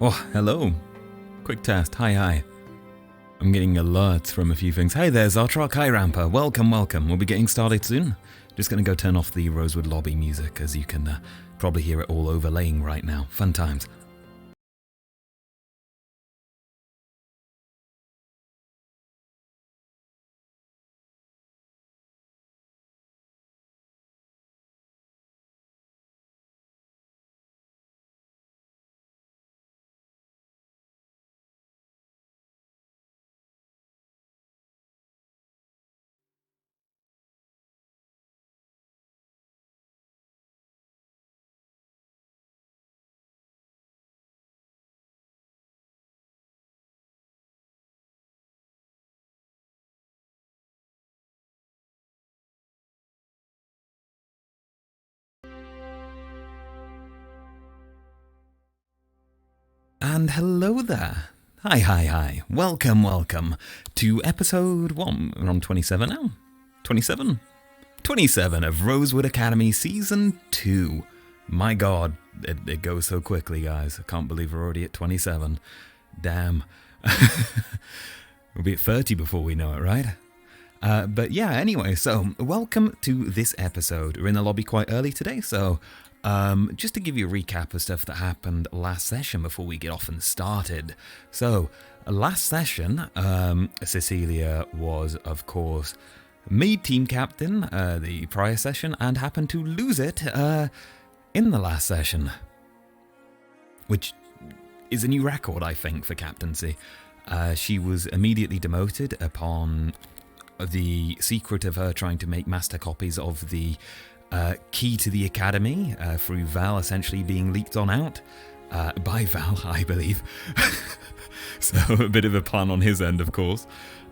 Oh, hello. Quick test. Hi. I'm getting alerts from a few things. Hey there, Zartrok. Hi, Ramper. Welcome. We'll be getting started soon. Just going to go turn off the Rosewood lobby music, as you can probably hear it all overlaying right now. Fun times. And hello there. Hi. Welcome to episode 1. We're on 27 now. 27? 27 of Rosewood Academy Season 2. My god, it goes so quickly, guys. I can't believe we're already at 27. Damn. We'll be at 30 before we know it, right? But yeah, anyway, so welcome to this episode. We're in the lobby quite early today, so just to give you a recap of stuff that happened last session before we get off and started. So, last session, Cecilia was, of course, made team captain the prior session and happened to lose it in the last session, which is a new record, I think, for captaincy. She was immediately demoted upon the secret of her trying to make master copies of the key to the academy through Val essentially being leaked on out by Val, I believe. So a bit of a plan on his end, of course.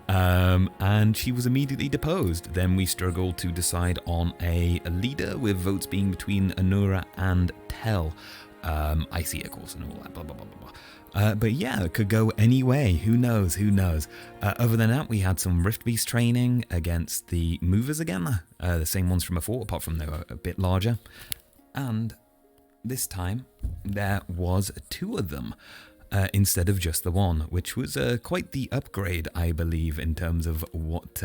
And she was immediately deposed. Then we struggled to decide on a leader, with votes being between Anura and Tel. I see, of course, and all that, blah, blah, blah, blah, blah. But yeah, it could go any way. Who knows? Other than that, we had some Rift Beast training against the Movers again. The same ones from before, apart from they were a bit larger. And this time, there was 2 of them. Instead of just the one, which was quite the upgrade, I believe, in terms of what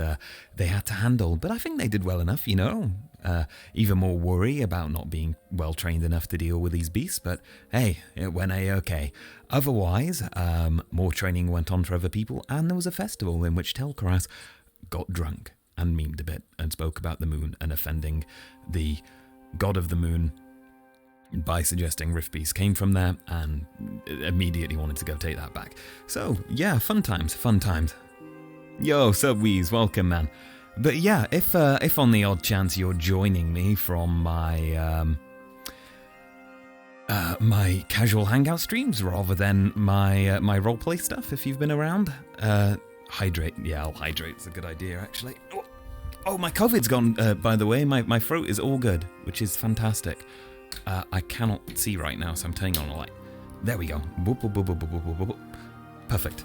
they had to handle. But I think they did well enough, even more worry about not being well trained enough to deal with these beasts, but hey, it went A-okay. Otherwise, more training went on for other people, and there was a festival in which Tel'Kahras got drunk and memed a bit and spoke about the moon and offending the god of the moon by suggesting Rift Beast came from there, and immediately wanted to go take that back. So, yeah, fun times. Yo, Subweez, welcome, man. But yeah, if on the odd chance you're joining me from my my casual hangout streams rather than my my roleplay stuff, if you've been around, hydrate. Yeah, I'll hydrate. It's a good idea, actually. Oh, my COVID's gone, by the way. My throat is all good, which is fantastic. I cannot see right now, so I'm turning on a light. There we go. Boop, boop, boop, boop, boop, boop, boop. Perfect.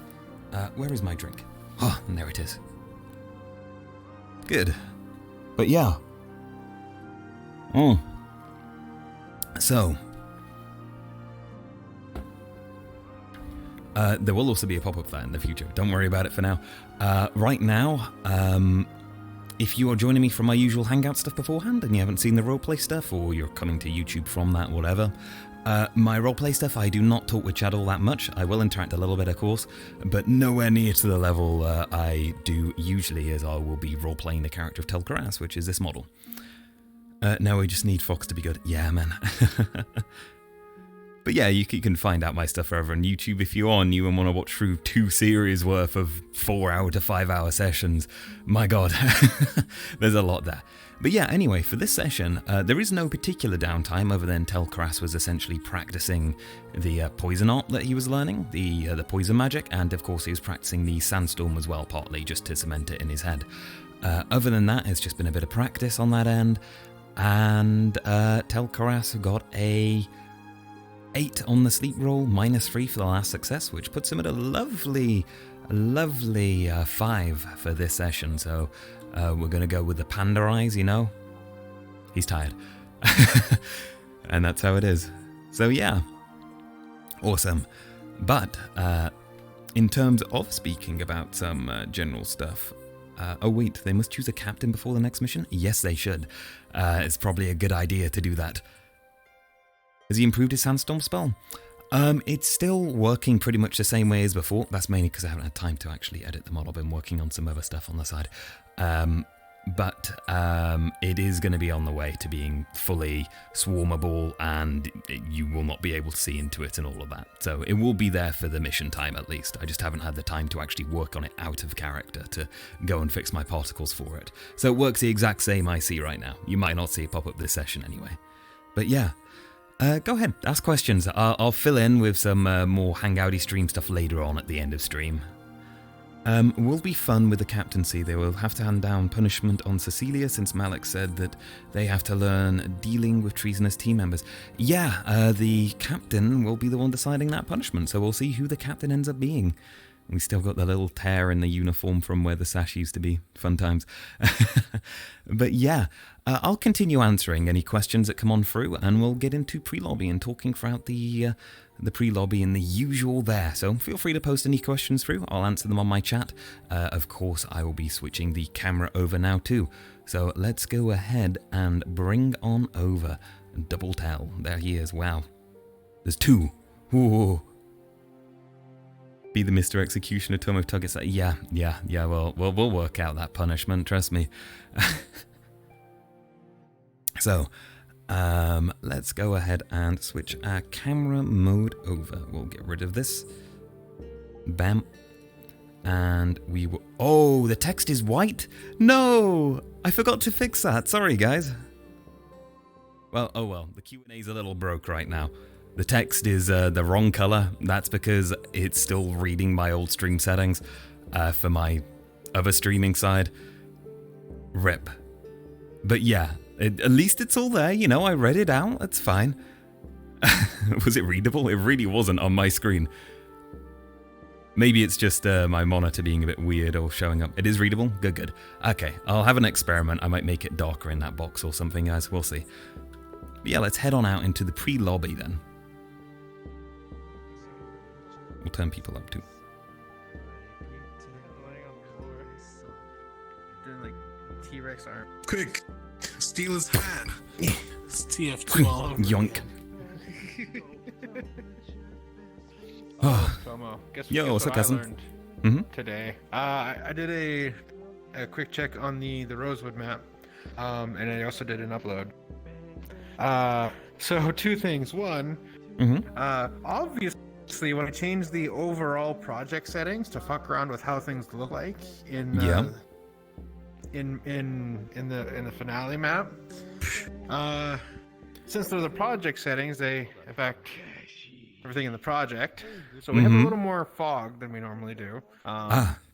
Where is my drink? Oh, and there it is. Good. But yeah. So. There will also be a pop-up for that in the future. Don't worry about it for now. Right now, if you are joining me from my usual hangout stuff beforehand and you haven't seen the roleplay stuff, or you're coming to YouTube from that, whatever, my roleplay stuff, I do not talk with chat all that much. I will interact a little bit, of course, but nowhere near to the level I do usually, as I will be roleplaying the character of Tel'Kahras, which is this model. Now we just need Fox to be good. Yeah, man. But yeah, you can find out my stuff over on YouTube if you are new and want to watch through 2 series worth of 4-hour to 5-hour sessions. My god, there's a lot there. But yeah, anyway, for this session, there is no particular downtime other than Tel'Kahras was essentially practicing the poison art that he was learning, the poison magic, and of course he was practicing the sandstorm as well, partly just to cement it in his head. Other than that, it's just been a bit of practice on that end, and Tel'Kahras got a 8 on the sleep roll, -3 for the last success, which puts him at a lovely 5 for this session. So we're going to go with the panda eyes, He's tired. And that's how it is. So yeah, awesome. But in terms of speaking about some general stuff, oh wait, they must choose a captain before the next mission? Yes, they should. It's probably a good idea to do that. Has he improved his sandstorm spell? It's still working pretty much the same way as before. That's mainly because I haven't had time to actually edit the model. I've been working on some other stuff on the side. But it is going to be on the way to being fully swarmable, and you will not be able to see into it and all of that. So it will be there for the mission time at least. I just haven't had the time to actually work on it out of character to go and fix my particles for it. So it works the exact same I see right now. You might not see it pop up this session anyway. But yeah, go ahead, ask questions. I'll fill in with some more hangouty stream stuff later on at the end of stream. Will be fun with the captaincy. They will have to hand down punishment on Cecilia since Malik said that they have to learn dealing with treasonous team members. Yeah, the captain will be the one deciding that punishment, so we'll see who the captain ends up being. We still got the little tear in the uniform from where the sash used to be. Fun times. But yeah, I'll continue answering any questions that come on through, and we'll get into pre-lobby and talking throughout the pre-lobby and the usual there. So feel free to post any questions through. I'll answer them on my chat. Of course, I will be switching the camera over now too. So let's go ahead and bring on over Double Tell. There he is. Wow. There's two. Ooh. Be the Mr. Executioner, Tome of Tuggets. Yeah, we'll work out that punishment, trust me. So, let's go ahead and switch our camera mode over. We'll get rid of this. Bam. And we will... Oh, the text is white? No! I forgot to fix that. Sorry, guys. Well, oh well. The Q&A's a little broke right now. The text is the wrong color. That's because it's still reading my old stream settings for my other streaming side. Rip. But yeah, at least it's all there. You know, I read it out. It's fine. Was it readable? It really wasn't on my screen. Maybe it's just my monitor being a bit weird or showing up. It is readable? Good, good. Okay, I'll have an experiment. I might make it darker in that box or something, guys. We'll see. But yeah, let's head on out into the pre-lobby then. We'll turn people up too. Doing like T-Rex arm. Quick! Steal his hat! It's TF12. Yoink. Oh. FOMO. Guess Yo, what's up, I cousin? learned today. I did a quick check on the Rosewood map, and I also did an upload. So two things. One, obviously when I changed the overall project settings to fuck around with how things look like in the finale map, since they're the project settings, they affect everything in the project. So we have a little more fog than we normally do. Nice.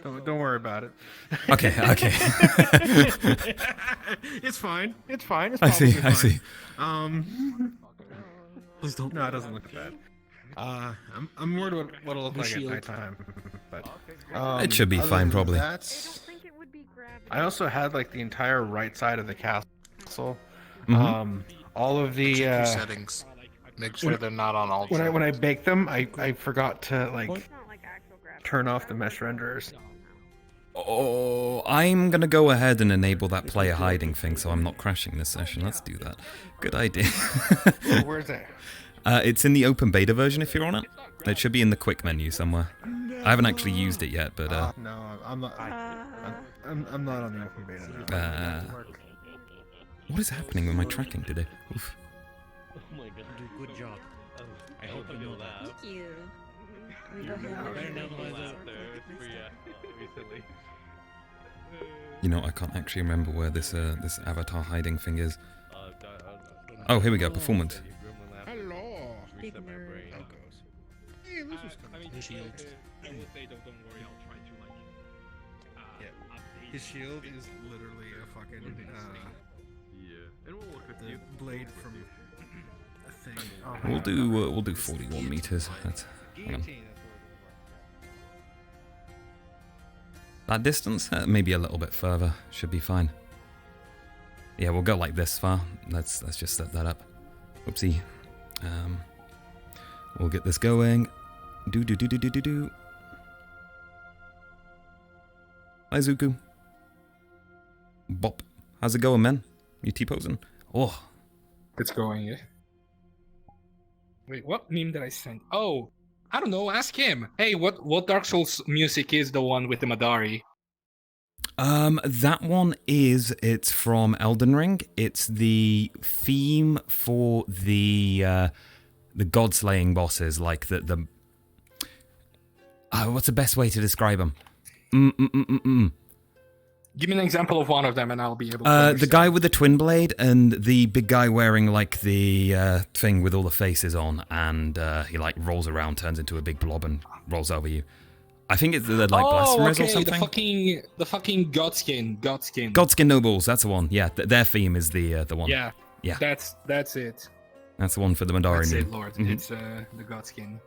Don't worry about it. Okay. It's fine. It's fine. It's I see. fine. Please don't. No, it doesn't look bad. I'm worried what it'll look like at nighttime. But It should be fine, probably. I also had like the entire right side of the castle. All of the settings. Make sure they're not on all. When I baked them, I forgot to like turn off the mesh renderers. Oh, I'm gonna go ahead and enable that player hiding thing so I'm not crashing this session. Let's do that. Good idea. Where's that? It's in the open beta version if you're on it. It should be in the quick menu somewhere. I haven't actually used it yet, but no, I'm not. I'm not on the open beta. What is happening with my tracking today? Oof. Oh my god, good job. I hope you know that. Thank you. You know, I can't actually remember where this this avatar hiding thing is. Oh, here we go. Performance. Hello. Big nerd. Hey, this is his shield. His shield is literally a fucking and we'll look at the blade from a thing. We'll do 41 meters. That's hang on. That distance, maybe a little bit further, should be fine. Yeah, we'll go like this far. Let's just set that up. Oopsie. We'll get this going. Do. Hi, Zuku. Bop. How's it going, man? You T-posing? Oh. It's going, yeah. Wait, what meme did I send? Oh, I don't know. Ask him. Hey, what Dark Souls music is the one with the Madari? That one it's from Elden Ring. It's the theme for the god slaying bosses, like the what's the best way to describe them? Give me an example of one of them and I'll be able to the guy with the twin blade and the big guy wearing like the thing with all the faces on, and he like rolls around, turns into a big blob and rolls over you. I think it's the like blasphemers or something. The fucking Godskin. Godskin Nobles, that's the one. Yeah, their theme is the one. Yeah. That's it. That's the one for the Madari. That's it, Lord. Mm-hmm. It's the Godskin.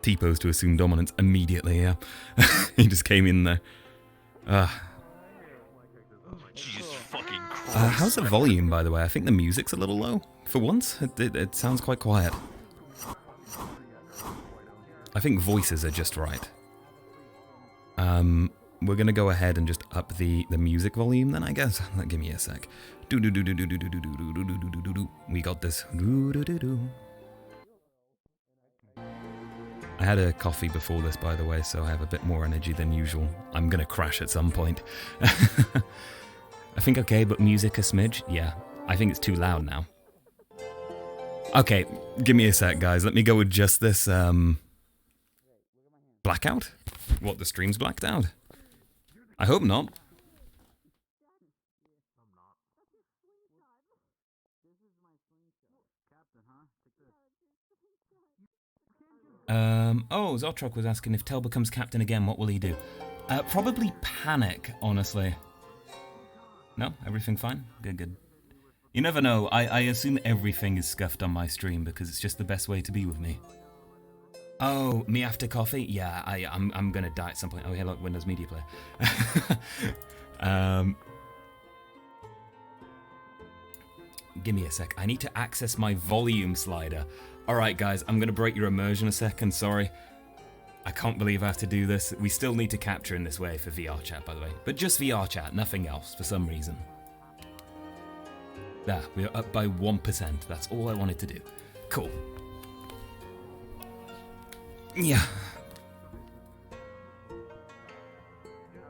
T-pose to assume dominance immediately. Yeah, he just came in there. Jesus fucking Christ. How's the volume, by the way? I think the music's a little low for once. It sounds quite quiet. I think voices are just right. We're gonna go ahead and just up the music volume then, I guess. Give me a sec. We got this. I had a coffee before this, by the way, so I have a bit more energy than usual. I'm gonna crash at some point. I think okay, but music a smidge? Yeah, I think it's too loud now. Okay, give me a sec, guys. Let me go adjust this, blackout? What, the stream's blacked out? I hope not. Zotrok was asking if Tel becomes captain again, what will he do? Probably panic, honestly. No? Everything fine? Good. You never know. I assume everything is scuffed on my stream because it's just the best way to be with me. Oh, me after coffee? Yeah, I'm gonna die at some point. Oh, hey, look, Windows Media Player. Give me a sec. I need to access my volume slider. Alright, guys, I'm gonna break your immersion a second, sorry. I can't believe I have to do this. We still need to capture in this way for VRChat, by the way. But just VRChat, nothing else, for some reason. There, we're up by 1%. That's all I wanted to do. Cool. Yeah.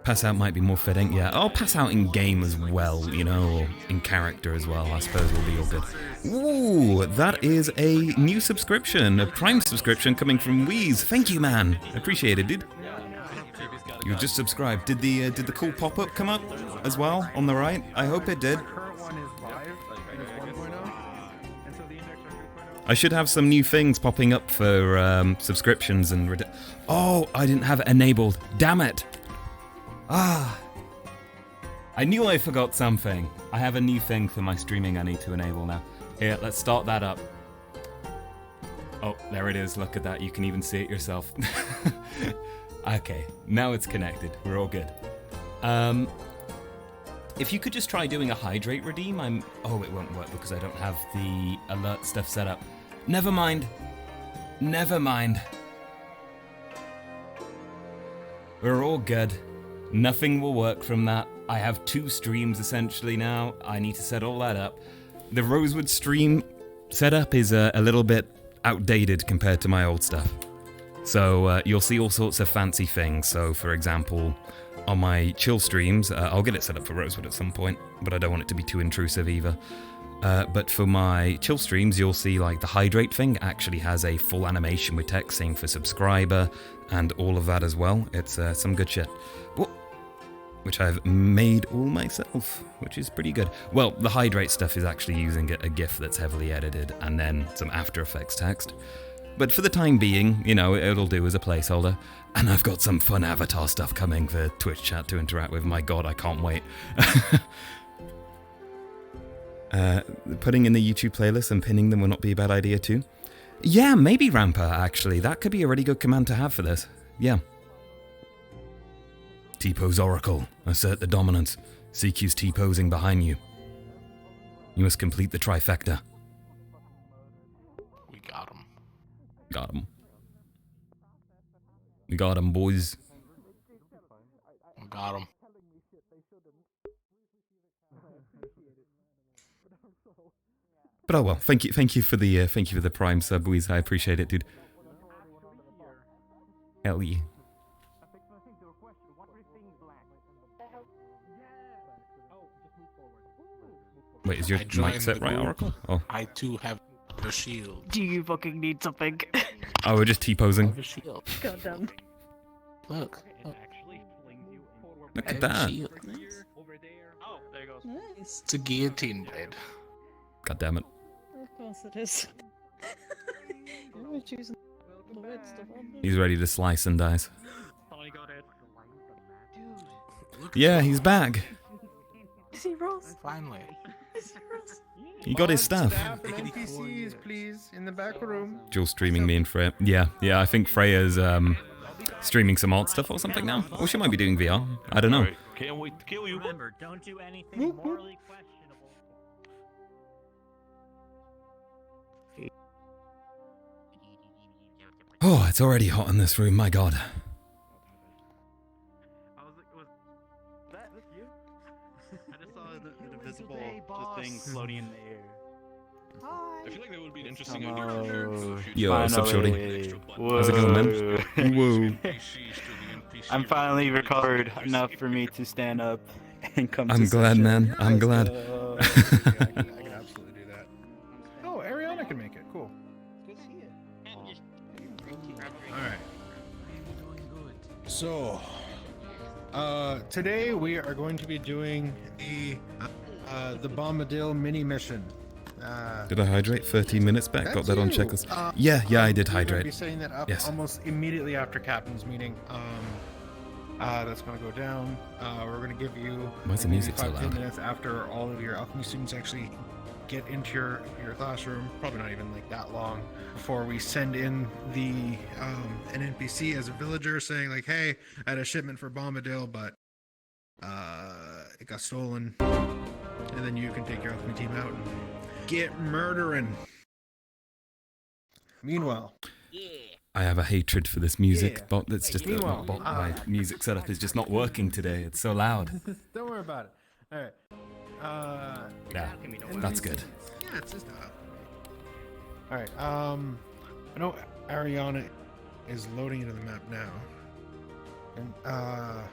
Pass out might be more fitting, yeah. I'll pass out in game as well, you know, or in character as well. I suppose we'll be all good. Ooh, that is a new subscription, a Prime subscription coming from Wheeze. Thank you, man. Appreciate it, dude. You just subscribed. Did the cool pop-up come up as well on the right? I hope it did. I should have some new things popping up for subscriptions and... Oh, I didn't have it enabled. Damn it. Ah. I knew I forgot something. I have a new thing for my streaming I need to enable now. Here, let's start that up. Oh, there it is. Look at that. You can even see it yourself. Okay, now it's connected. We're all good. If you could just try doing a hydrate redeem, Oh, it won't work because I don't have the alert stuff set up. Never mind. Never mind. We're all good. Nothing will work from that. I have 2 streams essentially now. I need to set all that up. The Rosewood stream setup is a little bit outdated compared to my old stuff. So you'll see all sorts of fancy things. So for example, on my chill streams, I'll get it set up for Rosewood at some point, but I don't want it to be too intrusive either. But for my chill streams, you'll see like the hydrate thing actually has a full animation with text saying for subscriber and all of that as well. It's some good shit. Which I've made all myself, which is pretty good. Well, the hydrate stuff is actually using a GIF that's heavily edited and then some After Effects text. But for the time being, you know, it'll do as a placeholder. And I've got some fun avatar stuff coming for Twitch chat to interact with. My god, I can't wait. Putting in the YouTube playlist and pinning them will not be a bad idea too. Yeah, maybe Ramper, actually. That could be a really good command to have for this. Yeah. T-pose Oracle. Assert the dominance. CQ's T-posing behind you. You must complete the trifecta. Got him. We got him, boys. Got him. But oh well, thank you for the Prime sub, Weez. I appreciate it, dude. Hell yeah. Wait, is your mic set right, Oracle? Oh. I too have a shield. Do you fucking need something? Oh, we're just T-posing. Goddamn. Look. Look at that. Oh, there goes. Nice. It's a guillotine blade. God damn it. Of course it is. You're choosing the weird stuff, aren't you? He's ready to slice and dice. Finally got it. Yeah, he's back. Is he Ross? Finally. Is he Ross? He got his stuff. Staff and NPCs, please, in the back room. Jules streaming me and Freya. Yeah, I think Freya's streaming some art stuff or something now. Or she might be doing VR. I don't know. Can't wait to kill you. Remember, don't do anything morally questionable. Oh, it's already hot in this room, my god. I was like, was that you? I just saw the invisible thing floating in the air. I feel like that would be an interesting idea for future. Yo, what's up, shorty? How's it going, man? Whoa. I'm finally recovered enough for me to stand up and come to I'm glad, session. man. I'm glad. I can absolutely do that. Oh, Ariana can make it. Cool. Alright. So, today we are going to be doing the Bombadil mini mission. Did I hydrate 13 minutes back? Got That's that on you. checklist. Yeah, I did We're going to be hydrate. setting that up Yes. almost immediately after Captain's meeting. That's going to go down. We're going to give you Why's the maybe music so 5-10 loud? minutes after all of your alchemy students actually get into your classroom. Probably not even like that long before we send in the an NPC as a villager saying like, hey, I had a shipment for Bombadil, but it got stolen. And then you can take your alchemy team out and get murdering. Meanwhile, I have a hatred for this music, but it's just that Meanwhile, my music setup is just not working today. It's so loud. don't worry about it. All right. Yeah, that's good. Yeah, it's just all right. I know Ariana is loading into the map now, and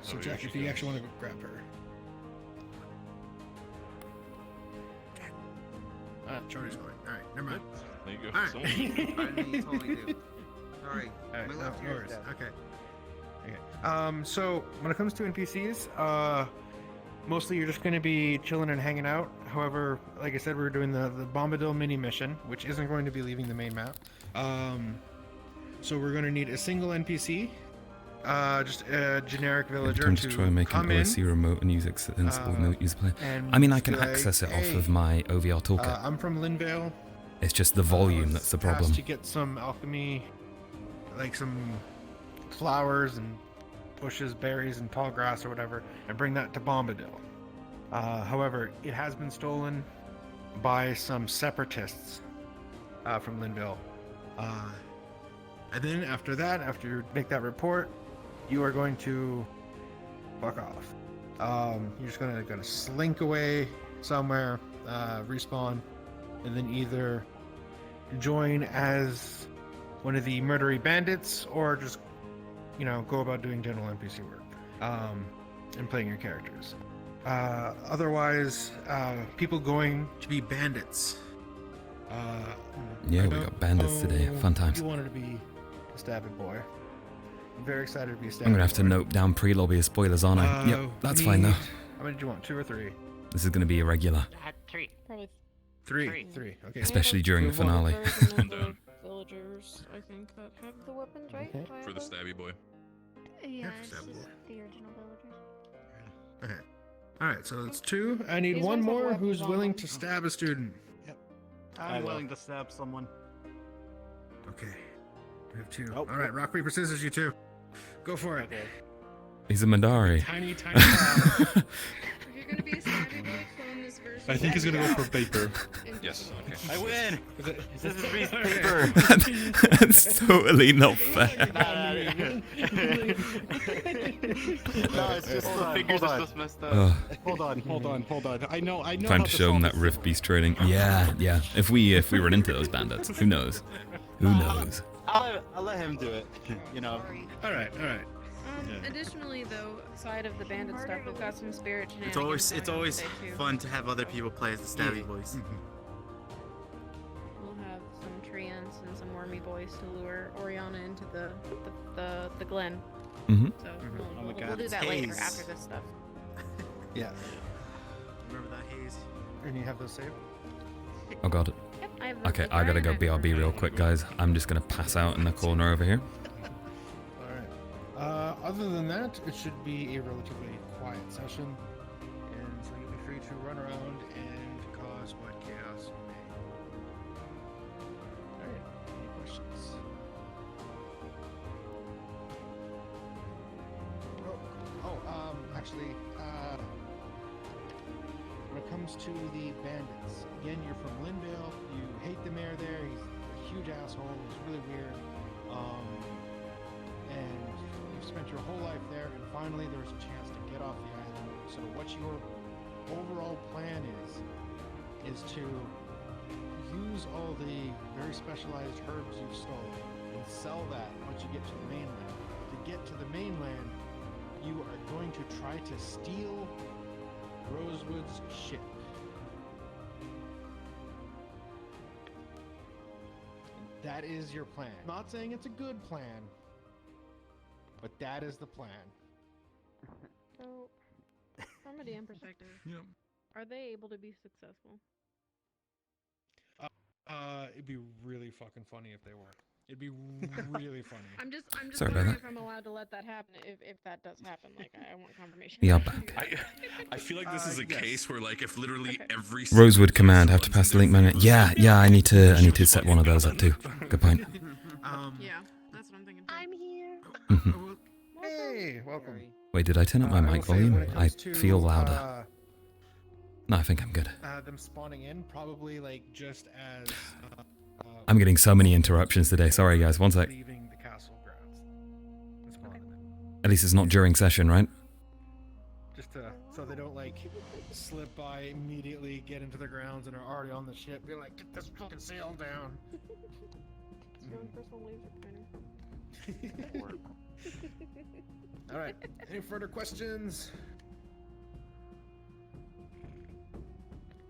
so Oh, Jack, yeah, if she you does. actually want to go grab her. Jordy's going. All right, never mind. There you go. All right. Someone- I know you totally do. Sorry. All right, My no, left no ear worries. is deaf. Okay. So when it comes to NPCs, mostly you're just going to be chilling and hanging out. However, like I said, we're doing the Bombadil mini mission, which isn't going to be leaving the main map. So we're going to need a single NPC, just a generic villager Time to try and make an come in. OSC remote and use extensible user play. and I mean, I can be like, access it off "Hey, of my OVR toolkit. I'm from Linvale. It's just the volume that's the problem. Asked to get some alchemy, like some flowers and bushes, berries, and tall grass or whatever, and bring that to Bombadil. However, it has been stolen by some separatists from Linville. And then after that, after you make that report, you are going to fuck off. You're just gonna slink away somewhere, respawn, and then either join as one of the murdery bandits or just, go about doing general NPC work and playing your characters. Otherwise, people going to be bandits. Yeah, I we don't got bandits today. know Fun if times. You wanted to be a stabbing boy. I'm very excited to be a stabbing I'm gonna have to boy. note down Prelobby as spoilers, aren't I? Yep, that's fine though. How many did you want? 2 or 3? This is gonna be irregular, Three. Probably 3. 3. Okay. especially during the Two of one. finale. Villagers, I think, that have the weapons, right? Okay. For the stabby boy. Yeah, it's stab just boy. the original villagers. Okay. All right. So it's 2. I need These one ones have more weapons who's on willing them. to stab a student. I'm willing to stab someone. Okay. We have 2. Oh. All right. Rock paper scissors. You 2. Go for it. He's a Madari. Tiny, tiny. If you're gonna be a stabby boy, clone Indigenous version. I think he's gonna go for paper. Yes. Okay. I win. Is it- This is piece of paper. That's totally not fair. No, it's just the figures are just messed up. Ugh. Hold on. I know. Trying how to show him that solve Rift Beast training. Yeah. If we run into those bandits, who knows? Who knows? I'll let him do it. You know. All right. Additionally, though, side of the bandit stuff, we've got some spirit shenanigans. It's going on always today, too. fun to have other people play as the stabby boys. We'll have some treants and some wormy boys to lure Oriana into the glen. Mm-hmm. So Oh my we'll God, do it's that later haze. after this stuff. Yeah. Remember that haze? And you have those saved? Oh god. Yep, I have the Okay, I gotta go BRB real quick, guys. I'm just gonna pass out in the corner over here. Alright. Other than that, it should be a relatively quiet session. And so you'll be free to run around and cause what chaos you may. Alright, any questions? Actually, when it comes to the bandits, again, you're from Lindale, you hate the mayor there, he's a huge asshole, he's really weird, and you've spent your whole life there, and finally there was a chance to get off the island. So what your overall plan is to use all the very specialized herbs you've stolen and sell that once you get to the mainland. To get to the mainland, you are going to try to steal Rosewood's ship. That is your plan. Not saying it's a good plan, but that is the plan. So, from a DM perspective, are they able to be successful? It'd be really fucking funny if they were. It'd be really funny. I'm just Sorry about wondering that. if I'm allowed to let that happen. If that does happen, like I want confirmation. We are back. I feel like this is a case where, like, if literally every Rosewood command, have to pass the link magnet. Yeah, I need to set one of those up too. Good point. Yeah, that's what I'm thinking. I'm here. Mhm. Hey, welcome. Wait, did I turn up my I will mic say when volume? it I comes to, feel louder. No, I think I'm good. Them spawning in, probably like just as. I'm getting so many interruptions today. Sorry, guys. One sec. Leaving the castle grounds. That's spawn them in. At least it's not during session, right? Just so they don't like slip by immediately, get into the grounds, and are already on the ship. Be like, get this fucking sail down. Your own personal laser pointer. All right. Any further questions?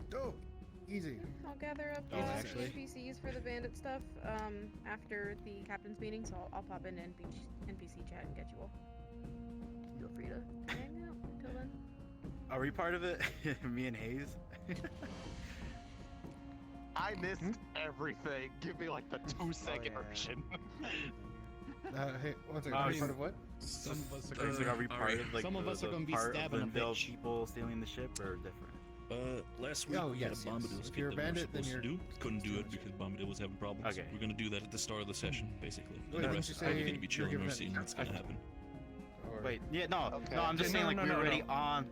Go. Easy. I'll gather up Oh, some actually. NPCs for the bandit stuff after the captain's meeting, so I'll pop into NPC chat and get you all. Feel free to hang out until then. Are we part of it? Me and Hayes? I missed everything. Give me like the 2-second version. Hey, one second. Are you part of what? Some of us Are we part of, like, Some of us are gonna be part of stabbing a Lindale bitch. people stealing the ship, or different? Last week Oh, we yes, had a yes. Bombadil If skit you're a that we were bandit, then supposed to you're do. Couldn't do it stealing because Bombadil was having problems. Okay. We're gonna do that at the start of the session, basically. Wait, And the didn't rest you is say probably gonna be you're chilling giving or it- seeing what's gonna happen. Or- Wait, yeah, no, Okay. no, I'm just saying, like, No, we're no, already no. on.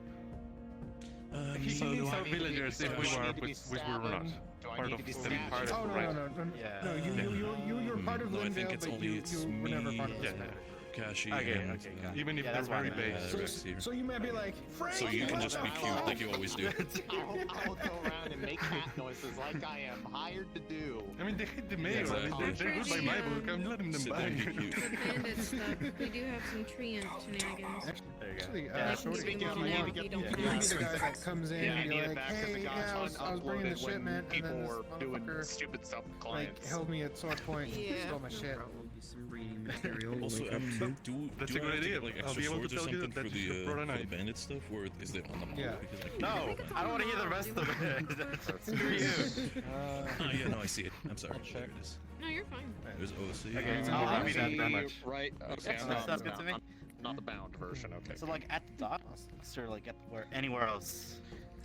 So do I. villagers if we were, which we were not. Do I Part need of to be the stabbing? part Oh of no, right. no. Yeah. No, you were part of No, I think Lindale, it's but only you were never me, part of Yeah, this matter. Kashi Okay, and okay, got it. Even if Yeah, they're that's what I very meant. base. Rex here. So you might be like, Frank. So you can what just the be cute fuck?" like you always do. I'll go around and make cat noises like I am hired to do. I mean, they hit the mail. exactly. I mean, they're good by my book. I'm letting them Sit buy. there and be cute. The bandit stuff, we do have some treant shenanigans. There you go. Actually, Yeah, Shorty, speaking you of can now, be we don't the have- guy that comes in Yeah, I and be need it like, back because hey, it got yeah, I was bringing the unuploaded when shipment, and people then this were doing motherfucker stupid stuff with like clients. held me at sword point and Yeah. stole my shit. Also, do That's do a I good have to idea. get, like I'll extra be able to swords or tell you something that for you should brought a the knife. bandit stuff, or is it on the model? Yeah. Because I can No, I don't want to hear the rest of it. Screw you. Oh yeah, no, I see it. I'm sorry. There it is. No, you're fine. There's OC. Okay, It's I'll under be wraps. that much. Right. Okay. Sounds good to me. Not the bound version. Okay. So, like, at the docks, or like anywhere else?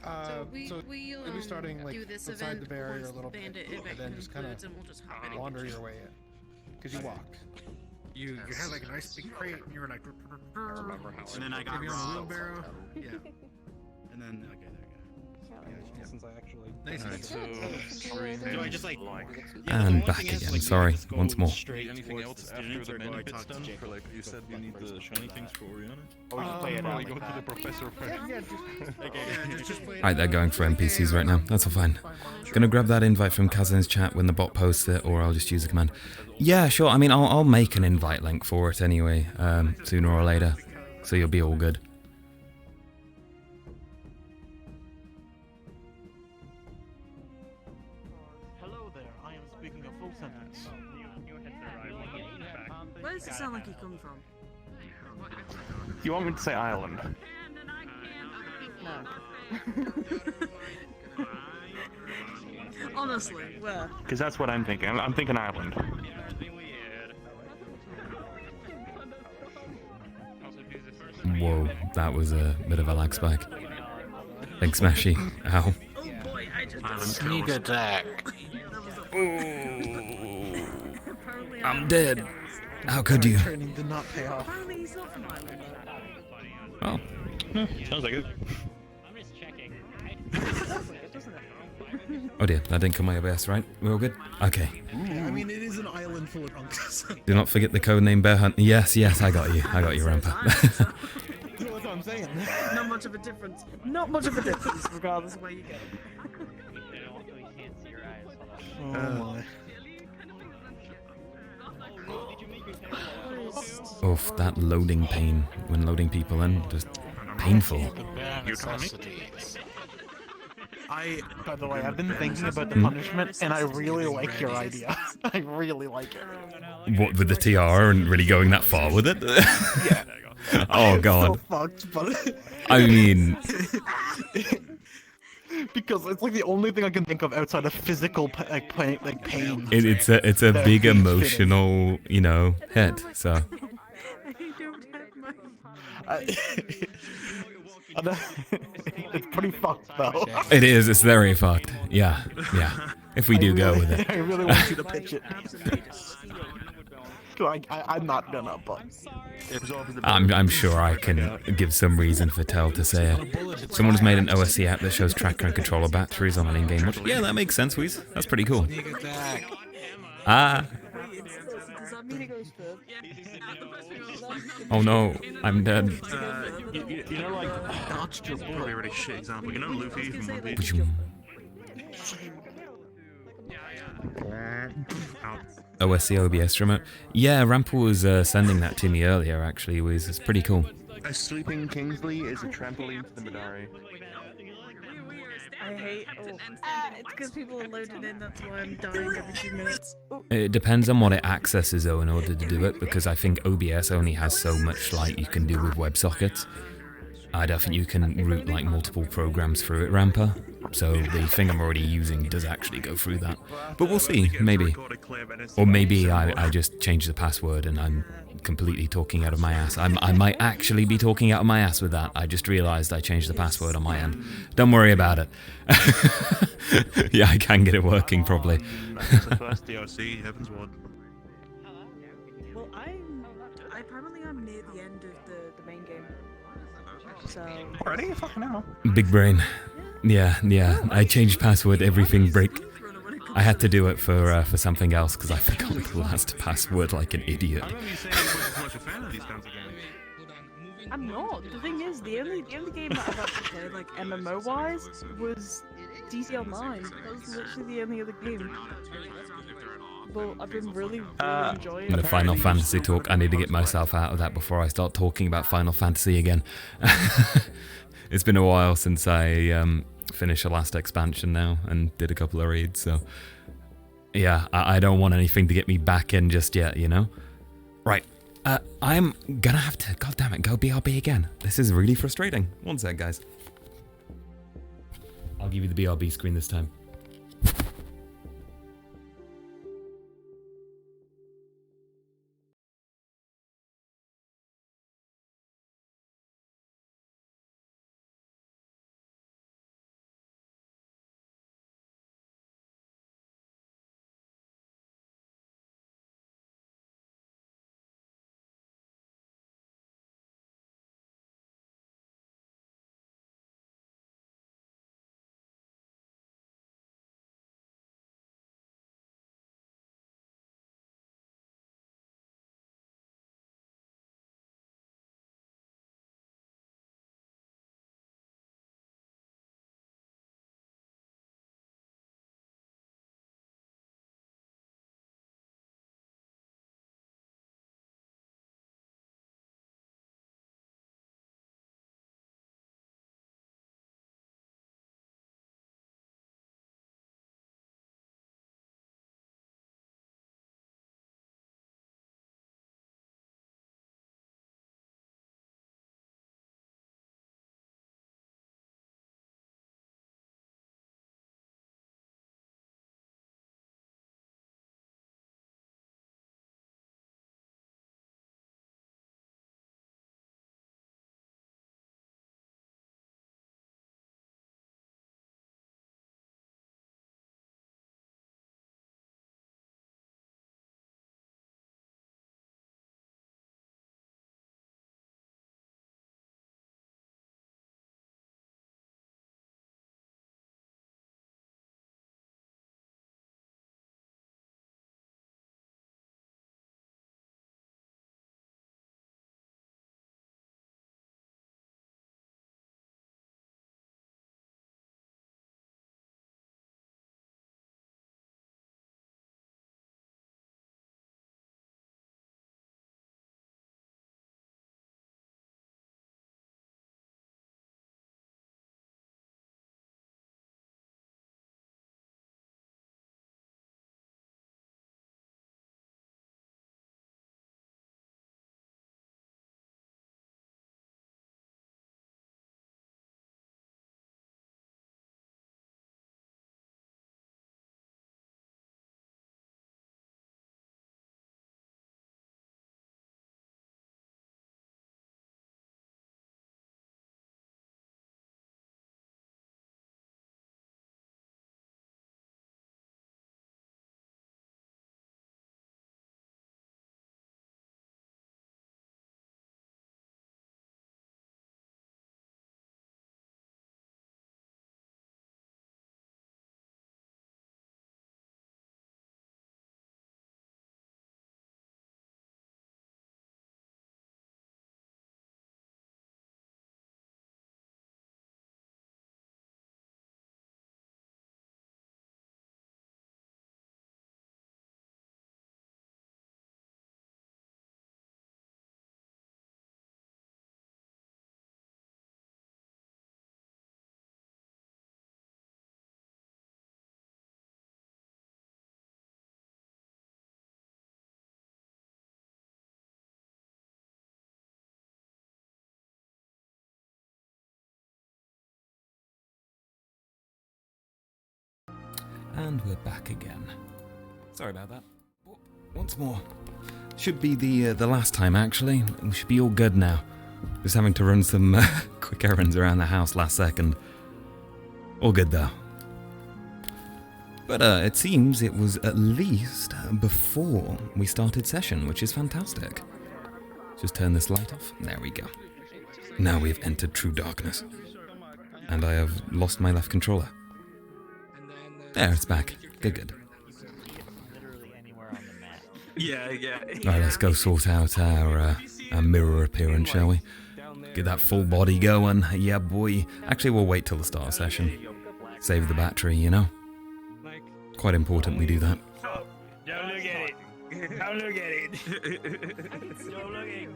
So we'll you'll be starting like do this outside event the barrier once a little the bit, bandit and event then just kind concludes, and we'll just hop in of and wander get your way in, because you walked. You had like a nice big crate, and you were like, I remember how. And then I got maybe on a robbed. wheelbarrow. Yeah. And then, okay, there you go. Since I actually. Nice. So, Do I just like? And back again. Sorry, once more. anything else after the menu bit's done? For like, you said we need the shiny things for Oriana? Or we just play it out Probably like go to the that. professor first. Alright, they're going for NPCs right now. That's all fine. Gonna grab that invite from Kazin's chat when the bot posts it, or I'll just use the command. Yeah, sure. I mean, I'll make an invite link for it anyway, sooner or later. So you'll be all good. Hello there. I am speaking a full sentence. Where does it sound like he come from? You want me to say Ireland? No. Honestly, where? Because that's what I'm thinking. I'm thinking Ireland. Whoa, that was a bit of a lag spike. Big smashy. Ow. Oh boy, I just. Sneak attack. I'm dead. How could you? Training did not pay off. Apparently he's not from Ireland. Oh, Sounds like it. I'm just checking. oh dear, that didn't come my OBS, right? We're all good? Okay. I mean, it is an island full of drunks. Do not forget the codename Bear Hunt. Yes, I got you. I got you, Rampa. That's what I'm saying. Not much of a difference. Not much of a difference, regardless of where you go. Oh my. Oof, that loading pain when loading people in, just painful. By the way, I've been thinking about the punishment, and I really like your idea. I really like it. What, with the TR and really going that far with it? Yeah. Oh god. So fucked, but I mean, because it's like the only thing I can think of outside of physical pain. it's a that big finish. emotional, hit. So It's pretty fucked though. it is. It's very fucked. Yeah. If we do go with it. I really want you to pitch it. I'm not gonna, but I'm sure I can give some reason for Tel to say it. Someone's made an OSC app that shows tracker and controller batteries on an in-game watch. Yeah, that makes sense, Weez. That's pretty cool. Ah. Oh no, I'm dead. You know, like, that's just probably a really shit example. You know Luffy from One Piece? OSC OBS remote. Yeah, Rampa was sending that to me earlier, actually. It's pretty cool. A sleeping Kingsley is a trampoline to the Madari. I hate. It's because people are loaded in. That's why I'm dying every 2 minutes. It depends on what it accesses, though, in order to do it, because I think OBS only has so much like you can do with WebSockets. I don't think you can route like multiple programs through it, Rampa. So the thing I'm already using does actually go through that. But we'll see, maybe. Or maybe I just changed the password and I'm completely talking out of my ass. I might actually be talking out of my ass with that. I just realized I changed the password on my end. Don't worry about it. Yeah, I can get it working probably. That's the first DLC, Heaven's Ward. Well, apparently I'm near the end of the main game. So. Already? Fucking hell. Big brain. Yeah. I changed password, everything break. I had to do it for something else because I forgot the last password like an idiot. I'm not. The thing is, the only game that I've actually played, like MMO wise, was DC Online. That was literally the only other game. But I've been really enjoying The Final Fantasy talk. I need to get myself out of that before I start talking about Final Fantasy again. It's been a while since I finished the last expansion now and did a couple of raids, so yeah, I don't want anything to get me back in just yet, Right, I'm gonna have to, goddammit, go BRB again. This is really frustrating. One sec, guys. I'll give you the BRB screen this time. And we're back again. Sorry about that. Once more. Should be the last time, actually. We should be all good now. Just having to run some quick errands around the house last second. All good, though. But it seems it was at least before we started session, which is fantastic. Just turn this light off. There we go. Now we have entered true darkness. And I have lost my left controller. There, it's back. Good. Yeah. Alright, let's go sort out our mirror appearance, shall we? Get that full body going. Yeah, boy. Actually, we'll wait till the start of session. Save the battery, you know? Quite important we do that. Don't look at it. Don't look at it. Don't look at it.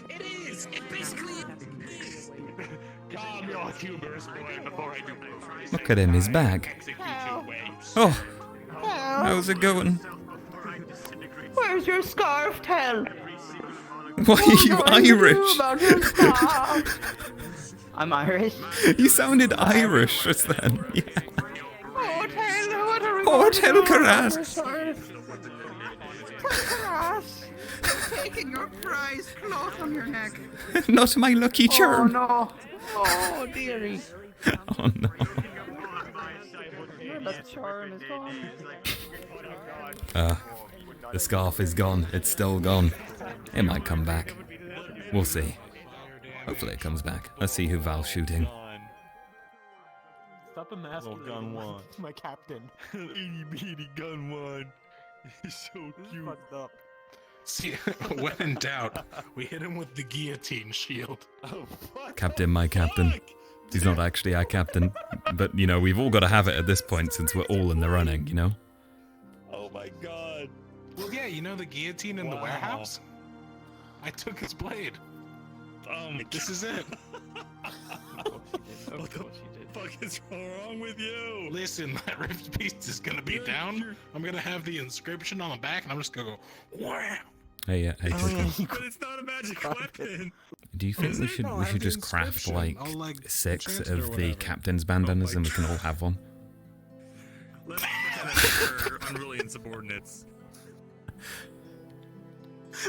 It is. It basically is. Calm your hubris, boy, before I do. Look at him, he's back. Oh, how's it going? Where's your scarf, Tel? Why are you Irish? I'm Irish. You sounded Irish just then. Yeah. Oh, Tel, what are we Oh, Tel'Kahras. Tel'Kahras. Taking your prize cloth on your neck. Not my lucky charm. Oh, no. Oh, dearie. Oh, no. The charm is gone. The scarf is gone. It's still gone. It might come back. We'll see. Hopefully it comes back. Let's see who Val's shooting. Stop emasculating gun one. my captain. Itty bitty gun one. He's so cute. Fucked up. See, when in doubt, we hit him with the guillotine shield. Oh, fuck. Captain, my captain. He's not actually our captain. But, you know, we've all got to have it at this point since we're all in the running, you know? Oh my god. Well, yeah, you know the guillotine in the warehouse? I took his blade. This is it. What the fuck is wrong with you? Listen, that ripped beast is gonna be down. I'm gonna have the inscription on the back, and I'm just gonna go, wow. Hey, Token. But it's not a magic weapon. Do you think we should No, I we have should the just craft inscription. like I'll, like, 6 transfer of the whatever. captain's bandanas and we can all have one? Let's pretend we're unruly insubordinates.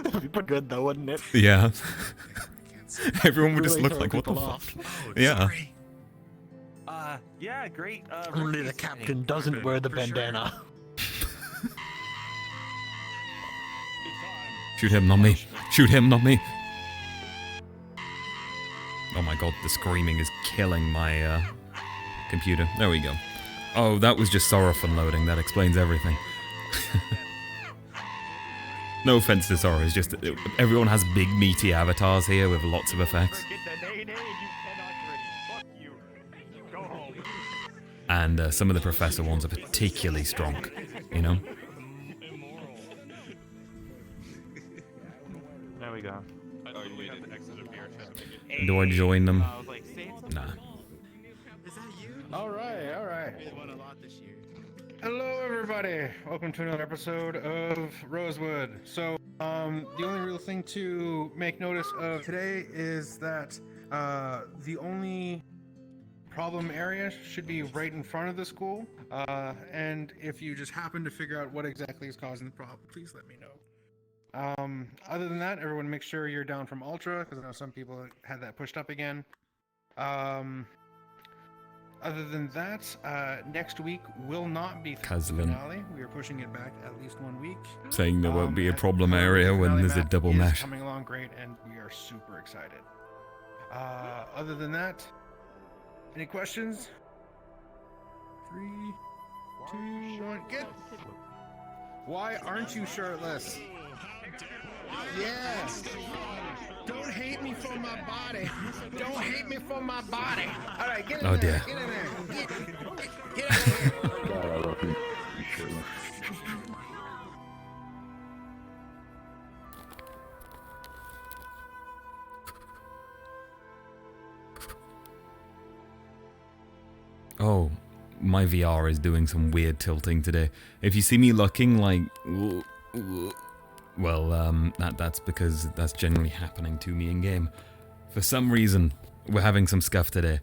That'd be pretty good though, wouldn't it? Yeah. Everyone would just Really look throw like, what the people fuck? off. Yeah. Sorry. Yeah, great. Only the captain doesn't wear the bandana. Shoot him, not me. Shoot him, not me. Oh my god, the screaming is killing my computer. There we go. Oh, that was just Sorrowful loading. That explains everything. No offense to Sorrow, it's just that everyone has big meaty avatars here with lots of effects. And some of the professor ones are particularly strong, you know? There we go. Do I join them? Nah. All right. Hello, everybody. Welcome to another episode of Rosewood. So, the only real thing to make notice of today is that the only problem area should be right in front of the school. And if you just happen to figure out what exactly is causing the problem, please let me know. Other than that, everyone make sure you're down from Ultra, because I know some people had that pushed up again. Other than that, next week will not be the finale. We are pushing it back at least 1 week. Saying there won't be a problem area when there's a double is mesh. coming along great, and we are super excited. Other than that, any questions? 3, 2, 1, get. Why aren't you shirtless? Yes. Don't hate me for my body. Don't hate me for my body. All right, get in Oh, there. dear. Get in there. Get out of here. Oh, my VR is doing some weird tilting today. If you see me looking like... Well, that's because that's generally happening to me in-game. For some reason, we're having some scuff today.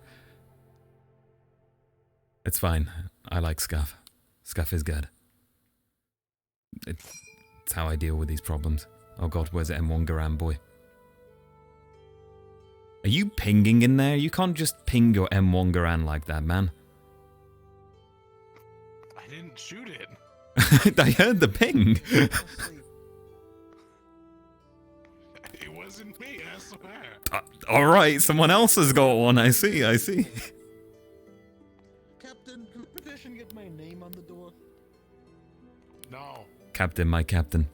It's fine. I like scuff. Scuff is good. It's how I deal with these problems. Oh god, where's the M1 Garam boy? Are you pinging in there? You can't just ping your M1 Garan like that, man. I didn't shoot it. I heard the ping. It wasn't me, I swear. Alright, someone else has got one. I see. Captain, can the petition get my name on the door? No. Captain, my captain.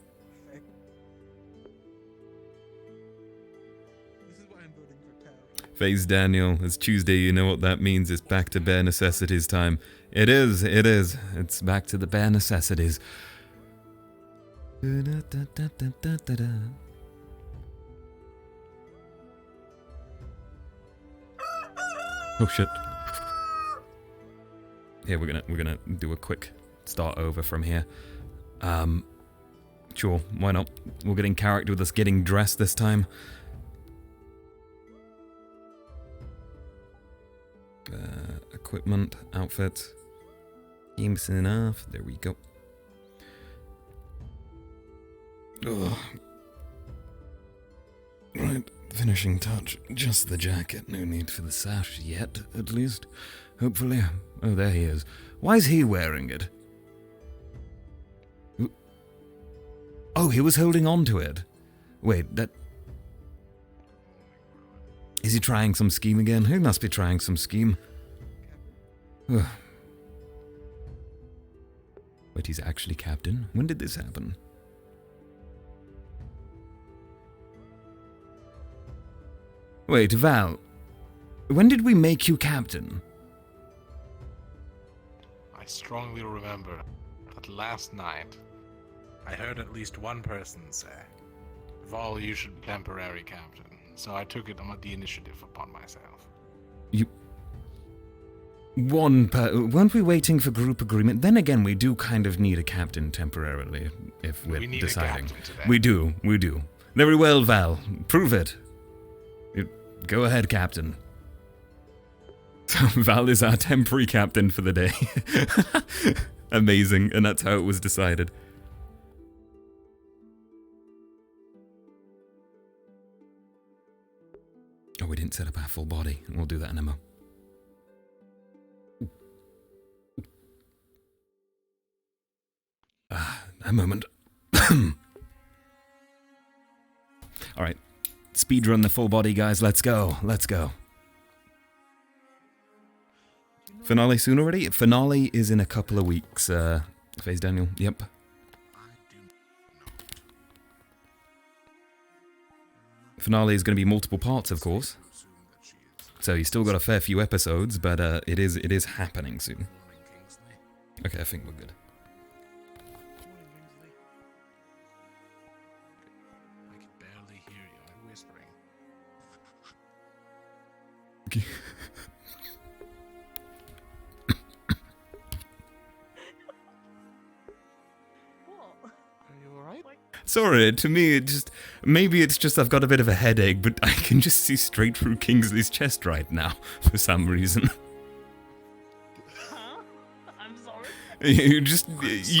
This is why I'm voting for Tara. Face Daniel, it's Tuesday, you know what that means. It's back to bare necessities time. It is. It's back to the bare necessities. Oh shit. Here, we're gonna do a quick start over from here. Sure, why not? We'll get in character with us getting dressed this time. Equipment, outfits. Games enough. There we go. Ugh. Right, finishing touch. Just the jacket. No need for the sash yet, at least. Hopefully. Oh, there he is. Why is he wearing it? Oh, he was holding on to it. Wait, that... Is he trying some scheme again? He must be trying some scheme. Ugh. Wait, he's actually captain? When did this happen? Wait, Val. When did we make you captain? I strongly remember that last night I heard at least one person say, Val, you should be temporary captain. So I took the initiative upon myself. You... Weren't we waiting for group agreement? Then again, we do kind of need a captain temporarily, if we're need deciding. a captain today. We do. Very well, Val. Prove it. Go ahead, captain. So Val is our temporary captain for the day. Amazing, and that's how it was decided. Oh, we didn't set up our full body. We'll do that in a mo. A moment. Alright. Speedrun the full body, guys. Let's go. Finale soon already? Finale is in a couple of weeks. Phase Daniel. Yep. Finale is going to be multiple parts, of course. So you still got a fair few episodes, but it is happening soon. Okay, I think we're good. I can barely hear you. I'm whispering. Sorry, to me, maybe it's just I've got a bit of a headache, but I can just see straight through Kingsley's chest right now, for some reason. Huh? I'm sorry?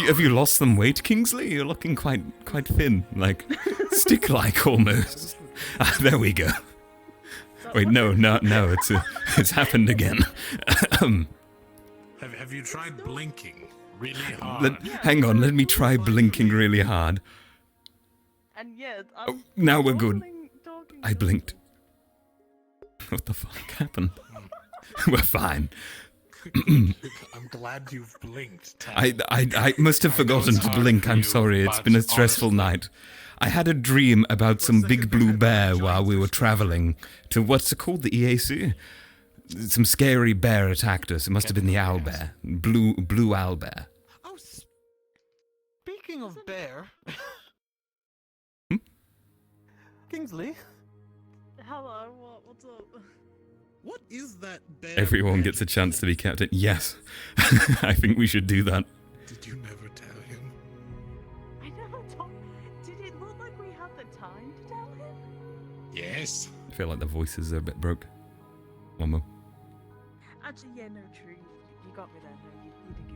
Have you lost some weight, Kingsley? You're looking quite thin, like, stick-like almost. Ah, there we go. Wait, no, it's happened again. Have you tried blinking really hard? Hang on, let me try blinking really hard. And yet, Oh, now we're good. I blinked. What the fuck happened? We're fine. I'm glad you've blinked. I must have forgotten to blink. I'm sorry. It's been a stressful night. I had a dream about some big blue bear while we were traveling to what's it called? The EAC? Some scary bear attacked us. It must have been the owl bear. Blue owl bear. Oh, speaking of bear... Kingsley? Hello, what's up? What is that bear? Everyone gets a chance to be captain. Yes. I think we should do that. Did you never tell him? I never told. Did it look like we had the time to tell him? Yes. I feel like the voices are a bit broke. One more. Actually, yeah, no, true. You got me there. No, you did get me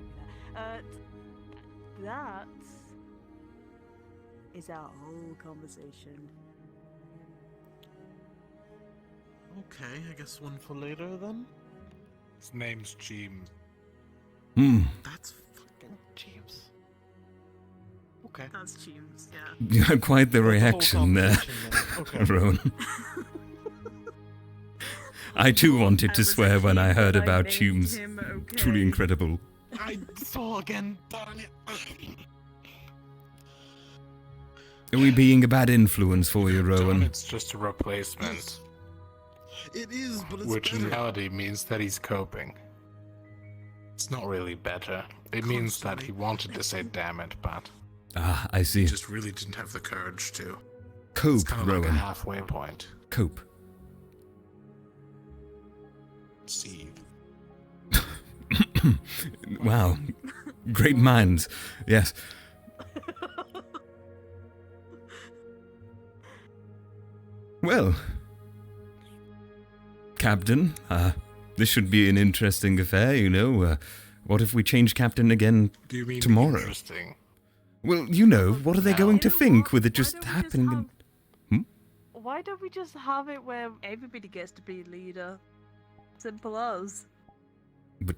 That is our whole conversation. Okay, I guess one for later then. His name's James. That's fucking James. Okay. That's James, yeah. You had quite the reaction there, Okay. Rowan. I too wanted to swear when I heard about Hume's truly incredible. I saw again. Darn it. Are we being a bad influence for you, Rowan? It's just a replacement. It is, but it's Which in better. reality means that he's coping. It's not really better. It means that he wanted to say damn it, but Ah, I see. he just really didn't have the courage to. Cope, It's kind of like a Rowan. halfway point. Cope. Seethe. Wow. Great minds. Yes. Well, Captain, this should be an interesting affair, you know. What if we change Captain again Do you mean tomorrow? interesting? Well, you know, what are they going to think with it just happening? Why don't we just have it where everybody gets to be leader? Simple as. But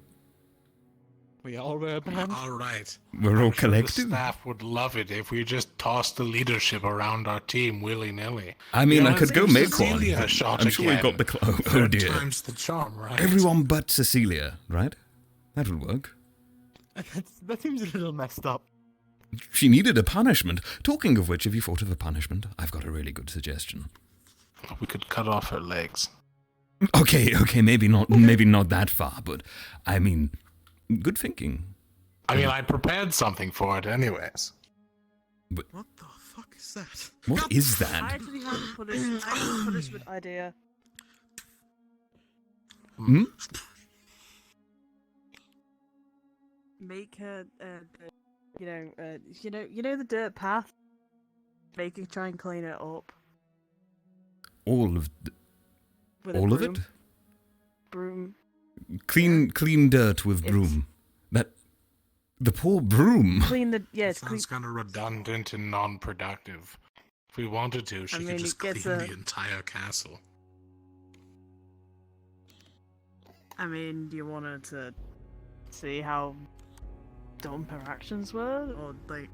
We all wear a band. All right. we're all I'm sure collective. The staff would love it if we just tossed the leadership around our team willy-nilly. I mean, You I know, could go give make one. Cecilia a shot I'm sure we again. got the oh Third dear. time's the charm, right? Everyone but Cecilia, right? That would work. That seems a little messed up. She needed a punishment. Talking of which, have you thought of a punishment? I've got a really good suggestion. We could cut off her legs. Okay, maybe not that far, but I mean, good thinking. I mean, I prepared something for it anyways. But What the fuck is that? what is I that? actually have a punishment idea. Hmm? Make her, you know the dirt path. Make her try and clean it up All of with a all of broom. it? Broom. Clean dirt with broom. The poor broom. Clean the It sounds kind of redundant and non-productive. If we wanted to, she I mean, could just it gets clean a- the entire castle. I mean, do you want her to see how dumb her actions were, or like,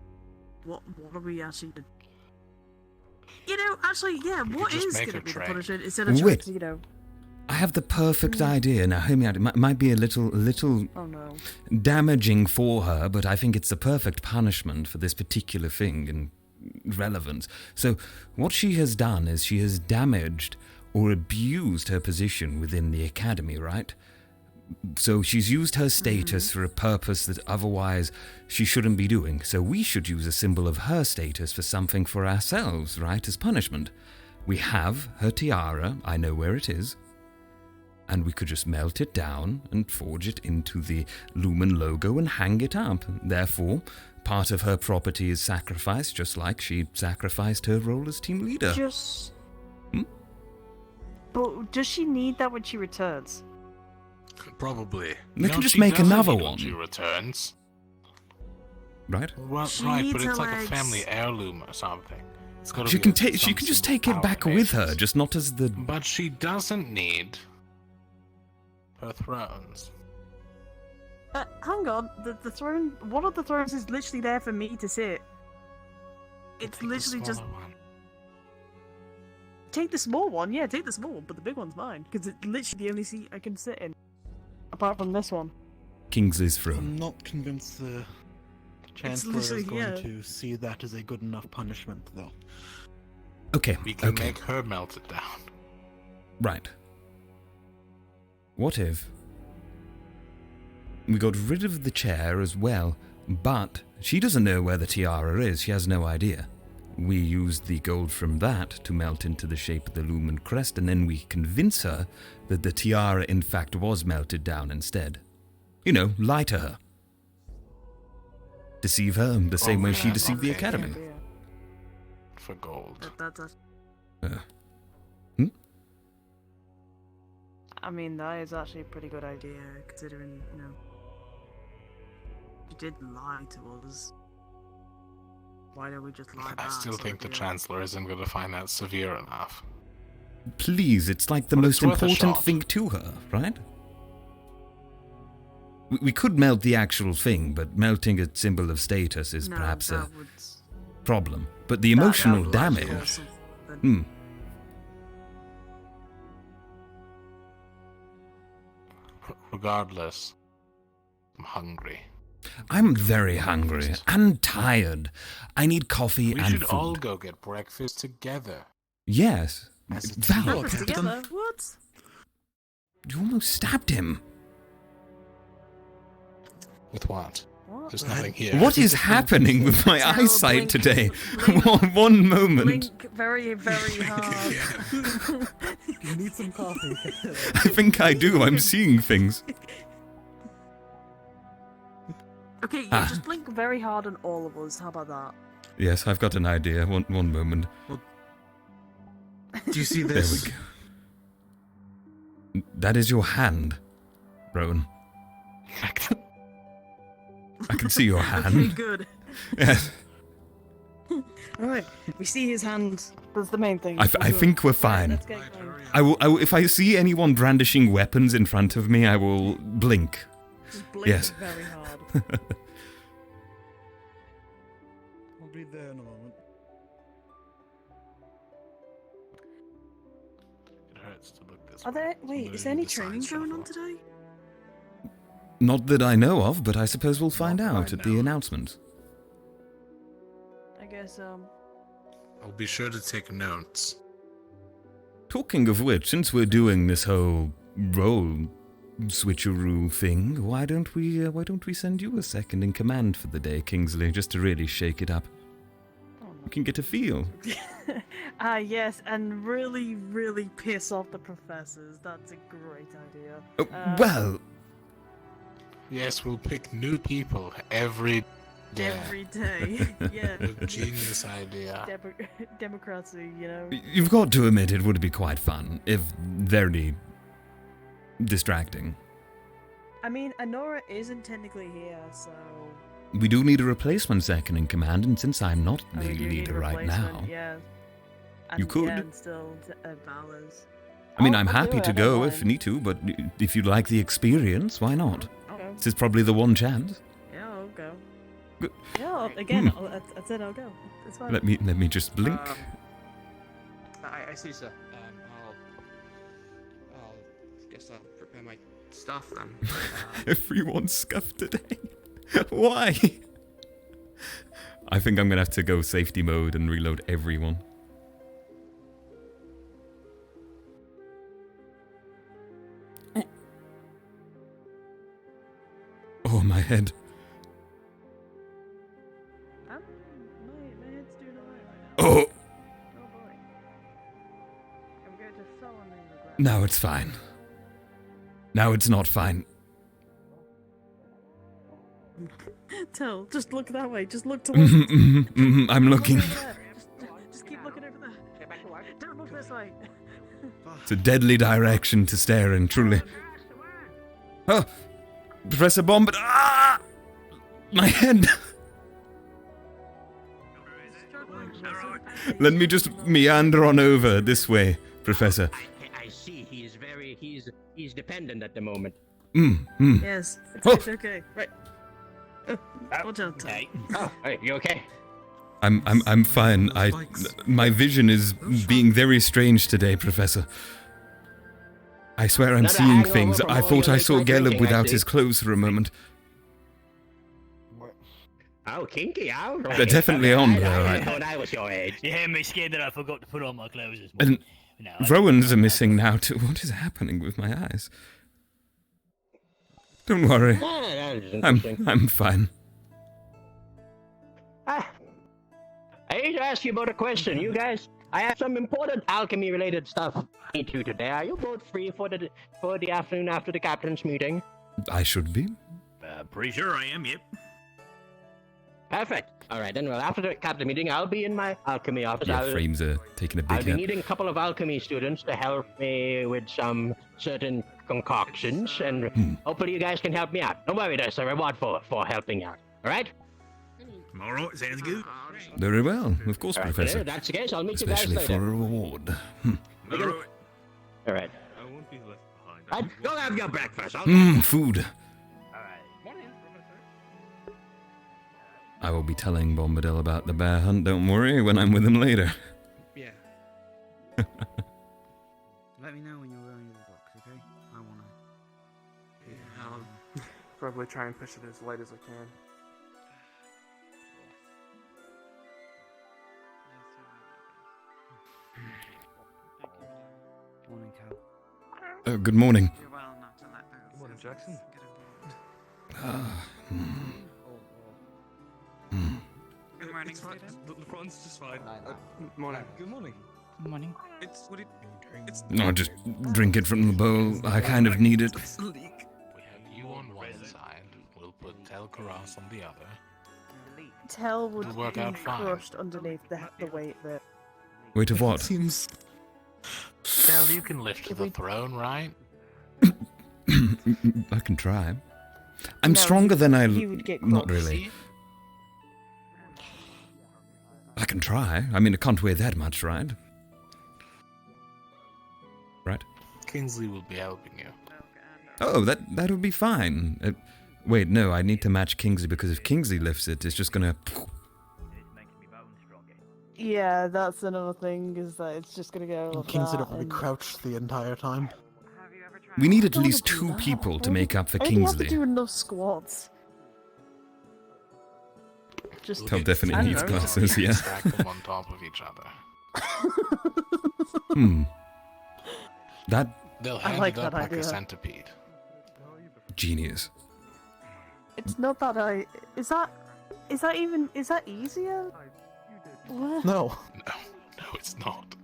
what are we actually? You know, actually, yeah. What just is make going to her be the train. punishment instead of trying Wait. to, you know? I have the perfect idea. Now, hear me out. It might be a little Oh no. damaging for her, but I think it's the perfect punishment for this particular thing and relevance. So, what she has done is she has damaged or abused her position within the academy, right? So she's used her status for a purpose that otherwise she shouldn't be doing. So we should use a symbol of her status for something for ourselves, right, as punishment. We have her tiara, I know where it is, and we could just melt it down and forge it into the Lumen logo and hang it up. Therefore, part of her property is sacrificed, just like she sacrificed her role as team leader. Just. But does she need that when she returns? Probably. They No, can just she make doesn't another need when one. She returns. Right? Well, She right, needs but it's her like a legs. family heirloom or something. It's gotta She be can a- take. She some can just symbol take it of back power with her, nations. just not as the. But she doesn't need her thrones. Hang on. The throne. One of the thrones is literally there for me to sit. It's Take the literally just smaller one. take the small one. Yeah, take the small one, but the big one's mine because it's literally the only seat I can sit in, apart from this one. Kingsley's I'm throne. not convinced the Chancellor is literally- going yeah. to see that as a good enough punishment, though. Okay. We can Okay. make her melt it down. Right. What if we got rid of the chair as well, but she doesn't know where the tiara is, she has no idea. We use the gold from that to melt into the shape of the lumen crest, and then we convince her that the tiara in fact was melted down instead. You know, lie to her. Deceive her the same way she yeah, deceived the okay. academy. Yeah, For gold. that's. Hmm? I mean, that is actually a pretty good idea, considering you did lie to us, why don't we just lie I back? still think the Chancellor isn't going to find that severe enough. Please, it's like the But most it's worth a important shot. thing to her, right? We could melt the actual thing, but melting a symbol of status is No, perhaps a that would... problem. But the emotional would damage... cause something. Regardless, I'm hungry. I'm very hungry and tired. I need coffee We and should food. all go get breakfast together. Yes. As a Val, team. Breakfast together? What? you almost stabbed him. With what? What? There's nothing here. What is happening with my Tell, eyesight blink, today? blink, One moment. Blink very, very hard. You need some coffee. I think I do. I'm seeing things. Okay, yeah, just blink very hard on all of us. How about that? Yes, I've got an idea. One moment. Do you see There this? we go. That is your hand, Rowan. I can see your Okay, hand. good. Yes. Alright, we see his hand. That's the main thing. I think we're fine. Let's get going. I will. If I see anyone brandishing weapons in front of me, I will blink. Just blink Yes. very hard. I'll be there in a moment. It hurts to look this Are way. there... Wait, is there any Somebody training decides going on to today? Not that I know of, but I suppose we'll find Not out right at the now. announcement. I guess, I'll be sure to take notes. Talking of which, since we're doing this whole role switcheroo thing, why don't we send you a second in command for the day, Kingsley, just to really shake it up? You can get a feel. yes, and really, really piss off the professors. That's a great idea. Well, Yes, we'll pick new people every day. Every day. Yeah. A genius idea. Democracy, you know. you've got to admit it would be quite fun, if very distracting. I mean, Honora isn't technically here, so... We do need a replacement second in command, and since I'm not I the mean, you need leader a right now, replacement, Yeah. And, You could. Yeah, and still Valor's. I mean, I'll I'm do happy it, to I don't go if mind. need to, but if you like the experience, why not? Okay. This is probably the one chance. Yeah, I'll go. Good. Yeah, again, I said I'll go. It's fine. Let me just blink. I see, sir. I'll guess I'll prepare my stuff then. Everyone's scuffed today. Why? I think I'm gonna have to go safety mode and reload everyone. Oh, my head. My head's doing alright right now. Oh, Oh boy. I'm going to solemnly regret. now it's fine. Now it's not fine. Tell, just look that way. Just look towards. I'm looking. Look over there. Just keep looking over there. Don't look this way. It's a deadly direction to stare in, truly. Oh, Professor Bomb, but my head. Let me just meander on over this way, Professor. I see. He's dependent at the moment. Yes, Oh. it's okay. Right. Watch out. Okay. Oh, hey, you okay? I'm fine. My vision is being very strange today, Professor. I swear I'm Another seeing hangover things. from I all thought your I saw late night Gelib drinking, I without see. his clothes for a moment. Oh, kinky, oh. They're definitely on, though. I I- thought I was your age. You hear me scared that I forgot to put on my clothes this And morning? No, I- Rowan's are missing now too. What is happening with my eyes? Don't worry. That is interesting. I'm fine. I need to ask you about a question. You guys, I have some important alchemy-related stuff to need to today. Are you both free for the afternoon after the captain's meeting? I should be. Pretty sure I am, yep. Perfect. All right, then. Well, after the captain meeting, I'll be in my alchemy office. Yeah, frames are taking a big I'll be hit. needing a couple of alchemy students to help me with some certain concoctions, and hopefully you guys can help me out. Don't worry, there's a reward for helping out. All right? Alright, sounds good. Very well, of course, All right, Professor. if that's the case, I'll meet Especially you guys later. for a reward. All right. I won't be left behind. Go have your breakfast. Food. I will be telling Bombadil about the bear hunt, don't worry, when I'm with him later. Yeah. Let me know when you're wearing your box, okay? I wanna. Yeah, I'll probably try and push it as light as I can. Morning, Cal. Good morning. You're well not to let those. Good morning, Jackson. Good morning, It's fine. The front's just fine. Morning. Good morning. Good morning. It's what it. It's. No, just drink it from the bowl. I kind of need it. It's a leak. We have you on one side. We'll put Tel'Kahras on the other. Tel would It'll work be out fine. crushed underneath the weight that. Weight of what? Seems. Tel, you can lift the throne, right? I can try. I'm No, stronger than I. he would get Not crushed. really. I can try. I mean, it can't weigh that much, right? Right? Kingsley will be helping you. Oh, that would be fine. Wait, no, I need to match Kingsley because if Kingsley lifts it, it's just gonna. Yeah, that's another thing, is that it's just gonna go like Kingsley that. don't really and- crouch the entire time. We need at Don't least do 2 that. people to make up for I only have Kingsley. to do enough squats. Just Tel definitely I don't needs know. glasses, yeah. Stack them on top of each other. That They'll I hand like it up that like idea. a centipede. genius. It's not that I. Is that easier? What? No. No, it's not.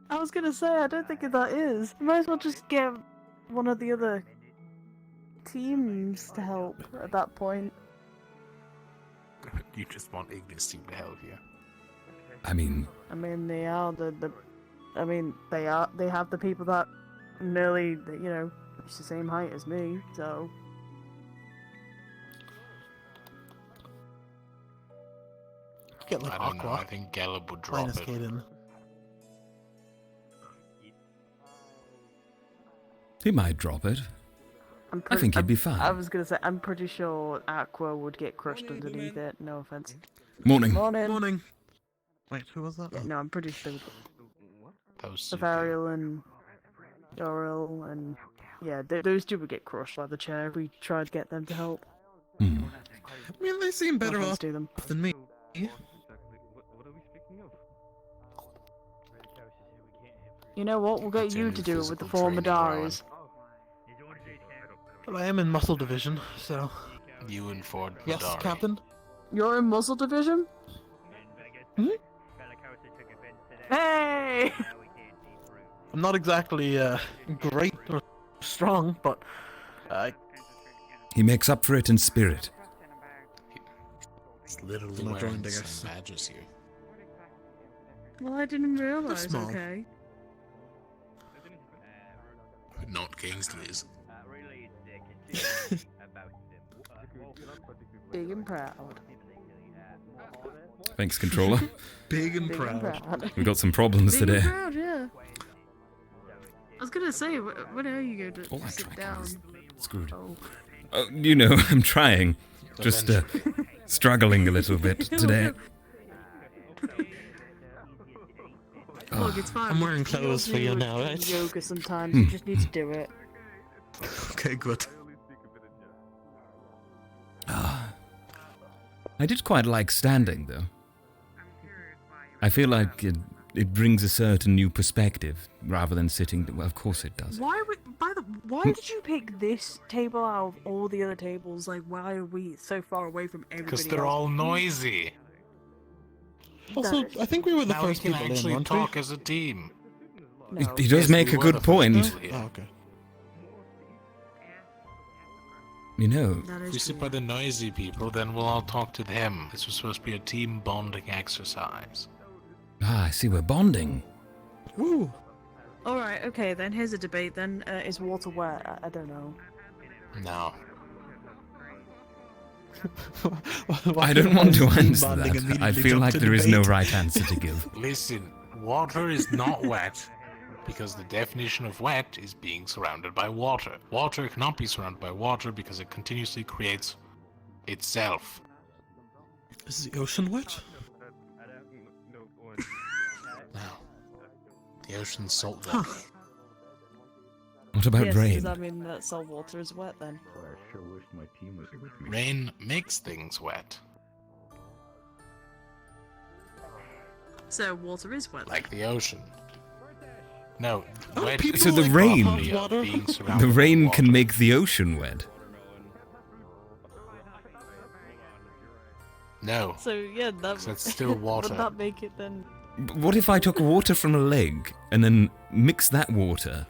I was gonna say, I don't think that is. You might as well just get one of the other teams to help at that point. You just want Ignis team to help you. I mean, They are they have the people that nearly, reach the same height as me, so. Get like I don't know. I Aqua. think Gelib would drop Minus it. Kaden. he might drop it. I think he'd be fine. I was gonna say, I'm pretty sure Aqua would get crushed underneath it, no offense. Morning. Morning. Wait, who was that? Yeah, no, I'm pretty sure Those Savariel and Doril and yeah, those two would get crushed by the chair if we tried to get them to help. I mean, they seem better Nothing off to them. than me. You know what? We'll get That's you your to new do it with the physical former training, Rowan. diaries. Well, I am in muscle division, so. You and Ford Yes, Madari. Captain. You're in muzzle division? Hey! I'm not exactly great or strong, but He makes up for it in spirit. It's literally Not wearing joined, the I same guess. badge as you. Well, I didn't realize. small. Okay. Not Kingsley's. Big and proud. Thanks, controller. Big and Big and proud. proud. We got some problems Big today. and proud, yeah. I was gonna say, when are you going to Oh, I sit tried down? Screwed. Oh. I'm trying. Just struggling a little bit today. Look, it's fine. I'm wearing We all clothes for do you it now, in right? Yoga sometimes. You just need to do it. Okay, good. I did quite like standing, though. I feel like it brings a certain new perspective, rather than sitting... Well, of course it does. Why did you pick this table out of all the other tables? Like, why are we so far away from everybody Because they're else? all noisy. also, I think we were the Now we first can people in, actually weren't talk we? as a team. No. He does Yes, make we a were good the first point. people here. Oh, okay. You know, If we sit by the noisy people, then we'll all talk to them. This was supposed to be a team bonding exercise. I see we're bonding. Woo! Alright, okay, then here's a debate then. Is water wet? I don't know. No. I don't want to answer that. I feel like there is no right answer to give. Listen, water is not wet because the definition of wet is being surrounded by water. Water cannot be surrounded by water because it continuously creates itself. Is the ocean wet? No. The ocean's salt Huh. water. What about Yes, rain? does that mean that salt water is wet then? Rain makes things wet. So water is wet. Like the ocean. No, Oh, wet people So the is rain- property of water? being surrounded The by rain water. can make the ocean wet. No. So yeah, that. So it's still water. Would that make it then? What if I took water from a lake and then mixed that water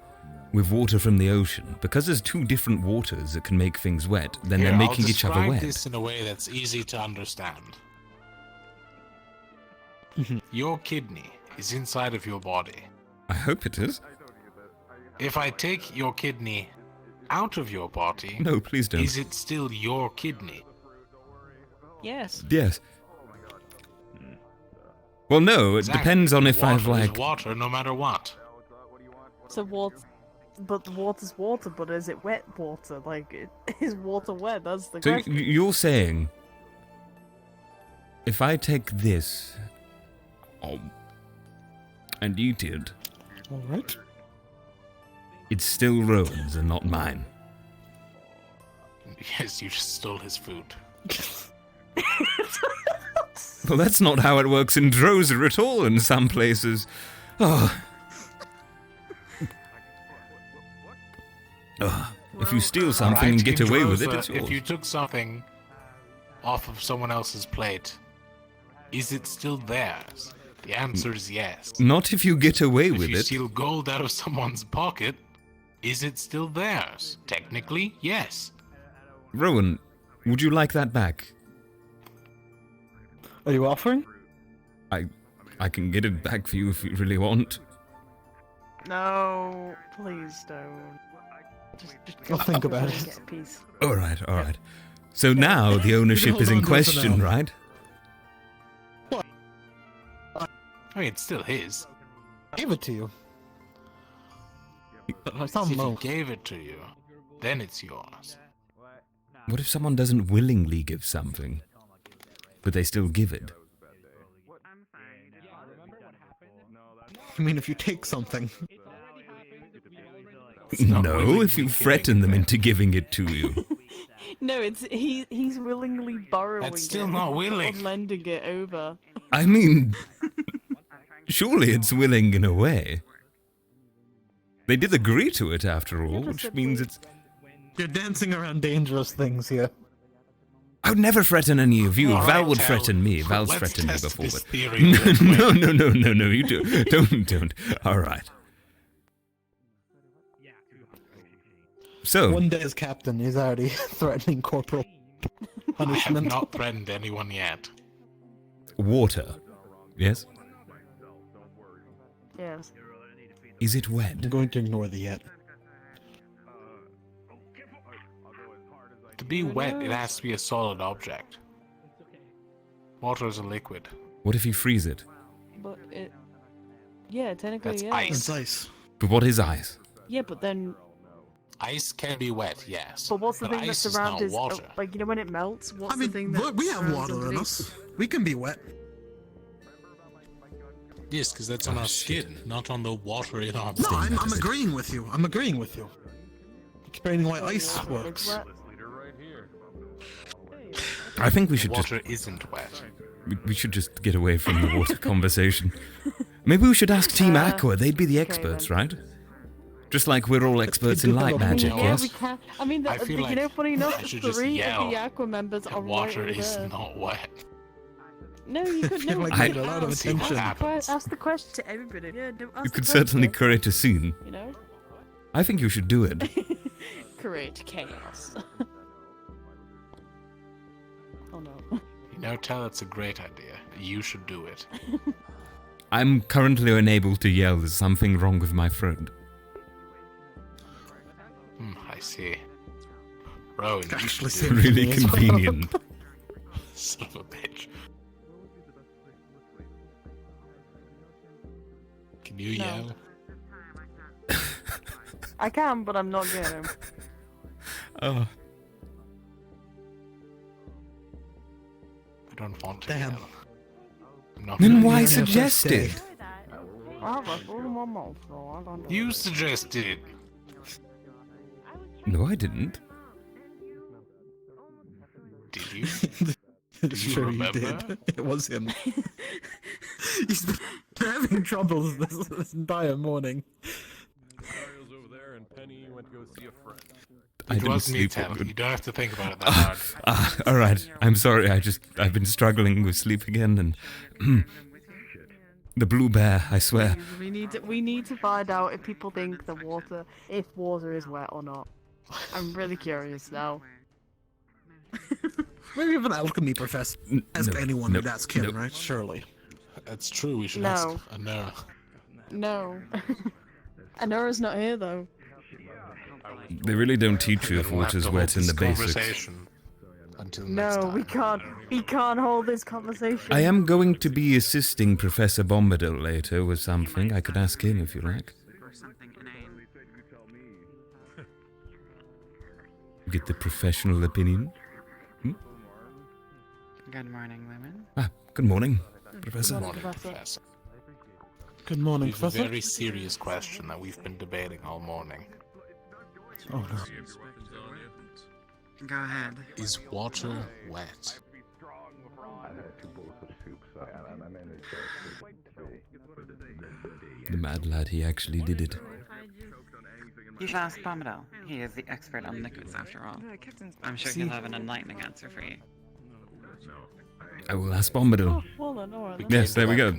with water from the ocean? Because there's two different waters that can make things wet, then Here, they're I'll making each other describe wet. this in a way that's easy to understand. Mm-hmm. Your kidney is inside of your body. I hope it is. If I take your kidney out of your body, No, please don't. is it still your kidney? Yes. Yes. Well, no, it Exactly. depends on if Water I've is like... water no matter what. So water, but the water's water. But is it wet water? Like, is water wet? That's the So question. you're saying, if I take this, and eat it, Alright. it's still Rowan's and not mine. Yes, you just stole his food. Well, that's not how it works in Drozer at all in some places. Oh. If you steal something Alright, and get in away with it, Drozer, it's yours. If you took something off of someone else's plate, is it still theirs? The answer is yes. Not if you get away If with you it. steal gold out of someone's pocket, is it still theirs? Technically, yes. Rowan, would you like that back? Are you offering? I can get it back for you if you really want. No, please don't. Just I'll think about get it. a piece. Alright. So now the ownership is in Hold on to it for question, now. right? I mean, it's still his. I gave it to you. But it's not If he most. gave it to you, then it's yours. What if someone doesn't willingly give something, but they still give it? I mean, if you take something. No, if you threaten them into giving it to you. No, it's he's willingly borrowing That's still it not or willing. lending it over. I mean, surely it's willing in a way. They did agree to it after all, which means it's... You're dancing around dangerous things here. I would never threaten any of you. All Val right, would Tel, threaten me. Val's let's threatened me test before. this But... theory real quick. No, you do. Don't. All right. So, One day as captain, he's already threatening corporal I have punishment. not threatened anyone yet. water. Yes? Yes. Is it wet? I'm going to ignore the yet. To be wet, it has to be a solid object. Water is a liquid. What if you freeze it? But it. Yeah, technically, That's yeah. ice. It's ice. But what is ice? Yeah, but then. Ice can be wet, yes. But what's the thing ice that's is around not is water. like when it melts? What's I mean, the thing that we have surrounds water in underneath? us. We can be wet. Yes, because that's on our skin, not on the water in our No, body. I'm agreeing with you. I'm agreeing with you. Explaining why ice works. I think we should Water isn't wet. We should just get away from the water conversation. Maybe we should ask Team Aqua. They'd be the experts, right? Just like we're all experts in light magic, Yeah, yes? we can. I mean, I feel you know, like funny enough, I should just three yell of the Aqua members that are right water over is there. not wet. No, you could feel no. like I- you need a lot of See what attention. happens. Ask the question to everybody. Yeah, don't ask You the could question, certainly create a scene. You know, I think you should do it. create chaos. or no? You know, Tell, it's a great idea. You should do it. I'm currently unable to yell. There's something wrong with my throat. I see. Rowan, you Actually, should do it. Really convenient. Son of a bitch. Can you No. yell? I can, but I'm not gonna. Oh, I don't want to Damn. yell. I'm not then gonna why yell. suggest it? I have a full in my mouth, so I don't know. You suggested it. No, I didn't. Did you? Sure you you remember? did. It was him. He's been having troubles this entire morning. Mario's over there, and Penny went to go see a friend. I It didn't wasn't you, sleep Tell. good. You don't have to think about it that hard. All right. I'm sorry. I've been struggling with sleep again, and the blue bear. I swear. We need to find out if people think if water is wet or not. I'm really curious now. Maybe if an alchemy professor. Ask No, anyone no, who'd ask him, no. right? Surely. That's true. We should No. ask Anura. No. Anora's not here though. They really don't teach you if We'll have water's to wet hold in the this basics. conversation until next No, time. we can't. We can't hold this conversation. I am going to be assisting Professor Bombadil later with something. I could ask him if you like. Get the professional opinion. Good morning, women. Ah, good morning, Professor. Good morning, Professor. Good morning, We have a Professor. very serious question that we've been debating all morning. Oh no. Go ahead. Is water wet? The mad lad, he actually did it. You've asked Bombadil. He is the expert on liquids, after all. I'm sure he'll have an enlightening answer for you. I will ask Bombadil. Oh, well then, alright then. Yes, there we go.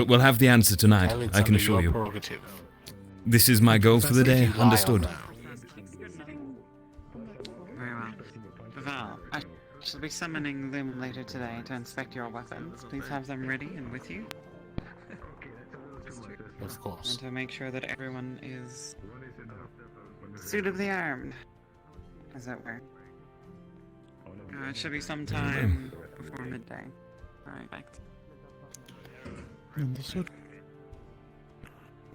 We'll have the answer tonight. Tell it's I can under assure your you. prerogative. This is my goal for the If day. you lie Understood. on Very well. Val, I shall be summoning Loom later today to inspect your weapons. Please have them ready and with you. Of course. And to make sure that everyone is suitably armed, as it were. It should be sometime before midday. Alright. Understood.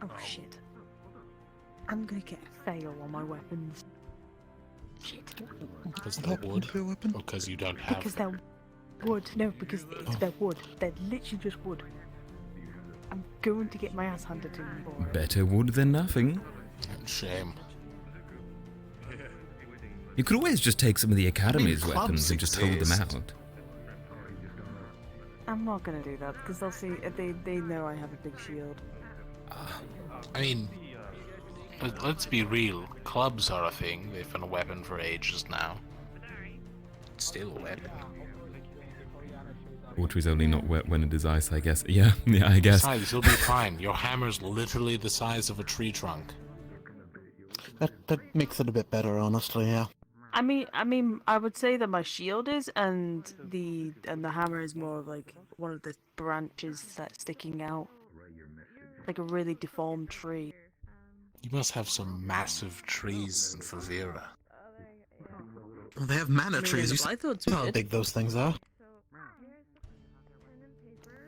Oh shit. I'm gonna get a fail on my weapons. Shit. Because they're wood? Or because you don't have Because they're wood. No, because they're wood. They're literally just wood. I'm going to get my ass handed to me for it. Better wood than nothing. Shame. You could always just take some of the Academy's clubs weapons and just hold them exist. out. I'm not gonna do that because they'll see. They know I have a big shield. I mean, let's be real. Clubs are a thing. They've been a weapon for ages now. It's still a weapon. Water is only not wet when it is ice, I guess. Yeah, I guess. Besides, you'll be fine. Your hammer's literally the size of a tree trunk. That makes it a bit better, honestly. Yeah. I mean, I would say that my shield is, and the hammer is more of like one of the branches that's sticking out, like a really deformed tree. You must have some massive trees in Favira. Well, they have mana I mean, trees. You I thought see how big those things are.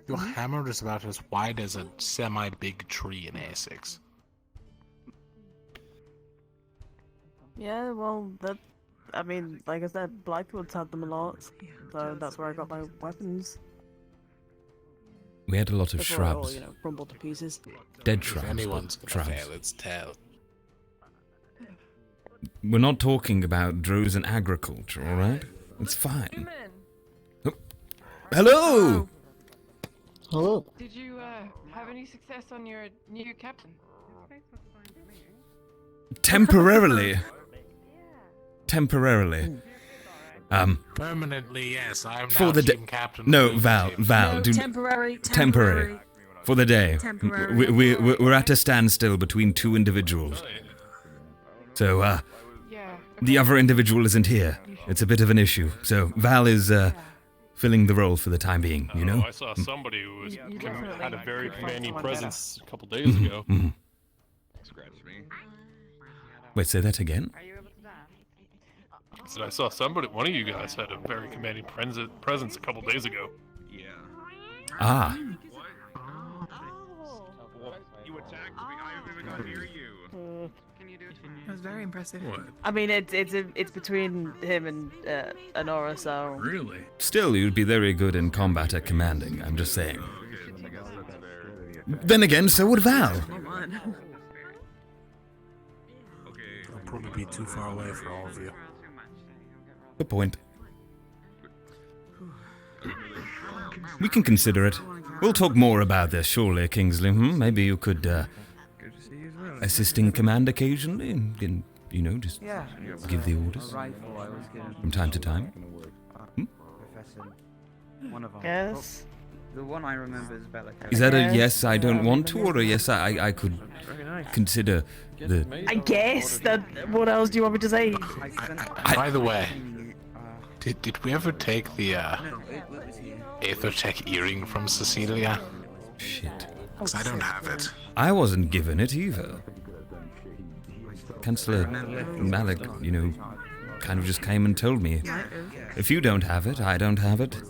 Your hammer is about as wide as a semi-big tree in Essex. Yeah, well, I mean, like I said, Blackwood's had them a lot, so that's where I got my weapons. We had a lot of Before it all, shrubs. you know, crumbled to pieces. Dead If shrubs. anyone's but gonna shrubs. fail, it's Tell. We're not talking about drows and agriculture, alright? It's fine. Oh. Hello! Hello. Did you have any success on your new captain? Temporarily. Temporarily. Permanently, yes. I am For now the day. team captain. No, of Val, the team. Val. No, do temporary. For the day. Temporary. We're at a standstill between two individuals. So, the other individual isn't here. It's a bit of an issue. So, Val is, filling the role for the time being, you know? I saw somebody who was had a very commanding presence a couple days Mhm, ago. mhm. Wait, say that again? So I saw somebody, one of you guys had a very commanding presence a couple days ago. Yeah. Ah. You attacked me. I haven't even got near you. That was very impressive. I mean, it's between him and Honora, so. Really? Still, you'd be very good in combat at commanding, I'm just saying. Then again, so would Val. I'll probably be too far away for all of you. Good point. We can consider it. We'll talk more about this, surely, Kingsley. Maybe you could assist in command occasionally, and, you know, just give the orders from time to time. Yes. The one I remember is about like. Is that a yes, I don't want to, or a yes, I could consider the... I guess that. What else do you want me to say? By the way, did we ever take the Aethertech earring from Cecilia? Shit. Because I don't have it. I wasn't given it either. Chancellor Malik, you know, kind of just came and told me. If you don't have it, I don't have it.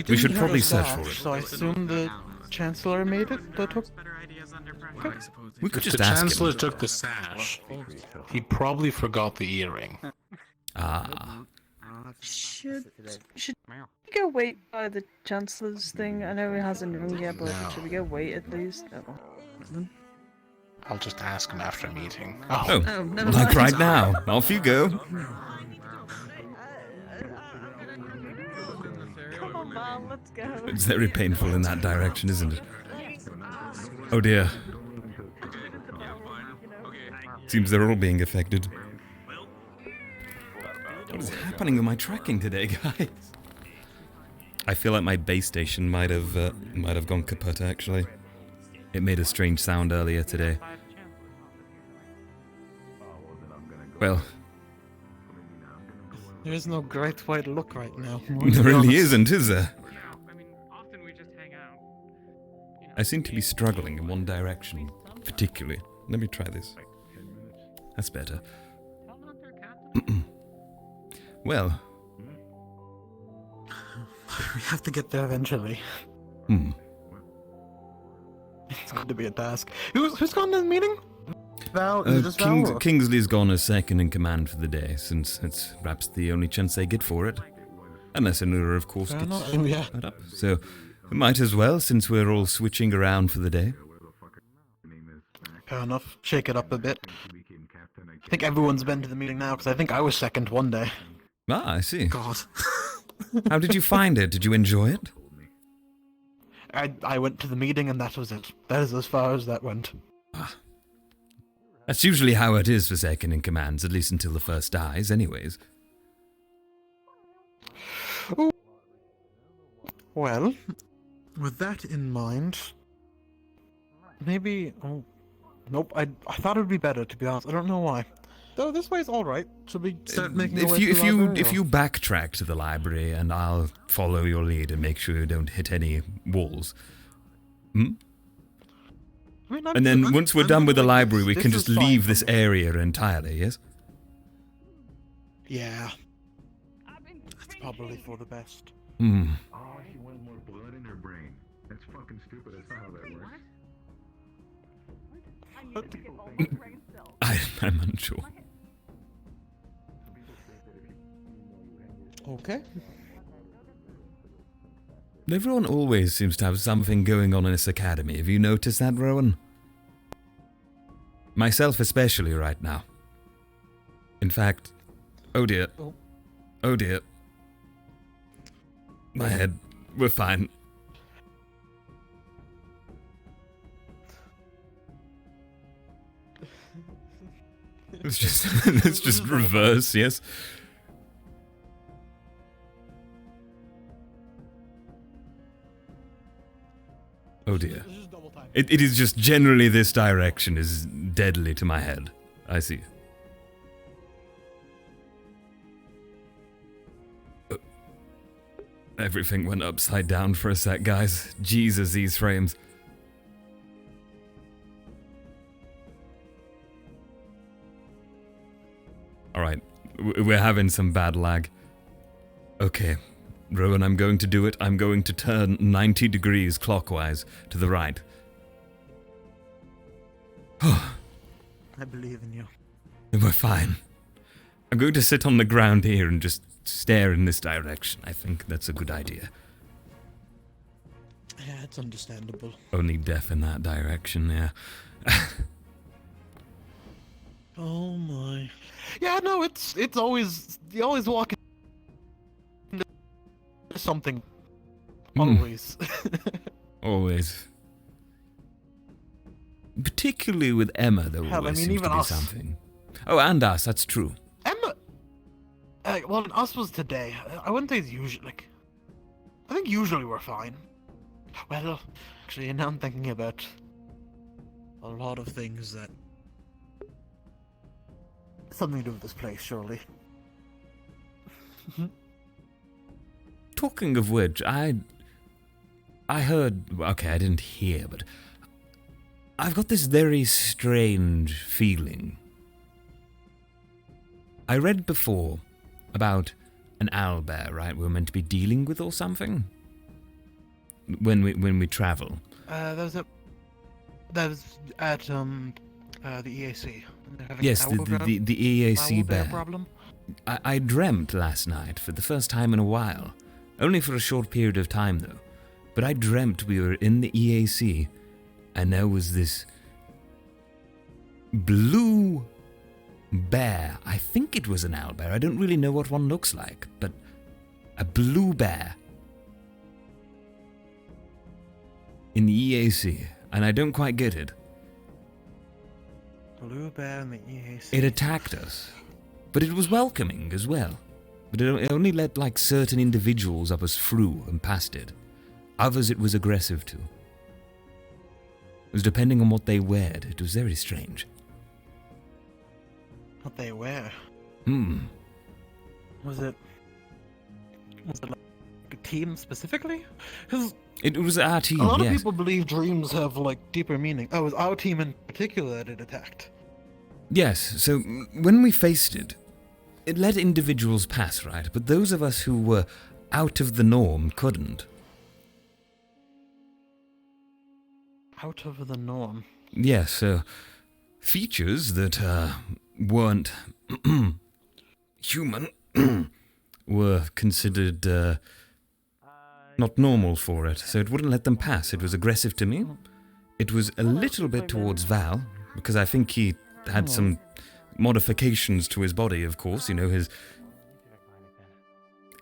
We should probably search for it. So I assume the Chancellor made it? We could just the ask him. Chancellor took the sash. He probably forgot the earring. Ah. Should we go wait by the Chancellor's thing? I know it hasn't rung yet, but should we go wait at least? I'll just ask him after a meeting. Oh, like right now. Off you go. Come on, Val, let's go. It's very painful in that direction, isn't it? Oh dear. Seems they're all being affected. What is happening with my tracking today, guys? I feel like my base station might have gone kaput, actually. It made a strange sound earlier today. Well, There is no great way to look right now. there really isn't, is there? I seem to be struggling in one direction, particularly. Let me try this. That's better. Well, We have to get there eventually. It's going to be a task. Who's gone to the meeting? Val? Is it just Val? Or? Kingsley's gone as second in command for the day, since it's perhaps the only chance they get for it. Unless Anura, of course, gets that up. So, we might as well, since we're all switching around for the day. Fair enough. Shake it up a bit. I think everyone's been to the meeting now, because I think I was second one day. Ah, I see. God. How did you find it? Did you enjoy it? I went to the meeting and that was it. That is as far as that went. That's usually how it is for second in commands, at least until the first dies, anyways. Ooh. Well, with that in mind, maybe... Oh, nope, I thought it would be better, to be honest. I don't know why. Though this way's alright. Should we start making our way to the library, if you backtrack to the library, and I'll follow your lead and make sure you don't hit any walls. And then once we're done with the library, we can just leave this area entirely, yes? Yeah. That's probably for the best. Oh, she wants more blood in her brain. That's fucking stupid. That's not how that works. I'm unsure. Okay. Everyone always seems to have something going on in this academy. Have you noticed that, Rowan? Myself especially right now. In fact, oh dear. Oh dear. My head. We're fine. Let's just reverse, yes? Oh dear. It is just generally this direction is deadly to my head. I see. Everything went upside down for a sec, guys. Jesus, these frames. Alright, we're having some bad lag. Okay, Rowan, I'm going to do it. I'm going to turn 90 degrees clockwise to the right. I believe in you. We're fine. I'm going to sit on the ground here and just stare in this direction. I think that's a good idea. Yeah, it's understandable. Only death in that direction, yeah. Oh my. Yeah, no, it's always, you always walk into something. Always. Always. Particularly with Emma, there Hell, always I mean, seems even to be us. something. Oh, and us, that's true. Emma. Well, us was today. I wouldn't say it's usually like. I think usually we're fine. Well, actually, now I'm thinking about a lot of things that something to do with this place, surely. Talking of which, I heard, okay, I didn't hear, but I've got this very strange feeling. I read before about an owlbear, right, we're meant to be dealing with or something? When we travel. That was at the EAC. They're having Yes, an the EAC owlbear bear. problem. I dreamt last night for the first time in a while. Only for a short period of time, though. But I dreamt we were in the EAC, and there was this blue bear. I think it was an owlbear. I don't really know what one looks like, but a blue bear in the EAC, and I don't quite get it. Blue bear in the EAC. It attacked us, but it was welcoming as well. But it only let like certain individuals up us through and past it. Others it was aggressive to. It was depending on what they wear. It was very strange. What they wear? Was it like a team specifically? Because it was our team. A lot yes. of people believe dreams have like deeper meaning. Oh, it was our team in particular that it attacked. Yes. So when we faced it, it let individuals pass, right? But those of us who were out of the norm couldn't. Out of the norm. Yes. So features that weren't human were considered not normal for it, so it wouldn't let them pass. It was aggressive to me. It was a little bit towards Val, because I think he had some modifications to his body, of course, you know, his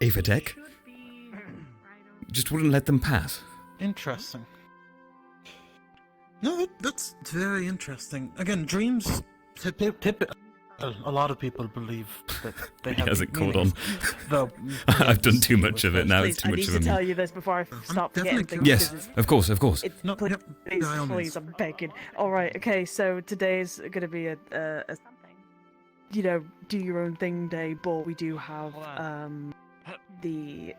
Avatech. Just wouldn't let them pass. Interesting. No, that's very interesting. Again, dreams, a lot of people believe that they have. He hasn't caught on. Though, I've done too much of it now. Please, It's too I much need of to a tell you this before I stop forgetting things. Yes, of course. It's, please, I'm begging. All right, okay. So today's going to be a you know, do your own thing day, but we do have the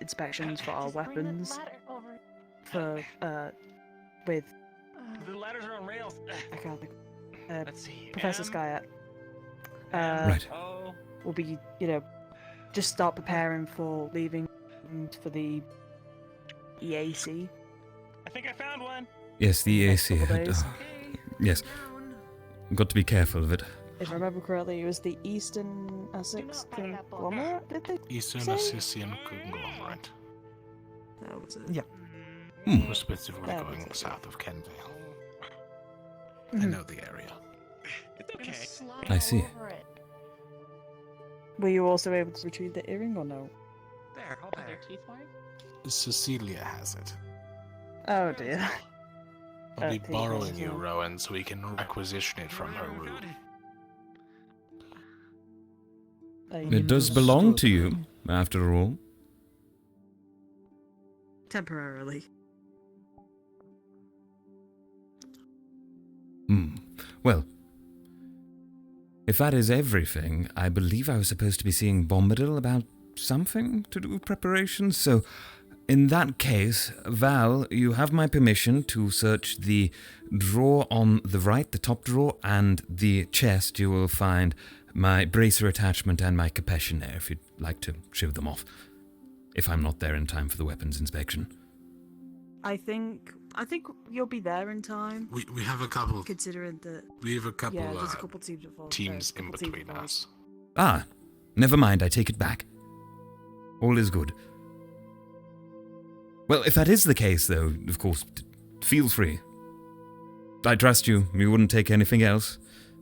inspections for our weapons for with The ladders are on rails. I can't think. Let's see. Professor Skyat. Right. Will be, you know, just start preparing for leaving for the EAC. I think I found one. Yes, the EAC. couple days. Yes. Got to be careful of it. If I remember correctly, it was the Eastern Essex Conglomerate, did they Eastern say? Assisian Conglomerate. That was it. Yeah. We're specifically going south of Kenvale. I Mhm. know the area. It's okay. I see. Were you also able to retrieve the earring or no? There, hold there. Teeth mark? Cecilia has it. Oh dear. I'll be Okay, borrowing yes, you, well. Rowan, so we can requisition it from her room. It does belong to you, after all. Temporarily. Well, if that is everything, I believe I was supposed to be seeing Bombadil about something to do with preparations. So, in that case, Val, you have my permission to search the drawer on the right, the top drawer, and the chest. You will find my bracer attachment and my capessionaire if you'd like to show them off. If I'm not there in time for the weapons inspection. I think you'll be there in time. We have a couple. Considering that. We have a couple. Yeah, there's a couple teams involved. Teams in between us. Ah, never mind. I take it back. All is good. Well, if that is the case, though, of course, feel free. I trust you. You wouldn't take anything else.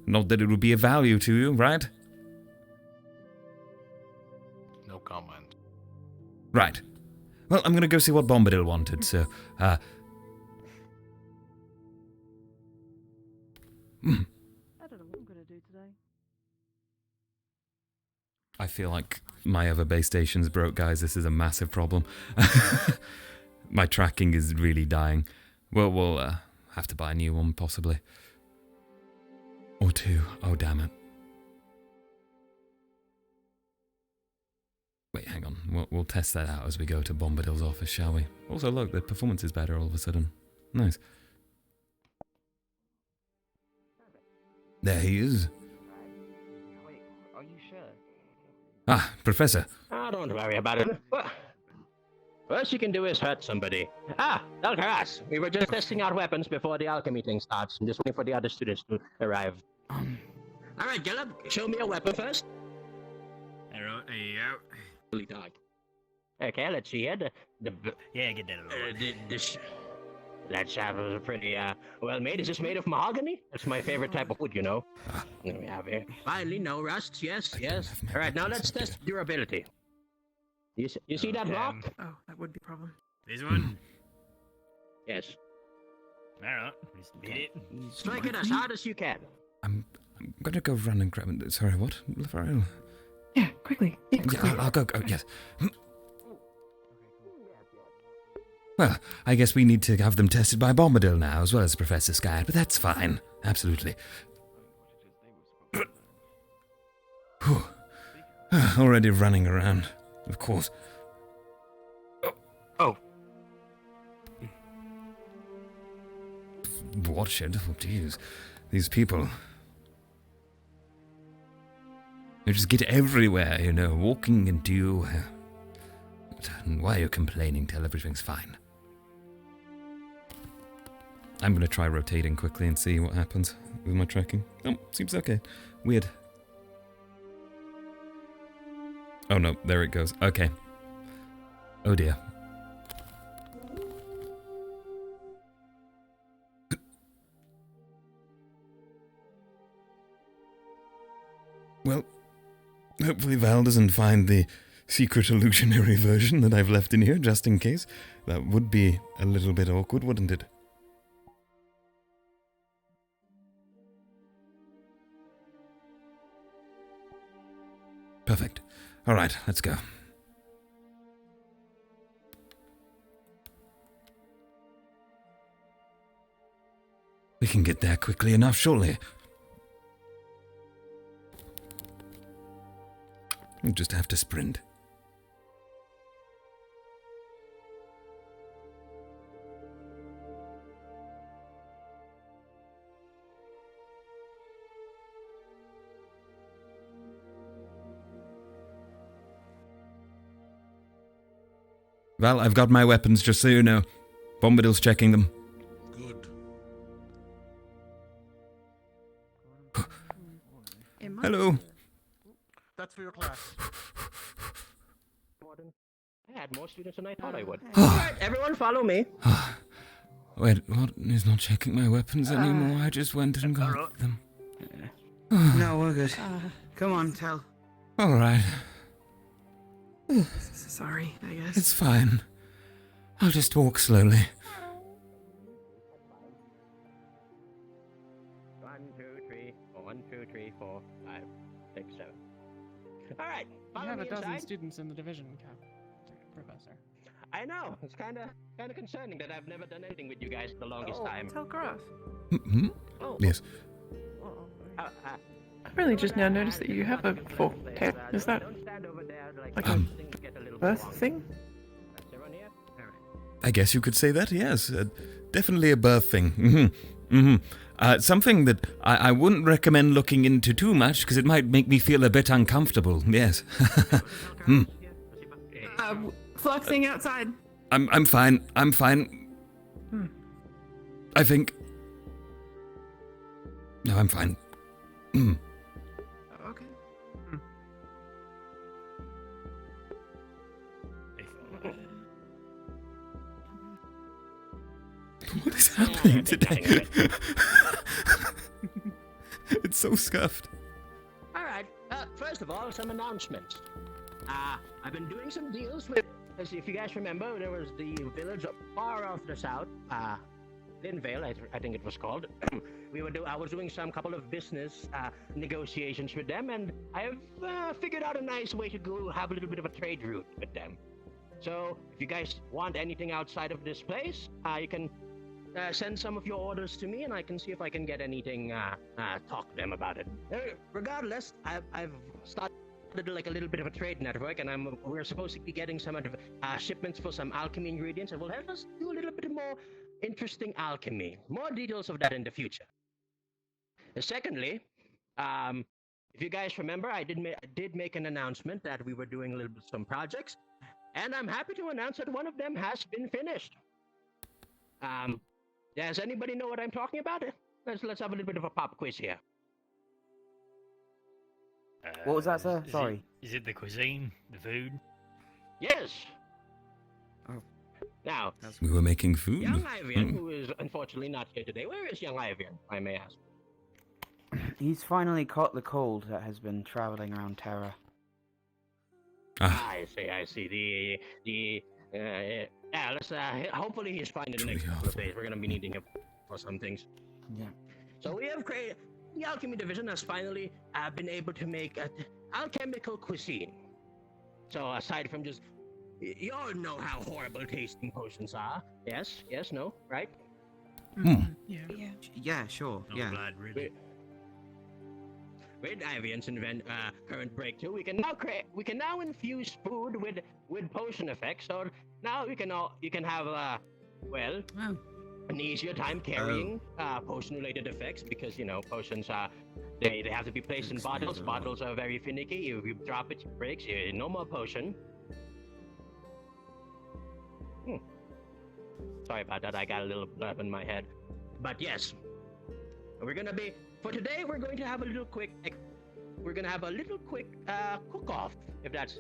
Not that it would be of value to you, right? No comment. Right. Well, I'm gonna go see what Bombadil wanted, so, I don't know what I'm gonna do today. I feel like my other base station's broke, guys. This is a massive problem. My tracking is really dying. Well, we'll have to buy a new one, possibly. Or two. Oh, damn it. Wait, hang on. We'll test that out as we go to Bombadil's office, shall we? Also, look, the performance is better all of a sudden. Nice. There he is. Wait, are you sure? Ah, Professor. Oh, don't worry about it. Worst you can do is hurt somebody. Ah, Tel'Kahras. We were just testing out weapons before the alchemy thing starts. I'm just waiting for the other students to arrive. Alright, Gillum, show me a weapon first. Arrow, there you go. Really dark. Okay, let's see here. Yeah, get that over. That shaft was pretty, well made. Is this made of mahogany? That's my favorite type of wood, you know. What do we have here? Finally, no rusts. Yes. Alright, now let's test durability. You see that rock? Oh, that would be a problem. This one? Yes. Alright, just beat it. Strike it as hard as you can. I'm gonna go run and grab it. Sorry, what? Lafarel? Yeah, quickly. Yeah, I'll go, yes. Well, I guess we need to have them tested by Bombadil now, as well as Professor Sky, but that's fine. Absolutely. Already running around, of course. Oh. Watch it. Oh, jeez. These people. They just get everywhere, you know, walking into you. Why are you complaining till everything's fine? I'm going to try rotating quickly and see what happens with my tracking. Oh, seems okay. Weird. Oh no, there it goes. Okay. Oh dear. Well, hopefully Val doesn't find the secret illusionary version that I've left in here, just in case. That would be a little bit awkward, wouldn't it? Perfect. Alright, let's go. We can get there quickly enough, surely. We just have to sprint. Val, I've got my weapons, just so you know. Bombadil's checking them. Good. Hello. That's for your class. I had more students than I thought I would. Alright, everyone follow me. Wait, what? He's not checking my weapons anymore. I just went and got them. No, we're good. Come on, Tel. Alright. Sorry, I guess. It's fine. I'll just walk slowly. 1, 2, 3, 1, 2, 3, 4, 5, 6, 7. Alright, You follow have me a dozen inside. students in the division, Professor. I know, it's kinda concerning that I've never done anything with you guys for the longest time. Tel'Kahras. Mm-hmm. Oh. Yes. I really just now noticed that you have a fork tail. Is that Like a birth thing? I guess you could say that, yes. Definitely a birth thing. Something that I wouldn't recommend looking into too much, because it might make me feel a bit uncomfortable, yes. Fluxing outside. I'm fine. I think... No, I'm fine. Okay. What is happening today? It's so scuffed. Alright, first of all, some announcements. I've been doing some deals with, as if you guys remember, there was the village far off the south, Linvale, I think it was called. I was doing some couple of business negotiations with them, and I've figured out a nice way to go have a little bit of a trade route with them. So, if you guys want anything outside of this place, you can send some of your orders to me, and I can see if I can get anything, talk to them about it. Regardless, I've started like a little bit of a trade network, and we're supposed to be getting some shipments for some alchemy ingredients, and will help us do a little bit more interesting alchemy. More details of that in the future. Secondly, if you guys remember, I did make an announcement that we were doing a little bit some projects, and I'm happy to announce that one of them has been finished. Does anybody know what I'm talking about? Let's have a little bit of a pop quiz here. What was that, sir? Sorry. Is it the cuisine? The food? Yes. Now, we were making food. Young Ivian, who is unfortunately not here today. Where is young Ivian, I may ask? He's finally caught the cold that has been traveling around Terra. I see. Let's hopefully he's fine in the next couple of days. We're gonna be needing him for some things. Yeah. So we have created, the alchemy division has finally been able to make an alchemical cuisine. So aside from just, you all know how horrible tasting potions are. Yes, no, right? Yeah, sure. Not glad, really. With Ivian's current breakthrough, we can now infuse food with potion effects. So now you can have an easier time carrying potion-related effects, because potions are they have to be placed in bottles. Bottles are very finicky. If you drop it, it breaks. No more potion. Sorry about that. I got a little blurb in my head. But yes, we're going to have a little quick cook-off, if that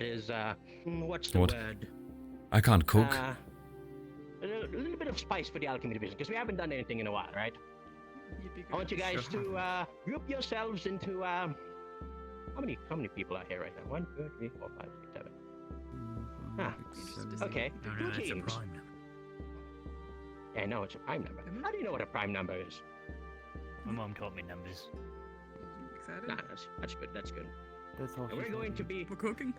is what's the word? I can't cook. A little bit of spice for the alchemy division, because we haven't done anything in a while, right? I want you guys to group yourselves into how many people are here right now? 1, 2, 3, 4, 5, 6, 7. Okay. No, that's a prime number. Yeah, I know it's a prime number. How do you know what a prime number is? My mom taught me numbers. Nah, that's good. That's good. That's all. We're going to be cooking.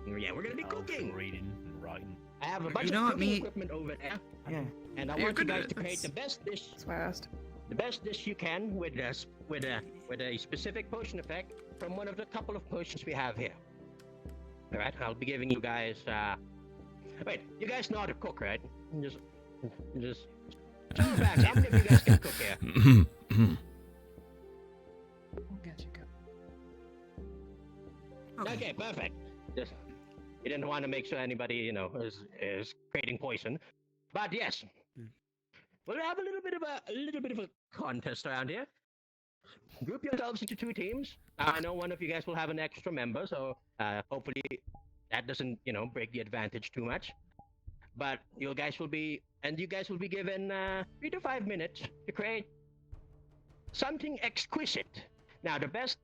We're going to be cooking. Reading and writing. I have a bunch of cooking equipment over there. Yeah. And I want you guys to create the best dish. That's why I asked. The best dish you can with a specific potion effect from one of the couple of potions we have here. All right, I'll be giving you guys. Wait, you guys know how to cook, right? Just. Back. How many of you guys can cook here? Okay, perfect. Just, you didn't want to make sure anybody, is creating poison, but yes, we'll have a little bit of a contest around here. Group yourselves into 2 teams. I know one of you guys will have an extra member, so hopefully that doesn't, break the advantage too much. But you guys will be given 3 to 5 minutes to create something exquisite. Now, the best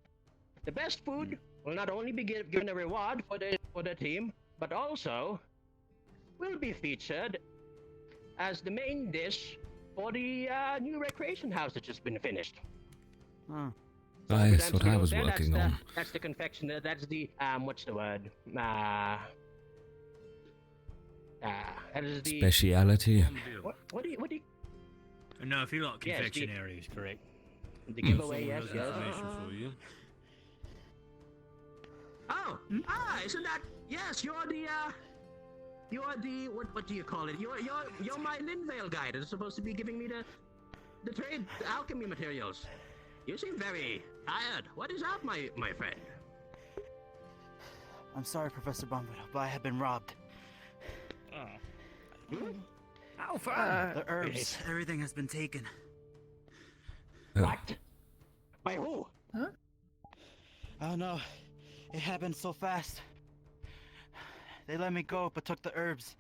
food will not only be given a reward for the team, but also will be featured as the main dish for the new recreation house that's just been finished. That's what I was working on. That's the confection. That's the what's the word? That is the speciality. What do you? No, I feel like confectionery is correct. The giveaway, yes. Information for you. Oh, isn't that? Yes, you're the what do you call it? You're my Linvale guy that's supposed to be giving me the trade, the alchemy materials. You seem very tired. What is up, my friend? I'm sorry, Professor Bombado, but I have been robbed. How far? The herbs, everything has been taken. What? By who? Huh? Oh no, it happened so fast. They let me go, but took the herbs.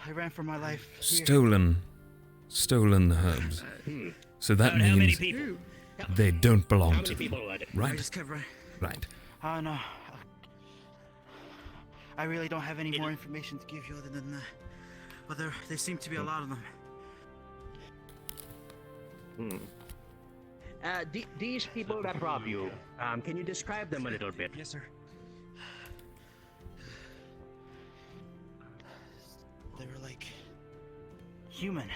I ran for my life. Here. Stolen the herbs. So that How many means people? they don't belong How to many them. people were there? I Right. just kept running. Right. Oh no. I really don't have any more information to give you other than that. But there seem to be a lot of them. These people that rob you, can you describe them a little bit? Yes, sir. They were like human.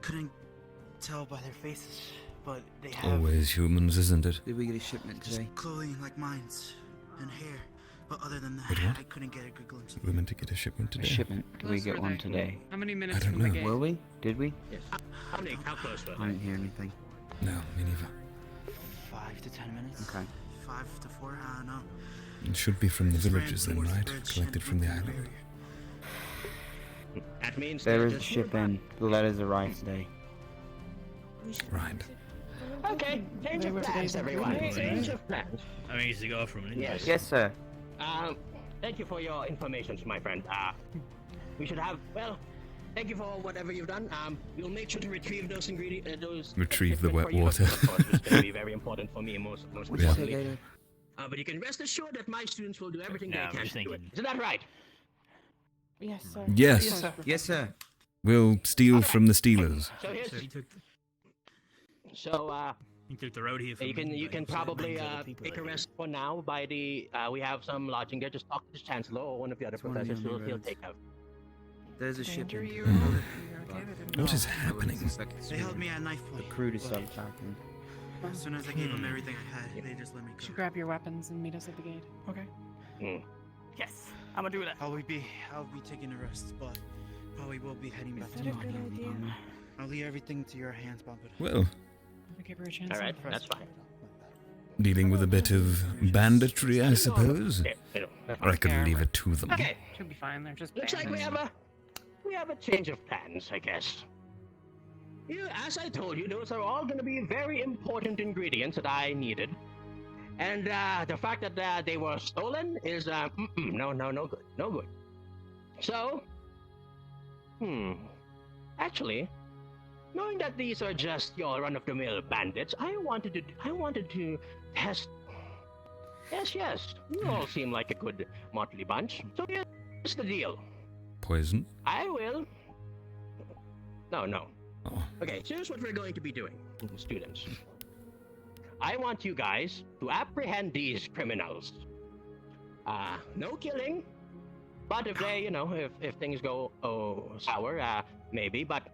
Couldn't tell by their faces, but they have Always humans, isn't it? Did we get a shipment today? clothing like mines and hair. But other than that, Wait, what? I couldn't get a good glimpse of We're meant to get a shipment A today. shipment. Did we Close get were one they? today? How many minutes I don't from the know. gate? Will we? Did we? Yes. How close were I they? didn't hear anything. No, me neither. 5 to 10 minutes. Okay. 5 to 4, I don't know. It should be from the Just ran villages then, towards the right? bridge Collected and from the went through island. barrier. That means There they're is a just ship in. The letters arrived today. Right. Okay, change of plans, everyone. Change of plans. I mean, to go from it. Yes. Yes, sir. Thank you for your information, my friend. We should have, well, thank you for whatever you've done. We'll make sure to retrieve those ingredients, Retrieve the shipment wet for you, water. Of course, it's going to be very important for me, most What'd you say, importantly. Gator? But you can rest assured that my students will do everything No, they I'm can just to do it. thinking. Isn't that right? Yes, sir. Yes. Yes, sir. Yes, sir. We'll steal from the stealers. So here's, He took you the road here. From you can probably take a rest. rest for now by the, we have some lodging there. Just talk to the chancellor or one of the other one of the professors. only He'll roads. take out. There's a ship in. What is happening? They held me at knife point. The crew but decided attacking. as soon as I gave them everything I had, they just let me You go. should grab your weapons and meet us at the gate. Okay. Yes, I'm gonna do that. I'll be taking a rest, but probably will be heading back Is to that a London. good idea? I'll leave everything to your hands, Bob. Well, Okay, for a chance. All right, that's fine. dealing with a bit of banditry, I suppose. Yeah, Or I could leave it to them. Okay. Should be fine. They're just. Looks like we have a change of plans, I guess. As I told you, those are all going to be very important ingredients that I needed. And the fact that they were stolen is no good. So, actually, knowing that these are just your run-of-the-mill bandits, I wanted to test. Yes, you all seem like a good motley bunch. So here's the deal. Poison? I will. No. Oh. Okay, so here's what we're going to be doing, students. I want you guys to apprehend these criminals. No killing, but if they, if things go sour, maybe. But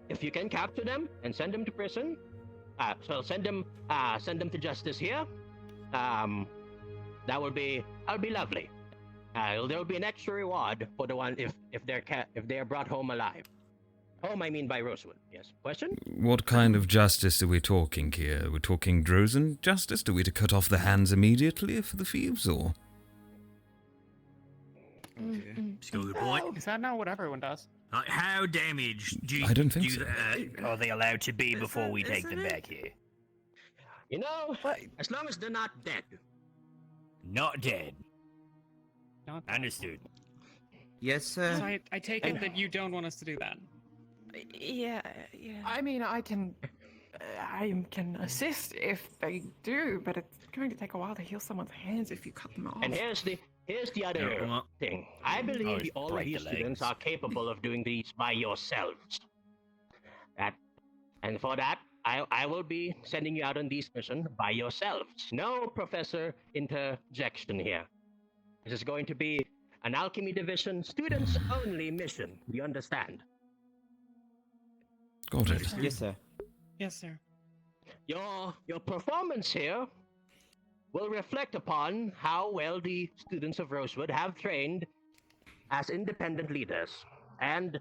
if you can capture them and send them to prison, so send them to justice here. That would be lovely. There will be an extra reward for the one if they're brought home alive. Home, I mean by Rosewood. Yes. Question? What kind of justice are we talking here? We're talking Drozen justice? Do we to cut off the hands immediately for the thieves, or? Still a good point. Is that not what everyone does? Like, how damaged do you? I don't think so. Are they allowed to be before we take them back here? As long as they're not dead. Not dead. Not Understood. Yes, sir. So I take it that you don't want us to do that. Yeah. I mean, I can assist if they do, but it's going to take a while to heal someone's hands if you cut them off. And here's the other thing. I believe all of you students are capable of doing these by yourselves. And for that, I will be sending you out on these missions by yourselves. No professor interjection here. This is going to be an alchemy division students only mission. You understand? Got it. Yes, sir. Yes, sir. Your performance here will reflect upon how well the students of Rosewood have trained as independent leaders. And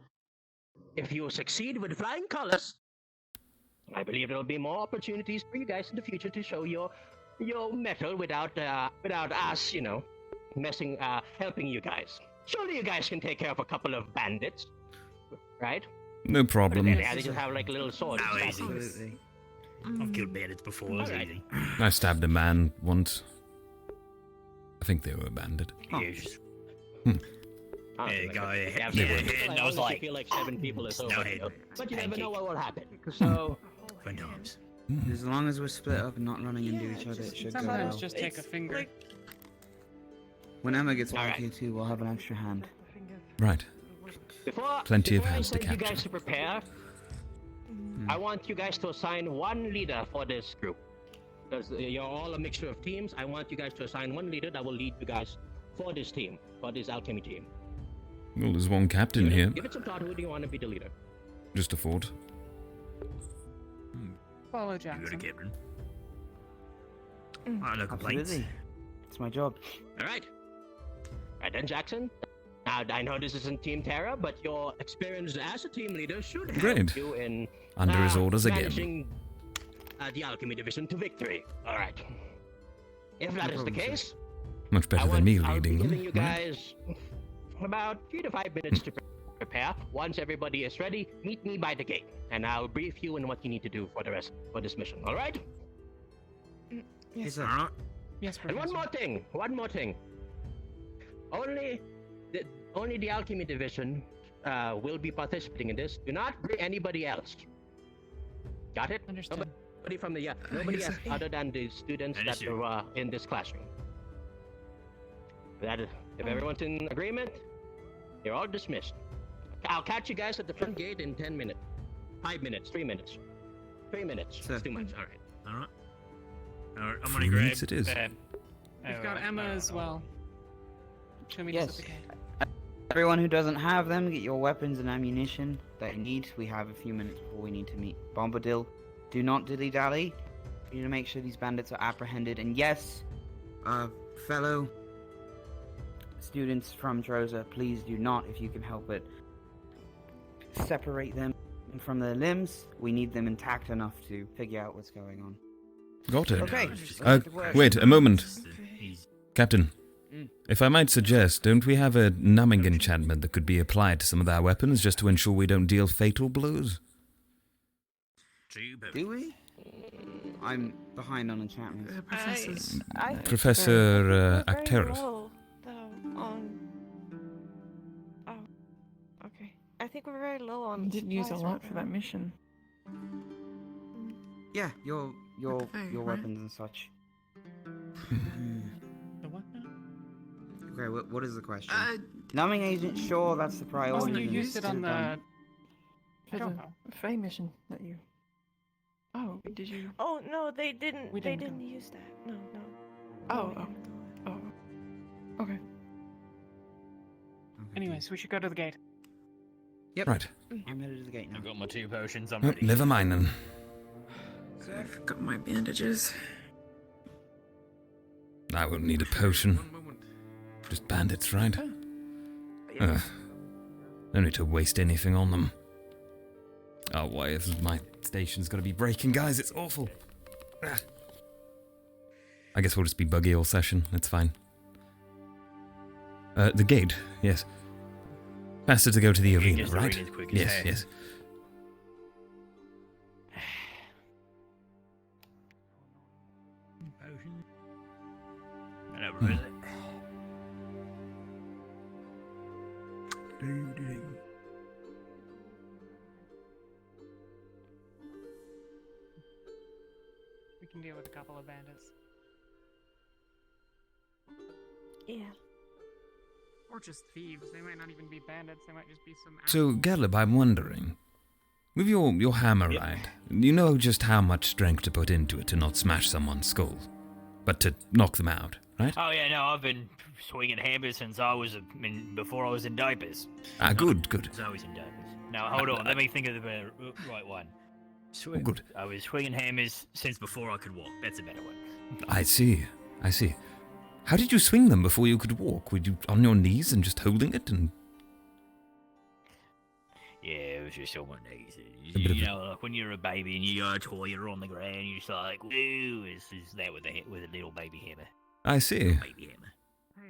if you succeed with flying colors, I believe there will be more opportunities for you guys in the future to show your mettle without us, helping you guys. Surely you guys can take care of a couple of bandits, right? No problem. Yeah, they just have like little swords. Oh, easy. Absolutely. I've killed bandits before, that's easy. I stabbed a man once. I think they were a bandit. Yes. Hey, guy, I was like, feel like 7 people is over, but you never know what will happen. So, fun times. As long as we're split up and not running into each other, it should go Sometimes well. just take a finger. When Emma gets back here too, we'll have an extra hand. Right. Plenty of hands to I send you capture. guys to prepare, I want you guys to assign one leader for this group. Because you're all a mixture of teams, I want you guys to assign one leader that will lead you guys for this team, for this alchemy team. Well, there's one captain here. Give it some thought, who do you want to be the leader? Just a thought. Follow Jackson. No complaints. Absolutely. It's my job. Alright. Right then, Jackson. Now, I know this isn't Team Terra, but your experience as a team leader should help Great. you in Under his orders again. managing the alchemy division to victory. Alright. If that is the case, Much better than me I'll be leading giving them. you right? guys about 3 to 5 minutes to prepare. Once everybody is ready, meet me by the gate, and I'll brief you on what you need to do for this mission. All right? Yes, sir. sir. Yes, And Professor. one more thing. Only the alchemy division will be participating in this. Do not bring anybody else. Got it? Understood. Nobody from the nobody yes, else sir. other than the students that Understood. are in this classroom. That is, if everyone's in agreement, you're all dismissed. I'll catch you guys at the front gate in 10 minutes. 5 minutes, 3 minutes. 3 minutes. Sir. It's too much. All right. Alright. Alright, I'm 3 gonna grab. minutes it is. We've got Emma as well. She'll meet us at Yes. the gate. Everyone who doesn't have them, get your weapons and ammunition that you need. We have a few minutes before we need to meet Bombadil. Do not dilly-dally. We need to make sure these bandits are apprehended. And yes, fellow students from Droza, please do not, if you can help it, separate them from their limbs. We need them intact enough to figure out what's going on. Got it. Okay. Wait, a moment. Captain, if I might suggest, don't we have a numbing enchantment that could be applied to some of our weapons just to ensure we don't deal fatal blows? Do we? I'm behind on enchantments. Professor Acteros. Okay. I think we're very low on. Didn't use a lot for that mission. Yeah, your Okay, right. weapons and such. The what now? Okay, what is the question? Numbing agent, sure, that's the priority. Oh, you that used needs it to on be the. done. I don't know. Fey mission that you. Oh, did you? Oh no, they didn't. We They didn't didn't use that. No, no. Oh. Okay. Anyways, we should go to the gate. Yep. Right. I'm headed to the gate now. I've got my 2 potions, I'm Oh, ready. never mind then. I've got my bandages. I won't need a potion. Just bandits, right? No need to waste anything on them. Oh, why is my station's gotta be breaking, guys? It's awful. Ah. I guess we'll just be buggy all session. It's fine. The gate, yes. Faster to go to the arena, just the right? arena's quick as Yes, heck. yes. Potion. I never read it. We can deal with a couple of bandits. Yeah. Or just thieves. They might not even be bandits. They might just be some. So, Galeb, I'm wondering, with your hammer right, you know just how much strength to put into it to not smash someone's skull, but to knock them out, right? Oh yeah, no, I've been swinging hammers since I was before I was in diapers. Ah, good, good. I was always in diapers. Now hold on, let me think of the right one. Good. I was swinging hammers since before I could walk. That's a better one. I see. I see. How did you swing them before you could walk? Were you on your knees and just holding it and... Yeah, it was just on my knees. A bit of You a- know, like when you're a baby and you got a toy, you're on the ground, you're just like, woo, it's that with a little baby hammer. I see. Baby hammer.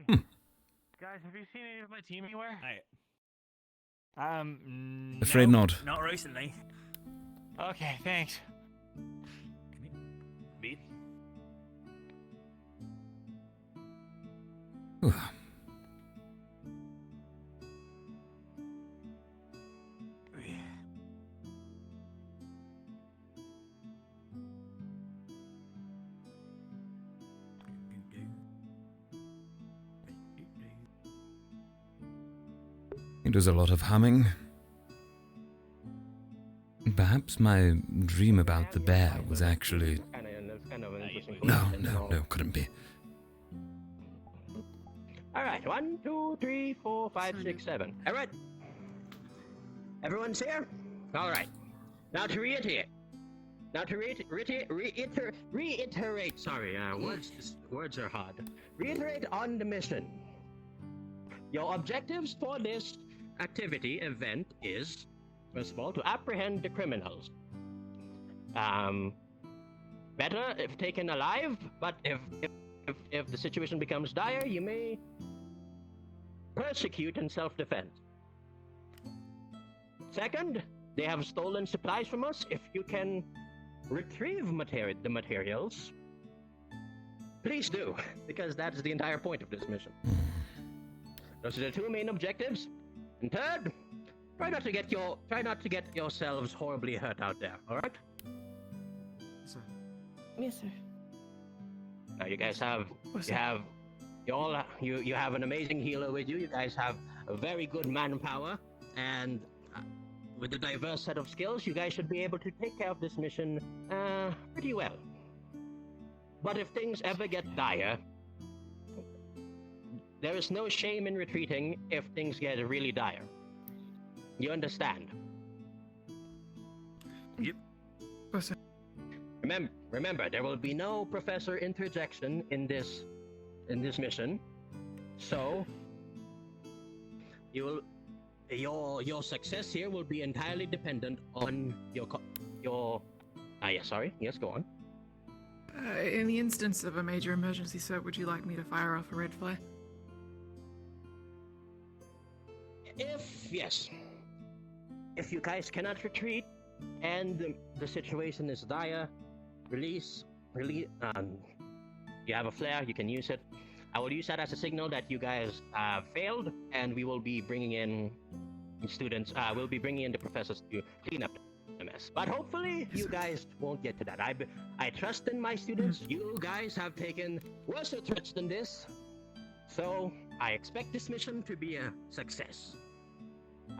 Hey, guys, have you seen any of my team anywhere? Afraid no, not. Not recently. Okay, thanks. Bit. It was a lot of humming. Perhaps my dream about the bear was actually... No, couldn't be. All right, 1, 2, 3, 4, 5, 6, 7. All right. Everyone's here? All right. Now to reiterate. Reiterate. Sorry, words are hard. Reiterate on the mission. Your objectives for this event is, first of all, to apprehend the criminals. Better if taken alive, but if the situation becomes dire, you may persecute in self-defense. Second, they have stolen supplies from us. If you can retrieve the materials, please do, because that is the entire point of this mission. Those are the two main objectives. And third, try not to get yourselves horribly hurt out there. All right? Yes, sir. Now you guys have you have an amazing healer with you. You guys have a very good manpower, and with a diverse set of skills, you guys should be able to take care of this mission pretty well. But if things ever get dire, there is no shame in retreating if things get really dire. You understand? Yep. Remember, there will be no professor interjection in this mission. So, your success here will be entirely dependent on your. Sorry. Yes, go on. In the instance of a major emergency, sir, would you like me to fire off a red flare? If you guys cannot retreat and the situation is dire, release. You have a flare, you can use it. I will use that as a signal that you guys failed, and we will be bringing in students. We'll be bringing in the professors to clean up the mess. But hopefully, you guys won't get to that. I trust in my students. You guys have taken worse threats than this, so I expect this mission to be a success.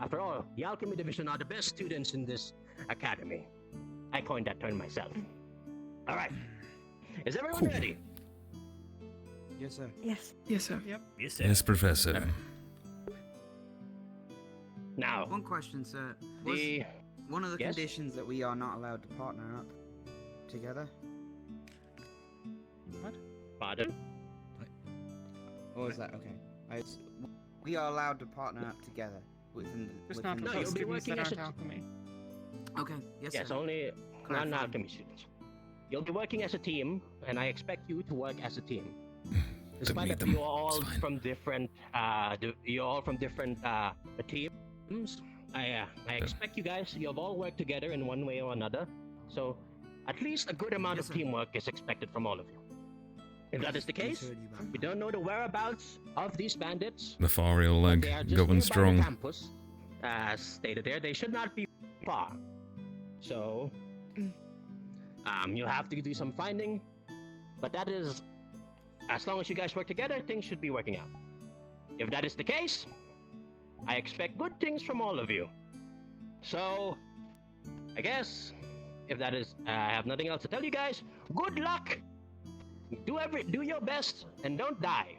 After all, the Alchemy Division are the best students in this academy. I coined that term myself. All right. Is everyone ready? Yes, sir. Yes. Yes, sir. Yep. Yes, sir. Yes, Professor. Now, one question, sir. Was one of the conditions that we are not allowed to partner up together? What? Pardon? Or is that okay? We are allowed to partner up together within the. Just not No, for you'll be students working that as a aren't alchemy. Okay. Yes, yes, sir. only Clarifying. non-alchemy students. You'll be working as a team, and I expect you to work as a team. Despite that you're all from different, teams, I expect you guys. You have all worked together in one way or another. So, at least a good amount of teamwork is expected from all of you. If that is the case, we don't know the whereabouts of these bandits. Nefarial leg They are just going nearby strong. the campus, as stated there. They should not be far. So, you have to do some finding, but that is, as long as you guys work together, things should be working out. If that is the case, I expect good things from all of you. So, I guess, if that is, I have nothing else to tell you guys. Good luck. Do your best and don't die.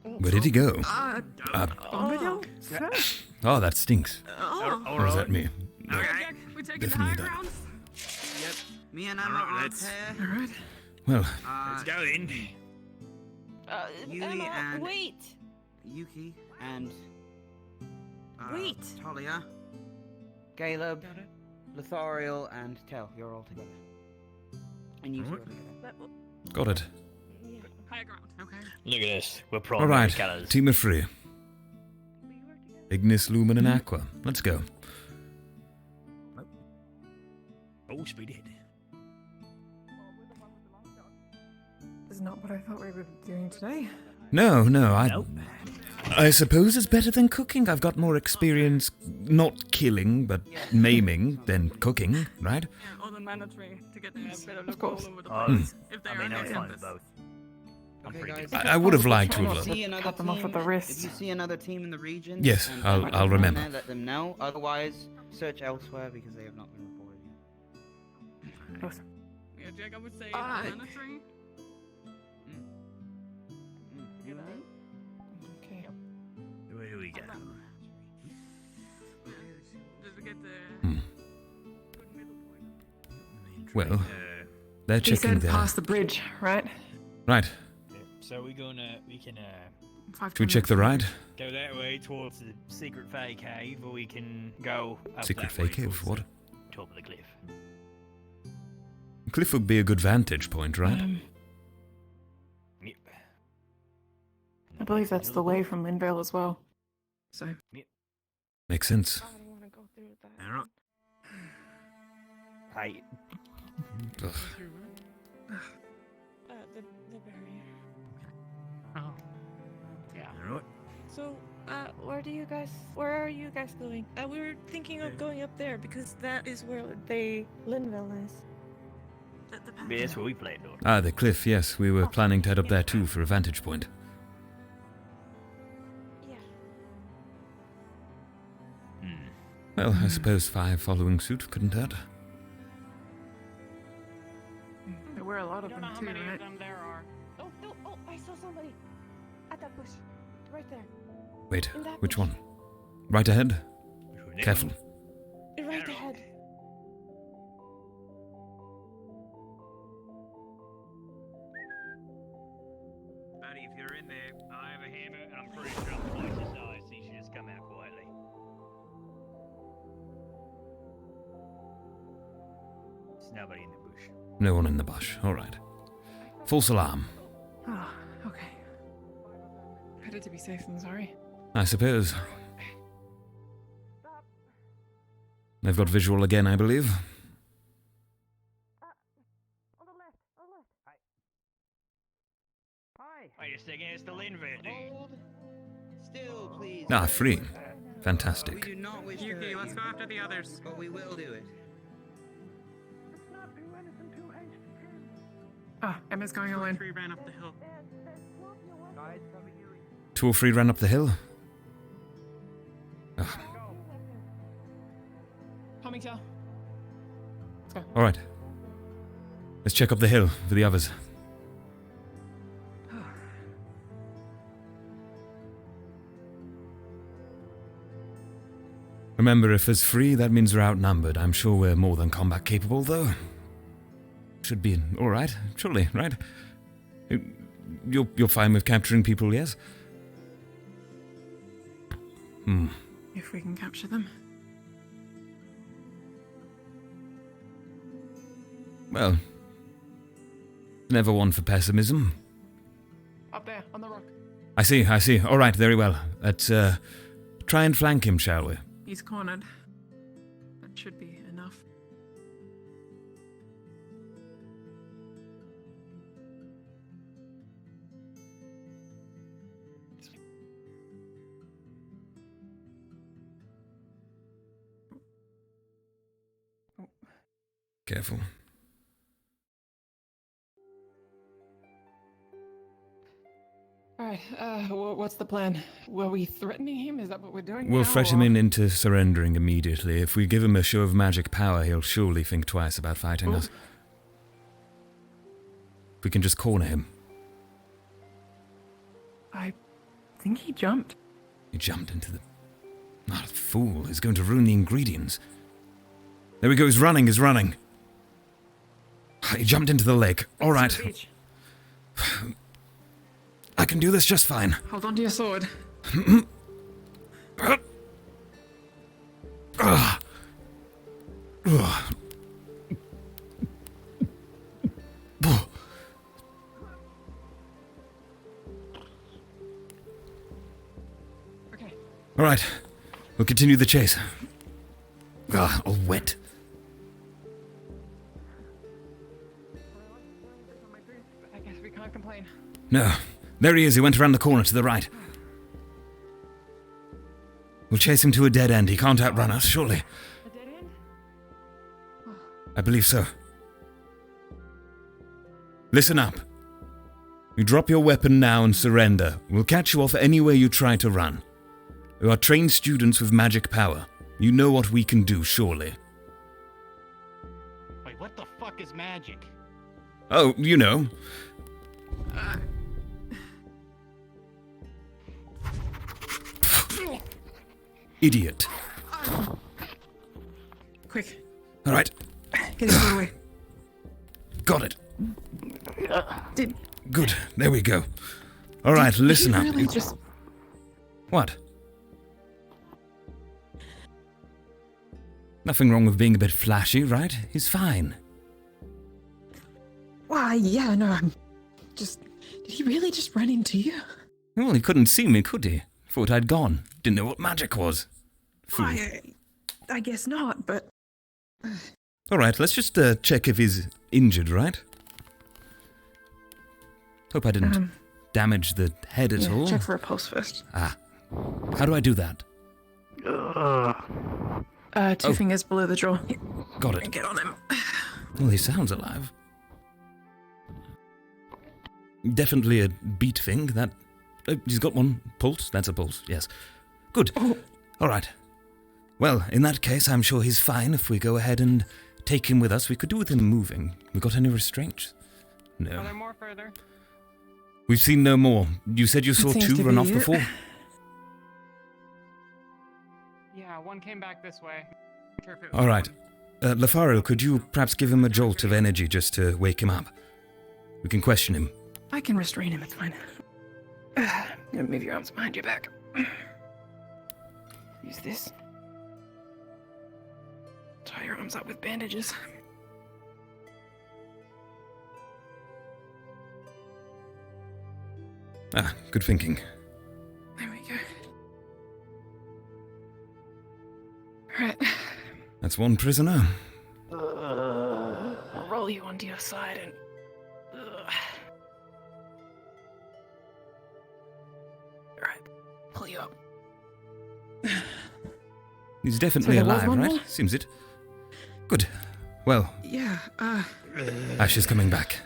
Where did he go? Sir? Oh, that stinks. Oh. Or is that me? Okay. We're taking the Definitely high that. grounds. Me and Emma are Alright. pair. Alright. Well, Let's go in. Yui Emma, and wait! Yuki and Wait. Talia, Caleb, Lothariel, and Tel. You're all together. And you two are together. got it. Higher ground. Okay. Look at this. We're All primary right, colours. team of three. Ignis, Lumen, and Aqua. Let's go. Oh, speed ahead. This is not what I thought we were doing today. No, I suppose it's better than cooking. I've got more experience not killing, but maiming than cooking, right? Yeah, or the mandatory to get them a bit of Of course. all over the Oh, place. If they I are mean, on I'm fine with campus. both. I'm Okay, pretty guys. good. I would have liked to Try have not looked. See another cut them off team- at the wrist. If you see another team in the region, Yes, and I'll contact them remember. there, let them know. Otherwise, search elsewhere because they have not been reported yet. Awesome. Yeah, Jake, I would say Alright. mandatory. Okay. Where do we go? Just to get the Hmm. Well, they're He checking said there. past the bridge, right? Right. So we can 5 Should we check the ride? go that way towards the secret Fey cave, or we can go up Secret that way Fey cave, towards what? the top of the cliff. Cliff would be a good vantage point, right? Yep. I believe that's the way from Linvale as well. So. Makes sense. I don't want to go through that. Alright. Hey, Ugh. The barrier. Oh. Yeah. alright. So, where are you guys going? We were thinking of going up there because that is where Linville is. Yeah, that's what we planned on. Ah, the cliff, yes. We were planning to head up there too for a vantage point. Yeah. Well, I suppose 5 following suit couldn't hurt. There were a lot of them too, right? there are. Oh, I saw somebody at that bush. Right there. Wait, In that which bush. one? Right ahead? Careful. Right ahead. Buddy, if you're in there, I have a hammer, and I'm pretty sure I'm twice your size, so you should just come out quietly. There's nobody in the bush. No one in the bush. All right. False alarm. Oh, okay. Better to be safe than sorry. I suppose. They've got visual again, I believe. Wait a second, it's the Linville, dude. Still, please. Ah, free. We Fantastic. do not wish Yuki, to let's hurt go you, after the others. but we will do it. Ah, Emma's going all in. 3 ran up the hill. 2 or 3 ran up the hill. Ah, Coming, Cal. Let's go. all right. Let's check up the hill for the others. Remember, if there's 3, that means we're outnumbered. I'm sure we're more than combat capable, though. Should be all right, surely, right? You're fine with capturing people, yes? Hmm. If we can capture them. Well, never one for pessimism. Up there, on the rock. I see. All right, very well. Let's try and flank him, shall we? He's cornered. That should be enough. Careful. Alright, what's the plan? Were we threatening him? Is that what we're doing We'll now, fret him or- into surrendering immediately. If we give him a show of magic power, he'll surely think twice about fighting us. We can just corner him. I think he jumped. He jumped into the... Not a fool. He's going to ruin the ingredients. There he goes, running. He jumped into the lake. All right. I can do this just fine. Hold on to your sword. All right. We'll continue the chase. All wet. I guess we can't complain. No. There he is. He went around the corner to the right. We'll chase him to a dead end. He can't outrun us, surely. A dead end? I believe so. Listen up. You drop your weapon now and surrender. We'll catch you off anywhere you try to run. You are trained students with magic power. You know what we can do, surely. Wait, what the fuck is magic? Oh, you know. Idiot. Quick. All right. Get his sword away. Got it. Did Good. There we go. All right, listen up. really just... What? Nothing wrong with being a bit flashy, right? He's fine. Why, yeah, no, I'm just... Did he really just run into you? Well, he couldn't see me, could he? Thought I'd gone. Didn't know what magic was. Fool. I guess not, but... All right, let's just check if he's injured, right? Hope I didn't damage the head at all. Check for a pulse first. Ah. How do I do that? Two fingers below the jaw. Got it. Get on him. Well, he sounds alive. Definitely a beat thing. That he's got one pulse. That's a pulse. Yes. Good. All right. Well, in that case, I'm sure he's fine. If we go ahead and take him with us, we could do with him moving. We got any restraints? No. Are there more further? We've seen no more. You said you saw seems two to run be off it. before. Yeah, one came back this way. Sure if it was All right. Lothario, could you perhaps give him a jolt of energy just to wake him up? We can question him. I can restrain him, it's fine. Move your arms behind your back. Use this. Tie your arms up with bandages. Ah, good thinking. There we go. Alright. That's one prisoner. I'll roll you onto your side and... Alright. Pull you up. He's definitely So there was alive, one right? more? Seems it. Good. Well, Yeah, Ash is coming back.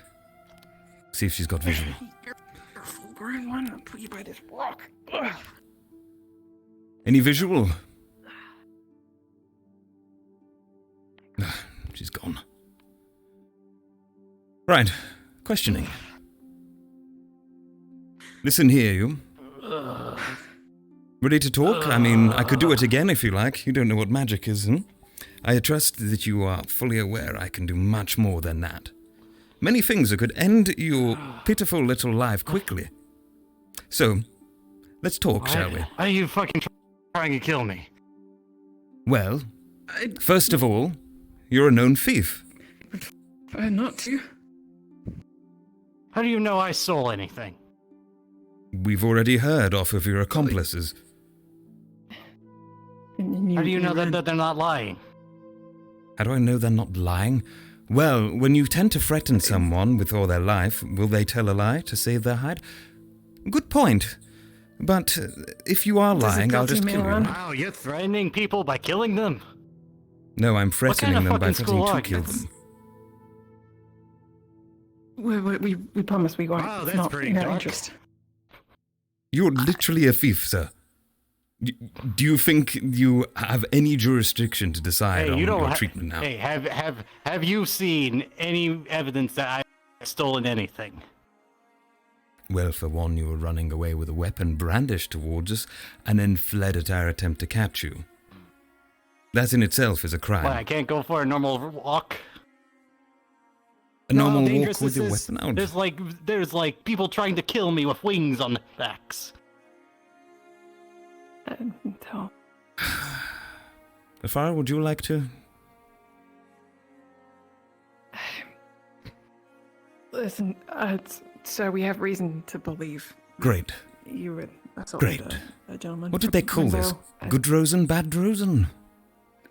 See if she's got visual. You're a full-grown one. I'll put you by this rock. Any visual? She's gone. Right. Questioning. Listen here, you. Ready to talk? I mean, I could do it again if you like. You don't know what magic is, hmm? I trust that you are fully aware I can do much more than that. Many things that could end your pitiful little life quickly. So, let's talk, shall we? Why are you fucking trying to kill me? Well, first of all, you're a known thief. Not to. How do you know I stole anything? We've already heard off of your accomplices. How do you know that they're not lying? How do I know they're not lying? Well, when you tend to threaten someone with all their life, will they tell a lie to save their hide? Good point. But if you are lying, I'll just kill you. Wow, you're threatening people by killing them? No, I'm threatening them by fucking threatening school to are kill you? them. We promise we won't. Wow, It's that's not pretty in our dark. interest. You're literally a thief, sir. Do you think you have any jurisdiction to decide on your treatment now? Hey, have you seen any evidence that I've stolen anything? Well, for one, you were running away with a weapon brandished towards us, and then fled at our attempt to catch you. That in itself is a crime. Why, I can't go for a normal walk? A normal walk dangerous with your this is. weapon out. There's like people trying to kill me with wings on their backs. Tell. Afar, would you like to? Listen, sir, we have reason to believe. Great. You were assaulted Great. a gentleman. What did they call this? Good Rosen, bad Rosen?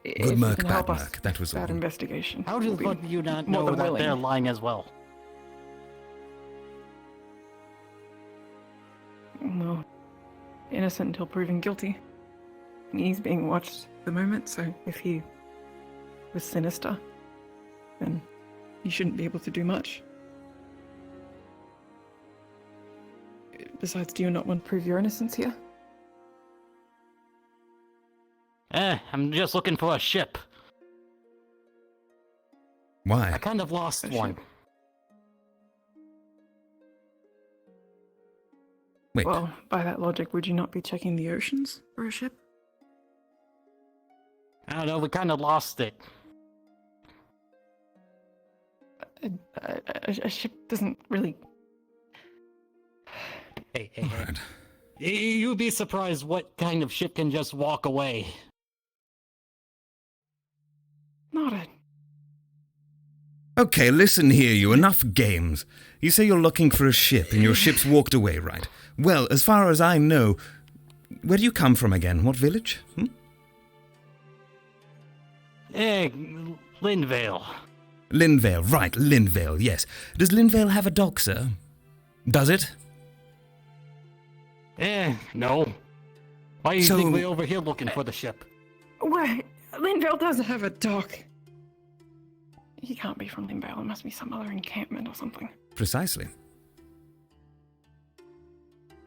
Good Merc, bad Merc. That was that all. investigation. How We'll do be you not more know than that willing. they're lying as well? No. Innocent until proven guilty. And he's being watched at the moment, so if he was sinister, then he shouldn't be able to do much. Besides, do you not want to prove your innocence here? I'm just looking for a ship. Why? I kind of lost one. Wait. Well, by that logic, would you not be checking the oceans for a ship? I don't know, we kind of lost it. A ship doesn't really... Hey. You'd be surprised what kind of ship can just walk away. Not a... Okay, listen here, you. Enough games. You say you're looking for a ship, and your ship's walked away, right? Well, as far as I know... Where do you come from again? What village? Linvale. Linvale, right, Linvale, yes. Does Linvale have a dock, sir? Does it? No. Why do you So- think we're over here looking for the ship? Wait, Linvale does have a dock. He can't be from Linvale. It must be some other encampment or something. Precisely.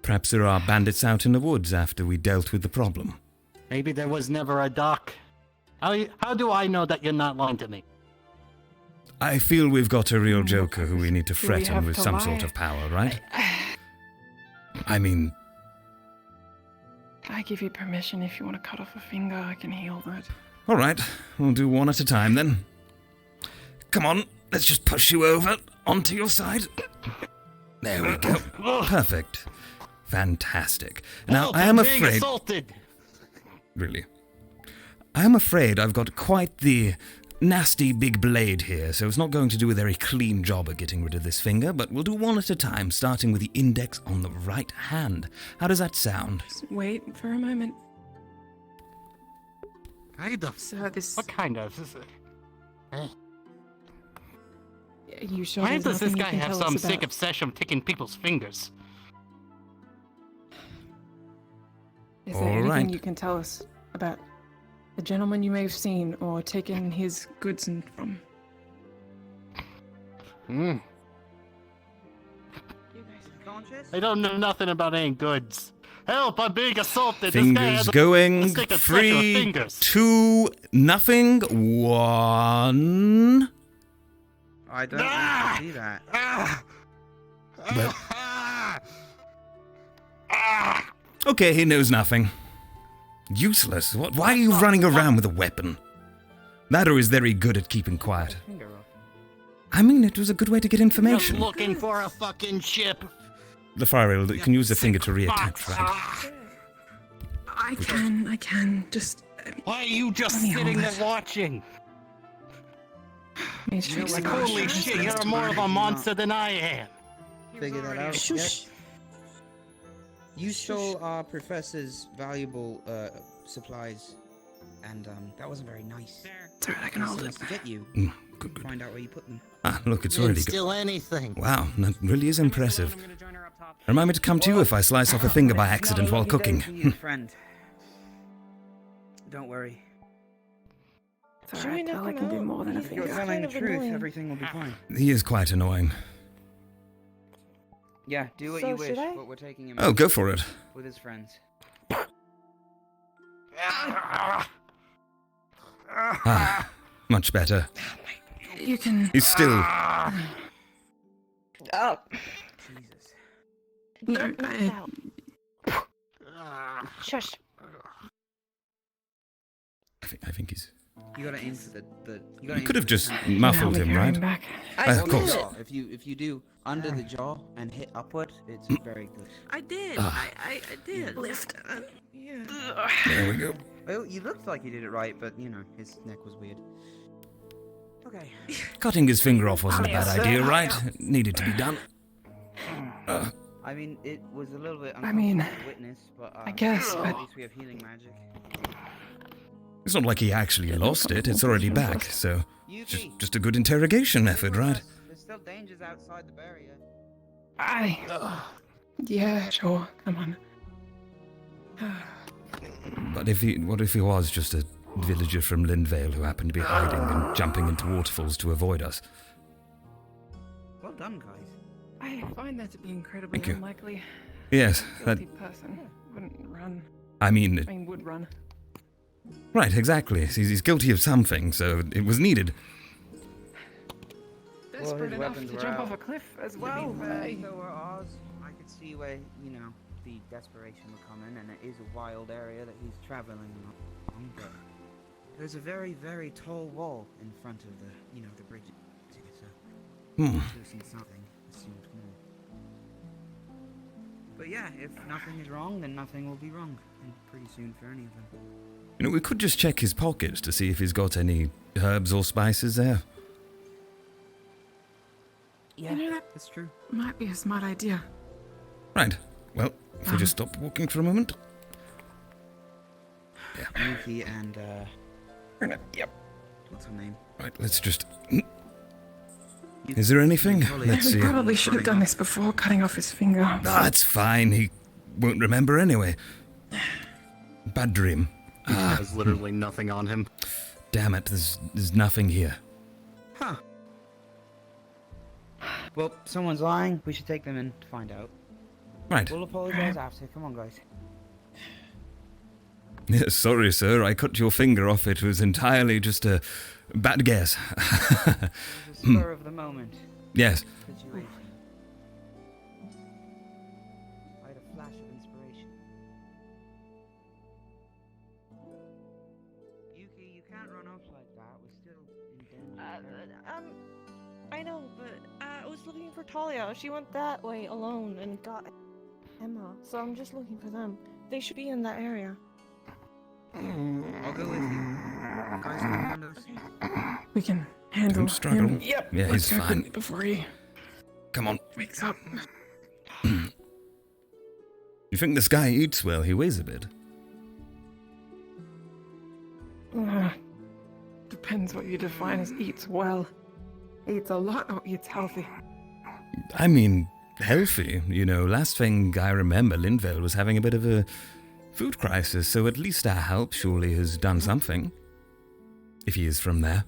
Perhaps there are bandits out in the woods after we dealt with the problem. Maybe there was never a dock. How do I know that you're not lying to me? I feel we've got a real joker who we need to Do we threaten have with to some lie? sort of power, right? I mean, I give you permission if you want to cut off a finger. I can heal that. all right, we'll do one at a time then. Come on, let's just push you over onto your side. There we go. Perfect. Fantastic. Now, Help, I am I'm being afraid... assaulted. Really? I am afraid I've got quite the nasty big blade here, so it's not going to do a very clean job at getting rid of this finger, but we'll do one at a time, starting with the index on the right hand. How does that sound? Just wait for a moment. Kind of. So this... What kind of? You sure Why there's does this nothing you guy can have tell some us sick about? obsession taking people's fingers? Is there All anything right. you can tell us about the gentleman you may have seen or taken his goods from? I don't know nothing about any goods. Help! I'm being assaulted. This guy Fingers has a going. sick obsession with 3, fingers. 2, nothing. 1. I don't want to do that. Well. Okay, he knows nothing. Useless. What? Why are you running around with a weapon? That or is very good at keeping quiet. I mean, it was a good way to get Just information. looking for a fucking ship. The fire can use the finger to reattach, right? I can. Just... Why are you just Let me hold sitting there it. watching? Matrix Like, Smash. holy shit, you're more of a monster than I am. Figure that out. Shush. Yep. You stole our professor's valuable supplies, and that wasn't very nice. It's alright, I can hold it. To get you. Good. Find out where you put them. Ah, look, it's Didn't already good. steal anything. Wow, that really is impressive. Remind me to come to you if I slice off a finger by accident while cooking. Friend. Don't worry. It's alright, I can do more than a If you're finger. telling the truth, everything will be fine. He is quite annoying. Yeah, do what So you wish, should I? but we're taking him Oh, out go for it. with his friends. Ah, much better. You can... He's still... Oh. Jesus. No, Shush. I think he's... You gotta aim for the. You could have just muffled him, right? Back. Of course. If you do under the jaw and hit upward, it's very good. I did. Ah. I did. Lift. Yeah. There we go. Well, you looked like you did it right, but you know his neck was weird. Okay. Cutting his finger off wasn't a bad idea, right? It needed to be done. I mean, it was a little bit I mean, uncomfortable to witness, but I guess, at but- least we have healing magic. It's not like he actually lost it. It's already back, so just a good interrogation effort, right? There's still dangers outside the barrier. Yeah, sure. Come on. But what if he was just a villager from Lindvale who happened to be hiding and jumping into waterfalls to avoid us? Well done, guys. I find that to be incredibly Thank you. unlikely. Yes, Guilty person wouldn't run. I mean, would run. right, exactly. He's guilty of something, so it was needed. Desperate his enough weapons to were jump out. off a cliff as To well. be fair, Hey. so were ours. I could see where, you know, the desperation would come in, and it is a wild area that he's traveling on, but there's a very, very tall wall in front of the, you know, the bridge. So, seen something, assumed more. But yeah, if nothing is wrong, then nothing will be wrong, and pretty soon for any of them. You know, we could just check his pockets to see if he's got any herbs or spices there. Yeah, You know, that that's true. might be a smart idea. Right. Well, if we just stop walking for a moment. Yuki and, Yep. what's her name? Right, let's just... Is there anything? Let's We see. probably should have done this before cutting off his finger. That's fine. He won't remember anyway. Bad dream. There's literally nothing on him. Damn it, there's nothing here. Huh. Well, someone's lying. We should take them in to find out. Right. We'll apologize after. Come on, guys. Yes, sorry, sir. I cut your finger off. It was entirely just a bad guess. It was a spur of the moment Yes. situation. I had a flash of inspiration. Yuki, you can't run off like that. We're still in danger. I know, but I was looking for Talia. She went that way alone and got Emma. So I'm just looking for them. They should be in that area. I'll go with you. Guys, can you handle this? We can handle Don't struggle. him. Yep. Yeah, let's he's go fine. quickly before he Come on. wakes up. You think this guy eats well? He weighs a bit. Depends what you define as eats well. Eats a lot or eats healthy. I mean, healthy. You know, last thing I remember, Lindvale was having a bit of a food crisis, so at least our help surely has done something. If he is from there.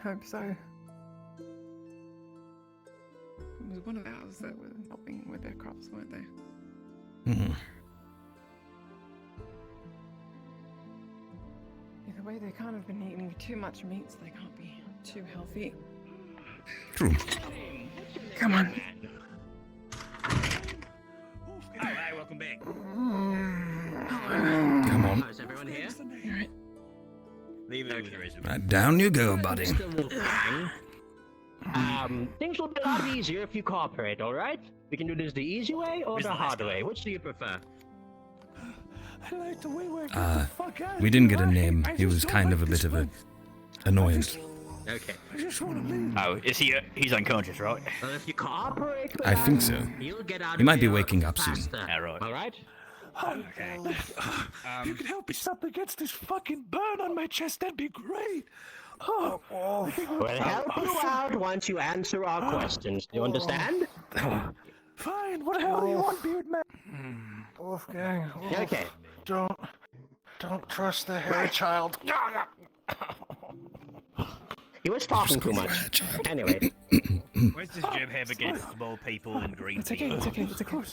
Hope so. It was one of ours that were helping with their crops, weren't they? Either way, they can't have been eating too much meat, so they can't be too healthy. True. Come on. Alright, welcome back. Come on. Is everyone here? Alright. Leave it with the rest of Right, down you go, buddy. Things will be a lot easier if you cooperate, alright? We can do this the easy way or the hard way. Which do you prefer? I like the way we're getting the fuck out of We didn't here, get a right? name. I He just was don't kind like of a this bit of one. a annoyance. Okay. I just want to leave. Oh, is he? He's unconscious, right? Well, if you cooperate with I think so. you'll get out He of might be here waking up soon. faster. Alright. Alright? Okay. If you could help me stop against this fucking burn on my chest, that'd be great. Oh, I think We'll help you out once you answer our questions. Do you understand? Fine, what the hell do you want, Beard Man? Wolfgang. Okay. Don't trust the hair child. He was talking too much. Anyway. Where's this job have against small people and green It's okay, people? it's okay, it's okay. I'm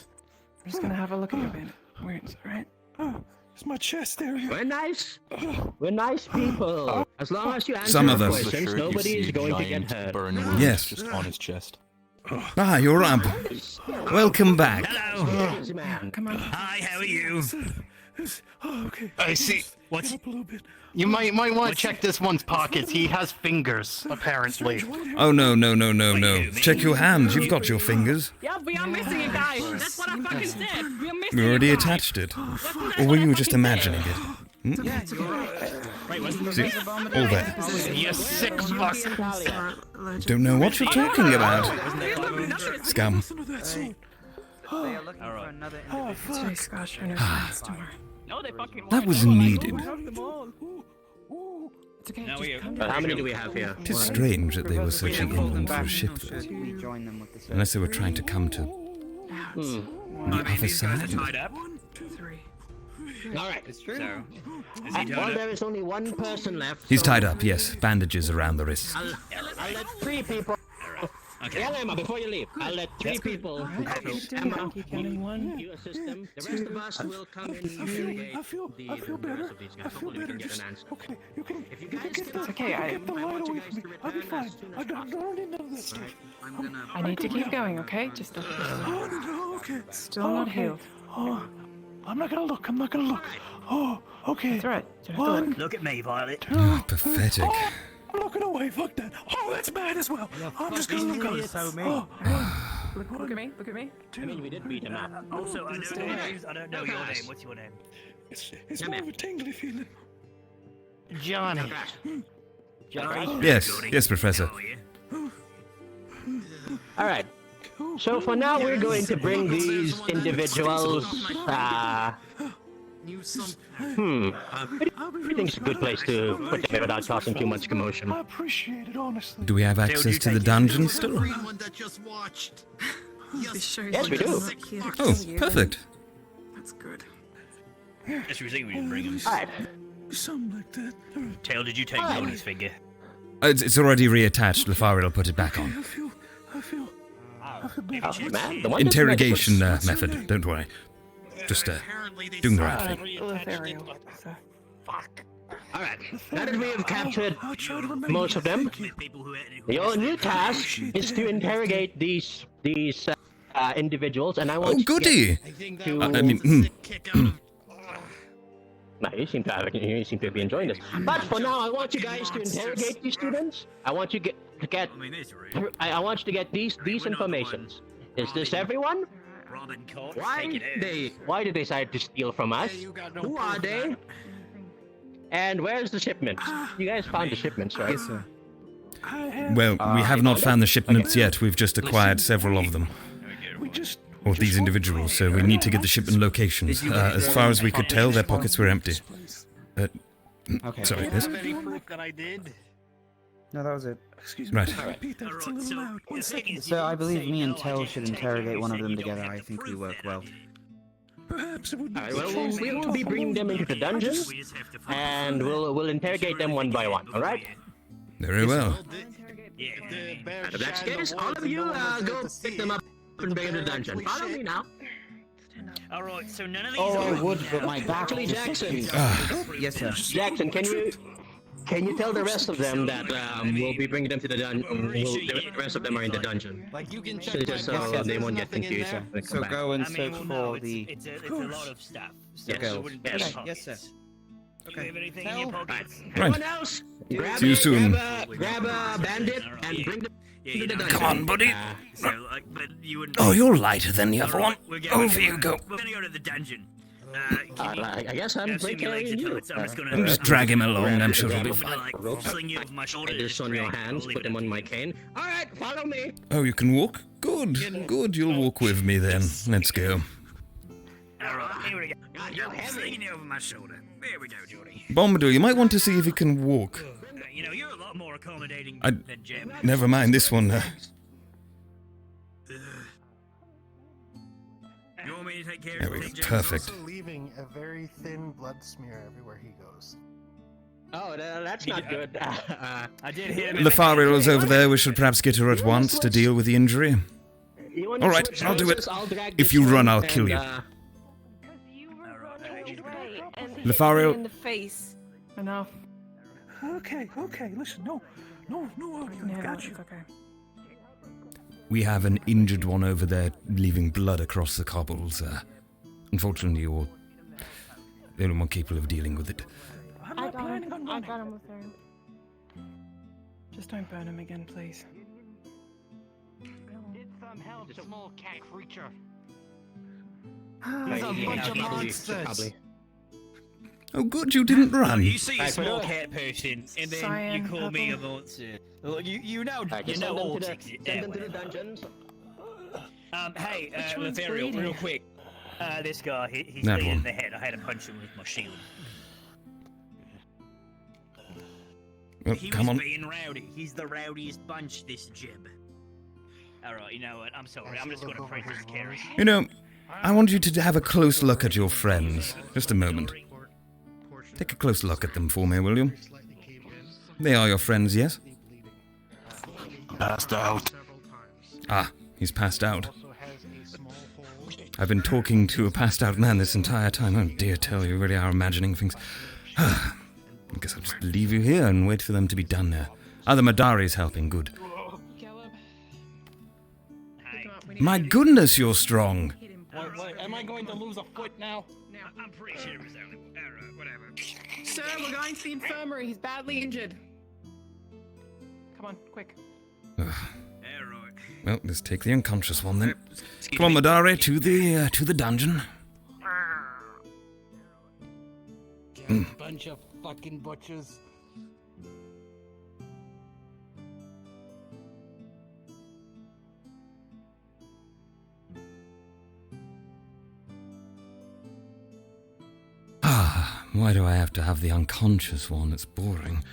just gonna have a look at your bandit wounds, alright? It's my chest area. We're nice. We're nice people. As long as you answer Some our of us. questions, nobody is going to get hurt. Burn wound Yes. just on his chest. Ah, you're up. Welcome back. Hello. Come on. Hi, how are you? Okay. I see. What? You might want to check this one's pockets. He has fingers, apparently. Oh, no. Check your hands. You've got your fingers. Yeah, we are missing a guy. That's what I fucking said. We are missing We already a guy. attached it. Or were you just imagining it? Hmm? See, all there. You sick fuck. Don't know what you're talking about. Scum. They are looking for another individual. No, they fucking That was needed. It's okay. Now just come how down. many do we have here? It is strange that they were searching inland for a ship, though. Rejoin them with the Unless they were trying to come to the other side. One, two, three. All right. It's true. So, Well, there is only one person left. He's so tied up, yes. Bandages around the wrists. I'll let 3 people. Okay. Yeah, Emma, before you leave, I'll let 3 people. Emma, you assist them. The rest of us will come and investigate the rest of these guys. Hopefully we can get an answer. Okay, you can. If you guys Get can, the, okay, I- get the I light want you away guys from me. to I'll be return fine. as soon as I don't possible. need none of this stuff. I need to keep going, okay? Just a Oh, no, okay. Still not healed. Oh, I'm not gonna look. I'm not gonna look. Oh, okay. That's right. You don't have to One, look. Look at me, Violet. Oh, pathetic. Oh, I'm looking away. Fuck that. Oh, that's bad as well. I'm just gonna look at it. Oh, Look at me. Look at me. I mean, we did beat him up. Also, I don't know your name. What's your name? it's more of a tingly feeling. Johnny. Yes, Professor. All right. So for now, we're going to bring these individuals. I think it's a good place to put them without causing too much commotion. I appreciate it, honestly. Do we have access to the dungeon still? Yes, we do. Oh, perfect. That's good. That's what we think we should bring him. All right. Something like that. Tail, did you take Cody's finger? It's already reattached. Lefari will put it back on. I feel Oh, man, the one Interrogation method. Don't worry. Just doing the right thing. All right. Now that we have captured most of them, your new task is to interrogate these individuals, and I want. Oh, goody! To... I mean, No, you seem to be enjoying this. But for now, I want you guys to interrogate these students. I want you to get. I want you to get these informations. Is this everyone? Why did they decide to steal from us? Who are they? And where's the shipment? You guys found the shipments, right? Yes, sir. well, we have not found the shipments yet. We've just acquired several of them. Or these individuals, so we need to get the shipment locations. As far as we could tell, their pockets were empty. Okay. Sorry, yes? that I did? No, that was it. Excuse me. Right. Repeat that. It's a little loud. 1 second. So I believe me and Tel should interrogate one of them together. I think we work well. Perhaps it would be. Well, we will be bringing them into the dungeon, and we'll interrogate them one by one. All right? Very well. If that's the case, all of you go pick them up and bring them to the dungeon. Follow me now. Alright, so none of these Oh, are... I would, but my back Actually, was Jackson. Yes, sir. Jackson, can you tell the rest of them that we'll be bringing them to the dungeon? The rest of them are in the dungeon. Like you can So check. just so they won't get confused. when they come So back. go and I mean, search no, for the. it's a lot of stuff. So Yes. it wouldn't be Yes. in Yes, sir. Do you have anything in your pockets? Everyone else, grab See you soon. Grab a bandit and bring them to the dungeon. Come on, buddy. So, like, but you wouldn't... Oh, you're lighter than the other one. Over you go. We're gonna go to the dungeon. I guess I'm carrying you. And just drag him along, I'm sure he'll be fine. Sling you over my shoulder. This on your hands, put them on my cane. All right, follow me. Oh, you can walk? Good, good. You'll walk with me then. Let's go. Alright, here we go. I'm slinging you over my shoulder. There we go, Jordy. Bombadil, you might want to see if he can walk. You know, you're a lot more accommodating I- than Jem. Never mind this one. You want me to take care There of we go. it, Jem? Perfect. Also leaving a very thin blood smear everywhere he goes. Oh, that's not good. I did hit him. Lefariel is over there. We should perhaps get her at once to deal with the injury. All right, I'll do it. If you run, I'll kill you. Lefariel. In the face. Enough. Okay, listen, no, I got you. It's okay. We have an injured one over there leaving blood across the cobbles. Unfortunately, the only one capable of dealing with it. I got him with her. Just don't burn him again, please. Get some help, small cat creature. He's a bunch of monsters. Oh, good, you didn't run. You see a small cat person, and then Cyan, you call me a purple. monster. Look, you know Send all them to takes it the, send that them to way. the dungeons. Hey, Which one's Lothario, bleeding? real quick. This guy, he's That bleeding one. in the head. I had to punch him with my shield. Oh, He come was on. being rowdy. He's the rowdiest bunch, this jib. Alright, you know what? I'm sorry. I'm just gonna praise his carry. You know, I want you to have a close look at your friends. Just a moment. Take a close look at them for me, will you? They are your friends, yes? Passed out. Ah, he's passed out. I've been talking to a passed out man this entire time. Oh dear, Tel, you really are imagining things. I guess I'll just leave you here and wait for them to be done there. Ah, the Madari's helping, good. My goodness, you're strong. Wait, am I going to lose a foot now? I'm pretty sure it was only whatever. Sir, we're going to the infirmary. He's badly injured. Come on, quick. Well, let's take the unconscious one then. Come on, Madari, to the dungeon. Bunch of fucking butchers. Ah, why do I have to have the unconscious one? It's boring.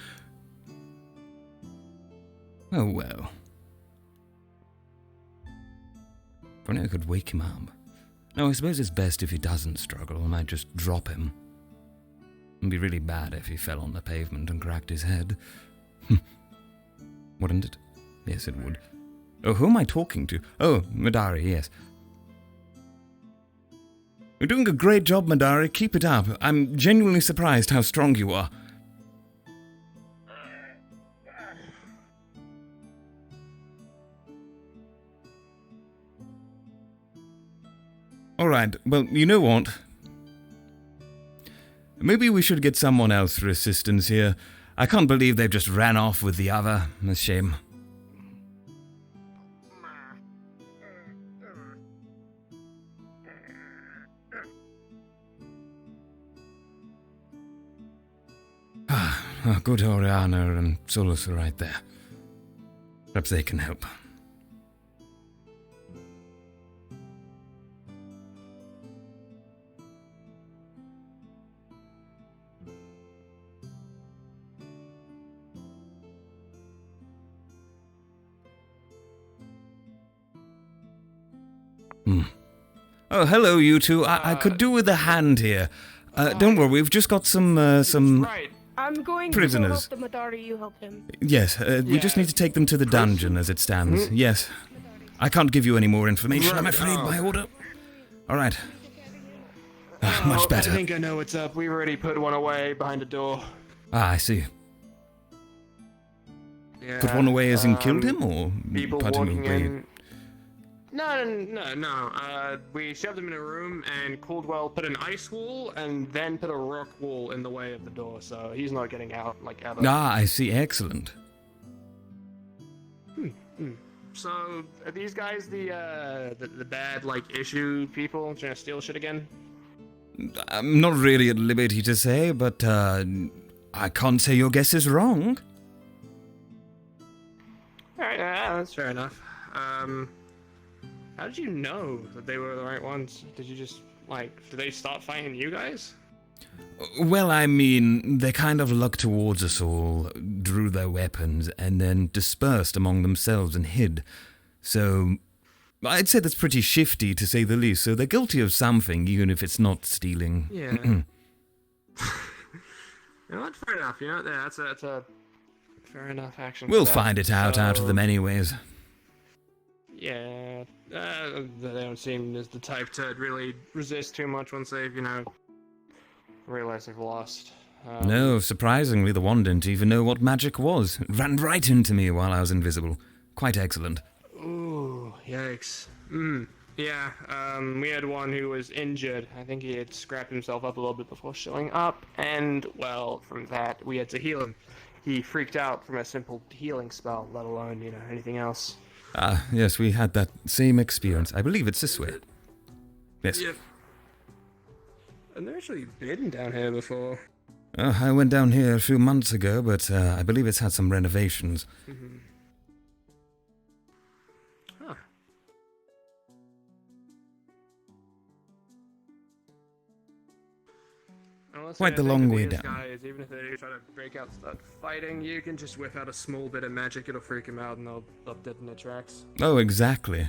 Oh well. If only I could wake him up. No, I suppose it's best if he doesn't struggle. I might just drop him. It'd be really bad if he fell on the pavement and cracked his head. Wouldn't it? Yes, it would. Oh, who am I talking to? Oh, Madari, yes. You're doing a great job, Madari. Keep it up. I'm genuinely surprised how strong you are. Alright, well, you know what? Maybe we should get someone else for assistance here. I can't believe they've just ran off with the other. A shame. Ah, good Oriana and Solus are right there. Perhaps they can help. Oh, hello, you two. I could do with a hand here. Don't worry, we've just got some I'm going prisoners. to go help the Madari. You help him. Yes, we just need to take them to the dungeon as it stands. Yes. I can't give you any more information, I'm afraid, by order. Alright. Much better. I think I know what's up. We've already put one away behind a door. Ah, I see. Yeah, Put one away as in killed him, or people put him walking away? in. No. We shoved him in a room, and Caldwell put an ice wall, and then put a rock wall in the way of the door, so he's not getting out, like, ever. Ah, I see. Excellent. So, are these guys the bad, like, issue people trying to steal shit again? I'm not really at liberty to say, but I can't say your guess is wrong. Alright, that's fair enough. How did you know that they were the right ones? Did you just, like, did they start fighting you guys? Well, I mean, they kind of lucked towards us all, drew their weapons, and then dispersed among themselves and hid. So, I'd say that's pretty shifty, to say the least, so they're guilty of something, even if it's not stealing. Yeah. You know what? Fair enough. You know, that's a fair enough action. We'll for that. find it out of them anyways. Yeah, they don't seem as the type to really resist too much once they've, realized they've lost. No, surprisingly, the one didn't even know what magic was. It ran right into me while I was invisible. Quite excellent. Ooh, yikes. Yeah, we had one who was injured. I think he had scrapped himself up a little bit before showing up, and, well, from that, we had to heal him. He freaked out from a simple healing spell, let alone, anything else. Ah, yes, we had that same experience. I believe it's this way. Yes. Yep. I've never actually been down here before. I went down here a few months ago, but I believe it's had some renovations. Mm-hmm. Huh. Quite the long way down. Guys, even if they try to break out and start fighting, you can just whip out a small bit of magic, it'll freak them out, and they'll dead in their tracks. Oh, exactly.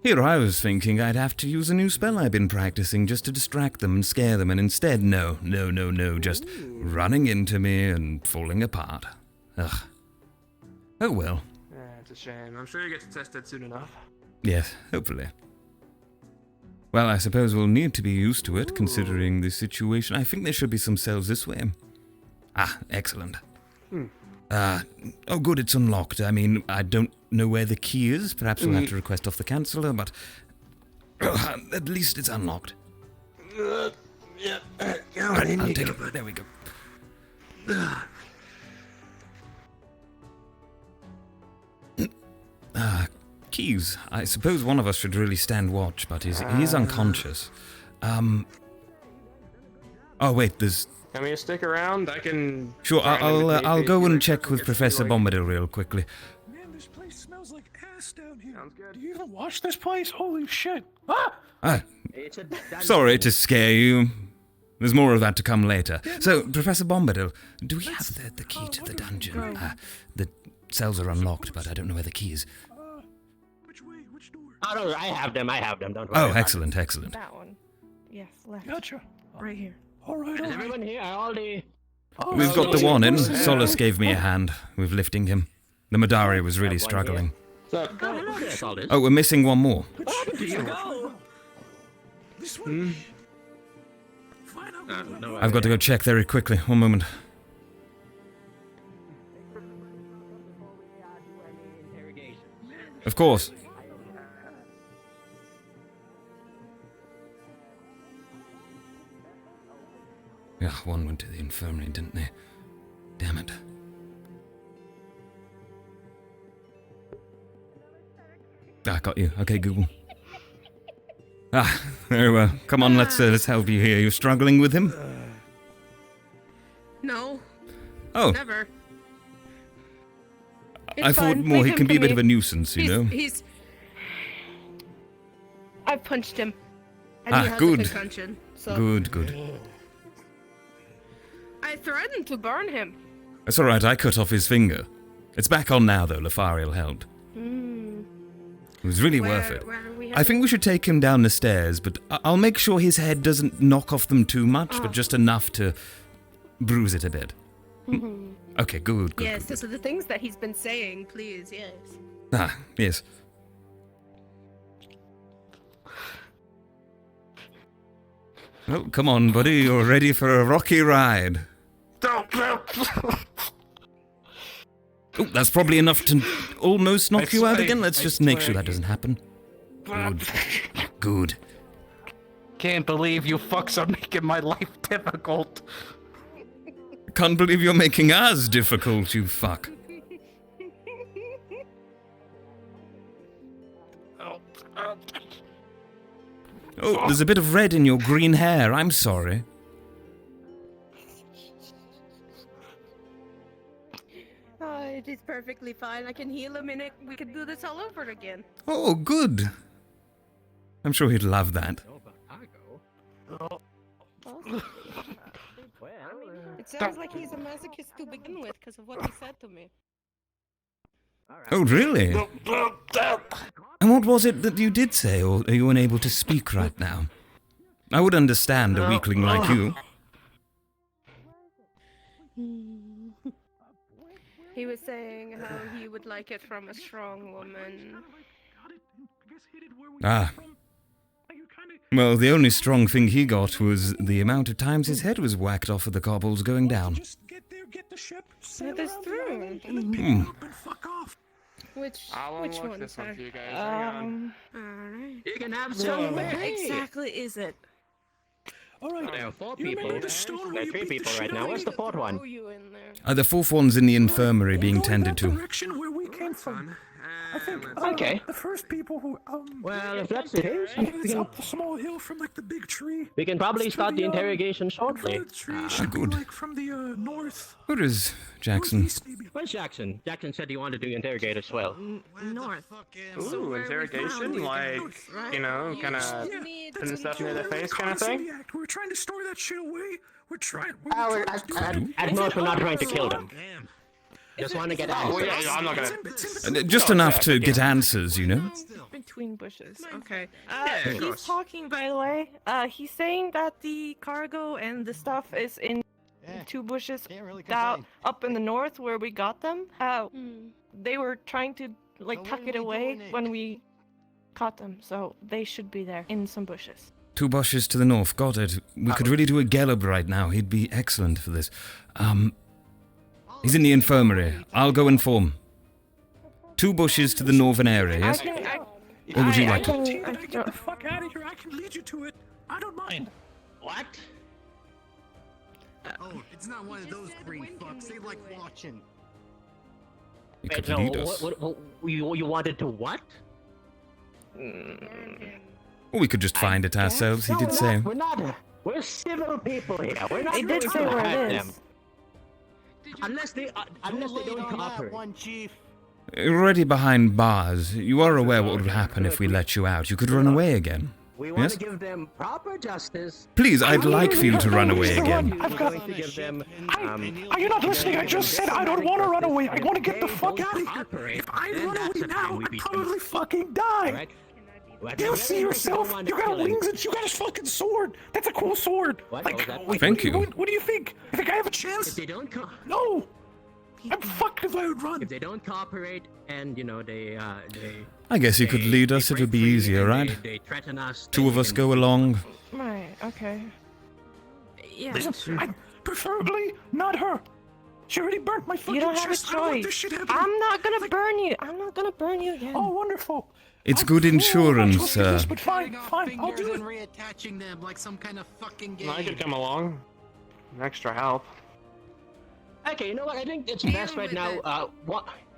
Here I was thinking I'd have to use a new spell I've been practicing just to distract them and scare them, and instead, no, just running into me and falling apart. Ugh. Oh well. Yeah, it's a shame. I'm sure you get to test it soon enough. Yes, hopefully. Well, I suppose we'll need to be used to it, considering the situation. I think there should be some cells this way. Ah, excellent. Oh good, it's unlocked. I mean, I don't know where the key is. Perhaps we'll have to request off the councillor, but at least it's unlocked. Yeah, I'll take it. There we go. Keys. I suppose one of us should really stand watch, but he's unconscious. Oh wait, there's... Can we stick around? I can... Sure, I'll go and check with Professor Bombadil real quickly. Man, this place smells like ass down here. Sounds good. Do you even wash this place? Holy shit. Sorry to scare you. There's more of that to come later. So, Professor Bombadil, do we have the key to the dungeon? The cells are unlocked, but I don't know where the key is. Oh, no, I have them, don't worry. Oh, excellent. That one. Yes, left. Gotcha. Right here. Alright, Is everyone here? We've got the one in. Solace gave me a hand with lifting him. The Madari was really struggling. Oh, we're missing one more. Do you go? This one? I've got to go check very quickly. One moment. Of course. Yeah, one went to the infirmary, didn't they? Damn it. Ah, got you. Okay, Google. Very well. Come on, let's help you here. You're struggling with him? No. Oh. Never. I thought more he can be a bit of a nuisance, you know? I've punched him. And he has good. a concussion, so. Good. I threatened to burn him. That's alright, I cut off his finger. It's back on now, though. Lefariel helped. It was really worth it. I think we should take him down the stairs, but I'll make sure his head doesn't knock off them too much, but just enough to bruise it a bit. Okay, good. Yes, those are the things that he's been saying, please, yes. Yes. Oh, come on, buddy. You're ready for a rocky ride. Oh, that's probably enough to almost knock you out again. Let's just make sure that doesn't happen. Good. Can't believe you fucks are making my life difficult. Can't believe you're making ours difficult, you fuck. Oh, there's a bit of red in your green hair. I'm sorry. Oh, it is perfectly fine. I can heal him and we can do this all over again. Oh, good. I'm sure he'd love that. It sounds like he's a masochist to begin with because of what he said to me. Oh, really? And what was it that you did say, or are you unable to speak right now? I would understand a weakling like you. He was saying how he would like it from a strong woman. Well, the only strong thing he got was the amount of times his head was whacked off of the cobbles going down. That is true. I'll Which unlock one, this one sir? for you guys. Hang on. Alright. You can have So some. where Hey. exactly is it? Alright. There are 4 You people. remember the stone There where are you 3 beat the people shit right out now. of Where's me? the 4th one? The fourth one's in the infirmary being tended That to. direction where we came from. I think Okay. the first people who Well, if that's the case, I think it's up the small hill from like the big tree. we can probably It's to start the the, interrogation shortly. The tree should be good. like from the north. Where is Jackson? Where's Jackson? Jackson said he wanted to interrogate as well. North. Ooh, interrogation? Like, you know, kind of putting stuff near their face kind of thing? We were trying to store that shit away. We're trying. At most, we're not trying to kill them. Just want to get answers. Oh, yeah, I'm not gonna... Just enough to get answers, you know? Between bushes. Okay. Yeah, of He's course. talking, by the way. He's saying that the cargo and the stuff is in 2 bushes down up in the north where we got them. They were trying to like tuck it away when we caught them, so they should be there in some bushes. 2 bushes to the north. Got it. We could really do a Gelb right now. He'd be excellent for this. He's in the infirmary. I'll go inform. 2 bushes to the northern area, yes? Or would you like to? Get the fuck out of here. I can lead you to it. I don't mind. What? Oh, it's not one of those green fucks. They like watching. He could No, lead us. you wanted to what? Or we could just find it ourselves, he did say. We're not. We're civil people here. We're not. It did going say to where hurt it them. is. Unless they don't cooperate. Chief. Already behind bars. You are aware what would happen if we let you out. You could run away again. We want Yes? to give them proper justice. Please, I'd like for you to run away again. We're going to give them. Are you not listening? I just said I don't want to run away. I want to get the fuck out of here. If I run away now, I'd probably fucking die. You see yourself? You got wings and you got a fucking sword. That's a cool sword. Thank you. What do you think? You think I have a chance? If they don't No. I'm fucked if I would run. If they don't cooperate and they I guess you could lead us, it would be easier, right? they threaten us. 2 of us go along. Right, okay. Yeah. Listen, preferably not her. She already burnt my fucking You don't have a chest. I don't want this choice. shit happening. I'm not gonna burn you. I'm not gonna burn you again. Oh, wonderful. It's good insurance, But fine, I'll do it. And reattaching them like some kind of fucking game. I could come along. Extra help. Okay, you know what? I think it's best right now.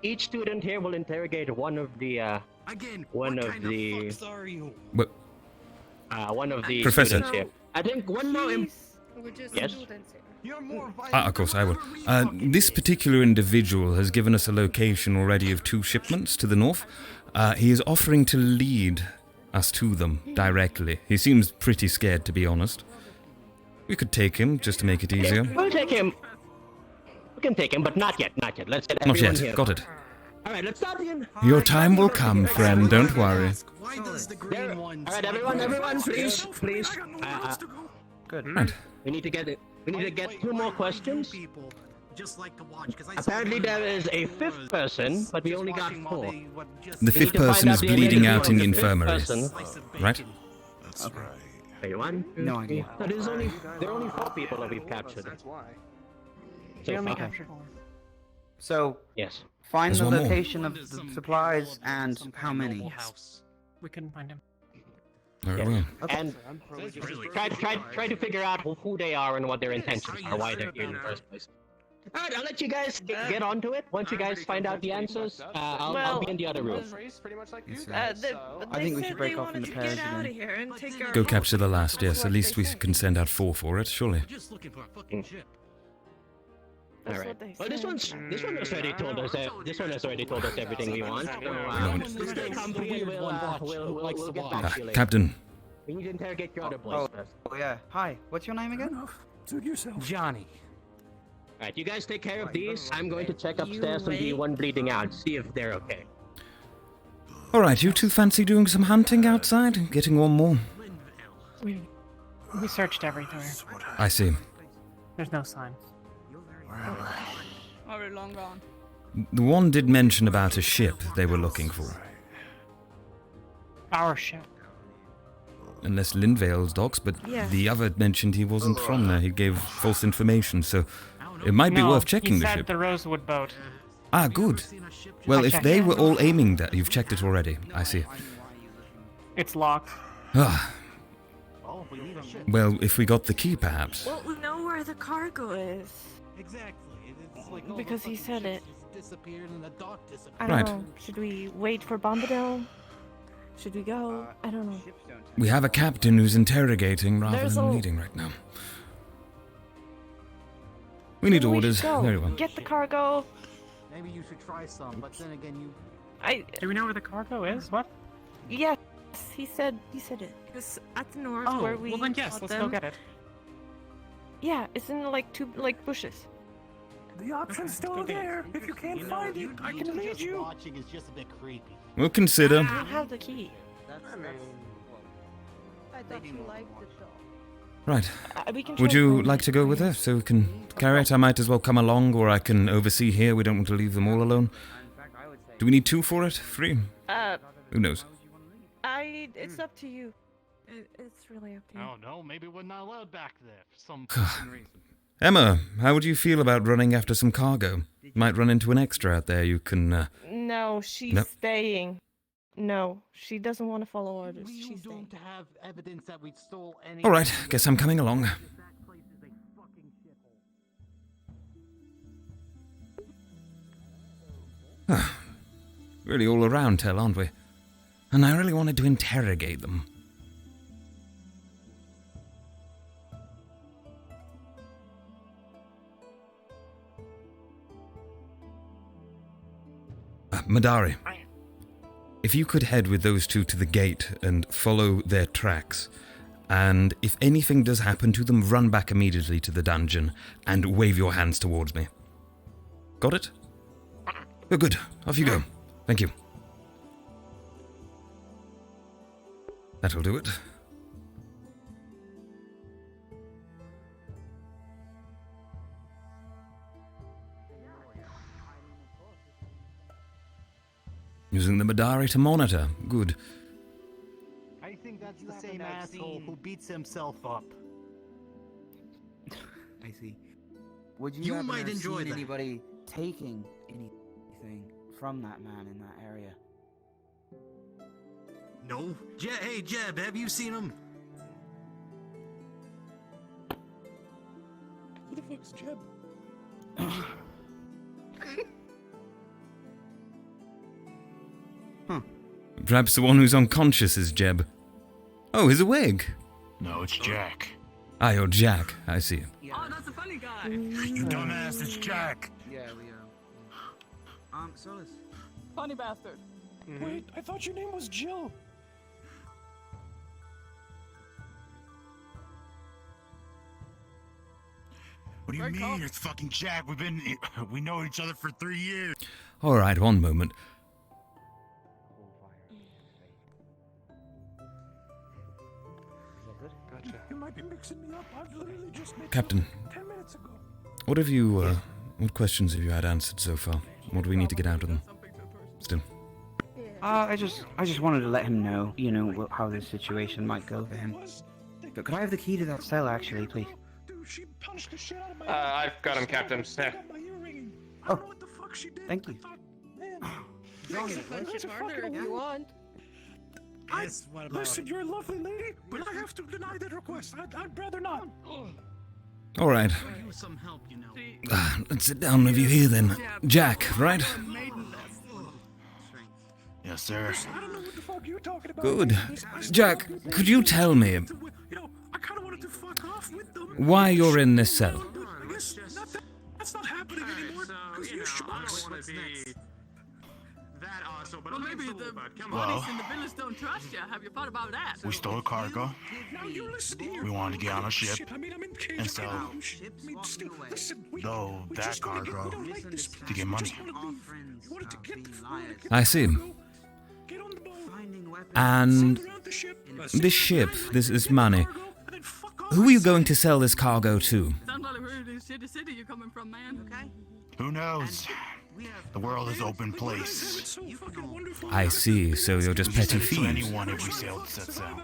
Each student here will interrogate one of the one of the Professor. students here. I think one more. Yes. Of course I will. This particular individual has given us a location already of 2 shipments to the north. He is offering to lead us to them directly. He seems pretty scared, to be honest. We could take him, just to make it easier. We'll take him. We can take him, but not yet. Not yet. Let's get Not everyone yet. here. Got it. All right, let's start in. Your time will come, friend. Don't worry. Why does the green ones? All right, everyone, please. Good. Right. We need to get it. We need to get 2 more questions. Just like to watch because Apparently there is a 5th person, but we only got 4. The 5th person is bleeding out in the infirmary. Right? That's right. Wait, 1, 2, No 3. idea. So there are only 4 people that we've captured. That's why. So We only far. captured 1. So, Yes. find There's the one more. location of the supplies and how many. We couldn't find him. Very well. And try to figure out who they are and what their intentions are, why they're here in the first place. All right, I'll let you guys get onto it. Once you guys find out the answers, I'll be in the other room. I think we should break off in the pairs and then... Go capture the last, yes. At least we can send out 4 for it, surely. Just looking for a fucking ship. All right. Well, this one has already told us. This one has already told us everything we want. So, stay comfy. We'll get back to you later. Captain. We need to interrogate your other boys first. Oh yeah. Hi. What's your name again? Suit yourself. Johnny. All right, you guys take care of these. I'm going to check upstairs on the one bleeding out, see if they're okay. Alright, you 2 fancy doing some hunting outside? Getting one more? We searched everywhere. I see. There's no sign. Already long gone. The one did mention about a ship they were looking for. Our ship. Unless Lindvale's docks, but Yeah. the other mentioned he wasn't from there. He gave false information, so it might be No, worth checking he the said ship. the Rosewood boat. Ah, good. Well, if they were all aiming that, you've checked it already. I see. It's locked. Ah. Well, if we got the key, perhaps. Well, we know where the cargo is. Exactly. It's like all Because the he said ships it. just disappeared and the dock disappeared. I don't Right. know. Should we wait for Bombadil? Should we go? I don't know. We have a captain who's interrogating rather There's than a- leading right now. We need Then we orders. should go. Very well. Get the cargo. Maybe you should try some, but then again, you. Do we know where the cargo is? What? Yes, he said it. It's at the north Oh, where we well then yes, got let's them. go get it. Yeah, it's in like two bushes. The option's still there. If you can't find it, I can lead you. Watching is just a bit creepy. We'll consider. You have the key. I thought you liked it though. Right. We can Would try you finding like to go with us so we can carry it? I might as well come along, or I can oversee here. We don't want to leave them all alone. Do we need 2 for it? 3? Who knows? It's up to you. It's really up to you. Oh no, maybe we're not allowed back there for some fucking reason. Emma, how would you feel about running after some cargo? Might run into an extra out there. You can. No, she's Nope. staying. No, she doesn't want to follow orders. We She's don't have evidence that we stole any. All right. Guess I'm coming along. Really all around tell, aren't we? And I really wanted to interrogate them. Madari, if you could head with those 2 to the gate and follow their tracks, and if anything does happen to them, run back immediately to the dungeon and wave your hands towards me. Got it? Oh, good. Off you go. Thank you. That'll do it. Using the Madari to monitor. Good. I think that's the same asshole who beats himself up. I see. Would you, You happen to might have enjoy seen that. anybody taking anything from that man in that area? No? Hey, Jeb, have you seen him? Who the fuck's Jeb? Perhaps the one who's unconscious is Jeb. Oh, he's awake. No, it's Jack. Ah, you're Jack. I see. Oh, that's a funny guy. You dumbass, it's Jack. Yeah, we are. Solus. Funny bastard. Wait, I thought your name was Jill. What do you mean? It's fucking Jack. We know each other for 3 years. All right, one moment. You might be mixing me up. I've literally just met Captain. you 10 minutes ago. What have you, what questions have you had answered so far? What do we need to get out of them? Still. I just wanted to let him know, you know, how this situation might go for him. But could I have the key to that cell, actually, please? I've got him, Captain. Yeah. Oh, thank you. You can punch it harder if you want. Yes, what about Listen, you're a lovely lady, but I have to deny that request. I'd rather not. All right. you some help, you know? Let's sit down with you here then. Jack, right? Yes, sir. I don't know what the fuck you're talking about. Good. Jack, could you tell me You know, I kind of wanted to fuck off with them. why you're in this cell? I guess that's not happening anymore. Because you schmucks. That also, but Well, maybe the Well- bodies in the village don't trust you. Have you thought about that? We stole cargo. Now you listen here. We wanted to get on a ship I mean, I'm in cage. and sell Listen, that cargo to get money. You wanted to get the fuck. I see. And this ship, this money, who are you going to sell this cargo to? Sounds like a really shitty city you're coming from, man. Okay. Who knows? The world is open place. I see, so you're just petty Send it to thieves. anyone if we sailed set sail.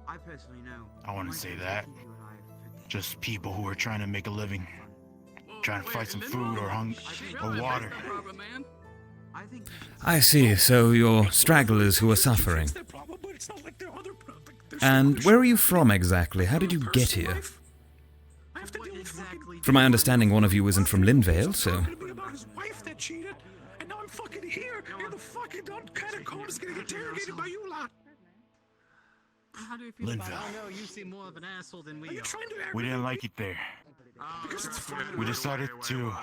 I personally know. I wouldn't say that. Just people who are trying to make a living. trying to find some food or water. I see, so you're stragglers who are suffering. And where are you from exactly? How did you get here? From my understanding, one of you isn't from Linvale, so... About his wife that cheated, and now I'm fucking here in the fucking catacombs getting interrogated by you lot. How do you feel Linville. about it? I know you seem more of an asshole than we are. We didn't like it there. Because it's fun. We decided to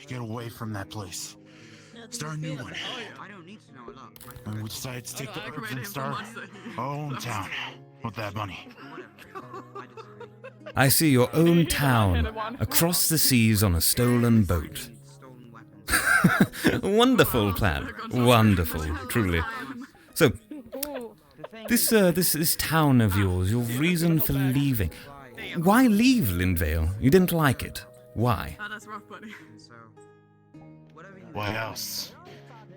get away from that place. Start a new one. I don't need to know a lot. And we decided to take the herbs and start our own town with that money. I see your own town, across the seas on a stolen boat. Wonderful plan. Wonderful, truly. So, this town of yours, your reason for leaving. Why leave Linvale? You didn't like it. Why? Oh, that's rough, buddy. What else?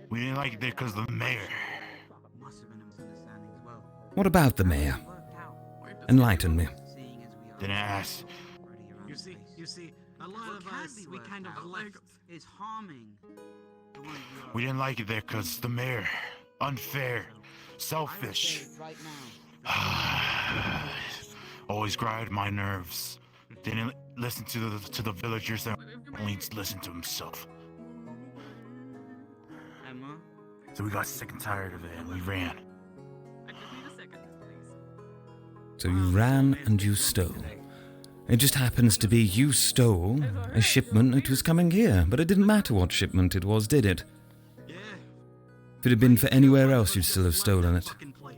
We didn't like it there because of the mayor. What about the mayor? Enlighten me. Didn't ask. You see, a lot of us, we kind of left. Is harming. We didn't like it there because the mayor, unfair, selfish. Always grinded my nerves. Didn't listen to the villagers and only listened to himself. So we got sick and tired of it and we ran. So you ran and you stole. It just happens to be you stole a shipment that was coming here, but it didn't matter what shipment it was, did it? If it had been for anywhere else, you'd still have stolen it.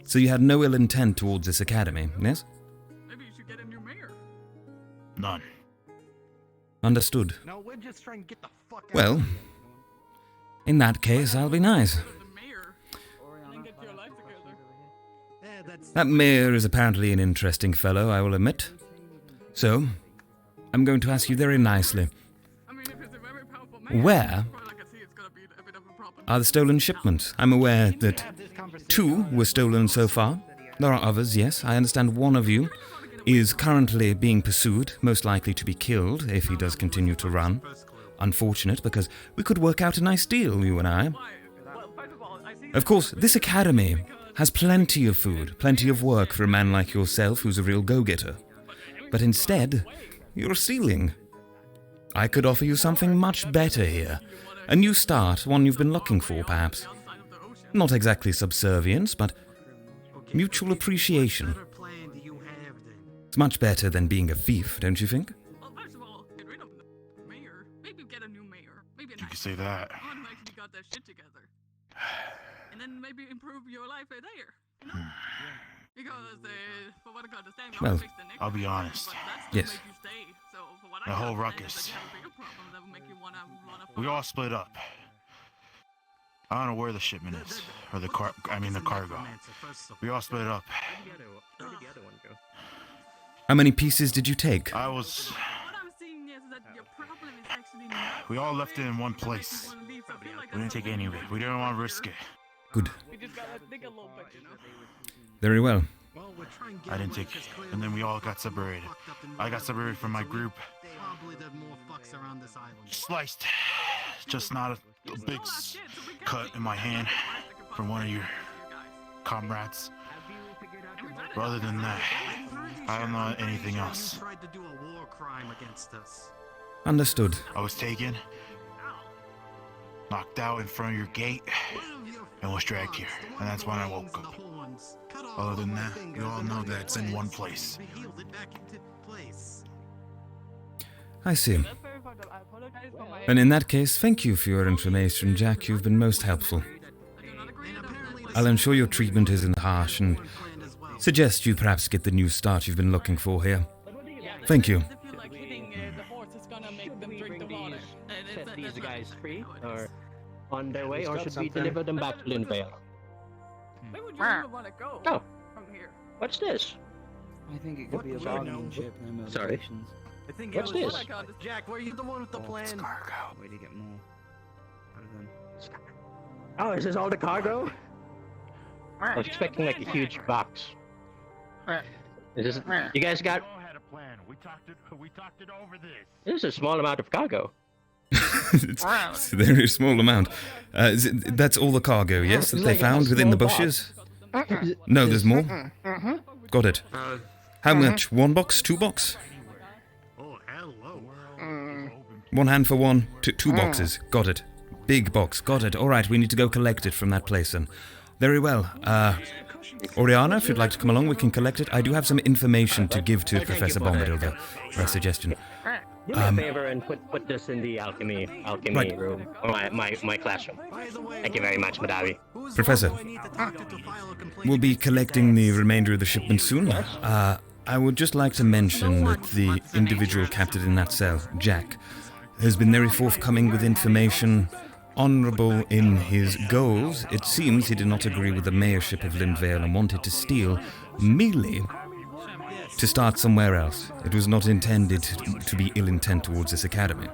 So you had no ill intent towards this academy, yes? Maybe you should get a new mayor. None. Understood. No, we're just trying to get the fuck out. Well, in that case, I'll be nice. That mayor is apparently an interesting fellow, I will admit. So, I'm going to ask you very nicely. Where are the stolen shipments? I'm aware that 2 were stolen so far. There are others, yes. I understand one of you is currently being pursued, most likely to be killed if he does continue to run. Unfortunate, because we could work out a nice deal, you and I. Of course, this academy has plenty of food, plenty of work for a man like yourself who's a real go-getter. But instead, you're stealing. I could offer you something much better here. A new start, one you've been looking for, perhaps. Not exactly subservience, but mutual appreciation. It's much better than being a thief, don't you think? Well, first of all, get rid of the mayor. Maybe get a new mayor. Maybe You can say that. one who actually got their shit together. And then maybe improve your life there. You know? Because, for what I can understand, Well, fix the next I'll be one, honest. but that's Yes. make you stay. So, for what The I whole can understand, ruckus. if you have a bigger problem, that will make you wanna We all split up. I don't know where the shipment is, or the cargo. We all split up. How many pieces did you take? We all left it in one place. We didn't take any of it. We didn't want to risk it. Good. We just gotta think a little bit, you know? Very well. I didn't take, and then we all got separated. I got separated from my group. Sliced. Just not a big cut in my hand from one of your comrades. But other than that, I don't know anything else. Tried to do a war crime against us. Understood. I was taken, knocked out in front of your gate, and was dragged here. And that's when I woke up. Other than that, you all know that it's in one place. I see. And in that case, thank you for your information, Jack. You've been most helpful. I'll ensure your treatment isn't harsh and suggest you perhaps get the new start you've been looking for here. Thank you. Set these guys free, or on their way, or should we deliver them back to Linvale? Where would you really want to go Oh. from here? What's this? I think it could be a bargaining chip, no Sorry. motivations. I think What's it was this? Jack, were you the one with the plan? Way to get more out of them. Oh, is this all the cargo? I was expecting like a huge box. Is this, you guys got? We talked it over this. This is a small amount of cargo. It's a very small amount. That's all the cargo, yes, that they found within the bushes? No, there's more? Got it. How much? 1 box? 2 box? Oh, hello. One hand for one, two boxes. Got it. Big box. Got it. All right, we need to go collect it from that place then. Very well. Oriana, if you'd like to come along, we can collect it. I do have some information to give to Professor Bombadil, though. A suggestion. Do me a favor and put this in the alchemy Right. room, or my classroom. Thank you very much, Madavi. Professor, we'll be collecting the remainder of the shipment soon. I would just like to mention that the individual captured in that cell, Jack, has been very forthcoming with information, honourable in his goals. It seems he did not agree with the mayorship of Lindvale and wanted to steal merely to start somewhere else. It was not intended to be ill intent towards this academy.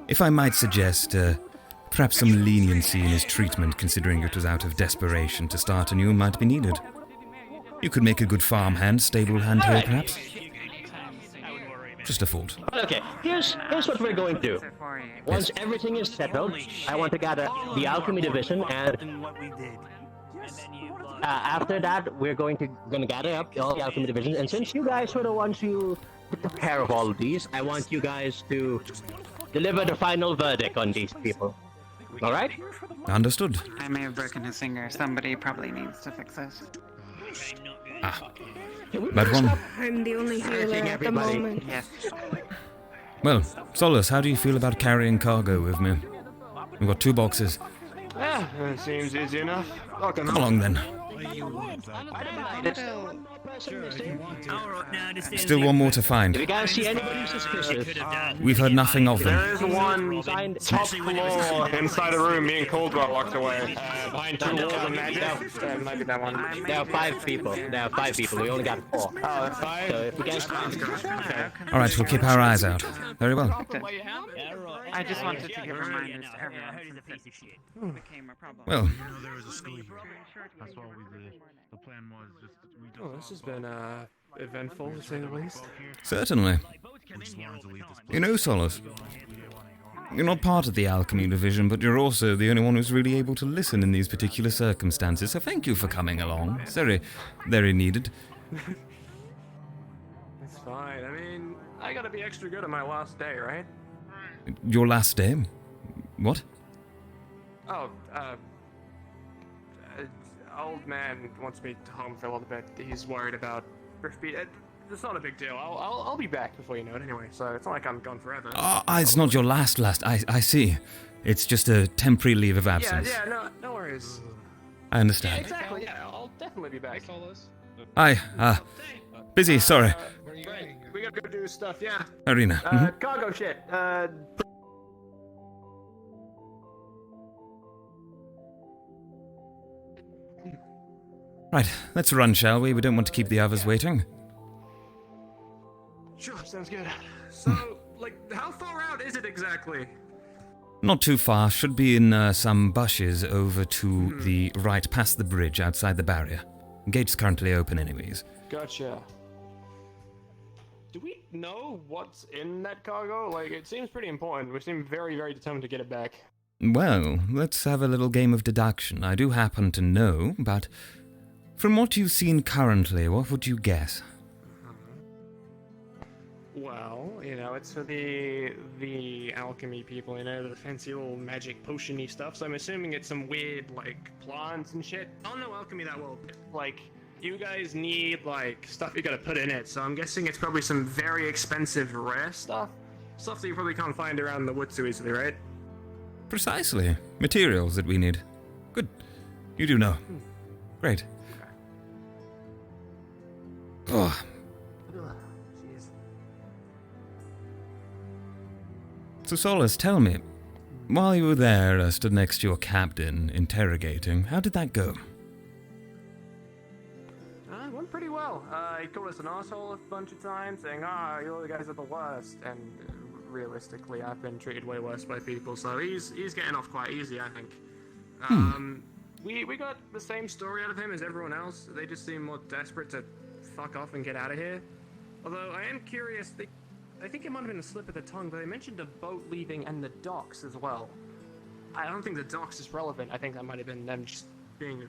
If I might suggest, perhaps some leniency in his treatment, considering it was out of desperation to start anew, might be needed. You could make a good farmhand, stable hand here, perhaps? Just a thought. Okay, here's what we're going to do. Once everything is settled, I want to gather the alchemy division, and after that, we're gonna gather up all the alchemy divisions. And since you guys were the ones who took care of all of these, I want you guys to deliver the final verdict on these people. All right? Understood. I may have broken his finger. Somebody probably needs to fix it. Bad one. I'm the only healer at the moment. Yes. Well, Solus, how do you feel about carrying cargo with me? We've got 2 boxes. Yeah, that seems easy enough. Welcome. Come along then. Still one more to find. If you guys see anybody suspicious, We've heard nothing of them. There is one top floor inside the room. Me and Coldwell walked away. Behind 2 walls of magic. Might be that one. There are 5 people. We only got 4. Oh, that's 5? So if you guys... All right, we'll keep our eyes out. Very well. I just wanted to give reminders to everyone since it became a problem. Well. There was a school here. That's what we did. The plan was just... Oh, this has been eventful, to say the least. Certainly. You know, Solus, you're not part of the alchemy division, but you're also the only one who's really able to listen in these particular circumstances, so thank you for coming along. It's very, very needed. It's fine. I mean, I gotta be extra good on my last day, right? Your last day? What? Oh, old man wants me home for a little bit. He's worried about speed. It's not a big deal. I'll be back before you know it anyway. So it's not like I'm gone forever. It's not your last. I see. It's just a temporary leave of absence. Yeah, no worries. I understand. Yeah, exactly. Yeah, I'll definitely be back. Hi. Busy. Sorry. We gotta go do stuff. Yeah. Arena. Cargo shit. Right, let's run, shall we? We don't want to keep the others waiting. Sure, sounds good. So, how far out is it exactly? Not too far. Should be in some bushes over to the right, past the bridge, outside the barrier. Gate's currently open anyways. Gotcha. Do we know what's in that cargo? It seems pretty important. We seem very, very determined to get it back. Well, let's have a little game of deduction. I do happen to know, but from what you've seen currently, what would you guess? Well, it's for the alchemy people, the fancy little magic potion-y stuff, so I'm assuming it's some weird, plants and shit. I don't know alchemy that well. You guys need, stuff you gotta put in it, so I'm guessing it's probably some very expensive, rare stuff? Stuff that you probably can't find around the woods so easily, right? Precisely. Materials that we need. Good. You do know. Great. Oh. So Solus, tell me, while you were there, stood next to your captain, interrogating, how did that go? It went pretty well. He called us an asshole a bunch of times, saying, you guys are the worst, and realistically, I've been treated way worse by people, so he's getting off quite easy, I think. We got the same story out of him as everyone else. They just seem more desperate to fuck off and get out of here. Although I am curious, I think it might have been a slip of the tongue, but they mentioned a boat leaving and the docks as well. I don't think the docks is relevant. I think that might have been them just being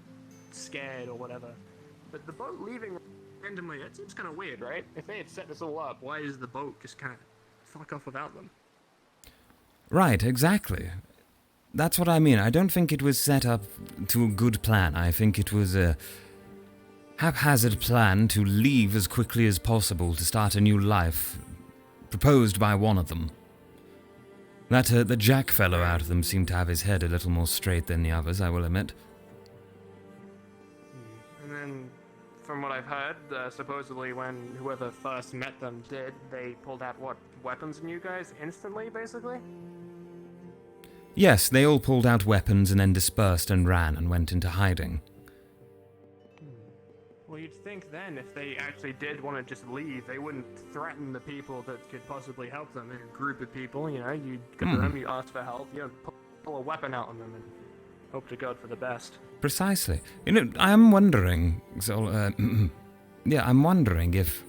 scared or whatever. But the boat leaving randomly, that seems kind of weird, right? If they had set this all up, why is the boat just kind of fuck off without them? Right, exactly. That's what I mean. I don't think it was set up to a good plan. I think it was a haphazard plan to leave as quickly as possible to start a new life, proposed by one of them. The Jack fellow out of them seemed to have his head a little more straight than the others, I will admit. And then, from what I've heard, supposedly when whoever first met them did, they pulled out, what, weapons on you guys instantly, basically? Yes, they all pulled out weapons and then dispersed and ran and went into hiding. Well, you'd think then, if they actually did want to just leave, they wouldn't threaten the people that could possibly help them. A group of people, you know, you'd go to them, you ask for help, you know, pull a weapon out on them and hope to God for the best. Precisely. You know, I am wondering, I'm wondering if...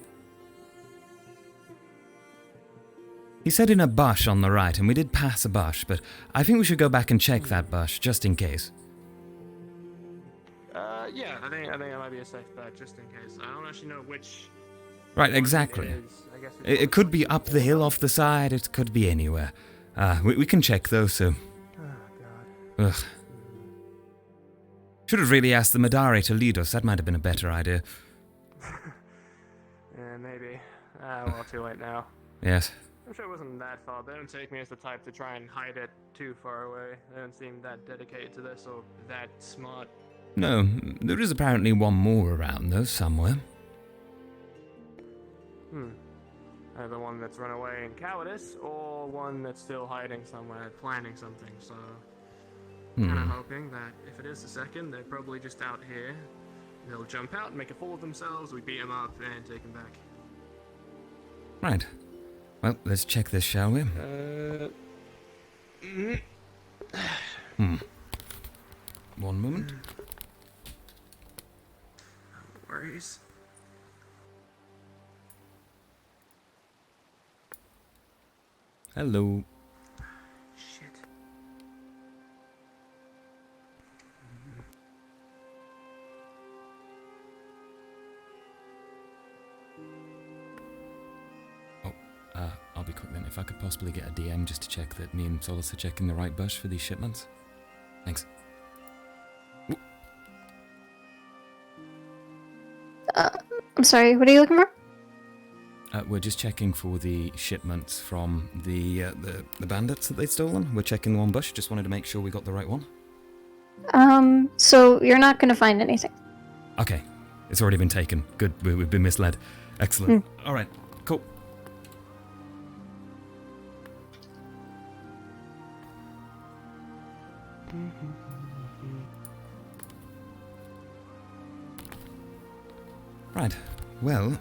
He said in a bush on the right, and we did pass a bush, but I think we should go back and check that bush, just in case. Yeah, I think it might be a safe bet, just in case. I don't actually know which... Right, exactly. I guess It could be up the hill off the side, it could be anywhere. We can check though, so... Oh, God. Ugh. Should have really asked the Madari to lead us, that might have been a better idea. Yeah, maybe. Well, too late now. Yes. I'm sure it wasn't that far. They don't take me as the type to try and hide it too far away. They don't seem that dedicated to this or that smart. No, there is apparently one more around though, somewhere. Either one that's run away in cowardice, or one that's still hiding somewhere, planning something, so... Kind of hoping that if it is the second, they're probably just out here. They'll jump out and make a fool of themselves, we beat them up and take them back. Right. Well, let's check this, shall we? One moment. No worries. Hello. Shit. I'll be quick then. If I could possibly get a DM just to check that me and Solus are checking the right bush for these shipments. Thanks. I'm sorry, what are you looking for? We're just checking for the shipments from the bandits that they'd stolen. We're checking one bush. Just wanted to make sure we got the right one. So you're not gonna find anything. Okay. It's already been taken. Good. We've been misled. Excellent. All right. Cool. Right. Well...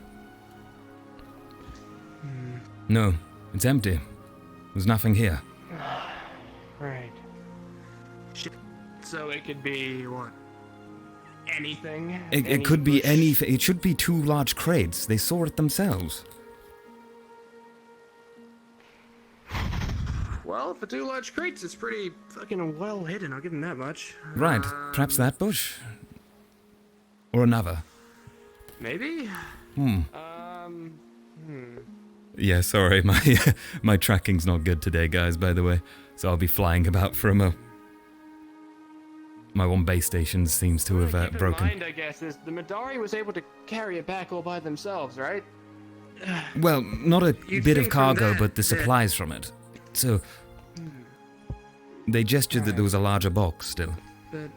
No, it's empty. There's nothing here. Right. Shit. So it could be, what? Anything? It could be anything. It should be 2 large crates. They saw it themselves. Well, for 2 large crates, it's pretty fucking well hidden, I'll give them that much. Right. Perhaps that bush? Or another? Maybe? Yeah, sorry, my tracking's not good today, guys, by the way. So I'll be flying about for a mo. My one base station seems to have broken. Mind, I guess, is the Madari was able to carry it back all by themselves, right? Well, not a bit of cargo, but the supplies from it. So, they gestured that there was a larger box still. But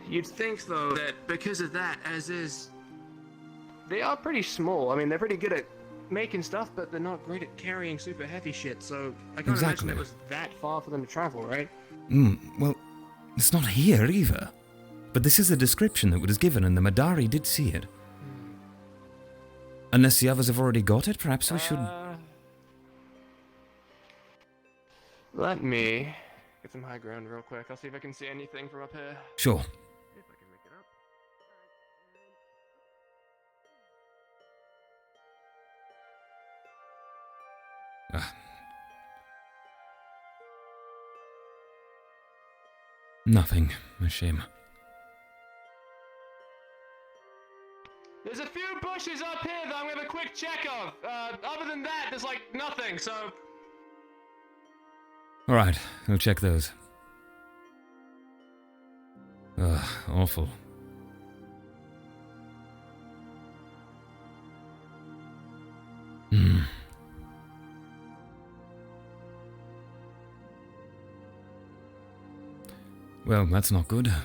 you'd think, though, that because of that, as is, they are pretty small. I mean, they're pretty good at making stuff, but they're not great at carrying super heavy shit, so I can't imagine it was that far for them to travel, right? Well, it's not here either. But this is the description that was given, and the Madari did see it. Unless the others have already got it, perhaps we should... Let me get some high ground real quick. I'll see if I can see anything from up here. Sure. If I can make it up. Nothing. A shame. There's a few bushes up here that I'm gonna have a quick check of. Other than that, there's like nothing, so... Alright, we'll check those. Ugh, awful. Hmm. Well, that's not good. Come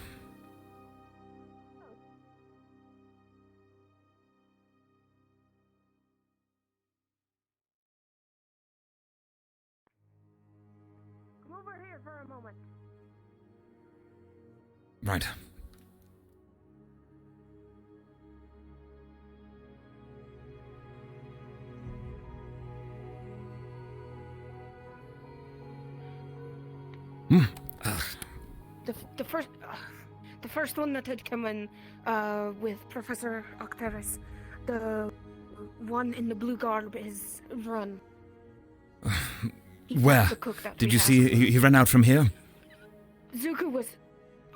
over here for a moment. Right. The first one that had come in with Professor Tel'Kahras, the one in the blue garb is run. Where? Did you see he ran out from here? Zuko was...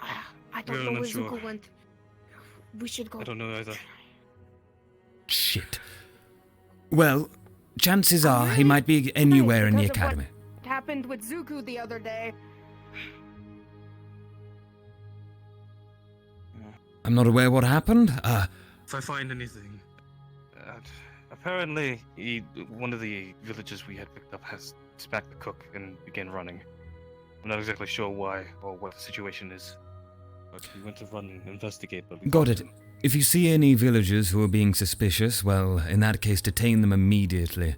I don't know not where sure. Zuko went. We should go. I don't know either. Shit. Well, chances are he might be anywhere in the Because of academy. what happened with Zuko the other day. I'm not aware what happened. If I find anything, apparently one of the villagers we had picked up has smacked the cook and began running. I'm not exactly sure why or what the situation is, but we went to run and investigate. But we Got found it. him. If you see any villagers who are being suspicious, well, in that case, detain them immediately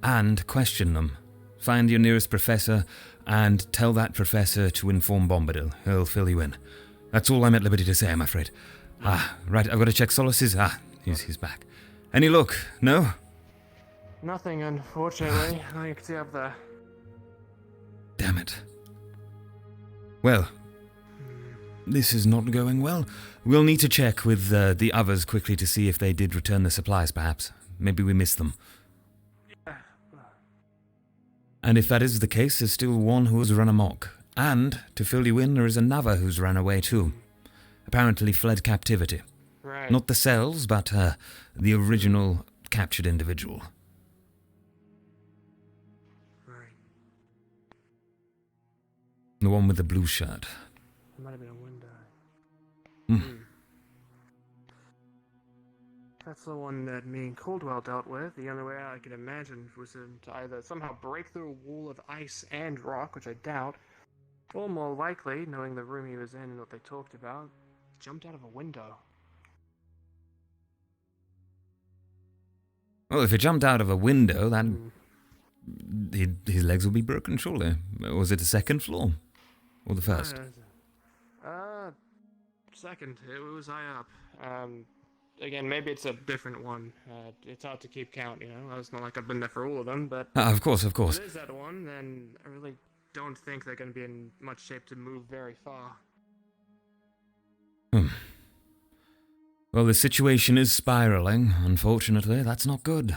and question them. Find your nearest professor and tell that professor to inform Bombadil. He'll fill you in. That's all I'm at liberty to say, I'm afraid. Right, I've got to check Solace's. He's back. Any luck? No? Nothing, unfortunately. I can see up there. Damn it. Well, this is not going well. We'll need to check with the others quickly to see if they did return the supplies, perhaps. Maybe we missed them. And if that is the case, there's still one who has run amok. And, to fill you in, there is another who's ran away too. Apparently fled captivity. Right. Not the cells, but the original captured individual. Right. The one with the blue shirt. It might have been a window. Hmm. That's the one that me and Coldwell dealt with. The only way I could imagine was to either somehow break through a wall of ice and rock, which I doubt, or more likely, knowing the room he was in and what they talked about, jumped out of a window. Well, if he jumped out of a window, then his legs will be broken, surely. Was it the second floor? Or the first? Second. It was high up. Again, maybe it's a different one. It's hard to keep count, you know? It's not like I've been there for all of them, but... Of course, of course. If it is that one, then I really don't think they're going to be in much shape to move very far. Well, the situation is spiraling. Unfortunately, that's not good.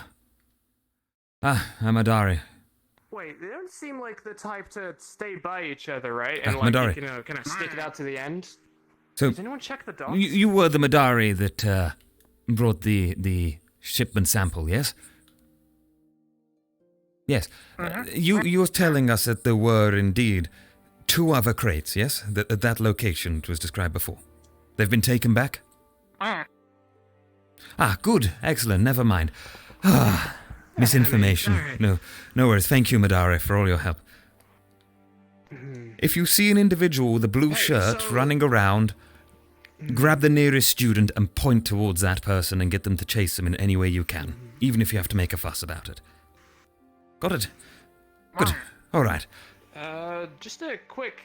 Amadari. Wait, they don't seem like the type to stay by each other, right? And Madari. you know, kind of stick it out to the end. So, Does anyone check the dogs? you were the Madari that brought the shipment sample, yes? Yes. You were telling us that there were indeed 2 other crates, yes? At that location it was described before. They've been taken back? Good. Excellent. Never mind. Misinformation. No worries. Thank you, Madari, for all your help. If you see an individual with a blue shirt running around, grab the nearest student and point towards that person and get them to chase them in any way you can, even if you have to make a fuss about it. Got it? Good. All right. Just a quick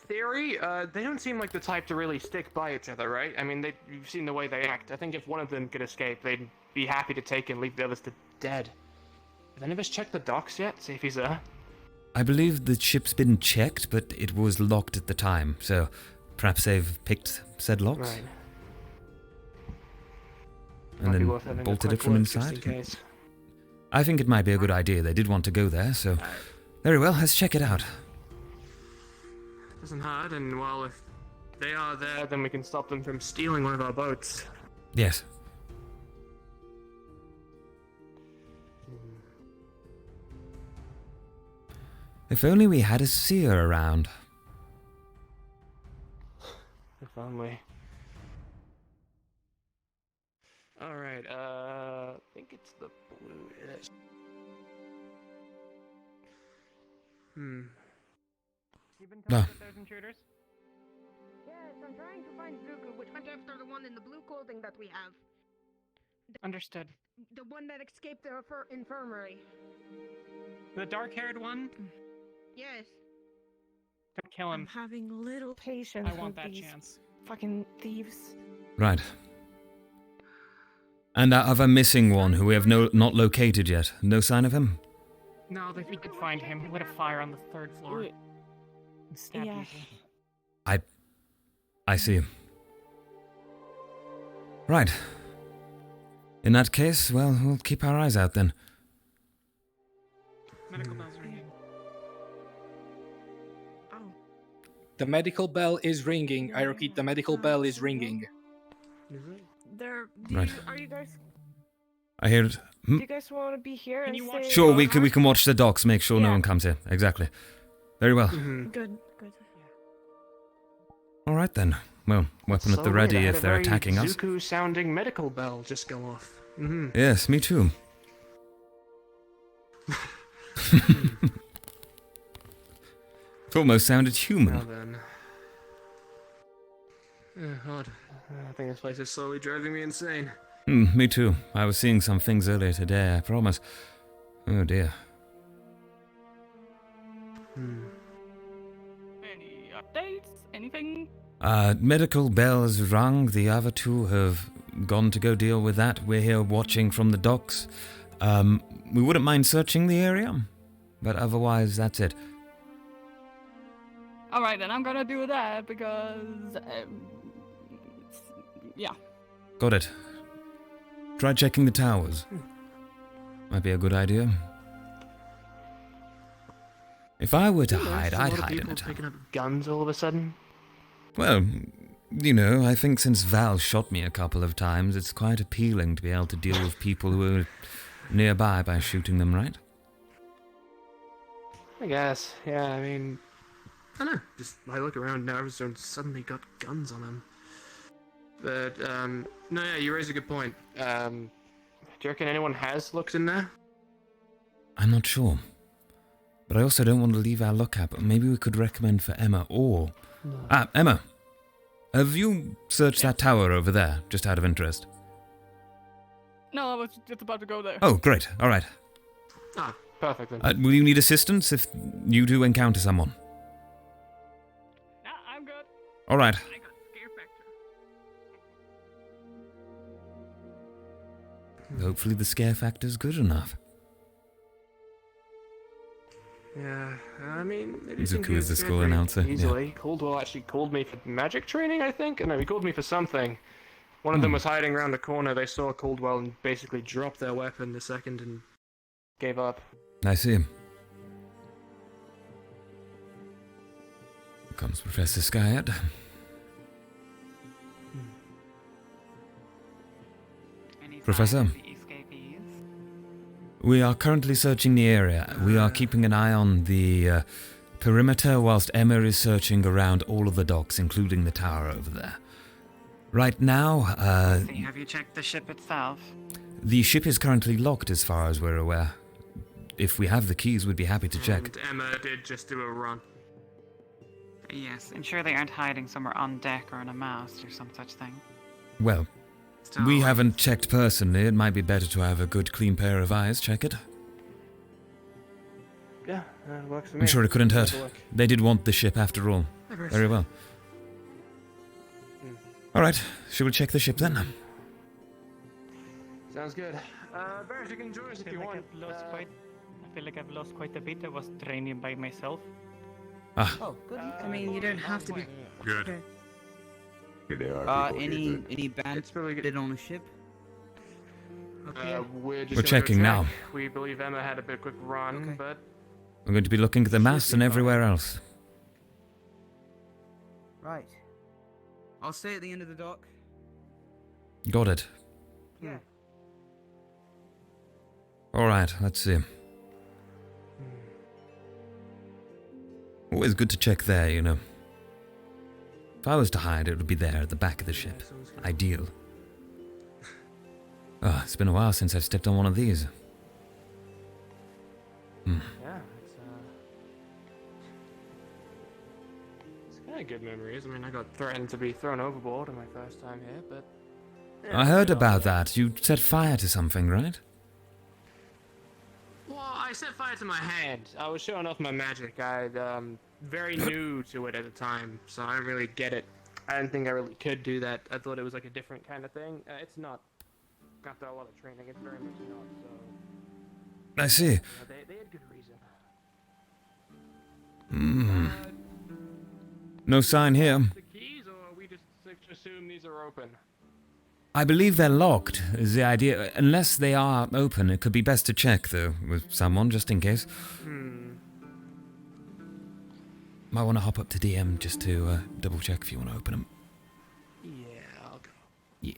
theory. They don't seem like the type to really stick by each other, right? I mean, you've seen the way they act. I think if one of them could escape, they'd be happy to take and leave the others to dead. Have any of us checked the docks yet? See if he's there? I believe the ship's been checked, but it was locked at the time, so perhaps they've picked said locks? Right. And Might be worth then having a bolted it quick from look, just inside? in case. I think it might be a good idea. They did want to go there, so... Very well, let's check it out. Doesn't hurt, and well, if they are there, then we can stop them from stealing one of our boats. Yes. If only we had a seer around. If only. Alright, I think it's the blue. It is. You've been No. talking with those intruders? Yes, I'm trying to find Zuko, which went after the one in the blue clothing that we have. Understood. The one that escaped the infirmary. The dark-haired one? Yes. Don't kill him. I'm having little patience I want with that these chance. fucking thieves. Right. And that other missing one who we have not located yet. No sign of him? No, if we could find him, he lit a fire on the 3rd floor. And stabbed Yeah. people. I see. Right. In that case, well, we'll keep our eyes out then. Medical bells ringing. The medical bell is ringing. I repeat, the medical bell is ringing. Right. Are you guys? I hear it. Do you guys want to be here and stay? Sure, we can watch the docks, make sure no one comes here. Exactly. Very well. Good. Good. All right then. Well, weapon at the ready if they're attacking us. Zuku-sounding medical bell just go off. Yes, me too. It almost sounded Now human. then. God. I think this place is slowly driving me insane. Me too. I was seeing some things earlier today, I promise. Oh dear. Any updates? Anything? Medical bells rung. The other two have gone to go deal with that. We're here watching from the docks. We wouldn't mind searching the area, but otherwise, that's it. Alright, then I'm gonna do that because. Yeah. Got it. Try checking the towers. Might be a good idea. If I were to hide, I'd hide in a tower. Picking up guns all of a sudden. Well, you know, I think since Val shot me a couple of times, it's quite appealing to be able to deal with people who are nearby by shooting them, right? I guess. Yeah, I mean, I don't know. Just I look around now, everyone's suddenly got guns on them. But no, yeah, you raise a good point. Do you reckon anyone has looked in there? I'm not sure. But I also don't want to leave our lookout, but maybe we could recommend for Emma or... No. Emma! Have you searched that tower over there, just out of interest? No, I was just about to go there. Oh, great. All right. Ah, perfect then. Will you need assistance if you do encounter someone? Nah, I'm good. All right. I got scare factor. Hopefully the scare factor's good enough. Yeah, I mean, it Zuko is the school announcer. Easily. Yeah. Caldwell actually called me for magic training, I think. No, he called me for something. One of them was hiding around the corner. They saw Caldwell and basically dropped their weapon the second and gave up. I see him. Here comes Professor Skyett. Professor? We are currently searching the area. We are keeping an eye on the perimeter whilst Emma is searching around all of the docks, including the tower over there. Right now, Have you checked the ship itself? the ship is currently locked as far as we're aware. If we have the keys, we'd be happy to check. And Emma did just do a run. Yes, ensure they aren't hiding somewhere on deck or in a mast or some such thing. Well, we haven't checked personally. It might be better to have a good clean pair of eyes check it. Yeah, that works for me. I'm sure it couldn't hurt. Have a look. They did want the ship after all. Very well. Alright, should we check the ship then? Sounds good. Barrett, you can join us if you want. I feel like I've lost quite a bit. I was training by myself. Ah. Oh, good. I mean, you don't have to be. Good. Okay. Any bandit on a ship? We're just We're gonna checking go now. check. We believe Emma had a bit quick run, but We're going to be looking at the mast and everywhere else. Right. I'll stay at the end of the dock. Got it. Yeah. Alright, let's see. Always good to check there, you know. If I was to hide, it would be there at the back of the ship. Ideal. Oh, it's been a while since I've stepped on one of these. Yeah, it's kind of good memories. I mean, I got threatened to be thrown overboard on my first time here, but... I heard about that. You set fire to something, right? Well, I set fire to my hand. I was showing off my magic. I very new to it at the time, so I didn't really get it. I didn't think I really could do that. I thought it was like a different kind of thing. It's not. After a lot of training, it's very much not. So. I see. They had good reason. No sign here. The keys, or we just assume these are open? I believe they're locked, is the idea. Unless they are open, it could be best to check, though, with someone, just in case. Might want to hop up to DM just to double check if you want to open them. Yeah, I'll go. Yeah.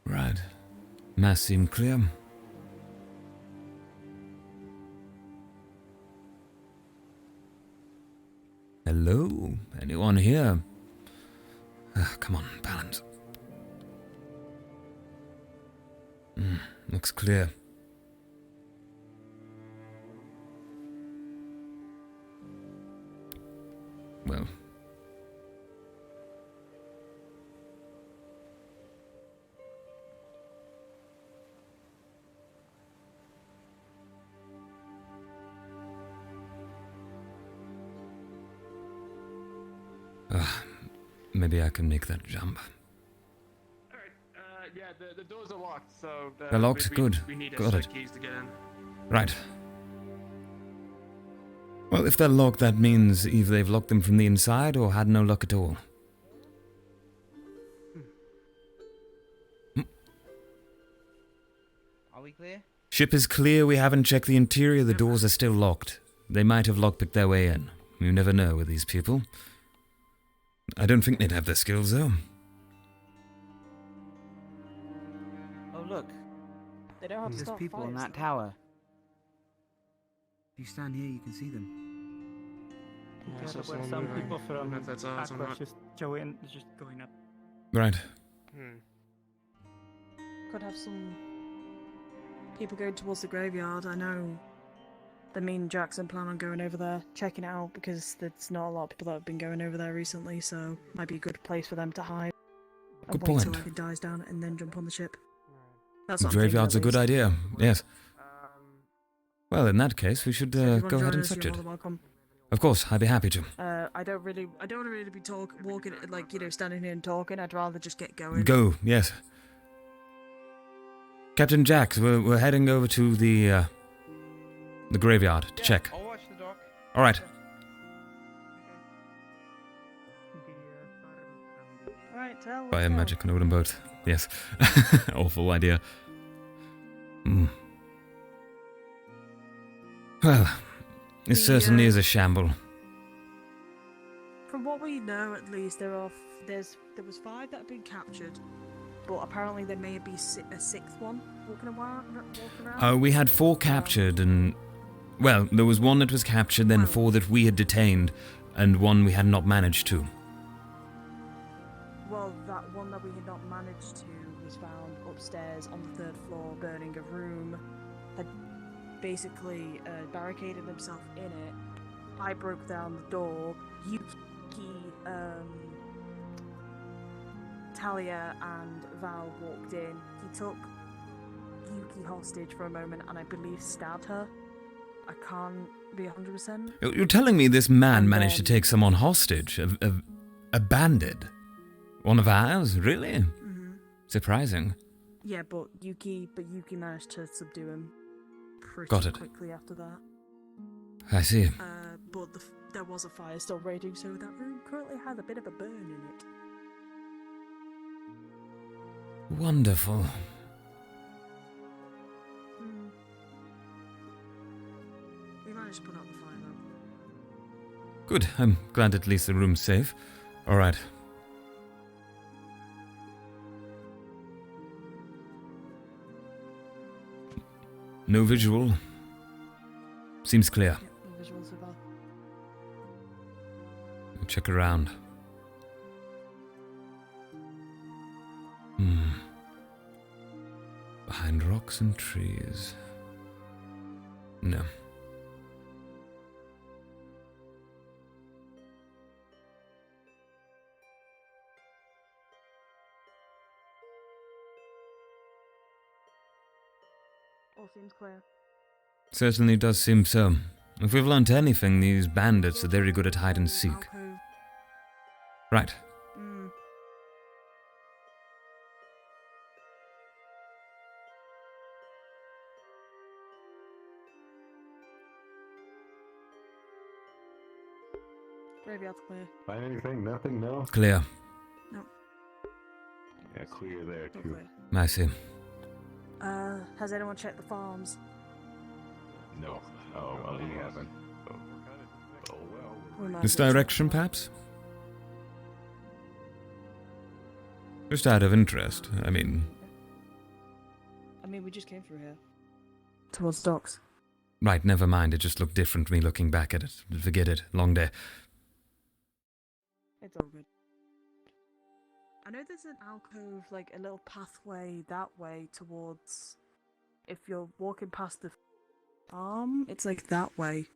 Right. Mass seem clear. Hello? Anyone here? Come on, balance. Looks clear. Well. Maybe I can make that jump. Alright, yeah, the doors are locked, so... They're locked? Good. We need Got it. keys to get in. Right. Well, if they're locked, that means either they've locked them from the inside or had no luck at all. Are we clear? Ship is clear. We haven't checked the interior. The doors are still locked. They might have lockpicked their way in. You never know with these people. I don't think they'd have the skills, though. Oh, look. They don't have to There's start people in fires. that tower. If you stand here, you can see them. Yeah, so Some people from if that's us or Aqua not. just going up. Right. Could have some people going towards the graveyard. I know that me and Jackson plan on going over there, checking it out, because there's not a lot of people that have been going over there recently, so might be a good place for them to hide. Good and wait point. till everything dies down and then jump on the ship. That's The what I'm thinking, graveyard's a at good least. idea. Yes. Well, in that case, we should So if you go wanna ahead join and us, search you're it. more than welcome. Of course, I'd be happy to. I don't want to really be walking, like, you know, standing here and talking. I'd rather just get going. Go, yes. Captain Jax, we're heading over to the graveyard to check. I'll watch the dock. All right. Alright, tell. Fire magic and them both. Yes. Awful idea. Well, it certainly is a shamble. From what we know, at least, there was 5 that have been captured, but apparently there may be a 6th one walking around. We had 4 captured and... Well, there was 1 that was captured, then 4 that we had detained, and 1 we had not managed to. Well, that one that we had not managed to was found upstairs on the 3rd floor, burning a room. Had basically barricaded himself in it. I broke down the door. Yuki, Talia, and Val walked in. He took Yuki hostage for a moment and I believe stabbed her. I can't be 100%. You're telling me this man managed to take someone hostage? A bandit? One of ours? Really? Mm-hmm. Surprising. Yeah, but Yuki managed to subdue him pretty Got it. quickly after that. I see. But there was a fire still raging, so that room currently has a bit of a burn in it. Wonderful. We managed to put out the fire though. Good, I'm glad at least the room's safe. Alright. No visual. Seems clear. Yep, no visuals so far. We'll check around. Behind rocks and trees. No. All seems clear. Certainly does seem so. If we've learnt anything, these bandits are very good at hide and seek. Alcove. Right. Graveyard's clear. Find anything? Nothing? No? Clear. No. Yeah, clear there Not too. clear. I see. Has anyone checked the farms? No. Oh, well, we haven't. Oh well. We might This as well check direction, the farms. perhaps? Just out of interest, I mean... We just came through here. Towards docks. Right, never mind, it just looked different to me looking back at it. Forget it, long day. It's all good. I know there's an alcove, like a little pathway that way towards... If you're walking past the farm, it's like that way.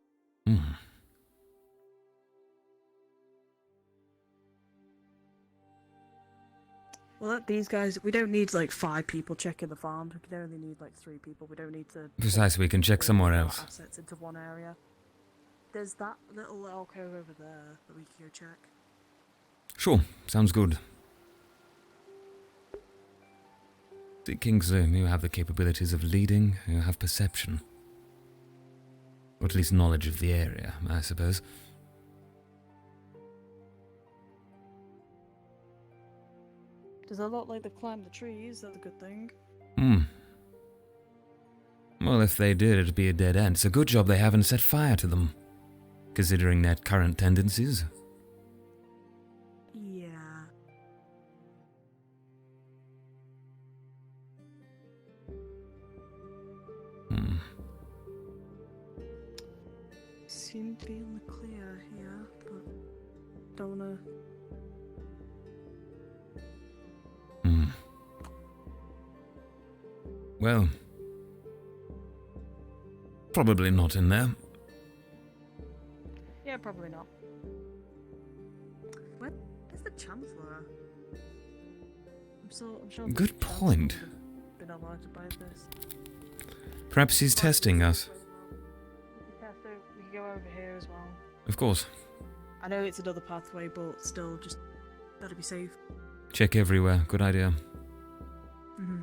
Well, these guys, we don't need like 5 people checking the farms. We can only need like 3 people. We don't need to. Precisely, we can check put somewhere all our else. Assets into one area. There's that little alcove over there that we can go check. Sure, sounds good. See, Kingsley, you have the capabilities of leading, you have perception. Or at least knowledge of the area, I suppose. Does a lot like to climb the trees? That's a good thing. Well, if they did, it'd be a dead end. It's a good job they haven't set fire to them, considering their current tendencies. Yeah. Seem to be in the clear here, but don't wanna. Well, probably not in there. Yeah, probably not. Where's the Chancellor? I'm sure. Good the Chancellor point. would have been alerted by this. Perhaps he's testing us. Yeah, so we can go over here as well. Of course. I know it's another pathway, but still, just gotta be safe. Check everywhere. Good idea. Mm-hmm.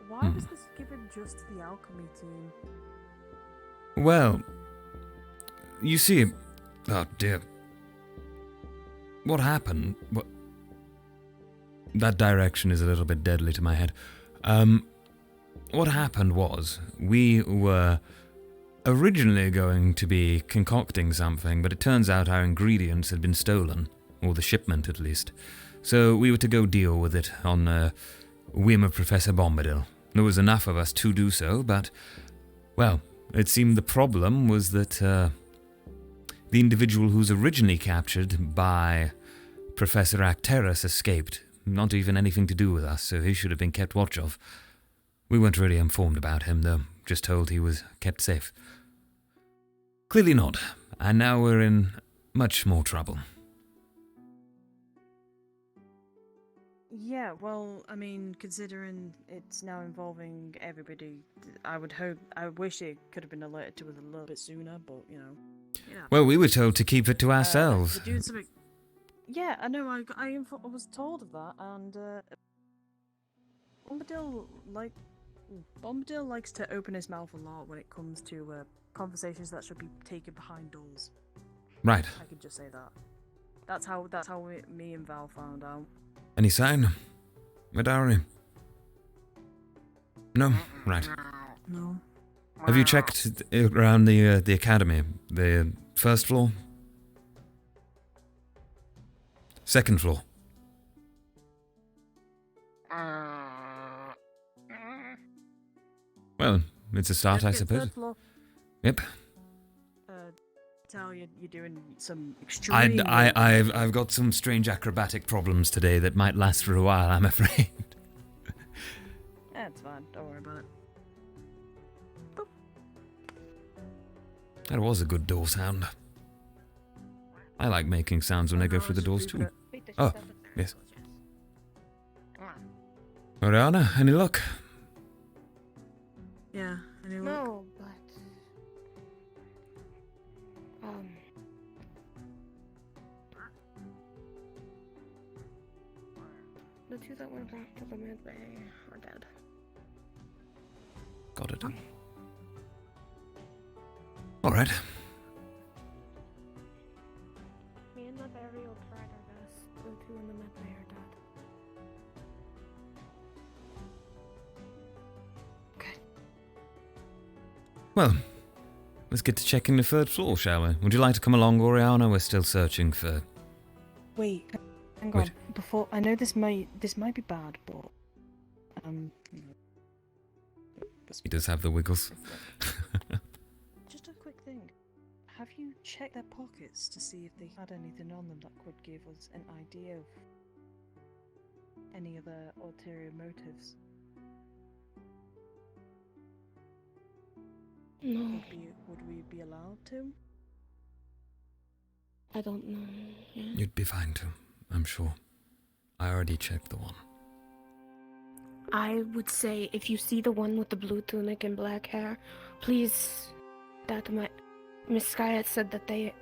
Why was this given just to the alchemy team? Well, you see... Oh, dear. What happened... What... That direction is a little bit deadly to my head. What happened was, we were originally going to be concocting something, but it turns out our ingredients had been stolen, or the shipment at least. So we were to go deal with it on a whim of Professor Bombadil. There was enough of us to do so, but, well, it seemed the problem was that the individual who was originally captured by Professor Tel'Kahras escaped. Not even anything to do with us, so he should have been kept watch of. We weren't really informed about him, though, just told he was kept safe. Clearly not, and now we're in much more trouble. Yeah, well, considering it's now involving everybody, I wish it could have been alerted to us a little bit sooner, but, you know. Well, we were told to keep it to ourselves. We're doing something... Yeah, I know, I was told of that, and, Bombadil likes to open his mouth a lot when it comes to, conversations that should be taken behind doors. Right. I could just say that. That's how me and Val found out. Any sign? A diary? No? Right. No. Have you checked around the academy? The first floor? Second floor? Well, it's a start, I suppose. Yep. Tell you're doing some extreme. I've got some strange acrobatic problems today that might last for a while, I'm afraid. That's fine. Don't worry about it. That was a good door sound. I like making sounds when I go through the doors too. Oh, yes. Oriana, any luck? Yeah, any luck? No, but the two that went back to the mid bay are dead. Got it. Alright. Me and the burial tried our best. The two in the mid bay are dead. Well, let's get to checking the third floor, shall we? Would you like to come along, Oriana? We're still searching for... Wait, hang Wait. on. Before I know this might be bad, but He does have the wiggles. just a quick thing. Have you checked their pockets to see if they had anything on them that could give us an idea of any other ulterior motives? No. Would we be allowed to? I don't know. Yeah. You'd be fine too, I'm sure. I already checked the one. I would say if you see the one with the blue tunic and black hair, please. That might. Miss Sky had said that there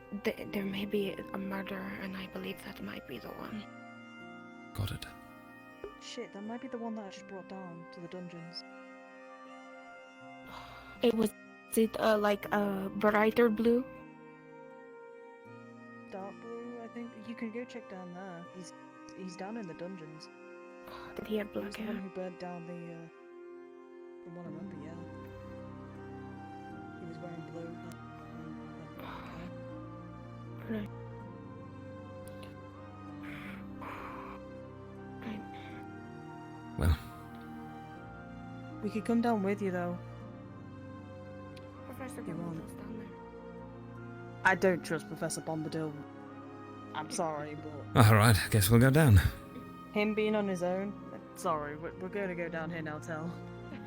may be a murder, and I believe that might be the one. Got it. Shit, that might be the one that I just brought down to the dungeons. Is it like a brighter blue? Dark blue, I think. You can go check down there. He's down in the dungeons. Did he have He black was the hair? one who burned down the, from what I remember, yeah. He was wearing blue. Right. Well. We could come down with you, though. Professor You won't. Bombadil's down there. I don't trust Professor Bombadil. I'm sorry, but Alright, I guess we'll go down. him being on his own. Sorry, we're going to go down here now, Tel.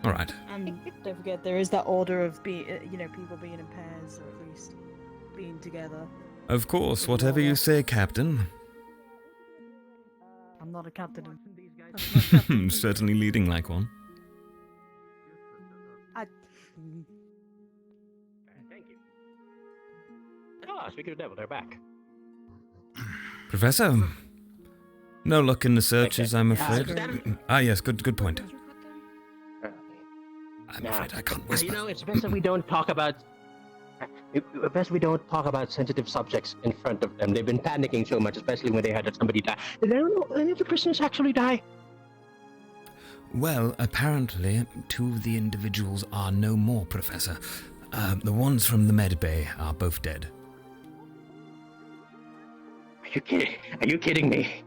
Alright. And don't forget, there is that order of people being in pairs, or at least being together. Of course, whatever you say, Captain. I'm not a captain. Certainly leading like one. Thank you. Ah, speaking of the devil, they're back. Professor? No luck in the searches, I'm afraid. Stand- Yes, good point. I'm afraid I can't whisper. You know, it's best that we don't talk about. Best we don't talk about sensitive subjects in front of them. They've been panicking so much, especially when they had somebody die. Did any of the prisoners actually die? Well, apparently, two of the individuals are no more, Professor. The ones from the med bay are both dead. Are you kidding? Are you kidding me?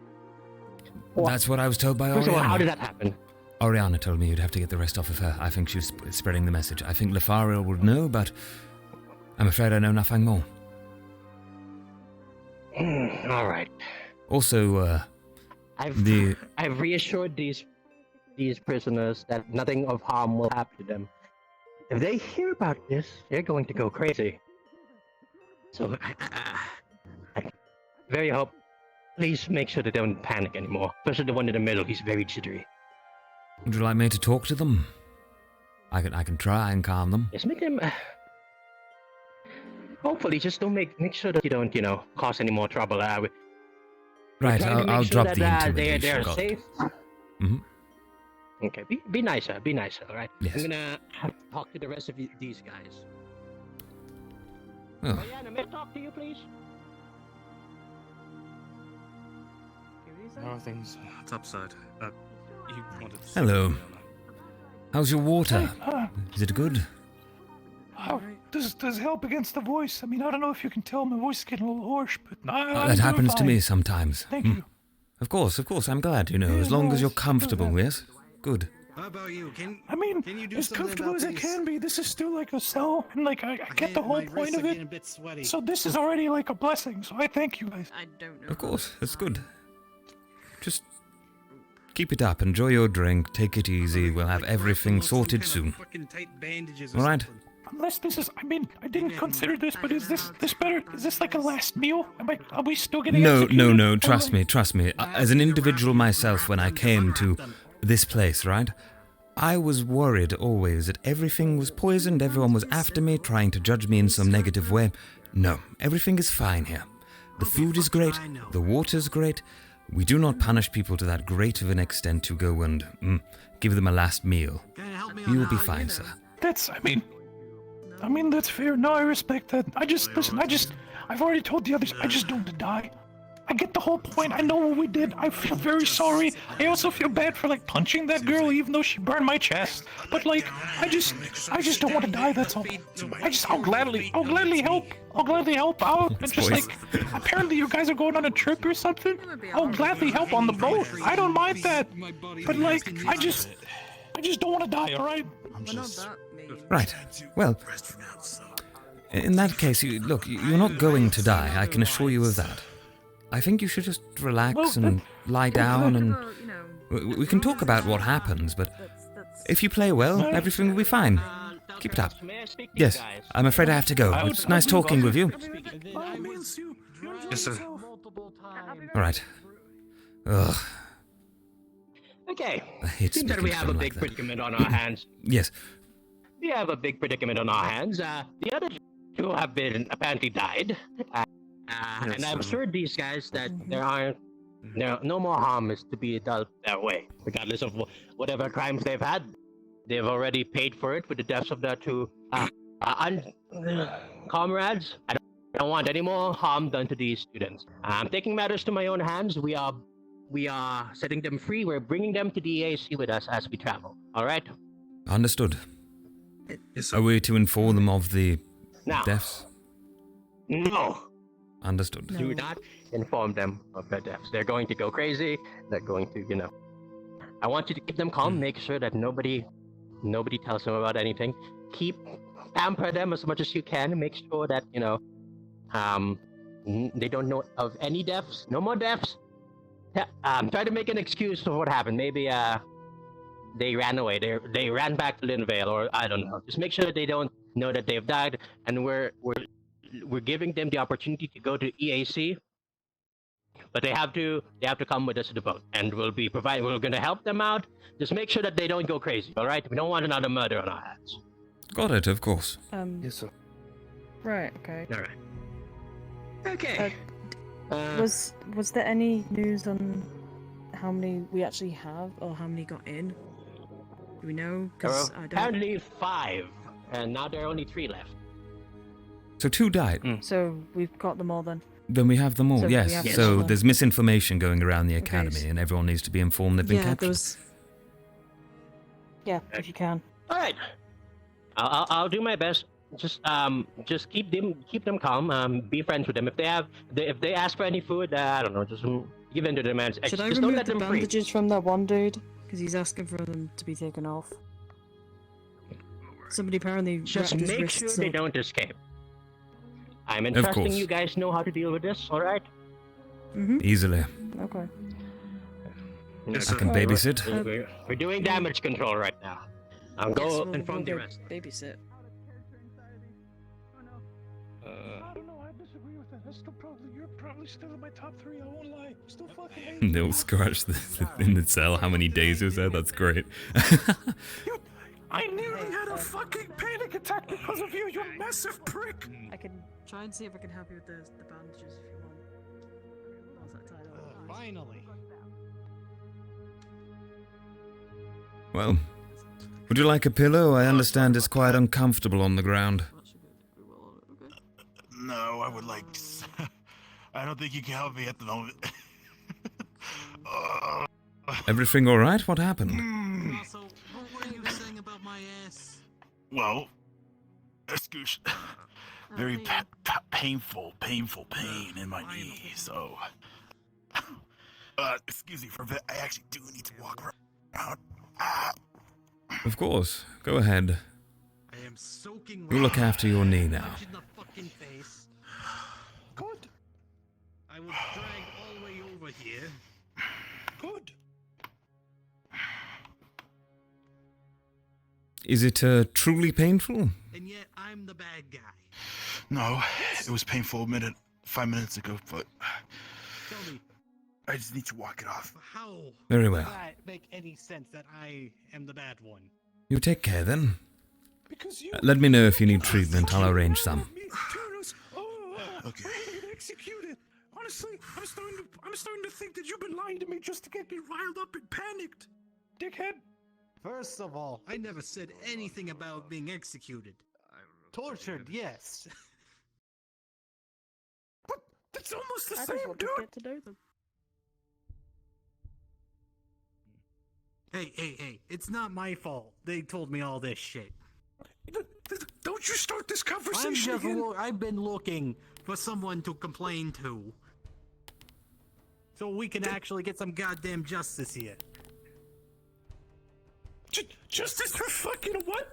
That's what I was told by First of all, Oriana. how did that happen? Oriana told me you'd have to get the rest off of her. I think she's spreading the message. I think Lefariel would know, but I'm afraid I know nothing more. All right. Also, I've reassured these prisoners that nothing of harm will happen to them. If they hear about this, they're going to go crazy. So, I very hope. Please make sure they don't panic anymore. Especially the one in the middle. He's very jittery. would you like me to talk to them? I can try and calm them. Yes, make them. Hopefully, just don't make sure that you don't, cause any more trouble. Right, trying to make I'll sure drop the that, intimidation. they're got it. safe. Mm-hmm. Okay, be nicer, all right? Yes. I'm gonna have to talk to the rest of these guys. Oh. Diana, may I talk to you, please? How are things topside? You wanted to Hello. How's your water? Is it good? does help against the voice. I mean, I don't know if you can tell my voice is getting a little hoarse, but That happens to me sometimes. Thank you. Of course, I'm glad, Yeah, as long as you're it's comfortable, yes? Good. How about you? Can you do as something comfortable about as I these? can be. This is still like a cell, and like I get the whole My point wrists of are it. getting a bit sweaty. So this is already like a blessing. So I thank you guys. I don't know. Of course, it's good. Just keep it up, enjoy your drink, take it easy, we'll have everything sorted soon. Fucking tight bandages or Alright? something. Unless this is, I mean, I didn't consider this, but is this better? Is this like a last meal? Are we still getting executed? No, trust me. As an individual myself, when I came to this place, right? I was worried always that everything was poisoned, everyone was after me, trying to judge me in some negative way. No, everything is fine here. The food is great, the water's great. We do not punish people to that great of an extent to go and give them a last meal. You will be fine, sir. I mean, that's fair. No, I respect that. I've already told the others, I just don't want to die. I get the whole point. I know what we did. I feel very sorry. I also feel bad for, like, punching that girl, even though she burned my chest. But, like, I just don't want to die, that's all. I'll gladly help. I'll gladly help out. And just, like, apparently you guys are going on a trip or something. I'll gladly help on the boat. I don't mind that. But, like, I just don't want to die, alright? Right. Well, in that case, look, you're not going to die, I can assure you of that. I think you should just relax and lie down and... We can talk about what happens, but if you play well, everything will be fine. Keep it up. Yes, I'm afraid I have to go. It's nice talking with you. Yes, sir. Alright. Ugh. Okay. I hate Seems that speaking we to have a them big like that. predicament on our hands. Yes. We have a big predicament on our hands. The other two have been apparently died. And I've assured these guys that no more harm is to be dealt their way, regardless of whatever crimes they've had. They've already paid for it with the deaths of their two comrades. I don't want any more harm done to these students. I'm taking matters to my own hands. We are setting them free. We're bringing them to the EAC with us as we travel. All right? Understood. Are we to inform them of the Now. deaths? No. Understood. Do not inform them of their deaths. They're going to go crazy. They're going to, I want you to keep them calm. Make sure that nobody tells them about anything. Pamper them as much as you can. Make sure that, they don't know of any deaths. No more deaths. Try to make an excuse for what happened. Maybe, they ran away. They ran back to Linvale, or I don't know. Just make sure that they don't know that they've died, and we're giving them the opportunity to go to EAC, but they have to come with us to the boat, and we're going to help them out. Just make sure that they don't go crazy. All right? We don't want another murder on our hands. Got it, of course. Yes, sir. Right. Okay. All right. Okay. Was there any news on how many we actually have, or how many got in? Do we know? There were I don't. apparently 5, and now there are only 3 left. So 2 died. So we've got them all then. Then we have them all, So yes. we have So them all. there's misinformation going around the academy, so- and everyone needs to be informed they've been captured. Yeah, if you can. All right. I'll do my best. Just keep them calm. Be friends with them. If they ask for any food, I don't know. Just give in to them. And Should I just don't remove let the them free. bandages from that one dude? Because he's asking for them to be taken off. Somebody apparently Just wrapped his make sure wrists they up. don't escape. I'm Of entrusting course. you guys know how to deal with this. All right? Easily. Okay. I can babysit. We're doing damage control right now. I'll go inform the rest. Babysit. I don't know. I disagree with that. You're probably still in my top 3. I won't lie. Still fucking. They'll scratch in the cell how many days was there. That's great. I nearly had a fucking panic attack because of you, you massive prick. I can try and see if I can help you with the bandages if you want. Once I tie it up. Finally. Well, would you like a pillow? I understand it's quite uncomfortable on the ground. No, I would like. I don't think you can help me at the moment. Everything all right? What happened? Also, what were you saying about my ass? Well, let's very painful pain in my knee. So, excuse me for a bit. I actually do need to walk around. Of course. Go ahead. I am soaking You look after your knee now. in the fucking face. Good. I was dragged all the way over here. Good. Is it truly painful? And yet I'm the bad guy. No, it was painful 5 minutes ago, but Tell me, I just need to walk it off. how Very well. does that make any sense that I am the bad one? You take care then. Because you Let me know if you need treatment. I'll arrange some. Okay. Executed. Honestly, I'm starting to think that you've been lying to me just to get me riled up and panicked. Dickhead. First of all, I never said anything about being executed. Tortured, yes. But that's almost the I same, just want dude. to get to know them. Hey, it's not my fault. They told me all this shit. Don't you start this conversation again. I've been looking for someone to complain to. So we can actually get some goddamn justice here. Justice for fucking what?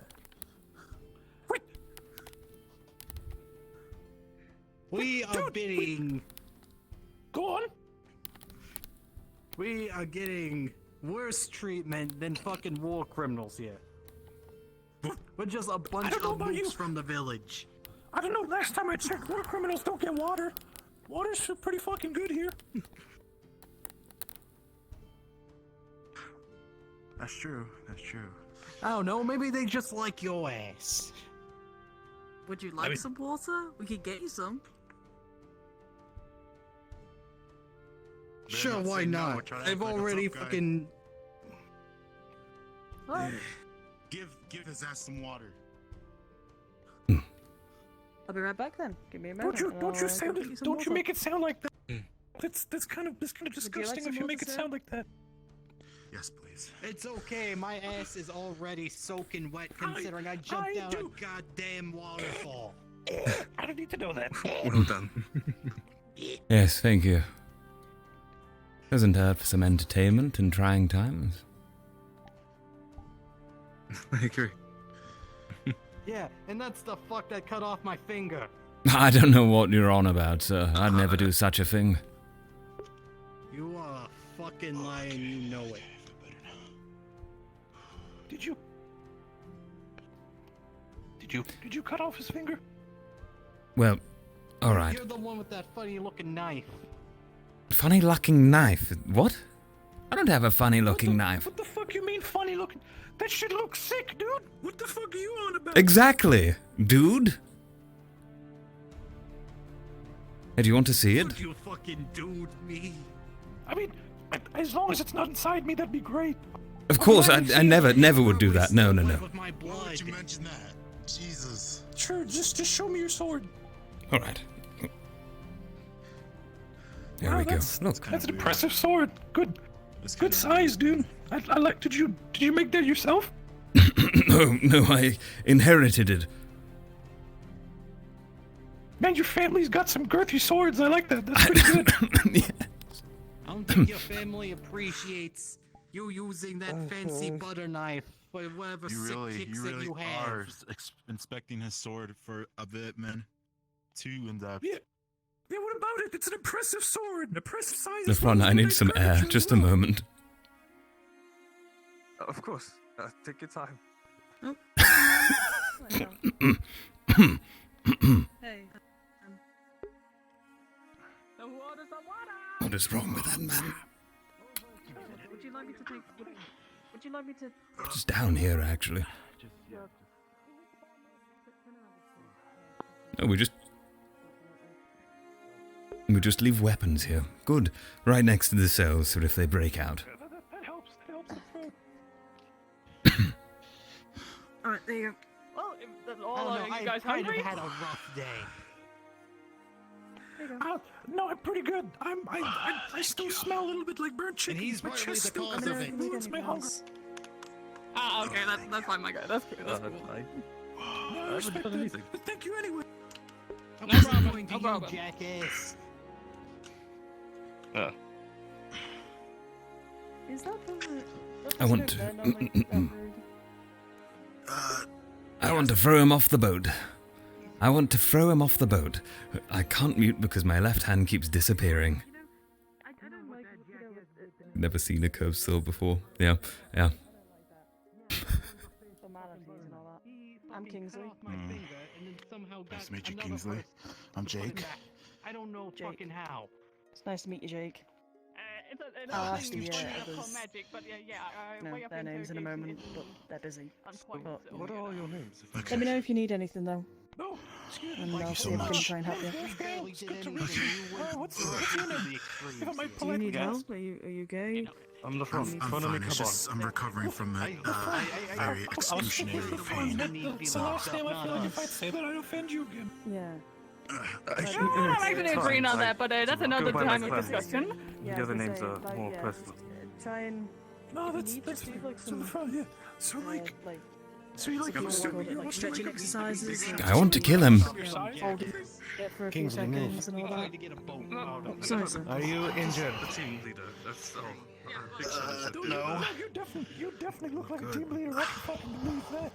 We are getting... Go on. We are getting worse treatment than fucking war criminals here. We're just a bunch of mooks from the village. I don't know, last time I checked, war criminals don't get water. Water's pretty fucking good here. That's true. I don't know, maybe they just like your ass. Would you like some water? We could get you some. Sure, why not? I've already fucking... What? Give his ass some water. I'll be right back then. Give me a minute. Don't you make it sound like that. That's kind of disgusting if you make it sound like that. Yes, please. It's okay, my ass is already soaking wet considering I jumped down a goddamn waterfall. I don't need to know that. Well done. Yes, thank you. Doesn't hurt for some entertainment in trying times. I agree. Yeah, and that's the fuck that cut off my finger. I don't know what you're on about, sir. I'd never do such a thing. You are a fucking liar and you know it. Did you cut off his finger? Well, alright. You're the one with that funny looking knife. Funny looking knife? What? I don't have a funny looking knife. What the fuck you mean funny looking? That shit looks sick, dude. What the fuck are you on about? Exactly, dude. Hey, do you want to see it? Would you fucking dude me? I mean, as long as it's not inside me, that'd be great. Of course, I never would do that. No. Why would you mention that? Jesus. Sure, just show me your sword. Alright. There we go. Look. That's an impressive sword. Good size, dude. I like. Did you make that yourself? No, I inherited it. Man, your family's got some girthy swords. I like that. That's pretty good. I don't think your family appreciates you using that fancy butter knife for whatever sick kicks that you have. Are inspecting his sword for a bit, man. Too in depth. Yeah, what about it? It's an impressive sword. An impressive size. The front, I need some air. Just a moment. Of course. Take your time. Hey. The water's the water! What is wrong with that man? Would you like me to take... Would you like me to... Just down here, actually. No, we just leave weapons here. Good. Right next to the cells, so if they break out. That helps. Alright, there you go. Well, if that's all, are you guys kind hungry? of had a rough day. No, I'm pretty good. I still smell a little bit like burnt chicken. And he's My partly chest the still cause of it. ruins my hunger. Ah, okay, that's fine, my guy. That's cool. That's cool. No, I respect that. But thank you anyway. No problem, no problem. Jackass. Is that the? I want to. I want to throw him off the boat. I want to throw him off the boat. I can't mute because my left hand keeps disappearing. Never seen a curved sword before. Yeah. I'm Kingsley. Nice to meet you, Kingsley. I'm Jake. I don't know fucking how. It's nice to meet you, Jake. It's I'll ask you others. magic, but No, way up their names in a moment, but they're busy. What are all your names? Let me know if you need anything, though. No, it's good. And Thank I'll you see so if I can much. try and help you. It's good to meet you. What's your name? If I might Do you need politely ask. help? Are you gay? I'm the front. I'm fine. It's just I'm recovering from that very excruciating pain. It's the last time I feel like if I say that I'd offend you again. Yeah. I'm actually agreeing on that, but that's another time of discussion. The other names are more personal. Try and. No, that's do like some fun. Yeah. So like I'm like stretching exercises. I want to kill him. Hold it for a few Kingsley, move. seconds and all that. Oh, Sorry, sir. Are you injured? The team leader. That's No. You definitely look like a team leader. I can fucking believe that.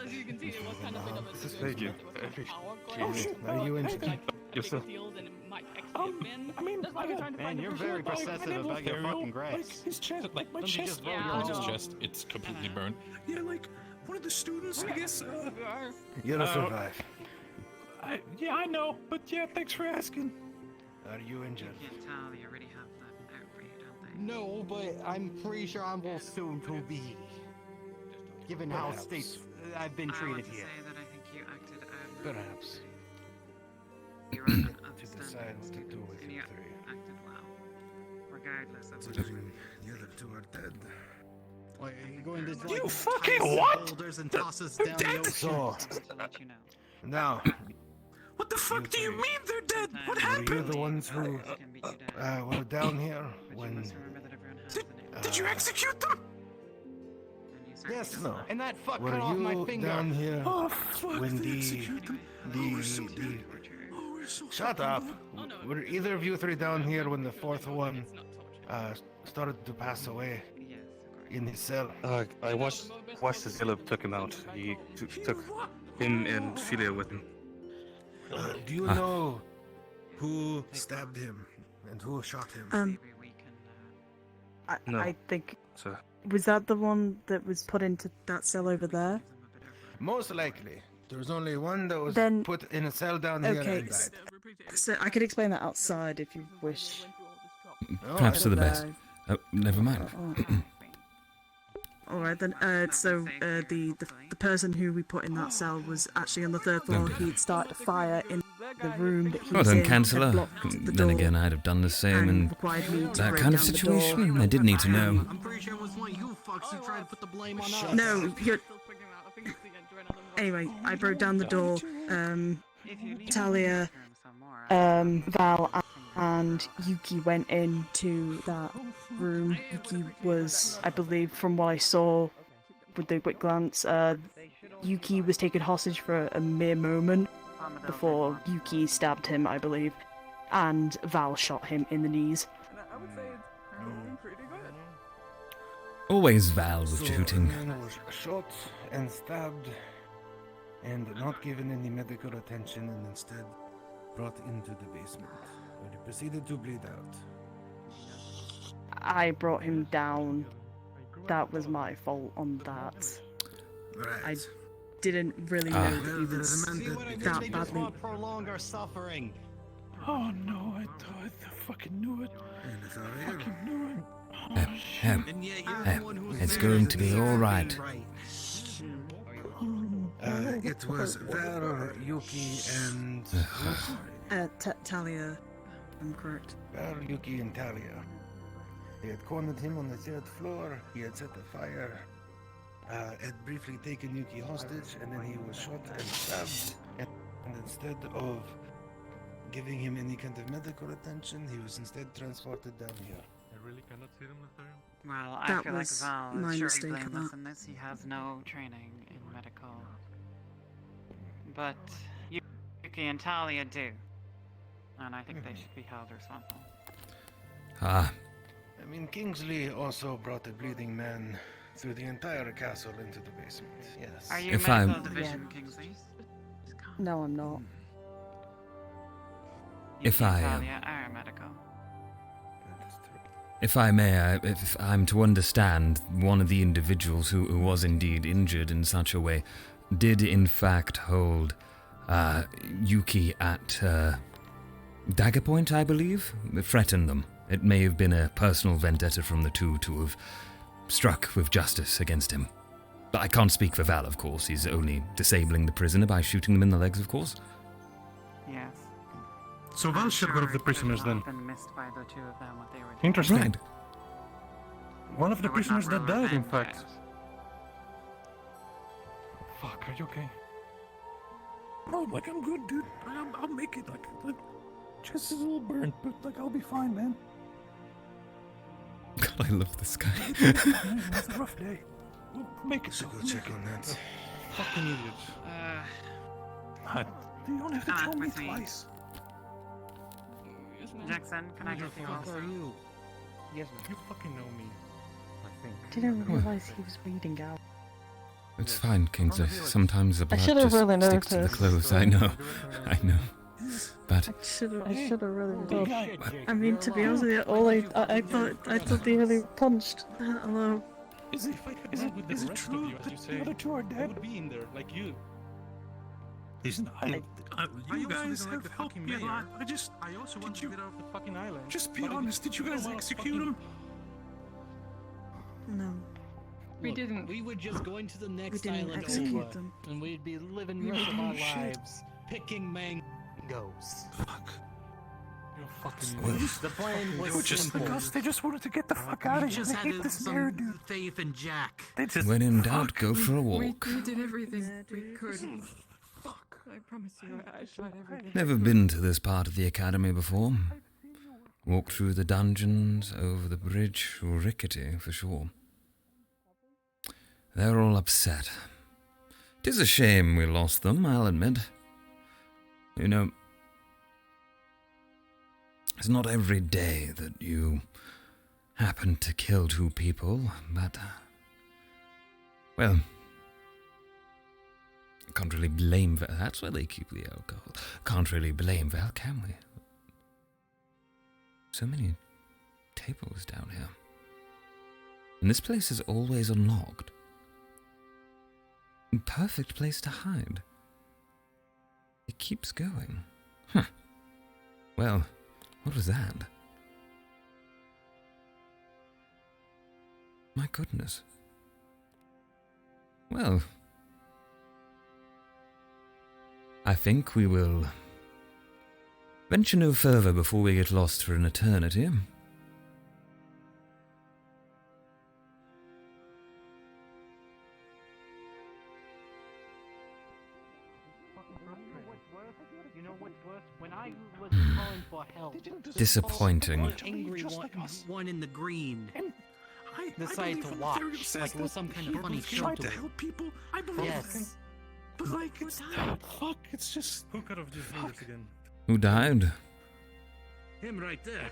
As you can see, it was kind of a bit of a This is situation. fake. Oh shit. Are you injured? Yourself. I mean, Man, you're very possessive about your fucking grass. Like his chest, like my chest. His chest, it's completely burned. Yeah, like one of the students, I guess. You'll survive. Yeah, I know, but yeah, thanks for asking. Are you injured? You already have that out for you, don't they? No, but I'm pretty sure I will soon to be. Given how states I've been treated here. I that I think you acted out. Perhaps. You were To decide what to do with and you you three. acted well. Regardless of what Considering the other two are dead. Wait, are you going to You like, fucking tie us to what? boulders and toss us down the ocean? So, to let you know. now, What the fuck do you mean they're dead? What were happened? you the ones who were down here when... Did you execute them? Yes, No. and that fuck Were cut off my you finger. down here Oh fuck! when they the... execute them. We're so dead. We're so Shut up! Were either of you three down here when the fourth one started to pass away in his cell? I watched the Zilla took him out. He took him and Philia with him. Do you know who stabbed him and who shot him? No. I think. So Was that the one that was put into that cell over there? Most likely. There was only one that was Then- put in a cell down here Okay, and died. so I could explain that outside if you wish. Perhaps for the best. Oh, never mind. All right then. The person who we put in that cell was actually on the third floor. He'd started a fire in the room that he Well was done, in. Chancellor. had blocked the Then door again, I'd have done the same in required me to that break kind of down the door. situation. I did need to know. I'm pretty sure it was one of you fucks who tried to put the blame on us. No, you're. Anyway, I broke down the door. Talia, Val, and Yuki went into that room. Yuki was, I believe, from what I saw with the quick glance, Yuki was taken hostage for a mere moment before Yuki stabbed him, I believe, and Val shot him in the knees. I would say it's pretty good. Always Val was So shooting. a man was shot and stabbed and not given any medical attention and instead brought into the basement where he proceeded to bleed out. I brought him down. That was my fault on that. I didn't really know that he was that They just badly. want to prolong our suffering. Oh no, I thought I fucking knew it. Fucking knew it. It's going to be all right. It was Ver, Yuki, and... Talia, I'm correct. Ver, Yuki, and Talia. They had cornered him on the third floor, he had set the fire, had briefly taken Yuki hostage, and then he was shot and stabbed. And instead of giving him any kind of medical attention, he was instead transported down here. I really cannot see them with her. Well, I That feel like was Val my is mistake surely on blameless that. in this. He has no training in medical but Yuki and Talia do. And I think they should be held responsible. Ah, I mean, Kingsley also brought a bleeding man through the entire castle into the basement. Yes. Are you If medical I'm- division, Kingsley? No, I'm not. If Yuki I, and Talia are medical. if I may, if I'm to understand, one of the individuals who was indeed injured in such a way did in fact hold Yuki at dagger point, I believe, threatened them. It may have been a personal vendetta from the two to have struck with justice against him. But I can't speak for Val, of course. He's only disabling the prisoner by shooting them in the legs, of course. Yes. So Val shot one of the prisoners then. Been missed by the two of them what they were doing. Interesting. Right. One of the I would not prisoners that rule died, in revenge fact. out. Fuck, are you okay? No, like I'm good, dude. I'll make it. Like just a little burnt, but like I'll be fine, man. God, I love this guy. It's a rough day. We'll make it. So go check on that. Fucking idiot. You don't have to tell me with me. twice. Jackson, can I get you Fuck also? are you? Yes, ma'am. You fucking know me. I think. Didn't realize he was bleeding out. It's fine, Kingsley. Sometimes the I blood should have just really sticks to the noticed. clothes. I know. I know. But I should have really done. I mean, to be honest with you, all I thought they really punched. Hello. Is it true that the other two are dead? Would be in there, like you. Listen, you guys have helped me a lot. I also want to get out of the fucking island. Just be honest. Did you guys execute him? No. We didn't. We were just going to the next didn't island execute over, them. and we'd be living We the rest of didn't our shit. lives picking mangoes. Fuck. You're fucking. The plan was just simple. because they just wanted to get the fuck out We of here. just They had hate this some mayor, dude. faith in Jack. They just. when in doubt, go for a walk. We did everything we could. Fuck. I promise you, I tried everything. Never been to this part of the academy before. Walked through the dungeons, over the bridge, rickety for sure. They're all upset. 'Tis a shame we lost them, I'll admit. You know, it's not every day that you happen to kill two people, but, well, can't really blame Val. That's where they keep the alcohol. Can't really blame Val, can we? So many tables down here. And this place is always unlocked. Perfect place to hide. It keeps going. Huh. Well, what was that? My goodness. Well, I think we will venture no further before we get lost for an eternity. You know what's worse? When I was calling for help, Disappointing. the angry one in the green decided to watch, like it was some kind of funny show Tried to to him. help people. I believe Yes. them. But like, it's fuck. It's just. Who could have just done this again? Who died? Him right there.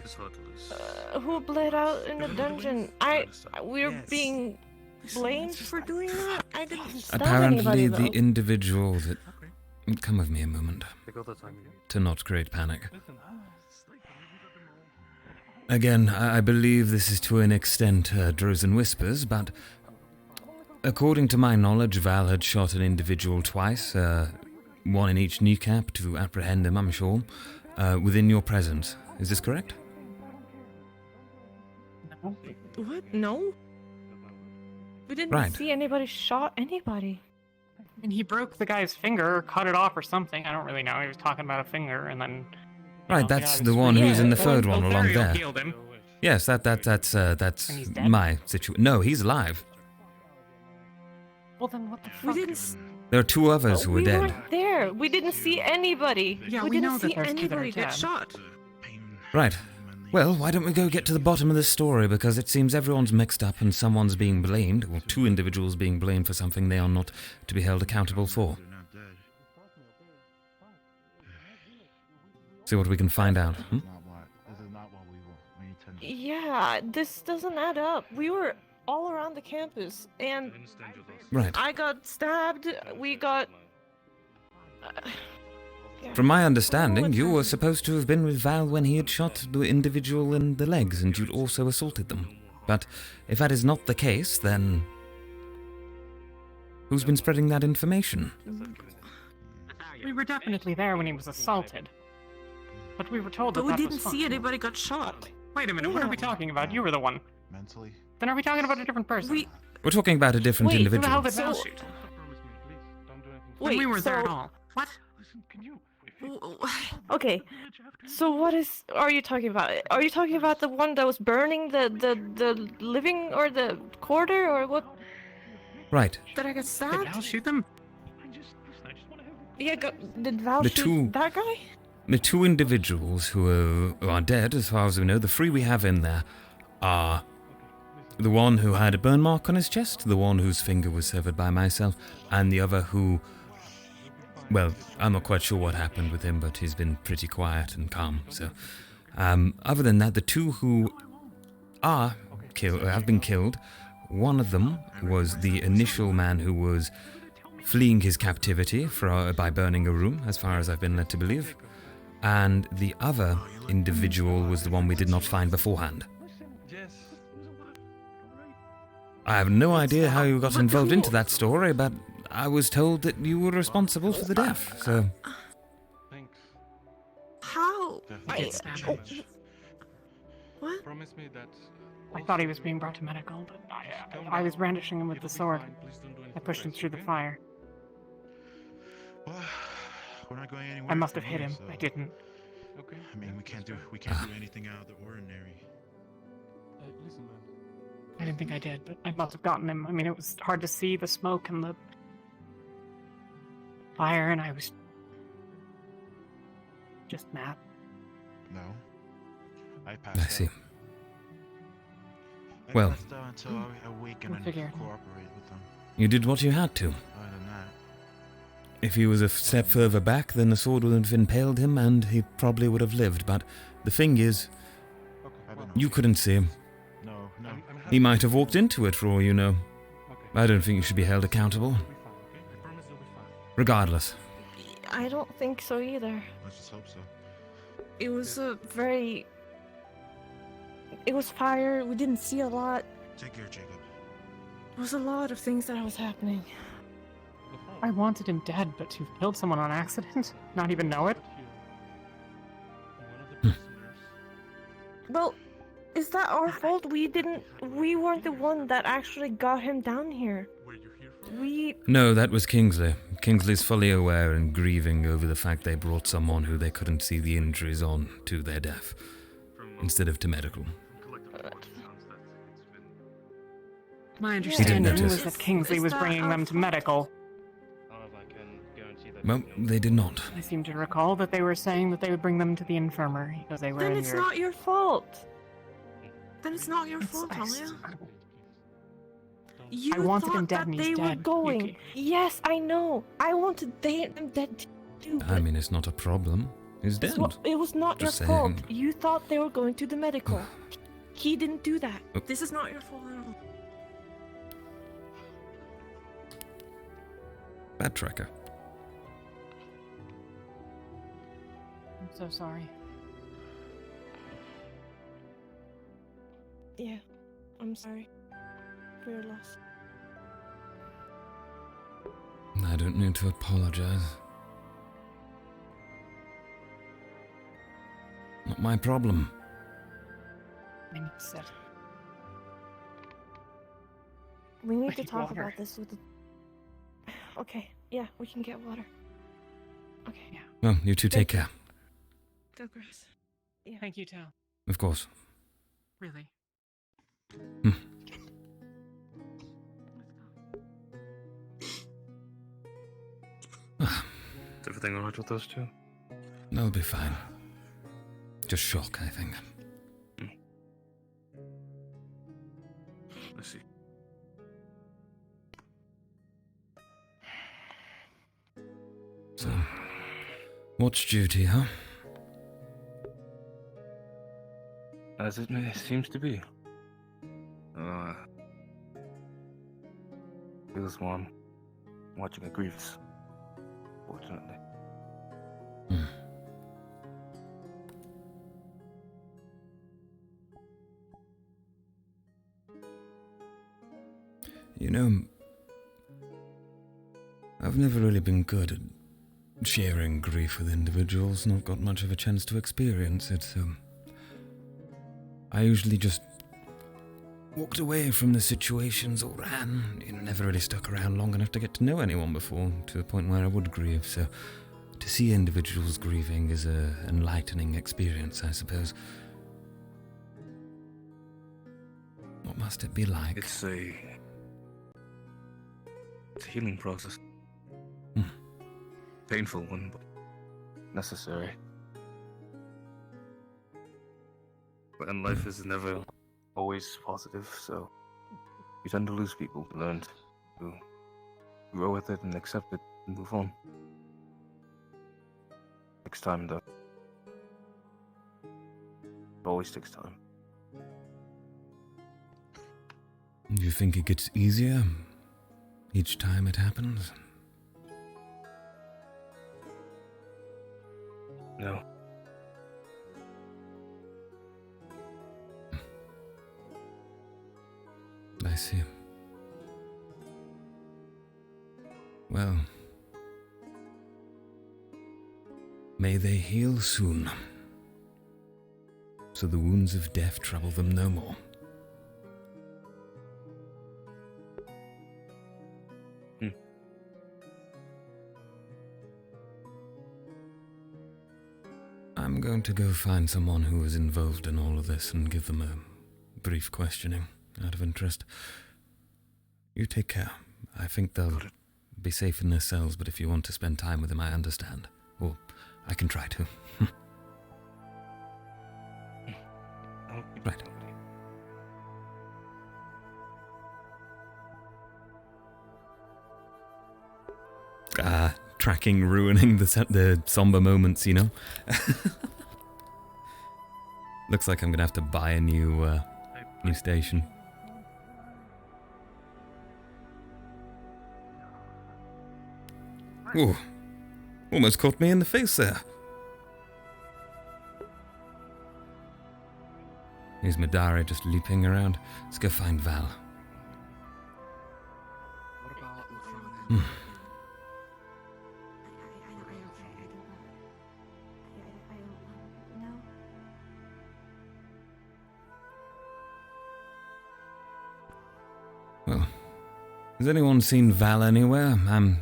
Who bled out in the dungeon? We're being blamed for doing that? I didn't stab Apparently, anybody, the though. individual that. Come with me a moment. Take all the time you To not create panic. Again, I believe this is to an extent Drozen whispers, but according to my knowledge, Val had shot an individual twice, one in each kneecap to apprehend him, I'm sure, within your presence. Is this correct? What? No? We didn't Right. see anybody shot anybody. And he broke the guy's finger, or cut it off or something. I don't really know. He was talking about a finger, and then. Right, that's the one who's in the third one along Lothario there. killed him. Yes, that's he's dead? my situation. No, he's alive. Well, then what the fuck? We didn't. There are two others who are We dead. weren't there. We didn't see anybody. Yeah, we we didn't know that see there's two that are anybody get dead. shot. Right. Well, why don't we go get to the bottom of this story, because it seems everyone's mixed up and someone's being blamed, or two individuals being blamed for something they are not to be held accountable for. See what we can find out. Hmm? Yeah, this doesn't add up. We were all around the campus, and Right. I got stabbed. We got. From my understanding, you were supposed to have been with Val when he had shot the individual in the legs, and you'd also assaulted them. But if that is not the case, then who's been spreading that information? We were definitely there when he was assaulted. But we were told But that we that didn't was see fine. anybody got shot. Wait a minute, what are we talking about? You were the one. Mentally? Then are we talking about a different person? We're talking about a different Wait, individual. who the hell did Val shoot? When we Wait, weren't there at so- all. What? Okay, so what are you talking about? Are you talking about the one that was burning the living or the quarter or what? Right. Did I get stabbed? Did Val shoot them? Yeah, did Val The shoot two- that guy? The two individuals who are dead, as far as we know, the three we have in there, are the one who had a burn mark on his chest, the one whose finger was severed by myself, and the other who... Well, I'm not quite sure what happened with him, but he's been pretty quiet and calm, so... other than that, the two who have been killed, one of them was the initial man who was fleeing his captivity by burning a room, as far as I've been led to believe. And the other individual was the one we did not find beforehand. I have no idea how you got involved into that story, but I was told that you were responsible for the death, so... How? What? Promise me that. I thought he was being brought to medical, but I was brandishing him with the sword. I pushed him through the fire. We're not going anywhere. I must have from hit here, him. so- I didn't. Okay. I mean, we can't do anything out of the ordinary. Listen, man. I didn't think I did, but I must have gotten him. I mean, it was hard to see the smoke and the fire, and I was just mad. No. I passed I see. out. I Well, passed out until I awakened We'll and figure it out. cooperate with them. you did what you had to. Other than that, If he was a step further back, then the sword would have impaled him and he probably would have lived. But the thing is, you couldn't see him. no. He might have walked into it for all you know. I don't think you should be held accountable. Regardless. I don't think so either. Let's just hope so. It was a Very. It was fire. We didn't see a lot. Take care, Jacob. There was a lot of things that was happening. I wanted him dead, but you've killed someone on accident? Not even know it? Well, is that our fault? We weren't the one that actually got him down here. No, that was Kingsley. Kingsley's fully aware and grieving over the fact they brought someone who they couldn't see the injuries on to their death, instead of to medical. My didn't understanding notice. was that Kingsley was bringing them to medical. Well, they did not. I seem to recall that they were saying that they would bring them to the infirmary because they were Then injured. it's not your fault. Then it's not your fault, Talia. I wanted him dead that and he's they were dead. going. Yes, I know. I wanted them dead too. I mean, it's not a problem. He's dead. It was not Just your fault. saying. You thought they were going to the medical. He didn't do that. This is not your fault at all. Bad tracker. I'm so sorry. Yeah, I'm sorry for your loss. I don't need to apologize. Not my problem. I need to sit. We need I to need talk water. about this with the... Okay, yeah, we can get water. Okay. Yeah. Well, you two take care. Tel'Kahras. Yeah. Thank you, Tal. Of course. Really. Is everything alright with those two? That'll be fine. Just shock, I think. I see. So, watch duty, huh? As it seems to be. Feels warm watching a griefs, fortunately. You know, I've never really been good at sharing grief with individuals, not got much of a chance to experience it, so I usually just walked away from the situations or ran. Never really stuck around long enough to get to know anyone before, to the point where I would grieve, so to see individuals grieving is an enlightening experience, I suppose. What must it be like? It's a healing process. Painful one, but necessary. And life is never always positive, so you tend to lose people. Learn to grow with it and accept it and move on. Takes time, though. It always takes time. Do you think it gets easier each time it happens? No. I see. Well, may they heal soon, so the wounds of death trouble them no more. I'm going to go find someone who is involved in all of this and give them a brief questioning out of interest. You take care. I think they'll be safe in their cells, but if you want to spend time with them, I understand. Or I can try to. Right. Tracking, ruining the somber moments, you know? Looks like I'm gonna have to buy a new station. Ooh, almost caught me in the face there. Here's Madara just leaping around. Let's go find Val. Well, has anyone seen Val anywhere? I'm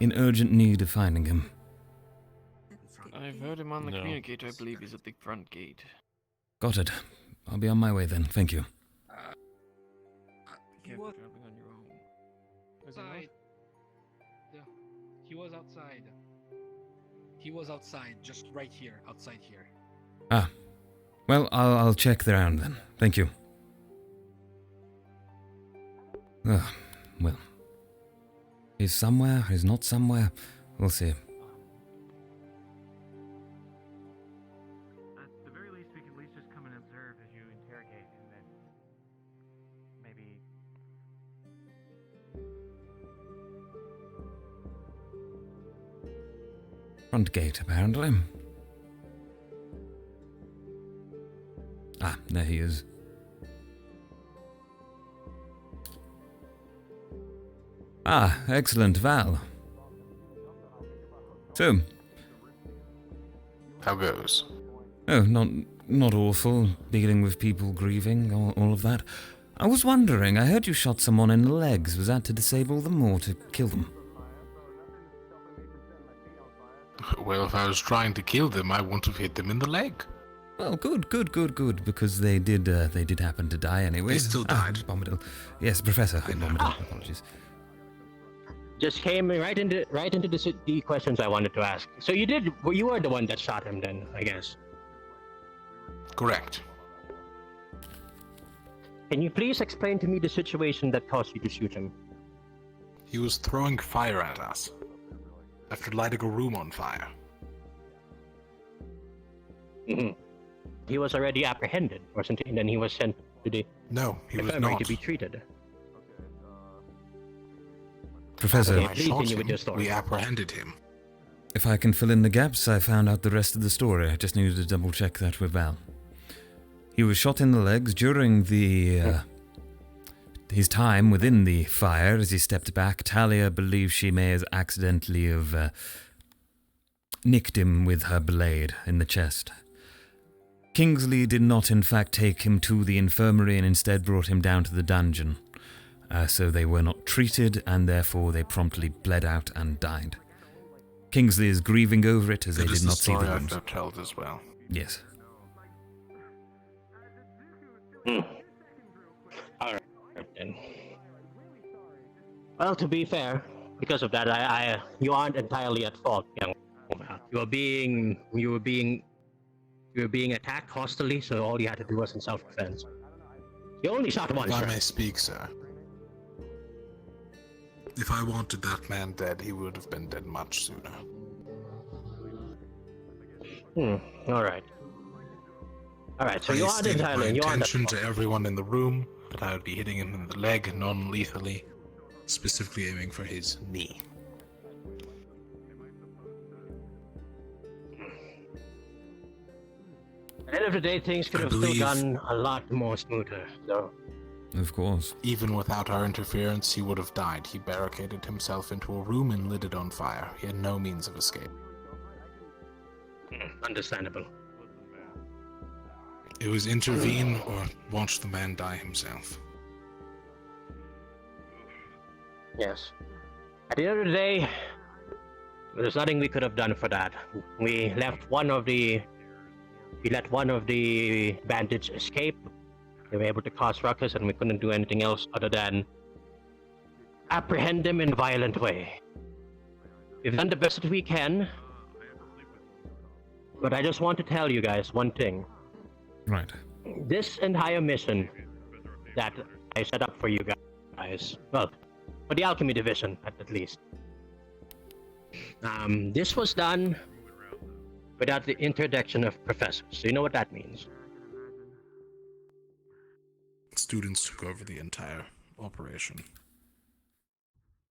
in urgent need of finding him. I've heard him on the communicator. I believe he's at the front gate. Got it. I'll be on my way then. Thank you. He was traveling on your own. Outside. Yeah, he was outside. He was outside, just right here, outside here. Ah. Well, I'll check around then. Thank you. Well. He's somewhere, he's not somewhere. We'll see. At the very least, we can at least just come and observe as you interrogate, and then maybe... Front gate, apparently. Ah, there he is. Ah, excellent, Val. So... How goes? Oh, not awful. Dealing with people grieving, all of that. I was wondering, I heard you shot someone in the legs. Was that to disable them or to kill them? Well, if I was trying to kill them, I wouldn't have hit them in the leg. Well, good, because they did happen to die anyway. They still died. Bombadil. Yes, Professor. Hi, Bombadil. Apologies. Just came right into the questions I wanted to ask. So you were the one that shot him then, I guess. Correct. Can you please explain to me the situation that caused you to shoot him? He was throwing fire at us after lighting a room on fire. Mm-hmm. He was already apprehended, wasn't he? And then he was sent to the infirmary not. to be treated. Professor, Okay, please continue with your story. We apprehended him. if I can fill in the gaps, I found out the rest of the story. I just needed to double check that with Val. He was shot in the legs during his time within the fire. As he stepped back, Talia believes she may have accidentally nicked him with her blade in the chest. Kingsley did not in fact take him to the infirmary and instead brought him down to the dungeon. So they were not treated and therefore they promptly bled out and died. Kingsley is grieving over it as they did not see the wounds. I've told as well. Yes. Alright then. Well, to be fair, because of that, you aren't entirely at fault, young woman. You were being attacked hostilely, so all you had to do was in self-defense. You only shot once. If I may speak, sir. If I wanted that man dead, he would have been dead much sooner. Alright. Alright, so I you aren't stated entirely... my You aren't intention to everyone in the room that I would be hitting him in the leg non-lethally, specifically aiming for his knee. At the end of the day, things could have still gone a lot more smoother, though. Of course. Even without our interference, he would have died. He barricaded himself into a room and lit it on fire. He had no means of escape. Understandable. It was intervene or watch the man die himself. Yes. At the end of the day, there's nothing we could have done for that. We let one of the bandits escape. They were able to cause ruckus, and we couldn't do anything else other than apprehend them in a violent way. We've done the best that we can, but I just want to tell you guys one thing. Right. This entire mission that I set up for you guys, well, for the alchemy division at least, this was done without the interdiction of professors. So you know what that means. Students took over the entire operation.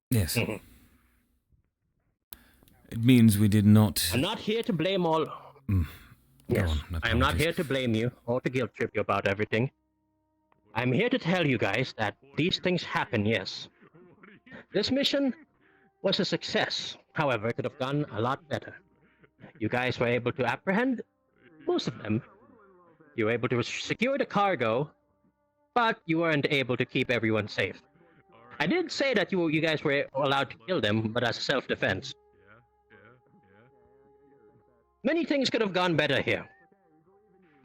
Yes. It means we did not... I'm not here to blame all... Yes, I am not here to blame you or to guilt trip you about everything. I'm here to tell you guys that these things happen, yes. This mission was a success. However, it could have gone a lot better. You guys were able to apprehend most of them. You were able to secure the cargo, but you weren't able to keep everyone safe. I did say that you guys were allowed to kill them, but as self-defense. Many things could have gone better here.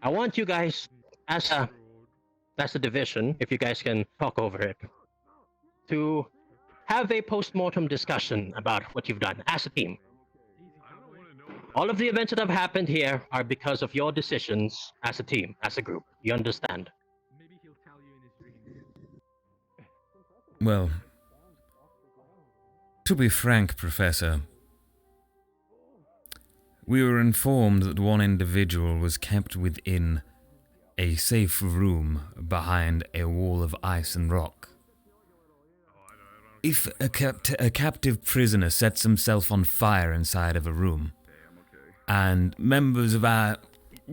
I want you guys, as a division, if you guys can talk over it, to have a post-mortem discussion about what you've done as a team. All of the events that have happened here are because of your decisions as a team, as a group. You understand? Well, to be frank, Professor, we were informed that one individual was kept within a safe room behind a wall of ice and rock. If a captive prisoner sets himself on fire inside of a room, and members of our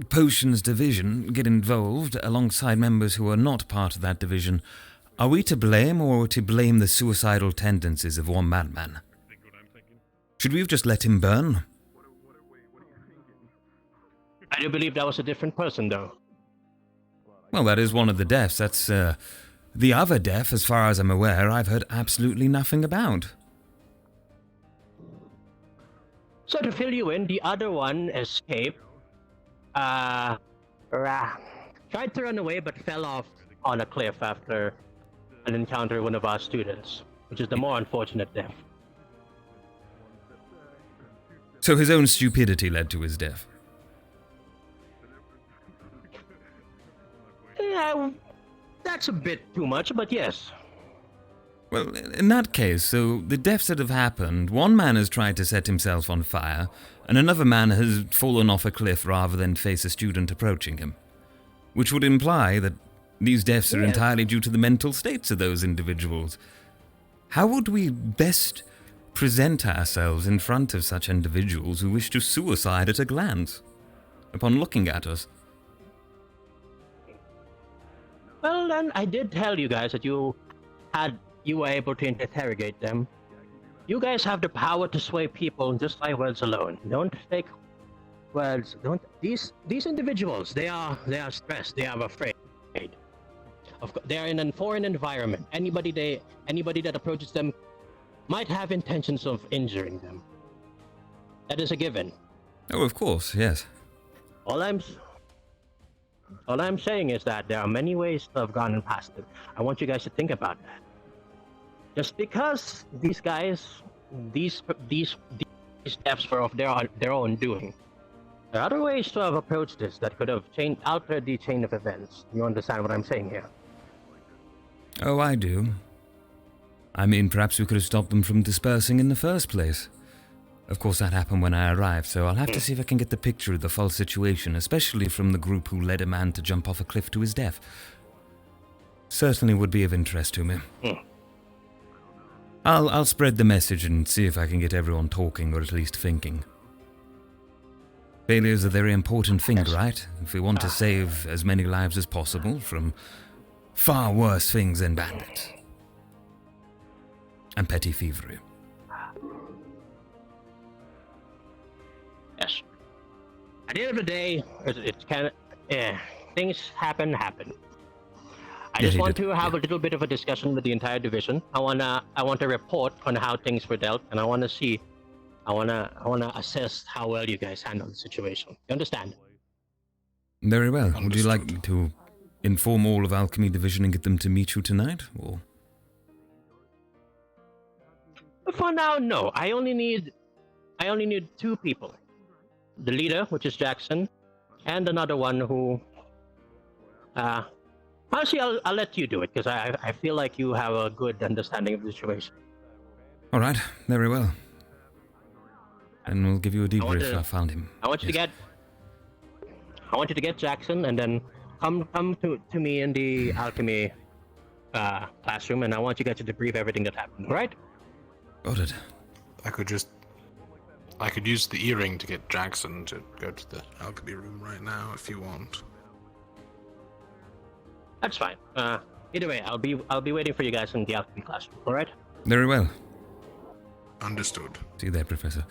potions division get involved alongside members who are not part of that division, are we to blame or to blame the suicidal tendencies of one madman? Should we have just let him burn? I do believe that was a different person, though. Well, that is one of the deaths. That's, the other death, as far as I'm aware, I've heard absolutely nothing about. So to fill you in, the other one escaped. Tried to run away, but fell off on a cliff after an encounter with one of our students, which is the more unfortunate death. So his own stupidity led to his death? Yeah, that's a bit too much, but yes. Well, in that case, so the deaths that have happened, one man has tried to set himself on fire, and another man has fallen off a cliff rather than face a student approaching him. Which would imply that these deaths are entirely due to the mental states of those individuals. How would we best present ourselves in front of such individuals who wish to suicide at a glance, upon looking at us? Well, then, I did tell you guys that you were able to interrogate them. You guys have the power to sway people just by words alone. Don't take words. Don't these individuals. They are stressed. They are afraid. They are in a foreign environment. Anybody that approaches them might have intentions of injuring them. That is a given. Oh, of course, yes. All I'm saying is that there are many ways to have gone past it. I want you guys to think about that. Just because these guys, these steps were of their own doing, there are other ways to have approached this that could have altered the chain of events. You understand what I'm saying here? Oh, I do. I mean, perhaps we could have stopped them from dispersing in the first place. Of course, that happened when I arrived, so I'll have to see if I can get the picture of the false situation, especially from the group who led a man to jump off a cliff to his death. Certainly would be of interest to me. I'll spread the message and see if I can get everyone talking, or at least thinking. Failure is a very important thing, right? If we want to save as many lives as possible from far worse things than bandits. And petty thievery. Yes. At the end of the day, things happen. I just want to have a little bit of a discussion with the entire division. I want a report on how things were dealt, and I want to assess how well you guys handle the situation. You understand? Very well. Would you like me to inform all of Alchemy Division and get them to meet you tonight, or? For now, no. I only need 2 people. The leader, which is Jackson, and another one who honestly, I'll let you do it, because I feel like you have a good understanding of the situation. Alright, very well. And we'll give you a debrief if I found him. I want you to get Jackson, and then come to me in the alchemy classroom, and I want you guys to debrief everything that happened, alright? Got it. I could use the earring to get Jackson to go to the alchemy room right now if you want. That's fine. Either way, I'll be waiting for you guys in the alchemy classroom. All right? Very well. Understood. See you there, Professor.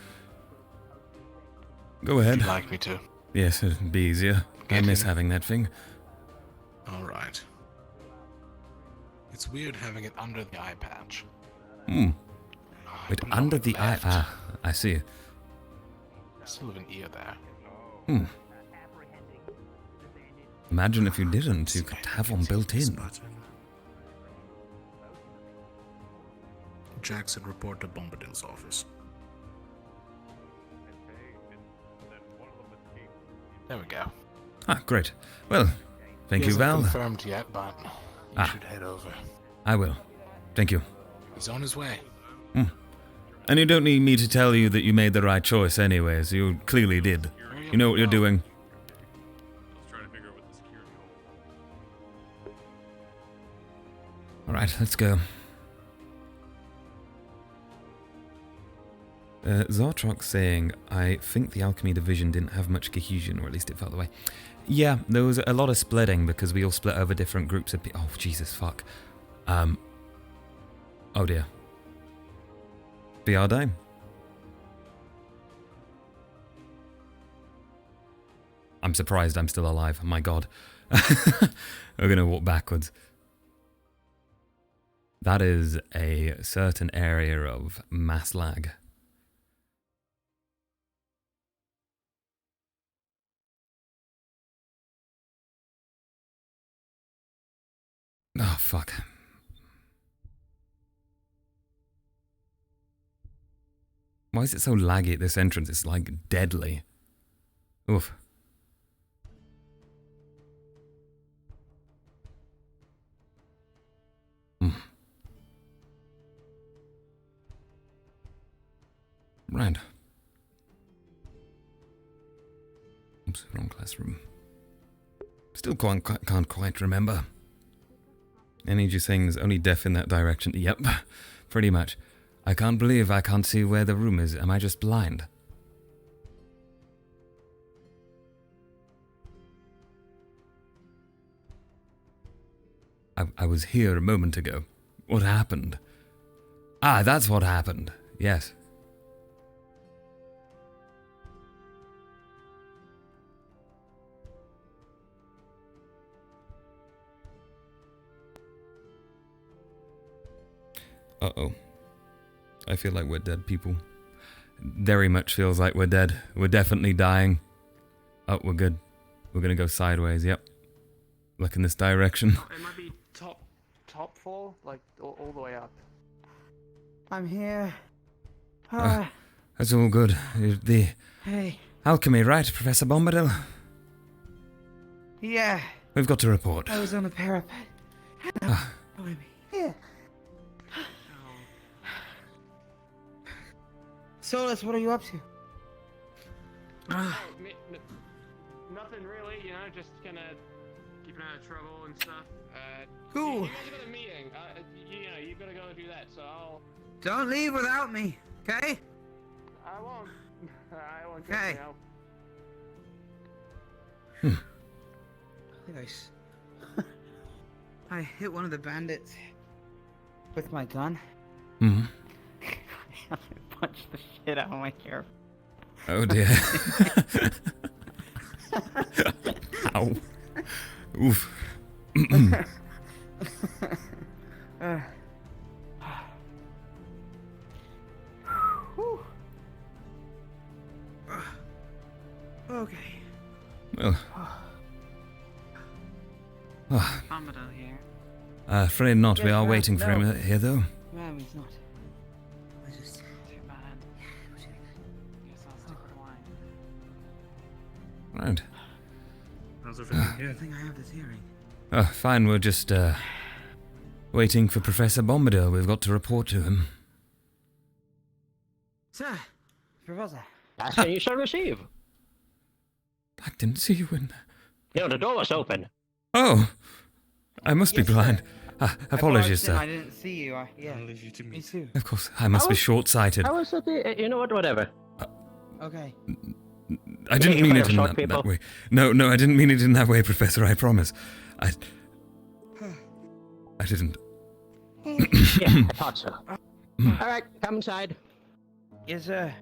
Go ahead. Would you like me to? Yes, it'd be easier. I miss having that thing. All right. It's weird having it under the eye patch. Wait, under the eye. Ah, I see. I still have an ear there. Imagine if you didn't, you could have one built in. Jackson, report to Bombadil's office. There we go. Ah, great. Well, thank you, Val. He hasn't confirmed yet, but you should head over. I will. Thank you. He's on his way. And you don't need me to tell you that you made the right choice anyways. You clearly did. You know what you're doing. Alright, let's go. Zartrok saying, I think the Alchemy Division didn't have much cohesion, or at least it felt that way. Yeah, there was a lot of splitting because we all split over different groups of people. Oh, Jesus, fuck. Oh dear. VR I'm surprised I'm still alive. My God. We're going to walk backwards. That is a certain area of mass lag. Oh, fuck. Why is it so laggy at this entrance? It's like deadly. Oof. Right. Oops, wrong classroom. Still can't quite remember. Any of you saying there's only death in that direction? Yep, pretty much. I can't believe I can't see where the room is. Am I just blind? I was here a moment ago. What happened? Ah, that's what happened. Yes. Uh-oh. I feel like we're dead people. Very much feels like we're dead. We're definitely dying. Oh, we're good. We're gonna go sideways, yep. Look in this direction. It might be top floor, like all the way up. I'm here. That's all good. The Hey. alchemy, right, Professor Bombadil? Yeah. We've got to report. I was on the parapet. Here. Solus, what are you up to? Nothing really, you know, just kind of keeping out of trouble and stuff. Cool. You guys have got a meeting. You know, you've got to go and do that, so I'll... Don't leave without me, okay? I won't. I won't. Okay. I think I hit one of the bandits with my gun. Mm-hmm. I punched the shit out of my hair. Oh dear. Ow. Oof. Okay. Well. Bombadil here. Afraid not. We Yes, are ma'am. waiting for No. him here, though. Ma'am, he's not. I just... Too bad. Guess I'll stick with wine. Right. How's everything I here? think I have this hearing. Oh, fine. We're just, waiting for Professor Bombadil. We've got to report to him. Sir, Professor. That's what you shall receive. I didn't see you in... No, the door was open. Oh! I must be Yes, blind. sir. Apologies, I sir. didn't see you. Yeah. I'll leave you to Me too. Of course, I must be short-sighted. I was at the... you know what, whatever. Okay. I didn't mean it in that way. No, I didn't mean it in that way, Professor, I promise. I didn't. Yeah, I thought so. Alright, come inside. Yes, sir.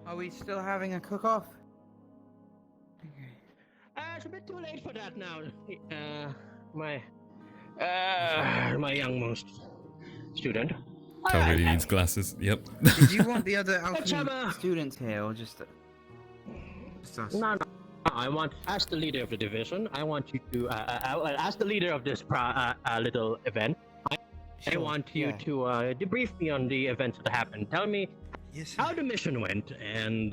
Are we still having a cook-off? It's a bit too late for that now. My youngmost student. Already needs glasses, yep. Did you want the other Let's have alchemy a- students here, or just us? No. I want, as the leader of the division, I want you to, as the leader of this little event, I want you to debrief me on the events that happened. Tell me how the mission went, and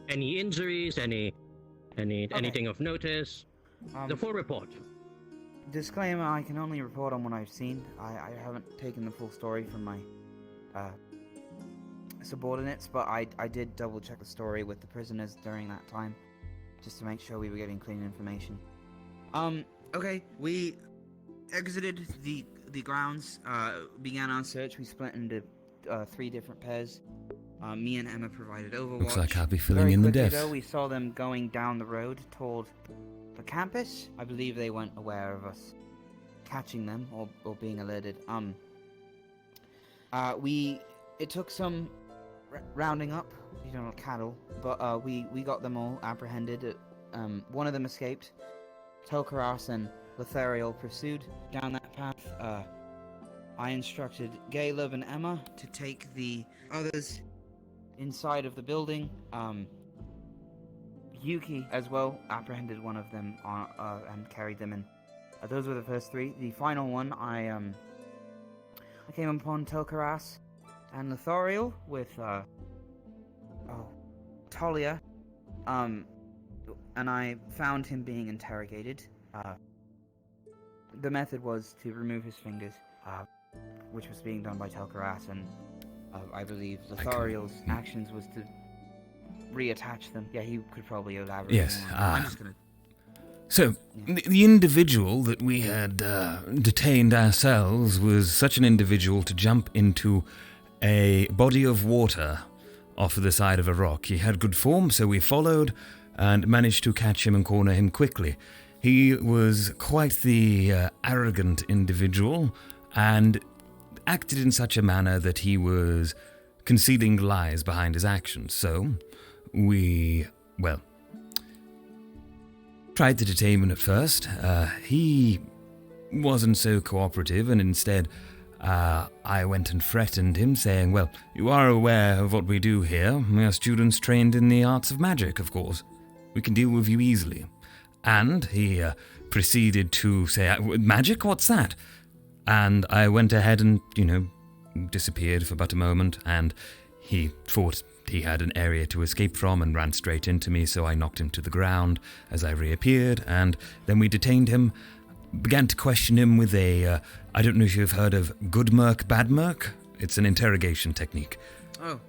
any injuries, anything of notice. The full report. Disclaimer, I can only report on what I've seen. I haven't taken the full story from my subordinates, but I did double check the story with the prisoners during that time, just to make sure we were getting clean information. Okay, we exited the grounds, began our search. We split into 3 different pairs. Me and Emma provided overwatch. Looks like I'll be filling Very in the quickly, death. though, we saw them going down the road toward the campus. I believe they weren't aware of us catching them or being alerted. It took some rounding up, cattle, but we got them all apprehended. One of them escaped. Tel'Kahras and Lothariel pursued down that path. I instructed Caleb and Emma to take the others inside of the building. Yuki as well apprehended one of them and carried them in. Those were the first 3. The final one, I came upon Tel'Kahras and Lothariel with Talia, and I found him being interrogated. The method was to remove his fingers, which was being done by Tel'Kahras, and I believe Lothariel's actions was to reattach them. Yeah, he could probably elaborate. Yes. more. I'm just gonna. So, the individual that we had detained ourselves was such an individual to jump into a body of water off the side of a rock. He had good form, so we followed and managed to catch him and corner him quickly. He was quite the arrogant individual and acted in such a manner that he was concealing lies behind his actions. So, we, tried to detain him at first. He wasn't so cooperative, and instead I went and threatened him, saying, well, you are aware of what we do here. We are students trained in the arts of magic, of course. We can deal with you easily. And he proceeded to say, magic? What's that? And I went ahead and, disappeared for but a moment, and he thought he had an area to escape from and ran straight into me, so I knocked him to the ground as I reappeared, and then we detained him, began to question him with a, I don't know if you've heard of good merc, bad merc? It's an interrogation technique. Oh,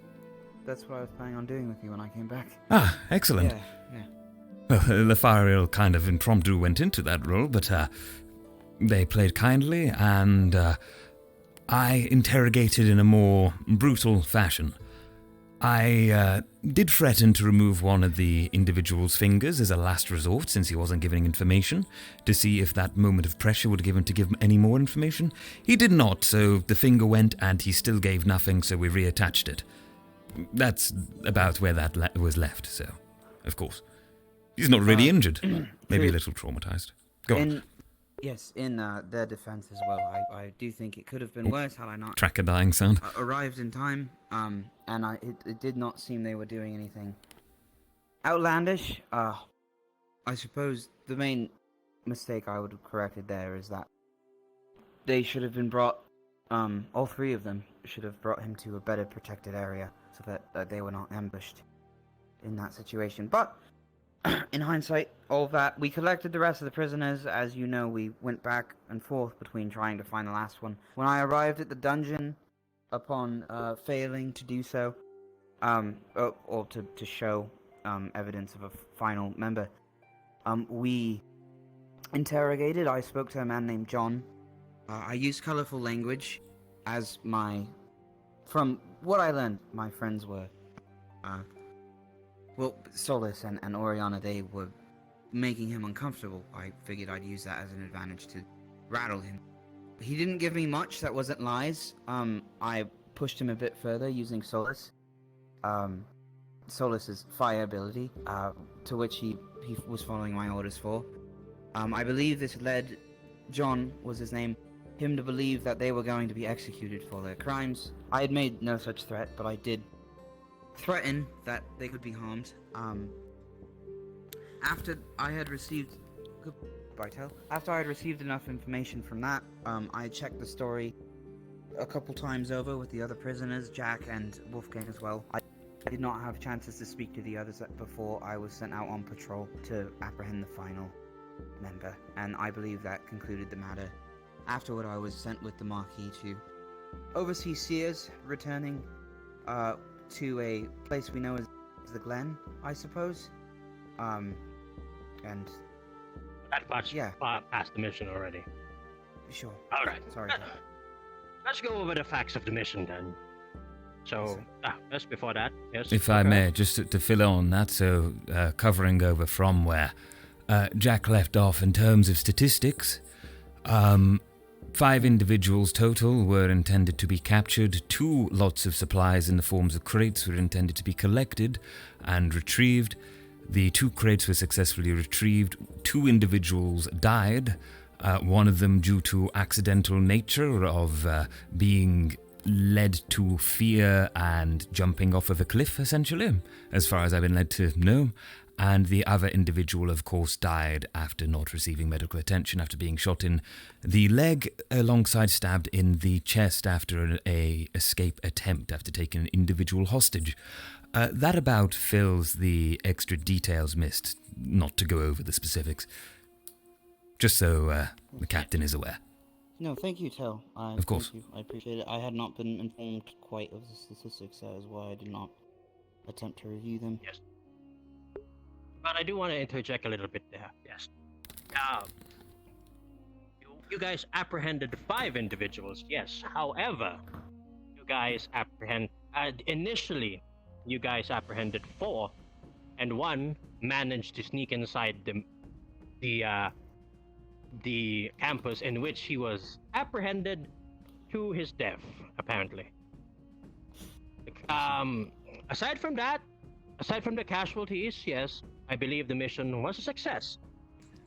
that's what I was planning on doing with you when I came back. Ah, excellent. Yeah. Well, Lothariel kind of impromptu went into that role, but they played kindly, and I interrogated in a more brutal fashion. I did threaten to remove one of the individual's fingers as a last resort, since he wasn't giving information, to see if that moment of pressure would give him to give any more information. He did not, so the finger went and he still gave nothing, so we reattached it. That's about where that was left, so, of course. He's not really injured, maybe a little traumatized. Go on. Yes, in their defense as well, I do think it could have been worse had I not Tracker dying sound. Arrived in time, and it did not seem they were doing anything outlandish. I suppose the main mistake I would have corrected there is that they should have been brought, all three of them should have brought him to a better protected area so that they were not ambushed in that situation. But in hindsight, all of that, we collected the rest of the prisoners. As you know, we went back and forth between trying to find the last one. When I arrived at the dungeon, upon failing to do so, or to show evidence of a final member, we interrogated. I spoke to a man named John. I used colorful language as from what I learned, my friends were, Solus and Oriana, they were making him uncomfortable. I figured I'd use that as an advantage to rattle him. He didn't give me much that wasn't lies. I pushed him a bit further using Solus. Solus's fire ability, to which he was following my orders for. I believe this led, John was his name, him to believe that they were going to be executed for their crimes. I had made no such threat, but I did threaten that they could be harmed. After I had received enough information from that, I checked the story a couple times over with the other prisoners, Jack and Wolfgang as well. I did not have chances to speak to the others before I was sent out on patrol to apprehend the final member, and I believe that concluded the matter. Afterward, I was sent with the Marquis to oversee Sears, returning to a place we know as the Glen, I suppose. And that much past the mission already. Sure. All right. Sorry. Let's go over the facts of the mission then. So, just before that, yes. If I may, just to fill on that, so covering over from where Jack left off in terms of statistics, 5 individuals total were intended to be captured. 2 lots of supplies in the forms of crates were intended to be collected and retrieved. The 2 crates were successfully retrieved. 2 individuals died, one of them due to accidental nature of being led to fear and jumping off of a cliff, essentially, as far as I've been led to know. And the other individual, of course, died after not receiving medical attention after being shot in the leg, alongside stabbed in the chest after an escape attempt after taking an individual hostage. That about fills the extra details missed, not to go over the specifics. Just so the captain is aware. No, thank you, Tel. Of course. Thank you. I appreciate it. I had not been informed quite of the statistics, that is why I did not attempt to review them. Yes. But I do want to interject a little bit there. Yes. You guys apprehended 5 individuals, yes. However, you guys initially, you guys apprehended 4, and 1 managed to sneak inside the campus in which he was apprehended to his death, apparently. Aside from the casualties, yes, I believe the mission was a success.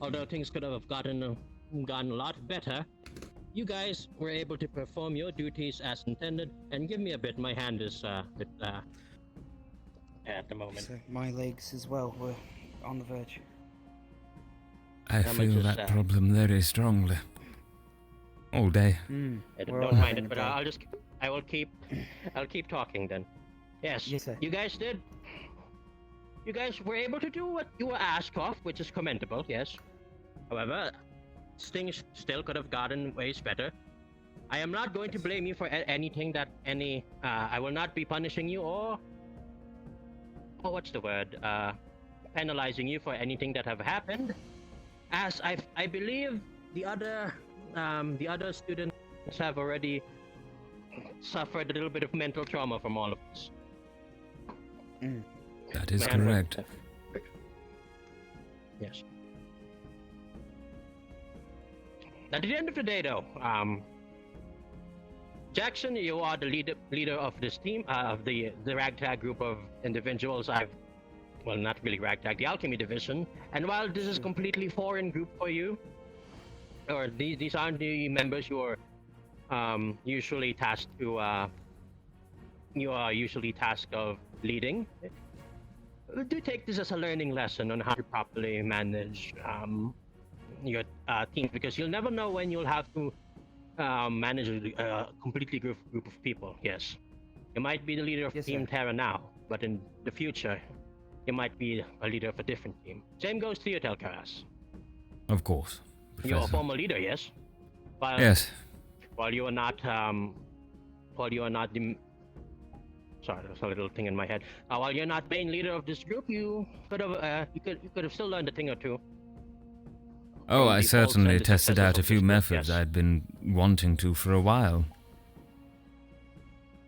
Although things could have gotten a lot better, you guys were able to perform your duties as intended. And give me a bit, my hand is at the moment. So my legs as well were on the verge. I feel that problem very strongly. All day. Don't mind it, but I'll keep talking then. Yes, sir. You guys were able to do what you were asked of, which is commendable, yes. However, things still could have gotten ways better. I am not going to blame you for anything I will not be punishing you or what's the word? Penalizing you for anything that have happened. As I believe the other students have already suffered a little bit of mental trauma from all of this. That is correct. Yes. At the end of the day, though, Jackson, you are the leader of this team, of the ragtag group of individuals. Well, not really ragtag, the alchemy division. And while this is completely foreign group for you, or these aren't the members you are usually tasked of leading, do take this as a learning lesson on how to properly manage your team, because you'll never know when you'll have to manage a completely group of people. Yes, you might be the leader of Team Terra now, but in the future, you might be a leader of a different team. Same goes to you, Tel'Kahras. Of course. Professor. You're a former leader, yes? Yes. While you are not the... Sorry, there's a little thing in my head. While you're not main leader of this group, you could have still learned a thing or two. Oh, I certainly tested out a few methods I'd been wanting to for a while.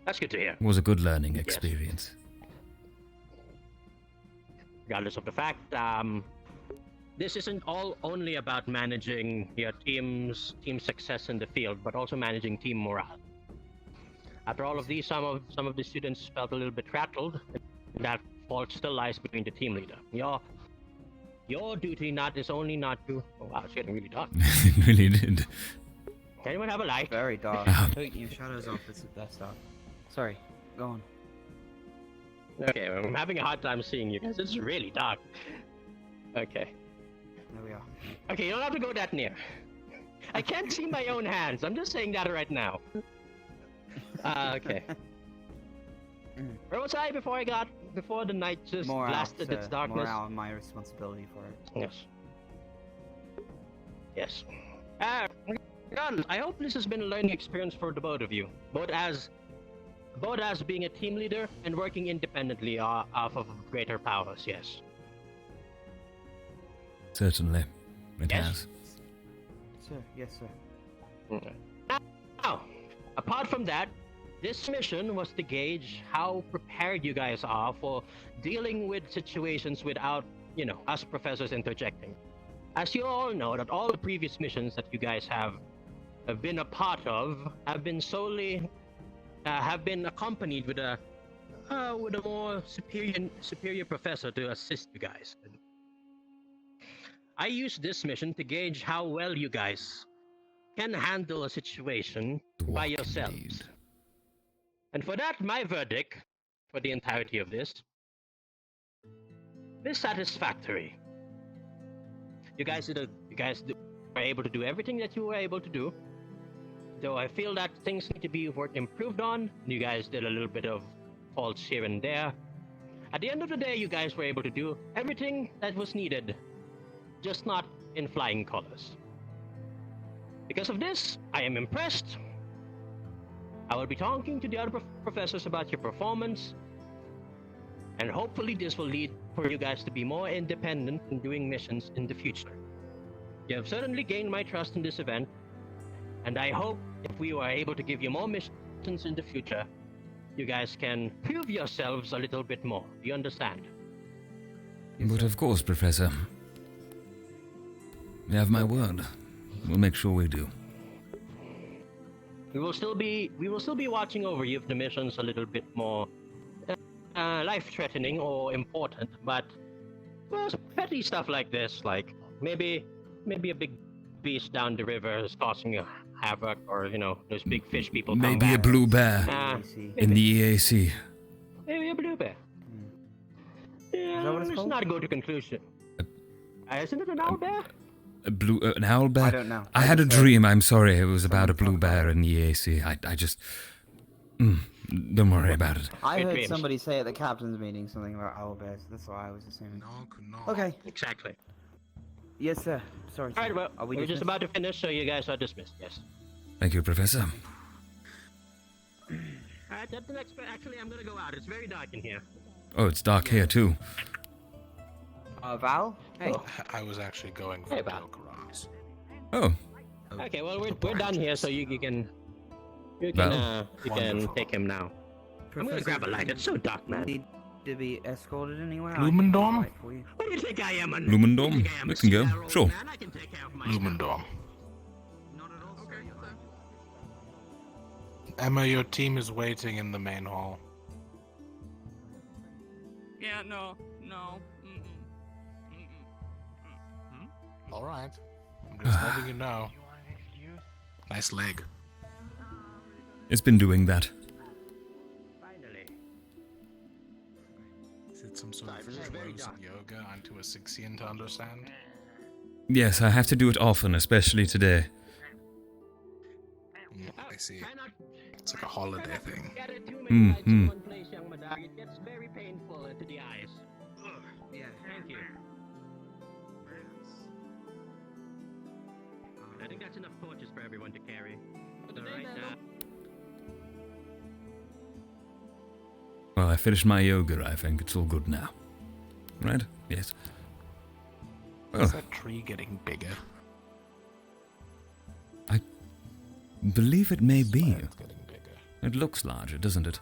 That's good to hear. It was a good learning experience. Regardless of the fact, this isn't only about managing your team success in the field, but also managing team morale. After all of these, some of the students felt a little bit rattled. That fault still lies between the team leader. Your duty is only not to... Oh wow, it's getting really dark. It really did. Can anyone have a light? Very dark. Take your shadows off, it's the best dark. Sorry, go on. Okay, I'm having a hard time seeing you guys. It's really dark. Okay. There we are. Okay, you don't have to go that near. I can't see my own hands. I'm just saying that right now. Okay. Where was I before the night just blasted its darkness? Morale and my responsibility for it. Yes. Regardless, I hope this has been a learning experience for the both of you. Both as being a team leader and working independently off of greater powers, yes. Certainly. It has. Sir, yes, sir. Now, apart from that, this mission was to gauge how prepared you guys are for dealing with situations without, us professors interjecting. As you all know, that all the previous missions that you guys have been a part of have been accompanied with a more superior professor to assist you guys. I used this mission to gauge how well you guys can handle a situation by yourselves. And for that, my verdict for the entirety of this is satisfactory. You guys were able to do everything that you were able to do. Though I feel that things need to be improved on. You guys did a little bit of faults here and there. At the end of the day, you guys were able to do everything that was needed, just not in flying colors. Because of this, I am impressed. I will be talking to the other professors about your performance, and hopefully this will lead for you guys to be more independent in doing missions in the future. You have certainly gained my trust in this event, and I hope if we are able to give you more missions in the future, you guys can prove yourselves a little bit more. Do you understand? But of course, Professor. You have my word. We'll make sure we do. We will still be watching over you if the mission's a little bit more life-threatening or important, but well, petty stuff like this, like maybe a big beast down the river is causing a havoc, or those big fish people come Maybe back. a blue bear in the EAC. Maybe a blue bear. Yeah, let's not go to conclusion. Isn't it an owl bear? An owl bear? I don't know. I had a dream, I'm sorry, it was about a blue bear in the EAC. I just... don't worry about it. I heard somebody say at the captain's meeting something about owlbears. That's why I was assuming. Okay. Exactly. Yes, sir. Sorry. Alright, well, Are we we're just dismissed? about to finish, so you guys are dismissed, yes. Thank you, Professor. Alright, that's the next... Actually, I'm gonna go out. It's very dark in here. Oh, it's dark here, too. Val? Hey. I was actually going for Tel'Kahras. Oh. Okay, well, we're done here, so you can Val? take him now. I'm gonna grab a light. It's so dark, man. Need to be escorted anywhere? Lumendorm? What do you think I am? Lumendorm? We can go. Sure. Lumendorm. Emma, your team is waiting in the main hall. Yeah, no. All right. I'm just letting you know. Nice leg. It's been doing that. Is it some sort of frozen yoga I'm too asphyxiant to understand? Yes, I have to do it often, especially today. I see. It's like a holiday thing. It gets very painful to the eyes. Yeah, thank you. I think that's enough torches for everyone to carry. Alright, Well, I finished my yoga, I think. It's all good now. Right? Yes. Well, Is that tree getting bigger? I believe it may be. It looks larger, doesn't it?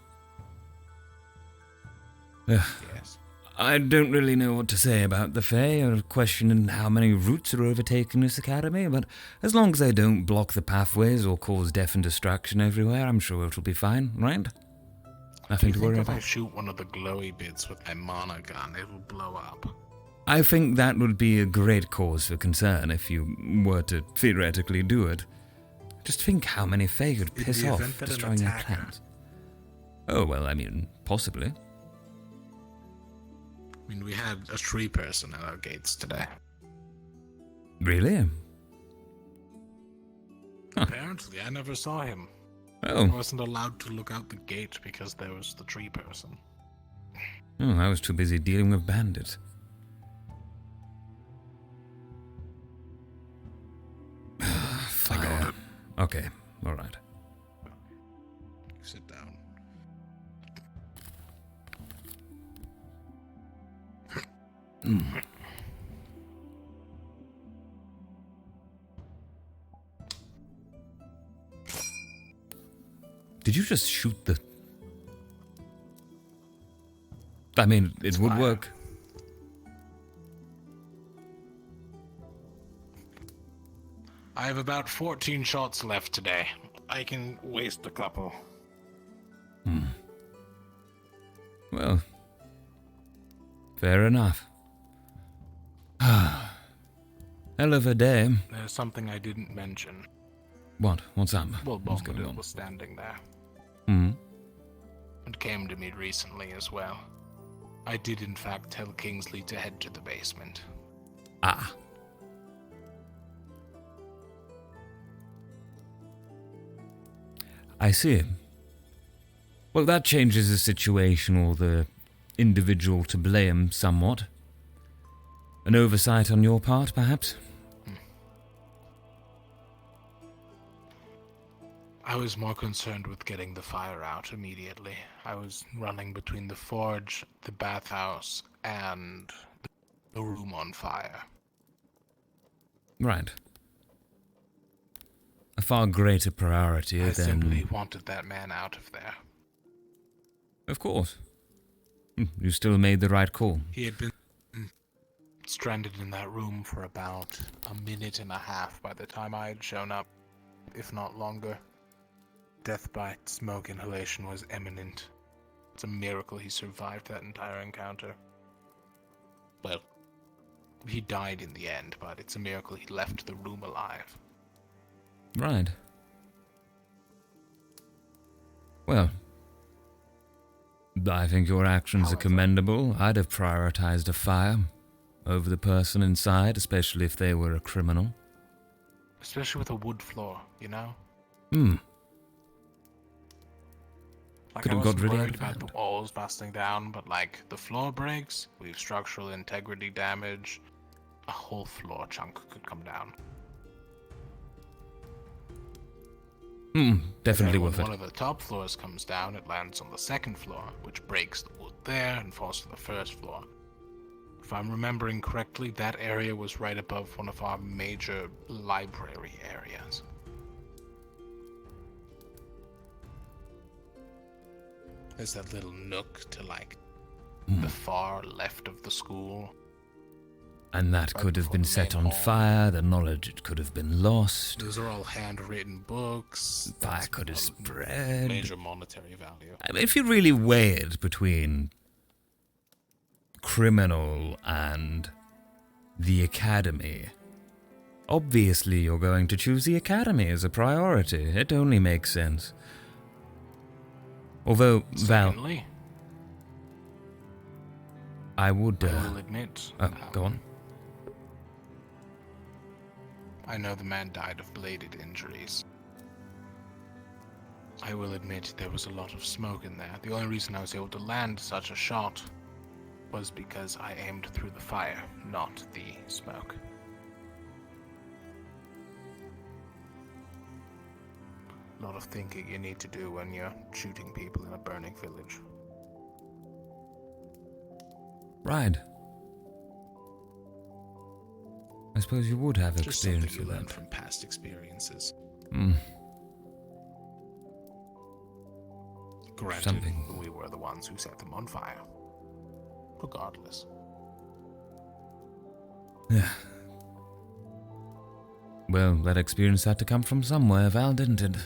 Yes. I don't really know what to say about the Fae, or questioning how many routes are overtaking this academy, but as long as they don't block the pathways or cause death and destruction everywhere, I'm sure it'll be fine, right? Nothing to worry If I about. shoot one of the glowy bits with my mana gun, it will blow up. I think that would be a great cause for concern if you were to theoretically do it. Just think how many Fae could In piss the off event that an destroying your attacker- plans. Oh, well, I mean, possibly. I mean, we had a tree person at our gates today. Really? Apparently, I never saw him. Oh. I wasn't allowed to look out the gate because there was the tree person. Oh, I was too busy dealing with bandits. Fire. Okay, alright. Sit down. Did you just shoot the... I mean, it would work. I have about 14 shots left today. I can waste a couple. Well, fair enough. Hell of a day. There's something I didn't mention. What? What's up? Well, What's going Bombadil on? was standing there. And came to me recently as well. I did in fact tell Kingsley to head to the basement. Ah. I see. Well, that changes the situation or the individual to blame somewhat. An oversight on your part, perhaps? I was more concerned with getting the fire out immediately. I was running between the forge, the bathhouse, and the room on fire. Right. A far greater priority I than... simply wanted that man out of there. Of course. You still made the right call. He had been stranded in that room for about a minute and a half by the time I had shown up, if not longer. Death by smoke inhalation was imminent. It's a miracle he survived that entire encounter. Well, he died in the end, but it's a miracle he left the room alive. Right. Well, I think your actions are commendable. I'd have prioritized a fire over the person inside, especially if they were a criminal. Especially with a wood floor, you know? Like, Could I have got wasn't rid worried of about the walls busting down, but like the floor breaks, we have structural integrity damage. A whole floor chunk could come down. Definitely when worth it. one of the top floors comes down, it lands on the second floor, which breaks the wood there and falls to the first floor. If I'm remembering correctly, that area was right above one of our major library areas. There's that little nook to like the far left of the school. And that could have been set on fire, the knowledge it could have been lost. Those are all handwritten books. Fire could have spread. Major monetary value. I mean, if you really weigh it between criminal and the academy, obviously you're going to choose the academy as a priority. It only makes sense. Although, Secondly, Val, I would... I will admit... go on. I know the man died of bladed injuries. I will admit there was a lot of smoke in there. The only reason I was able to land such a shot was because I aimed through the fire, not the smoke. A lot of thinking you need to do when you're shooting people in a burning village. Right. I suppose you would have Just experience something you with learn that. from past experiences. Granted, Something. we were the ones who set them on fire. Regardless. Yeah. Well, that experience had to come from somewhere, Val, didn't it?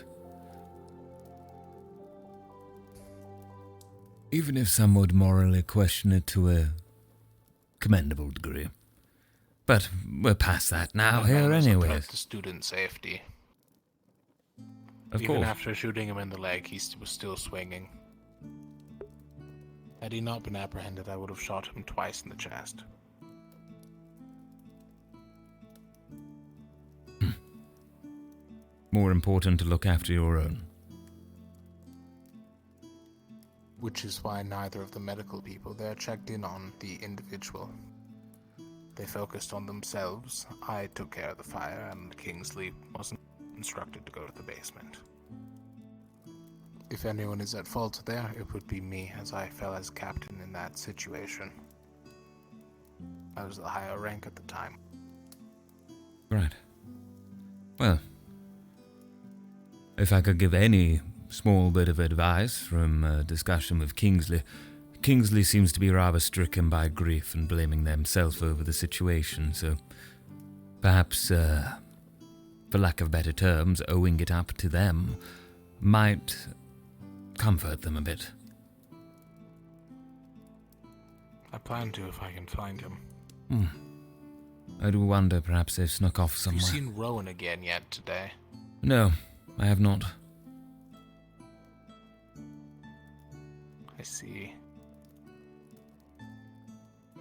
Even if some would morally question it to a commendable degree. But we're past that now That here man was a anyways. threat to student safety. Of Even course. after shooting him in the leg, he was still swinging. Had he not been apprehended, I would have shot him twice in the chest. More important to look after your own. Which is why neither of the medical people there checked in on the individual. They focused on themselves. I took care of the fire, and Kingsley wasn't instructed to go to the basement. If anyone is at fault there, it would be me, as I fell as captain in that situation. I was the higher rank at the time. Right. Well, if I could give any small bit of advice from a discussion with Kingsley, Kingsley seems to be rather stricken by grief and blaming themselves over the situation, so perhaps, for lack of better terms, owing it up to them might comfort them a bit. I plan to if I can find him. I do wonder perhaps they've snuck off Have somewhere. you seen Rowan again yet today? No, I have not. I see.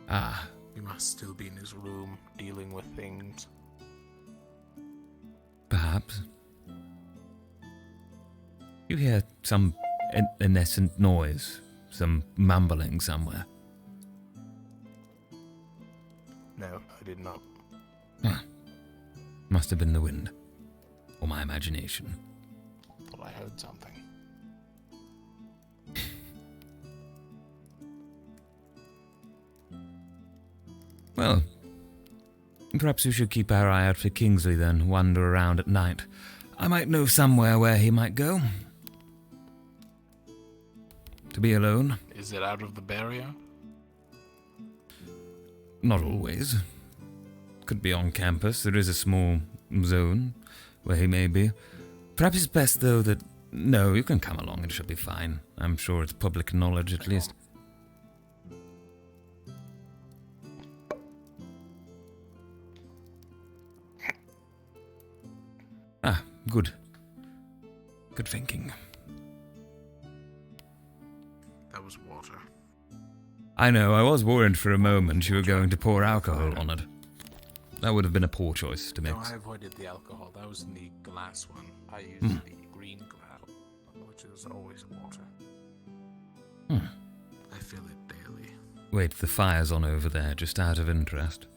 Ah. He must still be in his room, dealing with things. Perhaps. You hear some evanescent noise, some mumbling somewhere. No, I did not. Must have been the wind. Or my imagination. Thought I heard something. Well, perhaps we should keep our eye out for Kingsley then, wander around at night. I might know somewhere where he might go. To be alone? Is it out of the barrier? Not always. Could be on campus. There is a small zone where he may be. Perhaps it's best, though, that... No, you can come along. It should be fine. I'm sure it's public knowledge, at least. Ah, good. Good thinking. That was water. I know, I was worried for a moment you were going to pour alcohol on it. That would have been a poor choice to make. No, I avoided the alcohol. That was in the glass one. I used the green glass, which is always water. I feel it daily. Wait, the fire's on over there, just out of interest.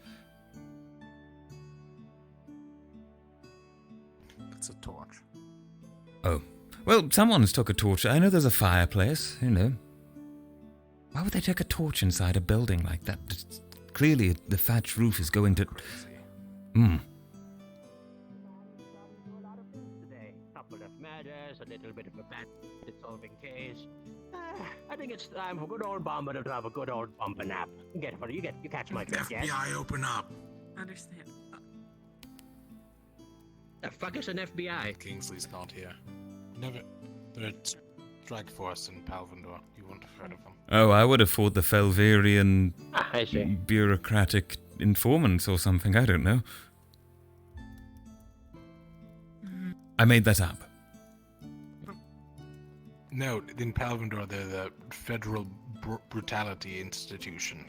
It's a torch. Oh. Well, someone's took a torch. I know there's a fireplace, you know. Why would they take a torch inside a building like that? It's clearly, the thatched roof is going to... Today, couple of murders, a little bit of a bandit-solving case. I think it's time for good old Bomber to have a good old bumper nap. You catch my drift, yes? FBI, open up. Understand. The fuck is an FBI? Kingsley's not here. Never. They're strike force in Palvendor. You wouldn't have heard of them. Oh, I would have thought the Felverian I see. bureaucratic informants or something. I don't know. I made that up. No, in Palvendor, they're the Federal Brutality Institution.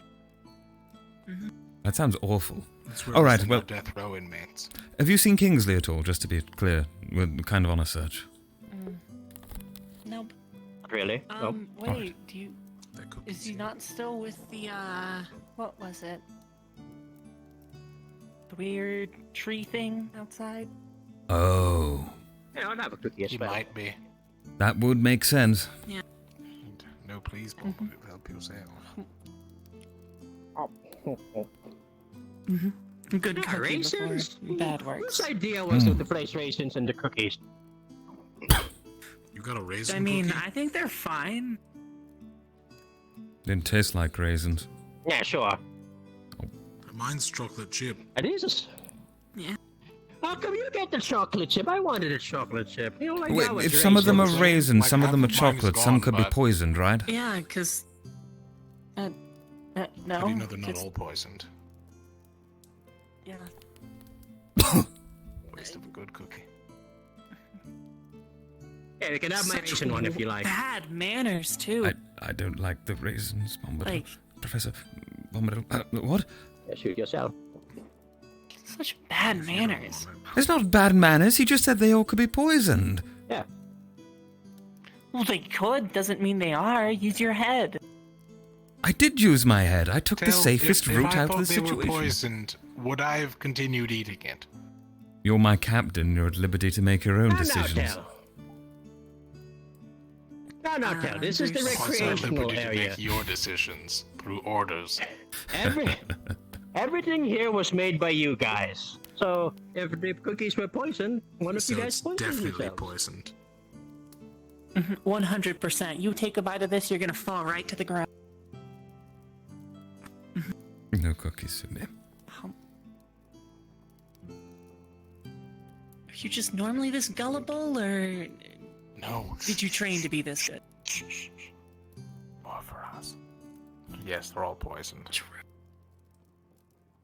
That sounds awful. That's where All we right, send well, our death row inmates. have you seen Kingsley at all? Just to be clear, we're kind of on a search. Nope. Really? Wait, do you... Is he not still with the, what was it? The weird tree thing outside? Oh, Yeah, I'll have a cookie as He well. might be. that would make sense. Yeah. No, please, Bob, it'll help you sail. Good cookie before Raisins? bad works. Whose idea was to place raisins in the cookies? You got a raisin I mean, cookie? I think they're fine. Didn't taste like raisins. Yeah, sure. Mine's chocolate chip. It is. Yeah. How come you get the chocolate chip? I wanted a chocolate chip. You know, like Wait, now if it's some of them are raisins. raisins, Like, some of them are half of mine is chocolate, some gone, could be but- poisoned, right? Yeah, because No. How do you know they're not just- all poisoned? Yeah. Waste of a good cookie. Yeah, you can have my such raisin one if you like. bad manners too. I don't like the raisins, Bombadil. Like- Professor Bombadil. What? Yeah, shoot yourself. Such bad manners. It's not bad manners. He just said they all could be poisoned. Yeah. Well, they could. Doesn't mean they are. Use your head. I did use my head. I took the Tell, safest if route I out of thought the they were situation. poisoned, would I have continued eating it? You're my captain. You're at liberty to make your own decisions. No, Tell. This is the Also at recreational liberty to area. make your decisions through orders. Everything here was made by you guys. So if the cookies were poisoned, one of So you guys it's poisoned definitely yourselves. poisoned. 100%. You take a bite of this, you're gonna fall right to the ground. No cookies for me. Are you just normally this gullible, or No. did you train to be this good? More for us. Yes, they're all poisoned.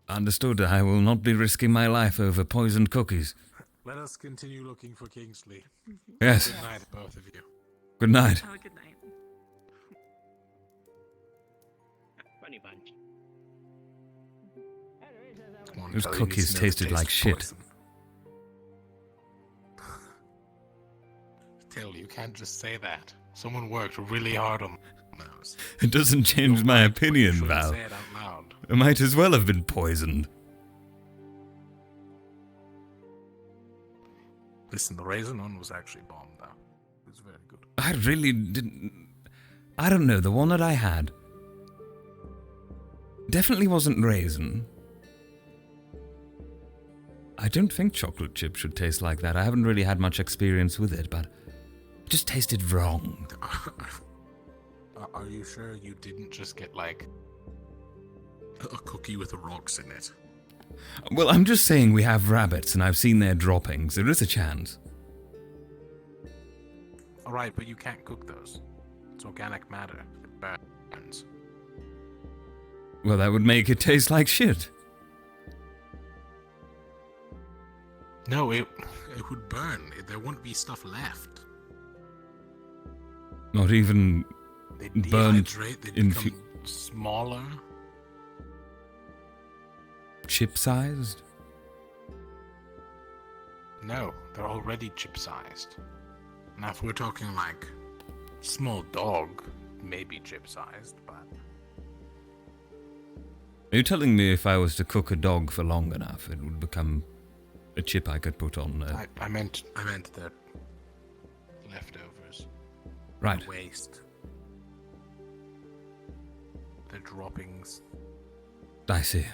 Understood. I will not be risking my life over poisoned cookies. Let us continue looking for Kingsley. Yes. Good night, both of you. Good night. Have a good night. Funny bunch. Those cookies tasted like shit. Tell you can't just say that. Someone worked really hard on those. It doesn't change my opinion, Shouldn't Val. say it out loud. It might as well have been poisoned. Listen, the raisin one was actually bombed, though. was very good. I really didn't... I don't know, the one that I had definitely wasn't raisin. I don't think chocolate chip should taste like that. I haven't really had much experience with it, but it just tasted wrong. Are you sure you didn't just get, like, a cookie with rocks in it? Well, I'm just saying we have rabbits and I've seen their droppings. There is a chance. Alright, but you can't cook those. It's organic matter. It burns. Well, that would make it taste like shit. No, it would burn. There wouldn't be stuff left. Not even They'd burnt dehydrate, they'd in become smaller. chip-sized? No, they're already chip-sized. Now, if we're talking like small dog, maybe chip-sized, but... Are you telling me if I was to cook a dog for long enough, it would become a chip I could put on? I meant the leftovers. Right. The waste. The droppings. I see.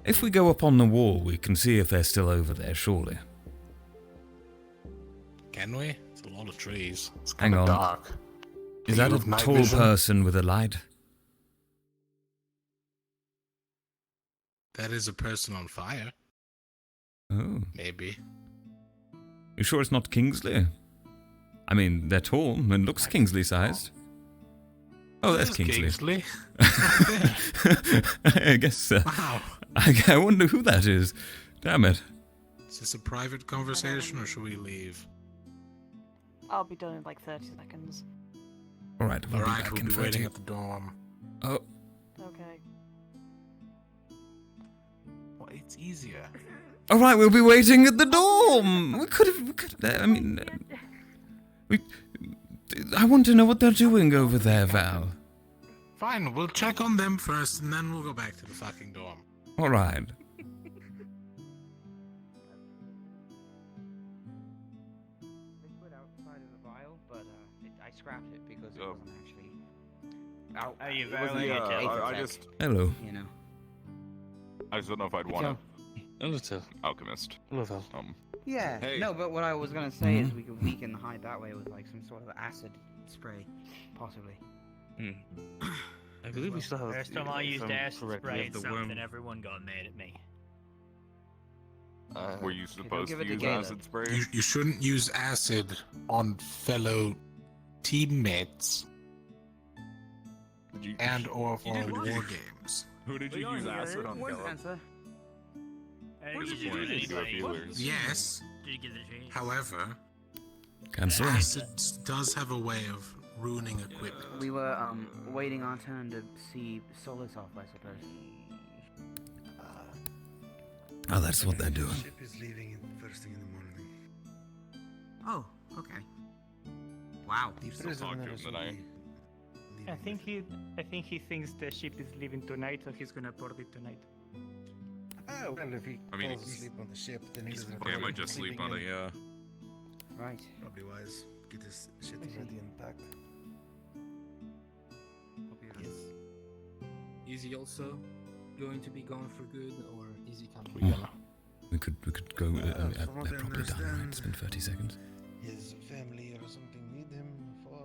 If we go up on the wall, we can see if they're still over there, surely. Can we? It's a lot of trees. It's Hang kind of on. dark. Is Do that you a have night tall vision? person with a light? That is a person on fire. Oh. Maybe. You sure it's not Kingsley? I mean, they're tall and looks Kingsley-sized. Oh, that's Kingsley. I guess. Wow. I wonder who that is. Damn it. Is this a private conversation or should we leave? I'll be done in like 30 seconds. All right, we'll be Alright, back we'll in be 30. waiting at the dorm. Oh, Okay. Well, it's easier. all right, we'll be waiting at the dorm. We could have. I mean, I want to know what they're doing over there, Val. Fine, we'll check on them first and then we'll go back to the fucking dorm. All right. Liquid outside of the vial, but I scrapped it because it wasn't actually out. Are you it wasn't very? Aether I tech, just. Hello. You know. I just don't know if I'd want to. Alchemist. Yeah. Hey. No, but what I was gonna say is we could weaken the hide that way with like some sort of acid spray, possibly. I believe we still have. First time I if used I'm acid correct, we spray have and the something, worm. everyone got mad at me. Were you supposed give to it to use Galen. acid spray? You shouldn't use acid on fellow teammates and or for war games. Who did you use acid on, Caleb? What did you do this? Healers. Yes. Did you give it a chance? However, Cancel. acid does have a way of ruining equipment. We were waiting our turn to see Solus off, I suppose. Oh, that's what they're doing. The ship is leaving first thing in the morning. Oh, okay. Wow. The Still talk to him prisoners will tonight. be I think he thinks the ship is leaving tonight, so he's gonna board it tonight. Oh, well, if he I mean, falls asleep on the ship, then he He's doesn't probably have to might just sleeping sleep on it, in. yeah. Right. Probably wise. Get his shit ready and packed. Yes. Is he also going to be gone for good, or is he coming? We could go. from what They're I probably done, right? understand, It's been 30 seconds. His family or something need him for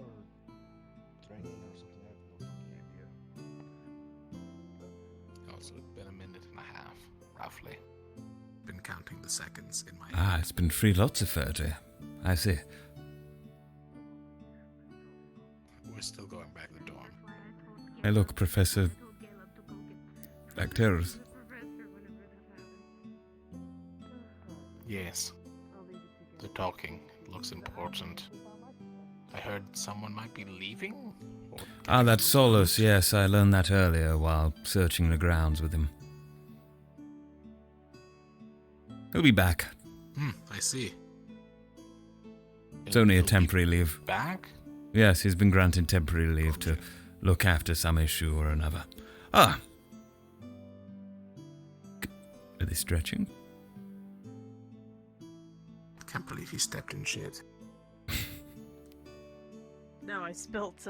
training or something. I have no fucking idea. Also, it's been a minute and a half, roughly. Been counting the seconds in my Ah, it's been free lots of 30. I see. We're still going back to the dorm. Hey, look, Professor Tel'Kahras. Yes. They're talking. It looks important. I heard someone might be leaving? Ah, that's Solus. Yes, I learned that earlier while searching the grounds with him. He'll be back. I see. It's only a temporary leave. Back? Yes, he's been granted temporary leave to look after some issue or another. Ah! Are they stretching? Can't believe he stepped in shit. No, I spilt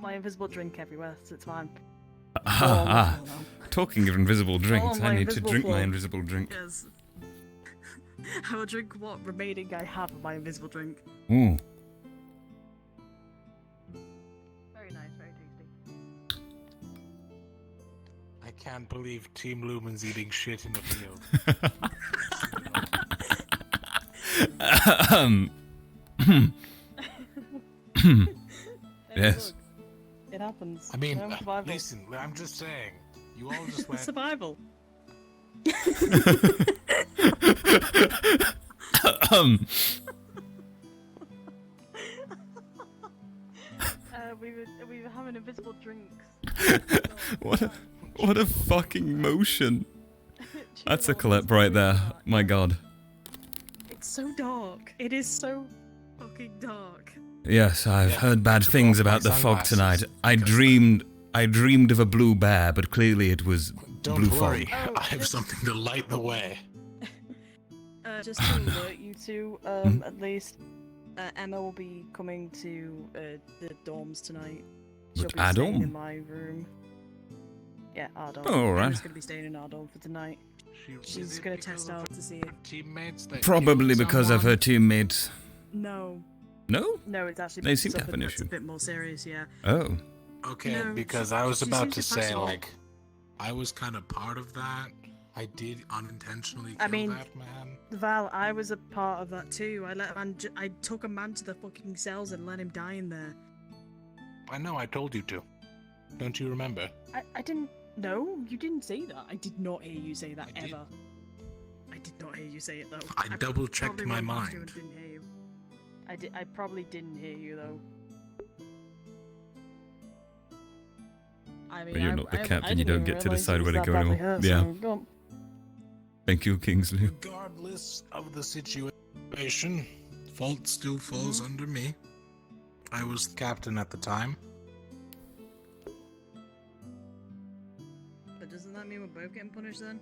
my invisible drink everywhere, so it's fine. Talking of invisible drinks, my I need to invisible drink my floor. invisible drink. Yes. I will drink what remaining I have of my invisible drink. Ooh. Very nice, very tasty. I can't believe Team Lumen's eating shit in the field. Yes. It happens. I mean, No survival. listen, I'm just saying. You all just went. Survival. We were having invisible drinks. What a fucking motion. That's a clip right there. My god. It's so dark. It is so fucking dark. Yes, I've heard bad things about the fog tonight. I dreamed of a blue bear, but clearly it was blue Don't worry, fog. I have something to light the way. Just to alert you two, at least, Emma will be coming to the dorms tonight. She'll Which, be our staying dorm? in my room. Yeah, our dorm. Oh, all right. Emma's gonna be staying in our dorm for tonight. She's gonna test out to see it. Teammates that Probably killed because of someone? her teammates. No. No? No, it's actually They seem to have something an that's issue. a bit more serious, yeah. Oh. Okay, No, because she- I was she about seems to to say, pass on. like, I was kind of part of that. I did unintentionally kill I mean, that man. Val, I was a part of that too. I took a man to the fucking cells and let him die in there. I know, I told you to. Don't you remember? I didn't. No, you didn't say that. I did not hear you say that I did. ever. I did not hear you say it though. I double-checked probably my went past you mind. and didn't hear you. I probably didn't hear you though. I mean, But you're not the captain, you didn't don't even get to realise decide it where was to that go badly anymore. hurt, Yeah. so go on. Thank you, Kingsley. Regardless of the situation, fault still falls under me. I was the captain at the time. But doesn't that mean we're both getting punished then?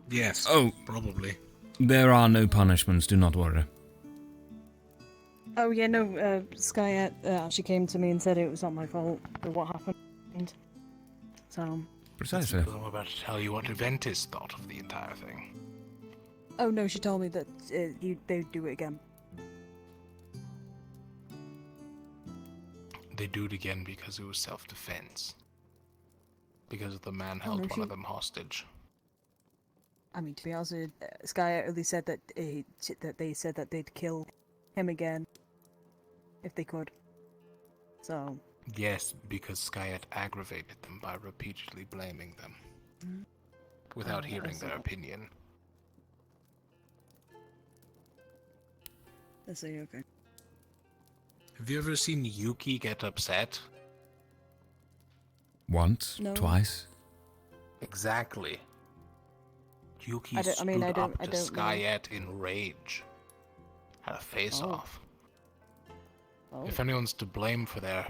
Yes. Oh. Probably. There are no punishments, do not worry. Oh yeah, no. Sky actually came to me and said it was not my fault for what happened. So. Precisely. I'm about to tell you what Aventis thought of the entire thing. Oh no, she told me that they'd do it again. They do it again because it was self-defense. Because the man Oh, held no, one she- of them hostage. I mean, to be honest, Sky only said that they said that they'd kill him again if they could. So. Yes, because Skyet aggravated them by repeatedly blaming them. Without Oh, hearing I their see. opinion. I see. Okay. Have you ever seen Yuki get upset? Once, No. twice. Exactly. Yuki I don't- I stood mean, I up don't- to I don't know. Skyet in rage. Had a face-off. Oh. If anyone's to blame for their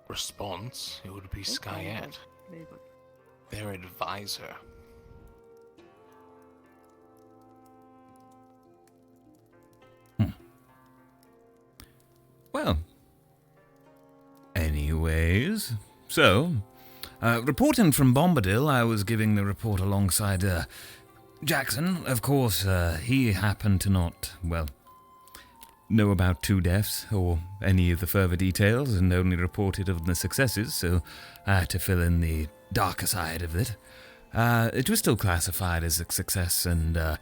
response, it would be Skyet. Maybe. Their advisor. Well. Anyways, so, reporting from Bombadil, I was giving the report alongside Jackson. Of course, he happened to not, well, know about 2 deaths or any of the further details and only reported of the successes, so I had to fill in the darker side of it. It was still classified as a success and,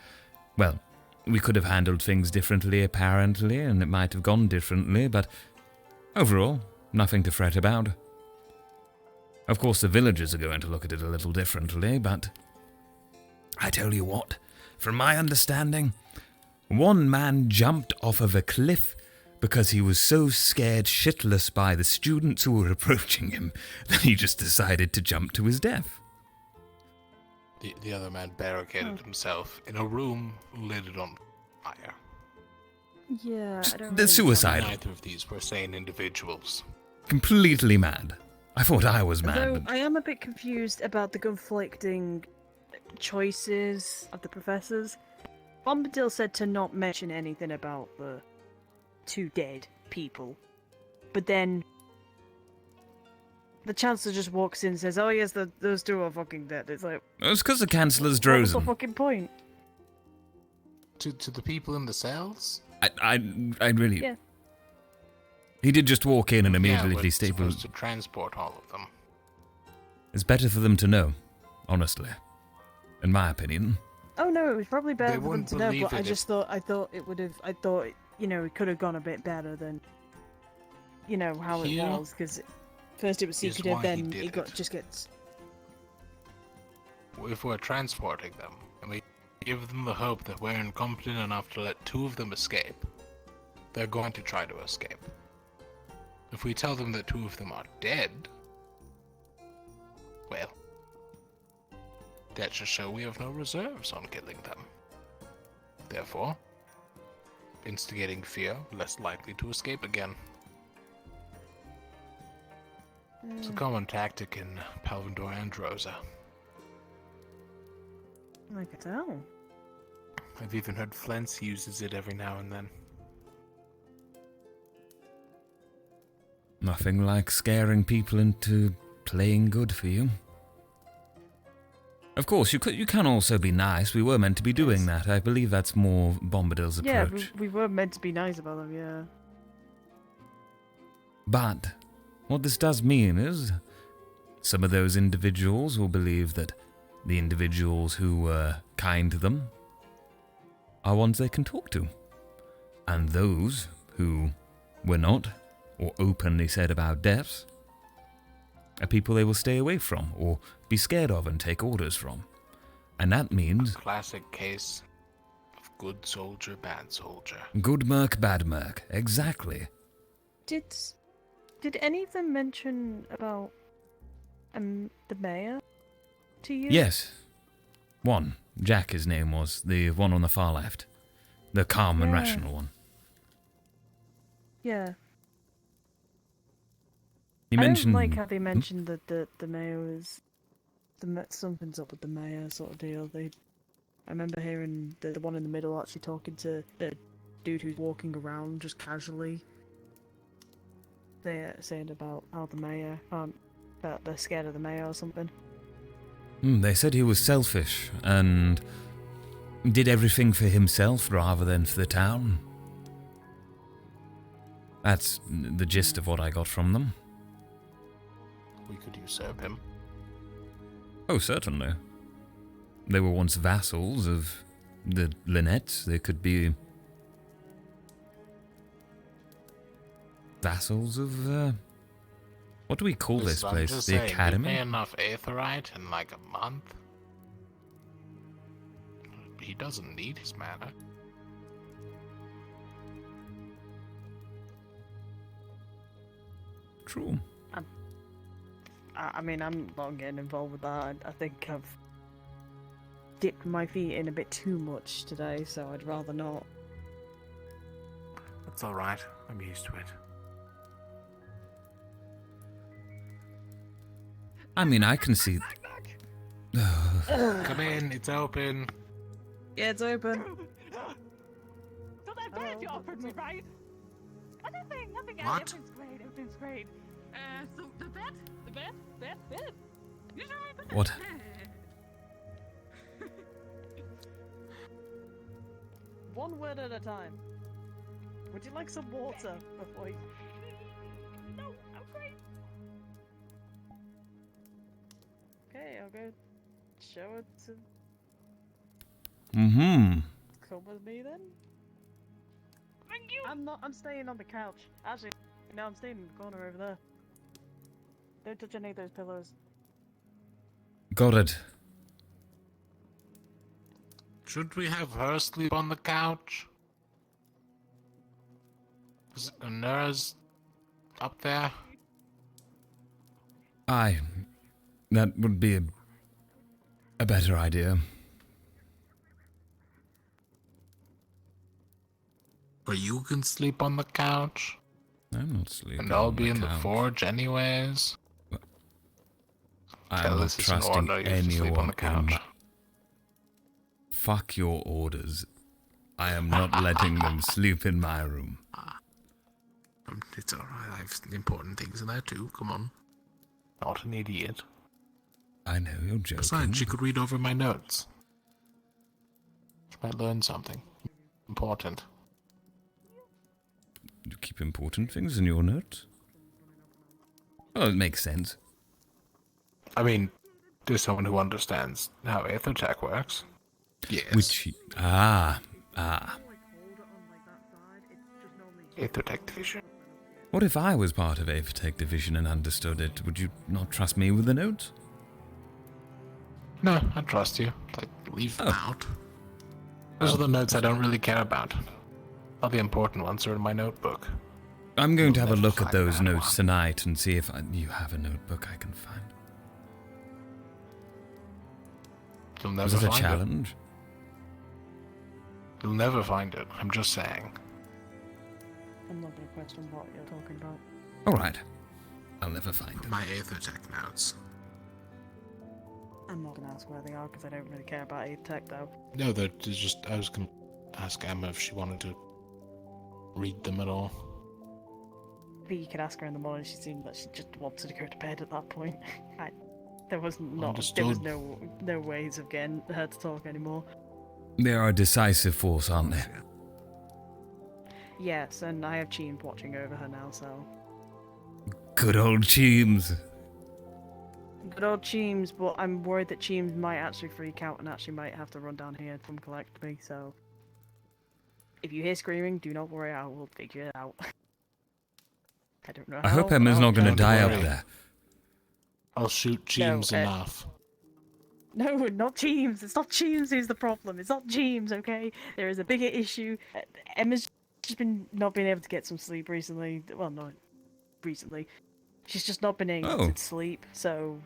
well, we could have handled things differently apparently and it might have gone differently, but overall, nothing to fret about. Of course, the villagers are going to look at it a little differently, but I tell you what, from my understanding, one man jumped off of a cliff because he was so scared shitless by the students who were approaching him that he just decided to jump to his death. The other man barricaded himself in a room lit on fire. Yeah, I don't. They're suicidal. Neither of these were sane individuals. Completely mad. I thought I was mad, Though but I am a bit confused about the conflicting choices of the professors. Bombadil said to not mention anything about the 2 dead people. But then the Chancellor just walks in and says, "Oh yes, those two are fucking dead." It's like, It's because the Chancellor's what was the Drozen. fucking point? To the people in the cells? I really... Yeah. He did just walk in and Yeah, immediately we're state... supposed to transport all of them. It's better for them to know, honestly. In my opinion. Oh no, it was probably better They for them wouldn't to know, believe but I it just thought it would have. I thought it could have gone a bit better than how it Here was, because first it was is secretive, why he then did it it. just gets. If we're transporting them, and we give them the hope that we're incompetent enough to let 2 of them escape, they're going to try to escape. If we tell them that 2 of them are dead, well, that should show we have no reserves on killing them. Therefore, instigating fear, less likely to escape again. It's a common tactic in Palvindor and Rosa. I can tell. I've even heard Flens uses it every now and then. Nothing like scaring people into playing good for you. Of course, you can also be nice. We were meant to be doing that. I believe that's more Bombadil's approach. Yeah, we were meant to be nice about them. Yeah. But what this does mean is some of those individuals will believe that the individuals who were kind to them are ones they can talk to. And those who were not, or openly said about deaths, are people they will stay away from, or be scared of and take orders from. And that means... Classic case of good soldier, bad soldier. Good merc, bad merc. Exactly. Did any of them mention about the mayor to you? Yes. One. Jack, his name was. The one on the far left. The calm and Yeah. rational one. Yeah. He I mentioned... don't like how they mentioned that the mayor was... something's up with the mayor sort of deal. I remember hearing the one in the middle actually talking to the dude who's walking around just casually. They're saying about how the mayor... that they're scared of the mayor or something. They said he was selfish and did everything for himself rather than for the town. That's the gist of what I got from them. We could usurp him. Oh, certainly. They were once vassals of the Lynnettes. They could be vassals of, what do we call this I'm place? just The saying, Academy? We pay enough Aetherite in like a month. He doesn't need his mana. True. I mean, I'm not getting involved with that. I think I've dipped my feet in a bit too much today, so I'd rather not. That's alright. I'm used to it. I mean, I can see... Come in, it's open. Yeah, it's open. So that bed you offered me, right? Oh, nothing. What? Everything's great. So the bed. You show me the bed. What? One word at a time. Would you like some water before you... No, I'm great. Okay, I'll go show it to... Mm-hmm. Come with me then? Thank you. I'm staying on the couch. Actually, no, I'm staying in the corner over there. Don't touch any of those pillows. Got it. Should we have her sleep on the couch? Is Nura's up there? Aye. That would be a better idea. Or you can sleep on the couch? I'm not sleeping And I'll on be the in the couch. forge anyways. I'm Tell not this is an trusting order, you have to sleep on anyone the couch. Fuck your orders. I am not letting them sleep in my room. It's alright, I have important things in there too, come on. Not an idiot. I know you're joking. Besides, she could read over my notes. She might learn something important. You keep important things in your notes? Well, it makes sense. I mean, to someone who understands how Aethertech works. Yes. Which... Aethertech division. What if I was part of Aethertech division and understood it? Would you not trust me with the notes? No, I trust you. Like, leave them out. Those are the notes I don't really care about. All the important ones are in my notebook. I'm going to have a look at those notes tonight and see if you have a notebook I can find. You'll never Is it a find challenge? it. You'll never find it. I'm just saying. I'm not going to question what you're talking about. Alright. I'll never find them. My Aethertech notes. I'm not going to ask where they are because I don't really care about Aethertech though. No, they're just. I was going to ask Emma if she wanted to read them at all. But you could ask her in the morning. She seemed like she just wanted to go to bed at that point. There was no ways of getting her to talk anymore. They are a decisive force, aren't they? Yes, and I have Cheems watching over her now, so... Good old Cheems. Good old Cheems, but I'm worried that Cheems might actually freak out and actually might have to run down here to come collect me, so... If you hear screaming, do not worry, I will figure it out. I don't know I hope Emma's not going to die up there. I'll shoot Cheems enough. No, not Cheems. It's not Cheems who's the problem. It's not Cheems, okay? There is a bigger issue. Emma's just been not being able to get some sleep recently. Well, not recently. She's just not been able to sleep, so...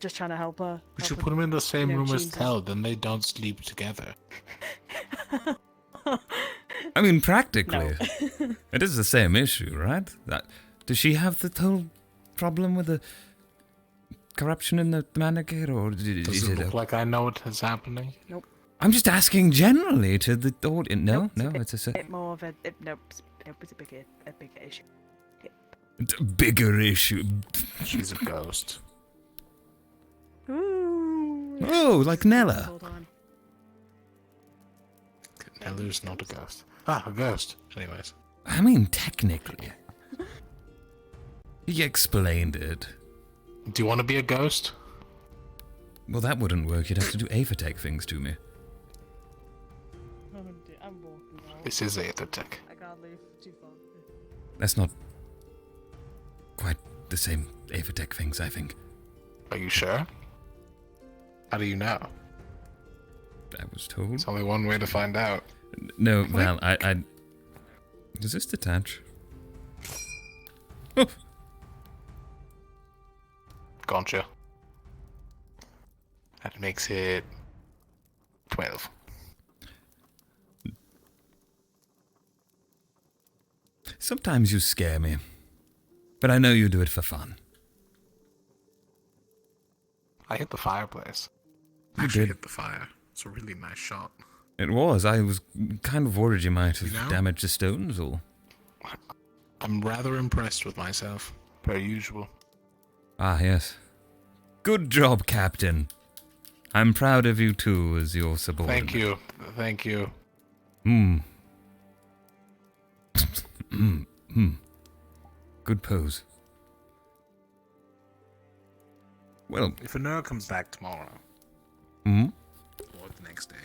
just trying to help her. We should put them in the same room as Tel, then they don't sleep together. I mean, practically. It is the same issue, right? Does she have the whole problem with the corruption in the Manacare, or Does it look like I know what is happening? Nope. I'm just asking generally to the audience. No, it's a bit more of a it's a bigger issue. Bigger issue. She's a ghost. Ooh. Oh, like Nella. Nella's not a ghost. Ah, a ghost. Anyways. I mean, technically. He explained it. Do you want to be a ghost? Well, that wouldn't work. You'd have to do Aethertech things to me. I'm walking now. This is Aethertech. I can't leave too far. That's not quite the same Aethertech things, I think. Are you sure? How do you know? I was told. There's only one way to find out. No, well, I... Does this detach? Oh. Gotcha. That makes it 12. Sometimes you scare me. But I know you do it for fun. I hit the fireplace. You Actually did. hit the fire. It's a really nice shot. It was. I was kind of worried you might have You know? damaged the stones, or... I'm rather impressed with myself, per usual. Ah, yes. Good job, Captain. I'm proud of you too, as your subordinate. Thank you. Thank you. Good pose. Well... If Anura comes back tomorrow... Or the next day...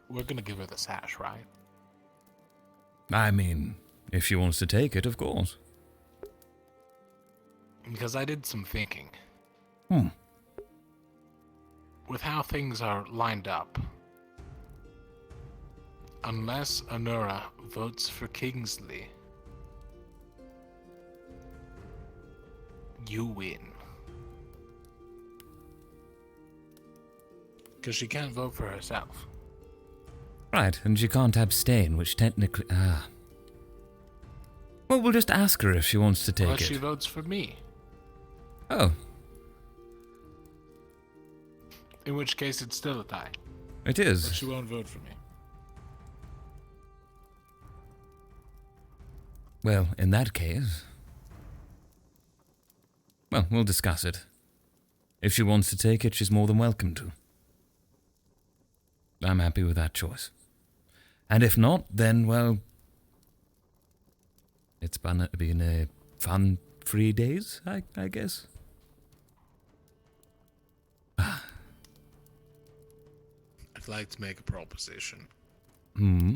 We're gonna give her the sash, right? I mean, if she wants to take it, of course. Because I did some thinking. Hmm. With how things are lined up, unless Anura votes for Kingsley, you win. Because she can't vote for herself. Right, and she can't abstain, which technically... Well, we'll just ask her if she wants to take Unless it. she votes for me. Oh. In which case it's still a tie. It is. But she won't vote for me. Well, in that case... Well, we'll discuss it. If she wants to take it, she's more than welcome to. I'm happy with that choice. And if not, then, well... It's been a fun 3 days, I guess. I'd like to make a proposition. Hmm?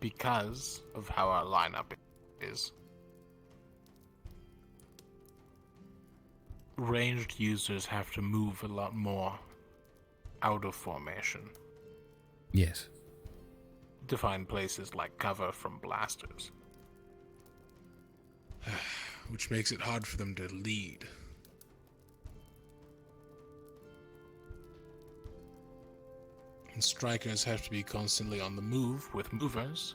Because of how our lineup is, ranged users have to move a lot more out of formation. Yes. To find places like cover from blasters. Which makes it hard for them to lead. And strikers have to be constantly on the move with movers.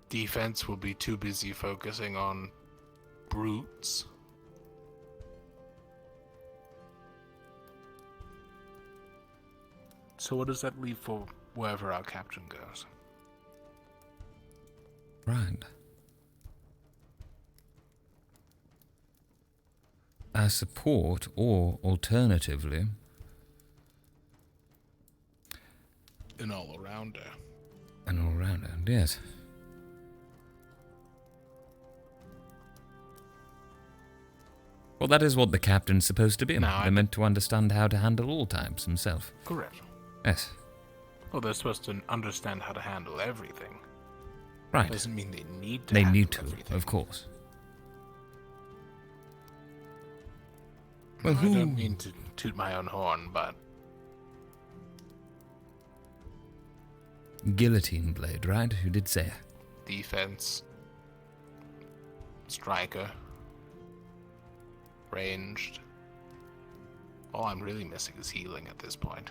Defense will be too busy focusing on brutes. So what does that leave for wherever our captain goes? Right. As support, or alternatively... An all-arounder. An all-rounder, yes. Well, that is what the captain's supposed to be. They're meant to understand how to handle all types himself. Correct. Yes. Well, they're supposed to understand how to handle everything. Right. Doesn't mean they need to. They need to, of course. Well, I don't mean to toot my own horn, but... Guillotine blade, right? Who did say? Defense. Striker. Ranged. All I'm really missing is healing at this point.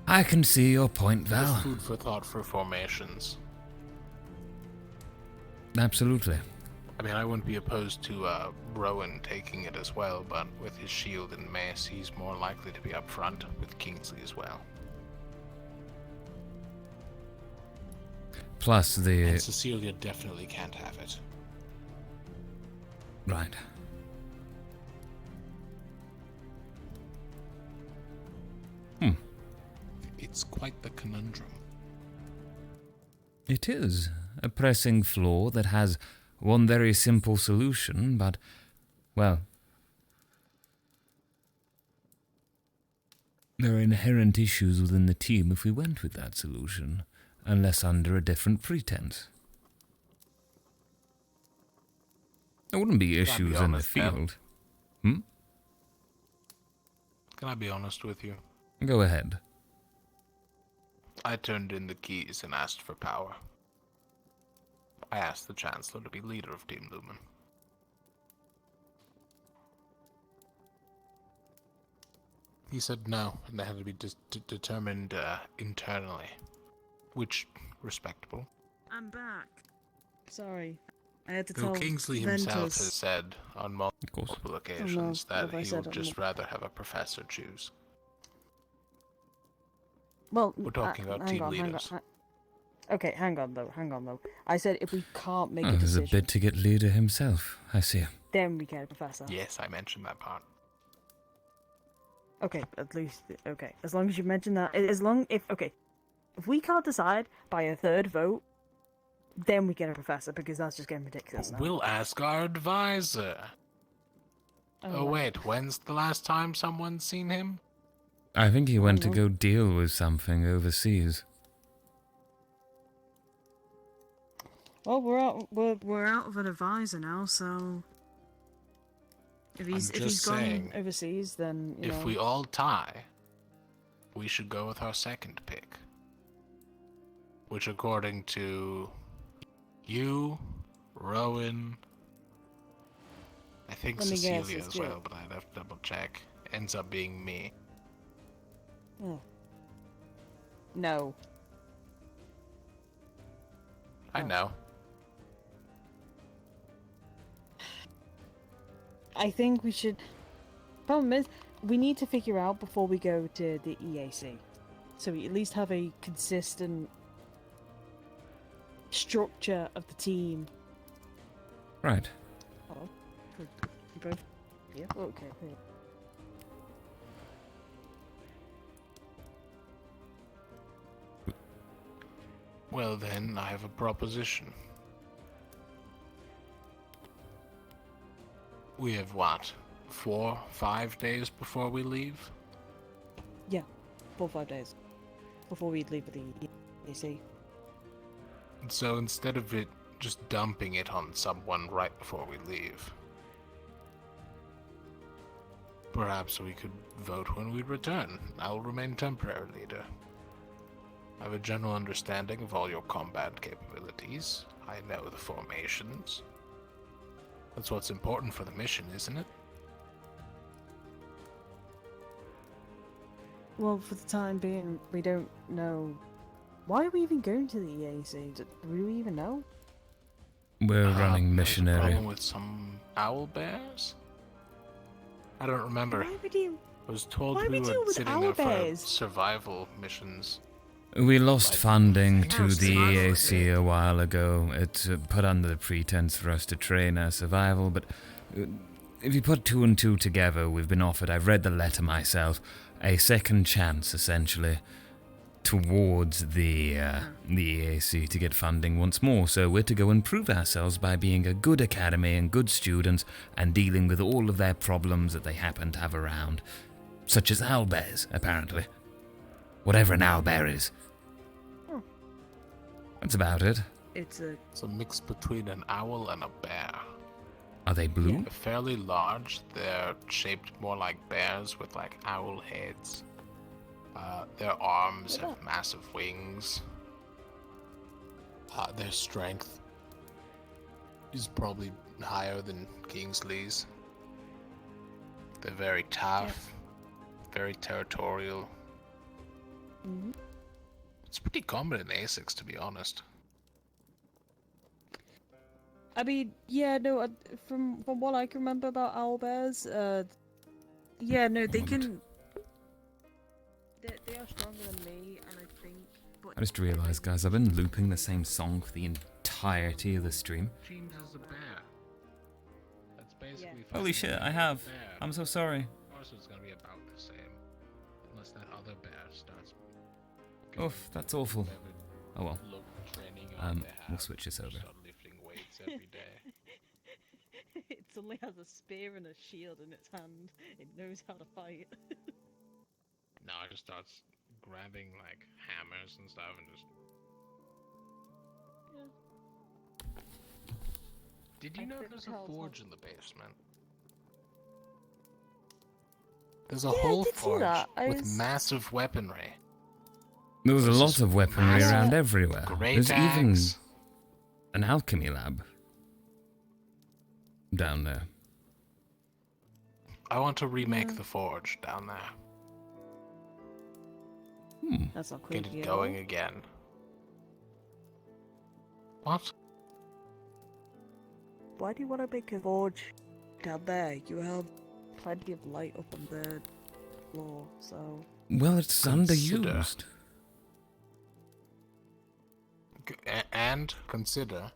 I can see your point, There's Val. food for thought for formations. Absolutely. I mean, I wouldn't be opposed to Rowan taking it as well, but with his shield and mace, he's more likely to be up front with Kingsley as well. Plus the... And Cecilia definitely can't have it. Right. It's quite the conundrum. It is a pressing flaw that has one very simple solution, but, well, there are inherent issues within the team if we went with that solution, unless under a different pretense. There wouldn't be issues in the field. Can I be honest with you? Go ahead. I turned in the keys and asked for power. I asked the Chancellor to be leader of Team Lumen. He said no, and they had to be determined internally. Which, respectable. I'm back. Sorry. I had to Though tell Kingsley himself Ventus. has said on multiple occasions that what I he said would on just the- rather have a professor choose. Well, We're talking about team leaders. Okay, hang on though. I said if we can't make Oh, a there's a decision, bid to get leader himself. I see. then we get a professor. Yes, I mentioned that part. Okay, at least okay. As long as you mention that, if we can't decide by a third vote, then we get a professor because that's just getting ridiculous now. We'll ask our advisor. Oh wait, when's the last time someone's seen him? I think he went to go deal with something overseas. Well, we're out of an advisor now, so if he's gone saying, overseas, then you know. If we all tie, we should go with our second pick. Which according to you, Rowan, I think Let me guess, Cecilia it's as you. well, but I'd have to double check, ends up being me. Oh. No. I know. I think we should. problem is, we need to figure out before we go to the EAC. So we at least have a consistent structure of the team. Right. Hello? You both? Yeah. Okay. Yeah. Well then, I have a proposition. We have what? 4, 5 days before we leave? Yeah. 4 or 5 days before we leave the EAC. So instead of it just dumping it on someone right before we leave, perhaps we could vote when we return. I'll remain temporary leader. I have a general understanding of all your combat capabilities. I know the formations. That's what's important for the mission, isn't it? Well, for the time being, we don't know. Why are we even going to the EAC? Do we even know? We're running missionary. There's a problem with some owl bears? I don't remember. Why would you? I was told Why we we deal were with sitting owl there bears? for survival missions. We lost funding to the EAC a while ago. It's put under the pretense for us to train our survival, but if you put 2 and 2 together, we've been offered, I've read the letter myself, a second chance, essentially, towards the EAC to get funding once more. So we're to go and prove ourselves by being a good academy and good students and dealing with all of their problems that they happen to have around, such as owlbears, apparently. Whatever an owlbear is. That's about it. It's a mix between an owl and a bear. Are they blue? They're fairly large. They're shaped more like bears with like owl heads. Their arms have massive wings. Their strength is probably higher than Kingsley's. They're very tough, very territorial. Mm-hmm. It's pretty common in ASICs, to be honest. I mean, yeah, no. From what I can remember about owlbears, yeah, no, they can. They are stronger than me, and I think. But I just realised, guys, I've been looping the same song for the entirety of the stream. James is a bear. That's basically. Holy shit, I have. Bear. I'm so sorry. Of course, it's gonna be about the same, unless that other bear starts. Oof, that's awful. Oh well. Training We'll switch this over. Start lifting weights every day. it suddenly has a spear and a shield in its hand. It knows how to fight. Now it just starts grabbing like hammers and stuff and just. Yeah. Did you know there's a forge in the basement? There's a whole forge with massive weaponry. There was a lot of weaponry around everywhere. Great There's even axe. an alchemy lab down there. I want to remake the forge down there. That's not Get creepy it at all. going again. What? Why do you want to make a forge down there? You have plenty of light up on the floor, so. Well, it's underused. And consider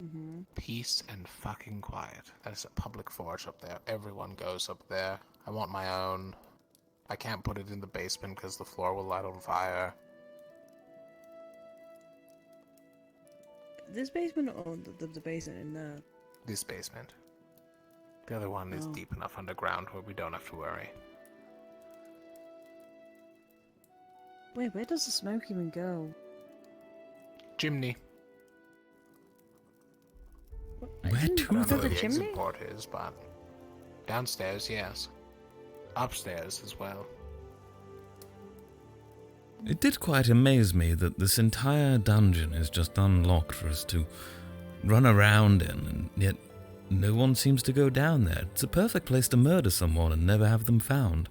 Mm-hmm. peace and fucking quiet. There's a public forge up there. Everyone goes up there. I want my own. I can't put it in the basement because the floor will light on fire. This basement or the basement in there? This basement. The other one is deep enough underground where we don't have to worry. Wait, where does the smoke even go? Chimney. Where I to don't know though? where the exit port is, but downstairs, yes. Upstairs as well. It did quite amaze me that this entire dungeon is just unlocked for us to run around in, and yet no one seems to go down there. It's a perfect place to murder someone and never have them found.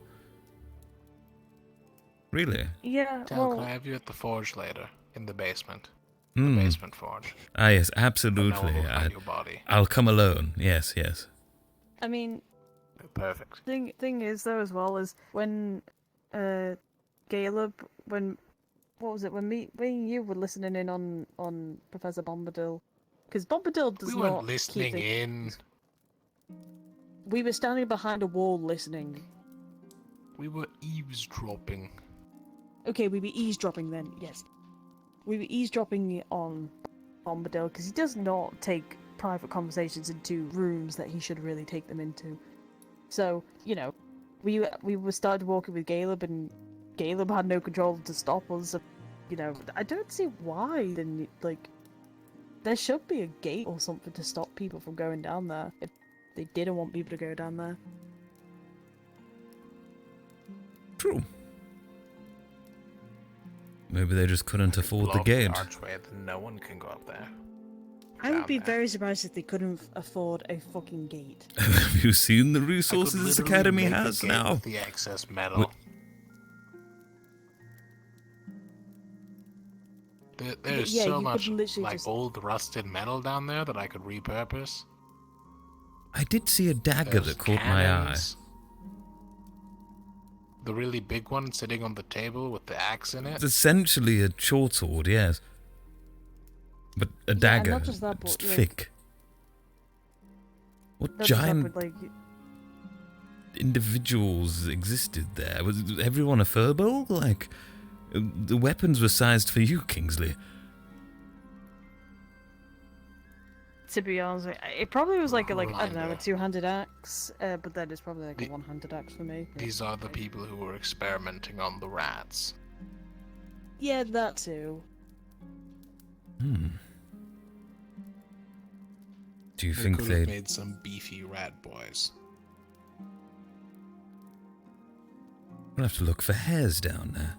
Really? Yeah, Can I have you at the forge later, in the basement? Hmm. The basement forge. Ah, yes, But no one absolutely. will find your body. I'll come alone. Yes, yes. I mean, Perfect. Thing is though as well is when Caleb what was it when me and you were listening in on Professor Bombadil, because Bombadil does We not weren't listening keep in. We were standing behind a wall listening. We were eavesdropping. Okay, we were eavesdropping then. Yes, we were eavesdropping on Bombadil because he does not take private conversations into rooms that he should really take them into. So you know, we were started walking with Caleb, and Caleb had no control to stop us. You know, I don't see why. Then like, there should be a gate or something to stop people from going down there if they didn't want people to go down there. True. Maybe they just couldn't afford the gate. Archway, then no one can go up there. I would be very surprised if they couldn't afford a fucking gate. Have you seen the resources this academy Make a has gate now? with the excess metal. There's Yeah, so you much could literally like just- old rusted metal down there that I could repurpose. I did see a dagger There's that caught my eye. cannons. The really big one sitting on the table with the axe in it. It's essentially a short sword, yes. But a and dagger, not just that, it's but, like- thick. What Not just that, giant but, like, individuals existed there? Was everyone a furball? Like, the weapons were sized for you, Kingsley. to be honest, it probably was like a I don't know, a Reminder. two-handed axe, but then it's probably like a one-handed axe for me. These are the people who were experimenting on the rats. Yeah, that too. Do you They think could they... have made some beefy rat boys? We'll have to look for hairs down there.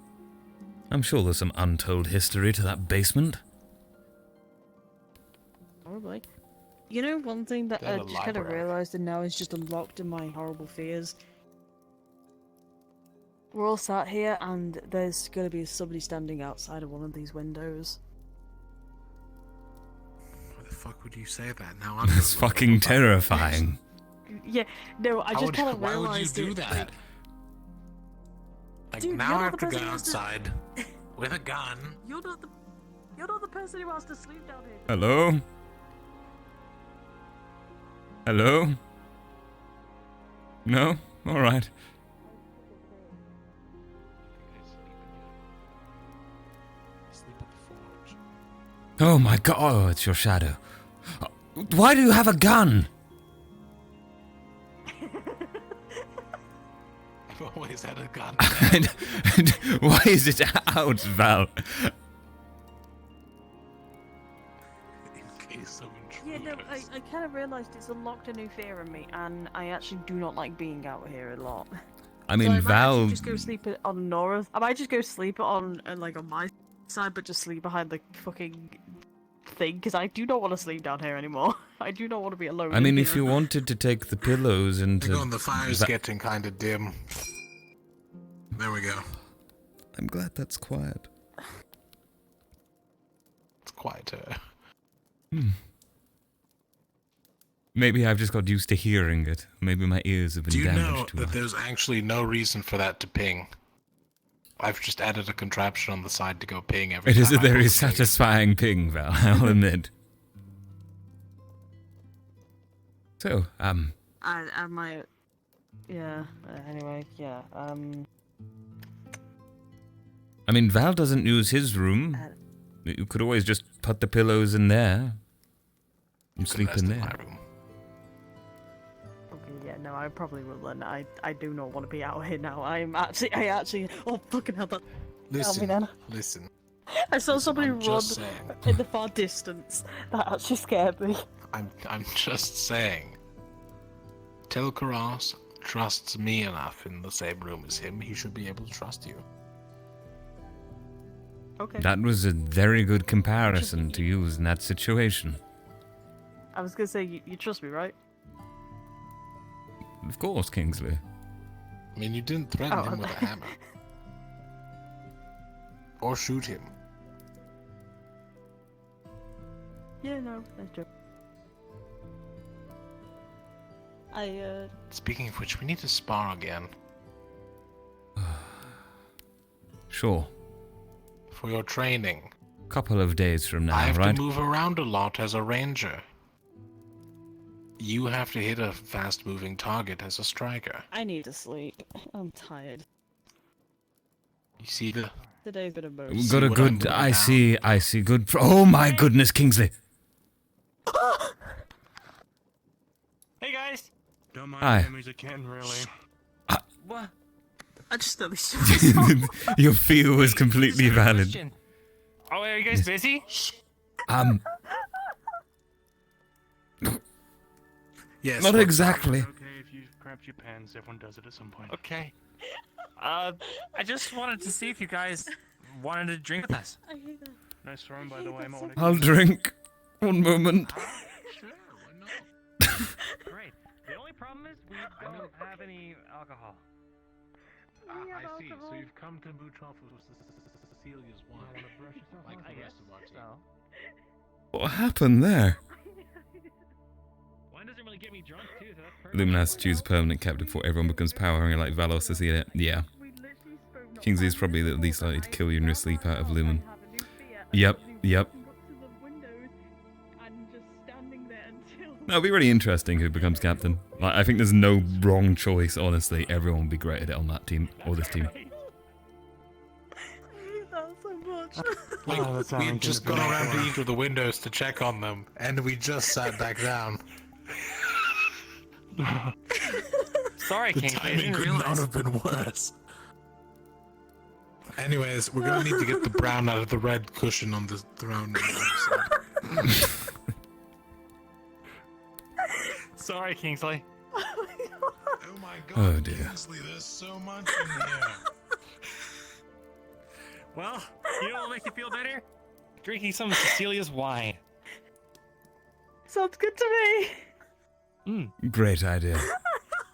I'm sure there's some untold history to that basement. Probably. You know, one thing that I There's a just kind of library. realised and now is just unlocked in my horrible fears. We're all sat here and there's going to be somebody standing outside of one of these windows. Why the fuck would you say that? Now I'm That's gonna look fucking up. terrifying. Yeah, no, I How just would- kind of why realised would you do it. that? Like Dude, now you're I not have the to go person who has to- outside with a gun. You're not the person who has to sleep down here. Hello? Hello? No? Alright. Oh my god, oh, it's your shadow. Why do you have a gun? I've always had a gun. Why is it out, Val? In case of Yeah, no, I kind of realised it's unlocked a new fear in me, and I actually do not like being out here a lot. I mean, So I might Val... actually just go sleep on Nora's. I might just go sleep on like on my side, but just sleep behind the fucking thing, because I do not want to sleep down here anymore. I do not want to be alone. I mean, in if here. you wanted to take the pillows into... Hang on, the fire's getting kind of dim. There we go. I'm glad that's quiet. It's quieter. Maybe I've just got used to hearing it. Maybe my ears have been Do you know damaged too that much. there's actually no reason for that to ping? I've just added a contraption on the side to go ping every It time. is a I very pull the satisfying ping, Val, I'll admit. So, I might. Yeah. Anyway, yeah. I mean, Val doesn't use his room. You could always just put the pillows in there. And sleep in there. Okay, yeah, no, I probably will then. I do not want to be out here now. I actually. Oh fucking hell! That. Listen, Tell me then. listen. I saw somebody I'm run just saying. in the far distance. That actually scared me. I'm just saying. Tel'Kahras trusts me enough in the same room as him. He should be able to trust you. Okay. That was a very good comparison to use in that situation. I was gonna say you trust me, right? Of course, Kingsley. I mean, you didn't threaten Oh, him with a hammer. Or shoot him. Yeah, no, that's true. Speaking of which, we need to spar again. Sure. For your training. Couple of days from now, I have right? to move around a lot as a ranger. You have to hit a fast-moving target as a striker. I need to sleep. I'm tired. You see the... Today's been a boat. We've got a good... I see good... Oh my goodness, Kingsley! Hey guys! Don't mind Hi. the damage again, really. What? I just thought this Your fear was completely valid. Oh, are you guys busy? Yes. Not exactly. Okay, if you grab your pens, everyone does it at some point. Okay. I just wanted to see if you guys wanted to drink with us. I hate that. Nice throwing, by the way. I'll drink. One moment. Great. The only problem is we don't have any alcohol. I see. So you've come to Boutroff with Cecilia's wine. Like the rest of our team. What happened there? Wine doesn't really get me drunk too, so that's perfect. Lumen has to choose a permanent captive before everyone becomes power hungry like Valos to see it. Yeah. Kingsley is probably the least likely to kill you in your sleep out of Lumen. Yep. That'll be really interesting who becomes captain. Like, I think there's no wrong choice, honestly. Everyone would be great at it on that team, or this team. I hate that so much. Like, we had just gone around to each of the windows to check on them, and we just sat back down. Sorry, The King. I timing didn't could realize. not have been worse. Anyways, we're gonna need to get the brown out of the red cushion on the throne. Sorry, Kingsley. Oh my god, Oh dear. Kingsley, there's so much in here. Well, you know what will make you feel better? Drinking some of Cecilia's wine. Sounds good to me. Great idea.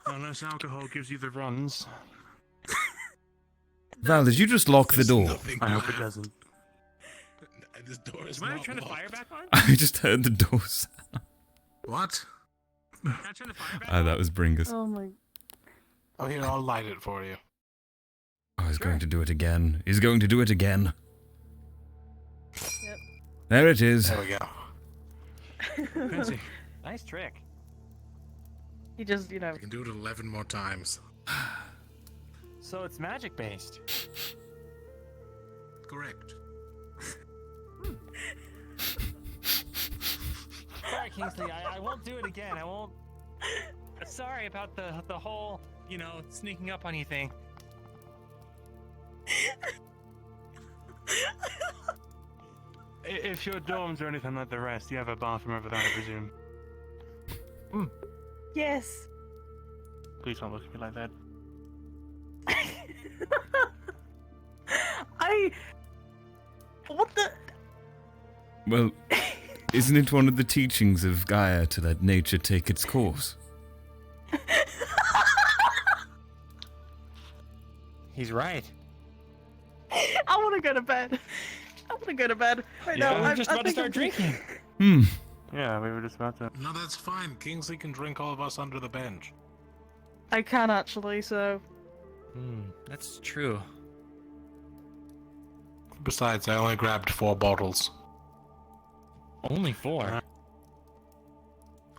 Unless alcohol gives you the runs. Val, did you just lock the door? I hope it doesn't. This door is Am I not turn the locked. fire back on? I just heard the door sound. What? Can I turn the fire back Ah, that was Bringus. Oh my. Oh, here, I'll light it for you. Oh, he's going to do it again. He's going to do it again. Yep. There it is. There we go. Fancy. Nice trick. He just, you know. I can do it 11 more times. So it's magic based. Correct. Sorry, Kingsley. I won't do it again. I won't. Sorry about the whole, you know, sneaking up on you thing. If your dorms are anything like the rest, you have a bathroom over there, I presume. Yes. Please don't look at me like that. What the? Well, isn't it one of the teachings of Gaia to let nature take its course? He's right. I want to go to bed. I want to go to bed. Right Yeah, now, we're I'm just about to start drinking. Yeah, we were just about to. No, that's fine. Kingsley can drink all of us under the bench. I can actually, so. That's true. Besides, I only grabbed 4 bottles. Only 4.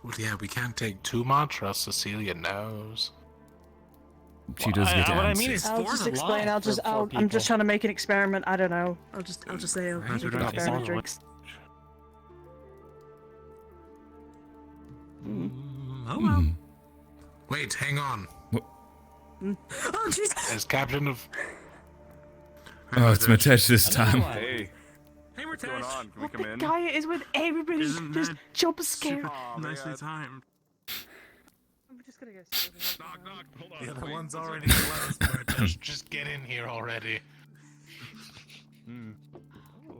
Well, yeah, we can't take too much, or else Cecilia knows. She does get What I antsy. mean is I'll 4's just a explain. lot for 4 I'm just people. trying to make an experiment. I don't know. I'll just say I'll How's make your an drink? experiment drinks. Oh well. Wait, hang on. Oh Jesus! As captain of... Oh, it's Matesh this time. Hey, Hey, what's going on? Can we come in? Gaia is with everybody. Isn't Just that jump scare. Aw, Nicely man. timed. I'm just gonna go. Knock, knock. Hold on. The other wait, one's what's already closed. Just get in here already. Ooh,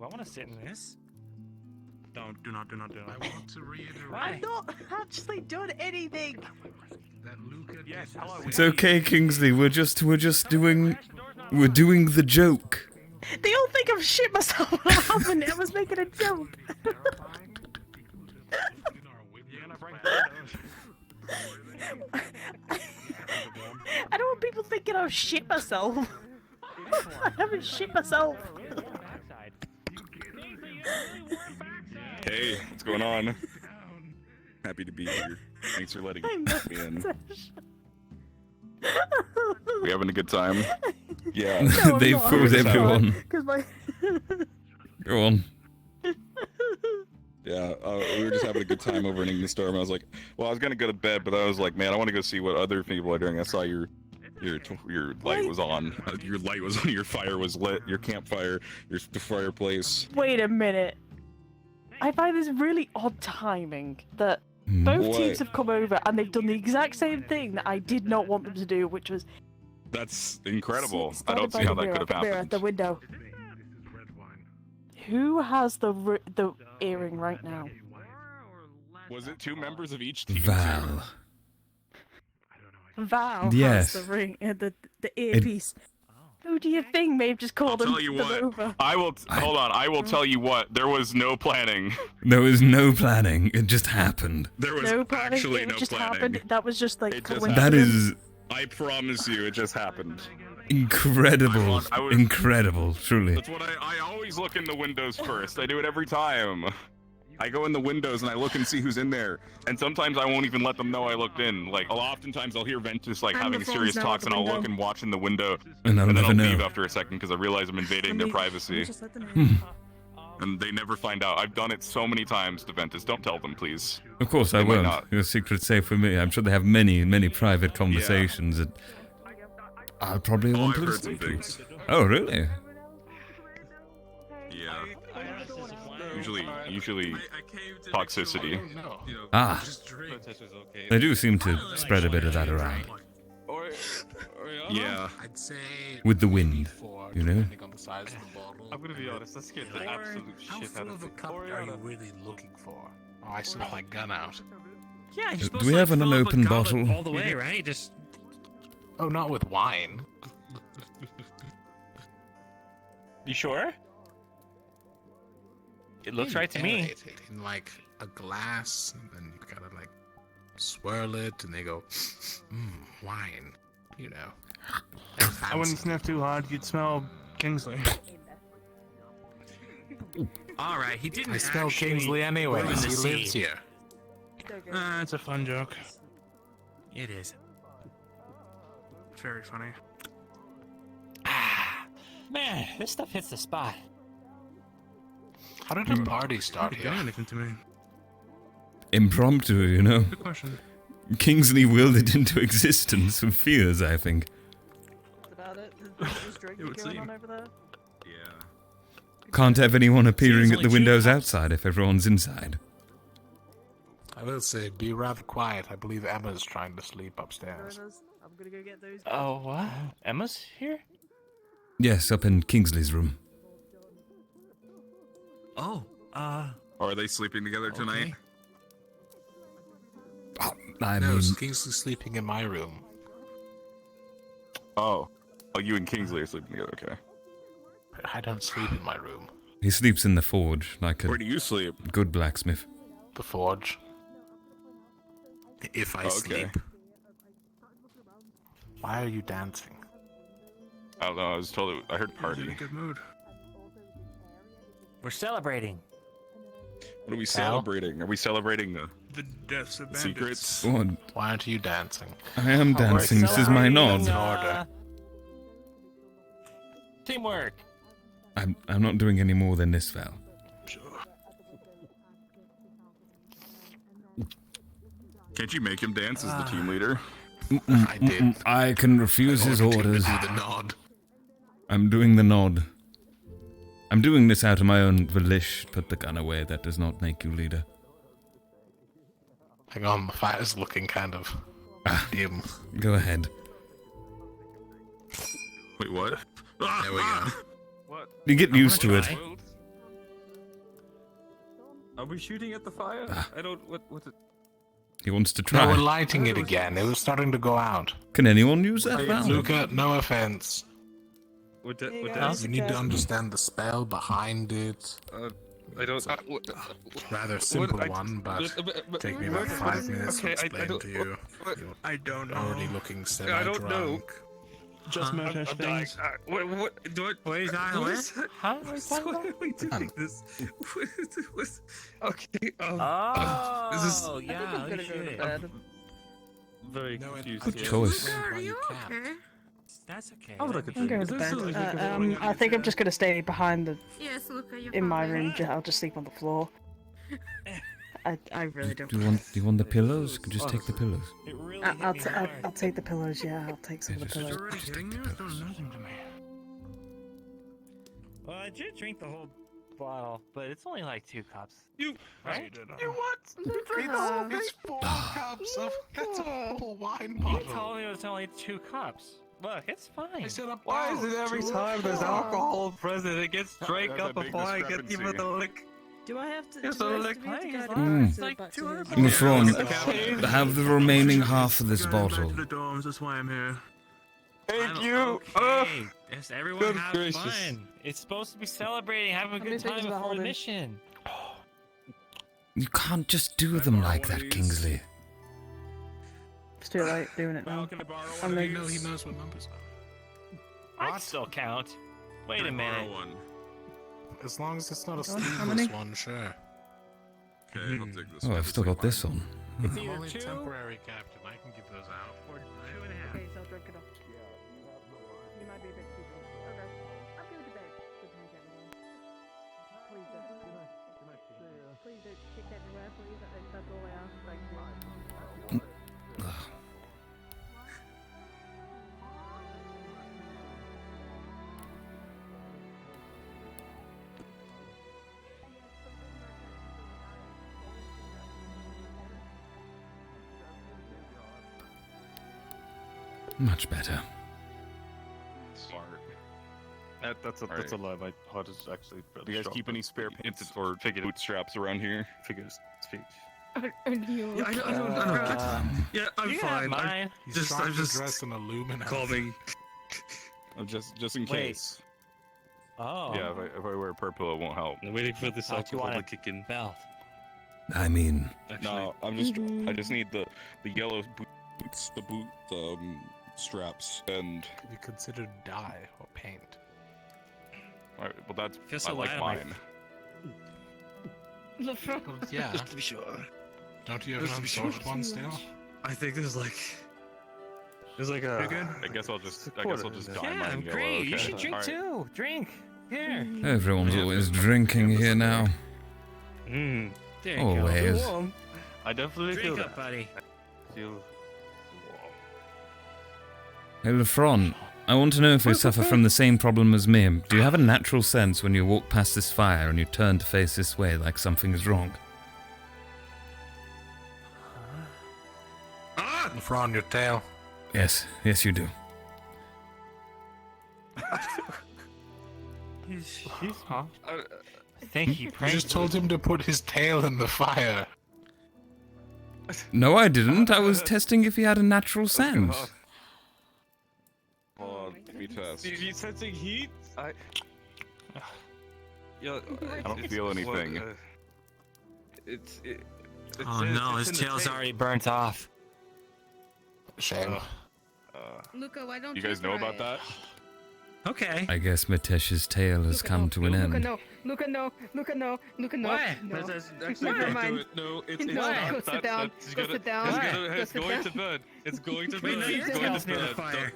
I want to sit in this. Do not. I want to reiterate Why? Not actually done anything. that Luca Yes, did hello. the It's okay, Kingsley. We're doing the joke. They all think I've shit myself when it happened. I was making a joke. You're gonna break the windows. I don't want people thinking I've shit myself. I haven't shit myself. Hey, what's going on? Happy to be here. Thanks for letting me in. We having a good time? Yeah. No, they fooled everyone. My... Go on. Yeah, we were just having a good time over in Ignis Storm. I was like, well, I was gonna go to bed, but I was like, man, I want to go see what other people are doing. I saw your light was on. Your light was on. Your fire was lit. Your campfire. The fireplace. Wait a minute. I find this really odd timing that both teams have come over and they've done the exact same thing that I did not want them to do, which was. That's incredible. I don't see how that could have happened. At the window. Who has the earring right now? Was it 2 members of each team? Val. Val yes. has the ring, the earpiece. Who do you think may have just called him over? I will hold on. I will tell you what. There was no planning. There was no planning. It just happened. There was no planning. actually It no just planning. happened. That was just like That is I promise you, it just happened. incredible. Incredible, truly. That's what I always look in the windows first. I do it every time. I go in the windows and I look and see who's in there. And sometimes I won't even let them know I looked in. Like, oftentimes I'll hear Ventus like having serious talks and I'll look and watch in the window. And then I'll never leave know. after a second because I realize I'm invading their privacy. And they never find out. I've done it so many times to Ventus. Don't tell them, please. Of course I They might won't. not. Your secret's safe with me. I'm sure they have many, many private conversations that I'll probably want to I've heard listen some to. things. Oh, really? Yeah. Usually toxicity. Ah. They do seem to spread a bit of that around. Yeah. I'd say With the wind, you know? on the size of the bottle. I'm gonna be honest, that scared the absolute How shit full out of of a me. cup are you really looking for? Oh, I still have my gun out. Yeah, you're Do supposed we to have an fill up a open goblet bottle? all the way, right? Just Oh, not with wine. You sure? It looks right to me. Aerate it in like a glass, and then you gotta like swirl it, and they go, wine. You know. I wouldn't sniff too hard, you'd smell Kingsley. all right. He didn't. I smell actually Kingsley anyway. ruin the He lives scene. here. It's a fun joke. It is. It's very funny. Man, this stuff hits the spot. How did the party start Didn't do here? anything to me. Impromptu, you know? Good question. Kingsley willed it into existence with fears, I think. That's about it. There's drinking going on over there. Can't have anyone appearing at only the two windows cups. outside if everyone's inside. I will say, be rather quiet. I believe Emma's trying to sleep upstairs. I'm gonna go get those. Oh, what? Emma's here? Yes, up in Kingsley's room. Oh, Are they sleeping together tonight? I No, mean, Kingsley's sleeping in my room. Oh. Oh, you and Kingsley are sleeping together, okay. I don't sleep in my room. he sleeps in the forge like a Where do you sleep? good blacksmith. The forge. If I Okay. sleep. Why are you dancing? I don't know, I was told I heard party. Good mood. we're celebrating. What are we celebrating? Are we celebrating The deaths of bandits. secrets? What? Why aren't you dancing? I am dancing. This is my nod. In order. Teamwork. I'm not doing any more than this, Val. Can't you make him dance as the team leader? I did. I can refuse his Ordered him to orders. do the nod. I'm doing the nod. I'm doing this out of my own volition. Put the gun away. That does not make you leader. Hang on, the fire's looking kind of dim. Go ahead. Wait, what? There we go. What? You get used to it. try. Are we shooting at the fire? I don't. What's it? He wants to No, we're try. lighting it again. It was starting to go out. Can anyone use that, Val? Luca, no offense. What You need to understand the spell behind it. I don't. Rather simple one, but take me about 5 minutes to explain to you. I don't know. Already looking I don't know. semi-drunk. Just Murtash things. What? Do I? Wait, What is that? How are we talking Why are we doing this? Okay. Oh, This is. yeah. I'm gonna go to bed. Very confused. Good choice. Are you okay? That's okay. I would like I'm going to bed. I think I'm just gonna stay behind the Yes, Luca, you in my found room. it. I'll just sleep on the floor. I really don't. Do you want the pillows? You can just take the pillows. It really I'll take the pillows. Yeah, I'll take some of the pillows. Just take the pillows. Well, I did drink the whole bottle, but it's only like 2 cups. You right? You what? You drink the whole thing? 4 cups of. That's a whole wine You bottle. told me it was only 2 cups. Look, it's fine. I said Why is it every time there's alcohol present, it gets drank That's up a big before I get discrepancy. even the lick? Do I have to? Yes, do I I'll have lick to be to go Mm. to back to his- Lefron, have the remaining half of this bottle. the dorms, that's why I'm here. Thank you. Okay. Yes, everyone Good have gracious. fun. It's supposed to be celebrating, having a How many good time things am I before the holding? mission. You can't just do them like that, Kingsley. It's too late doing it now. I'm How do like, you know he knows what numbers are? I'd still count. Wait a minute. As long as it's not a How many? sleeveless one, sure. Okay, I'll take this. Oh, I've still got this on. It's I'm either only 2 temporary captain. I can give those out. or 2.5. okay, so I'll drink it up. You might be a bit too drunk. Okay, I'm going to bed. Good night, everyone. Please don't. Please don't kick everywhere, please. That's all I ask. Thank you. Much better. Smart. That's a lie. My heart is actually. Do you guys keep any spare pants or bootstraps around here? Figures speech. Are you? Yeah, I don't. Yeah, I'm You fine. have mine. I'm just dressed in aluminum. calming. Just in Wait. case. Oh. Yeah, if I wear purple, it won't help. I'm waiting for this Thought you alcohol to wanted kick in. belt. I mean, No, I just need the yellow boots, the boot straps, and Could you consider dye or paint? well, that's Feels I so like loud, mine. Yeah. Just to be sure. Don't you have an unsorted one still? I think there's like a. You're good? I guess I'll just dye Yeah, mine yellow. great. You okay. should drink All right. too. Drink. Here. everyone's always drinking here now. Mm. There you Always. go. I definitely Drink feel up, that. buddy. Feel. Hey, Lefron, I want to know if you suffer from the same problem as me. Do you have a natural sense when you walk past this fire and you turn to face this way like something is wrong? Lefron, your tail. Yes, you do. Huh? I think he You pranked just told him to put his tail in the fire. No, I didn't. I was testing if he had a natural sense. Hold on, let me test. You sensing heat? Yeah, I don't feel anything. Oh no, his tail's already burnt off. Shame. Luca, why don't You guys know about that? Okay. I guess Mitesh's tail has come to an Luca, end. no. Luca, no. Luca, no. Luca, no. What? No. That's Never actually don't mind. do it. No, it's No, not. go sit down. Go sit down. It's Go going sit to bed. It's going to Wait, bed. no, It's your going tail's to near the bed. fire.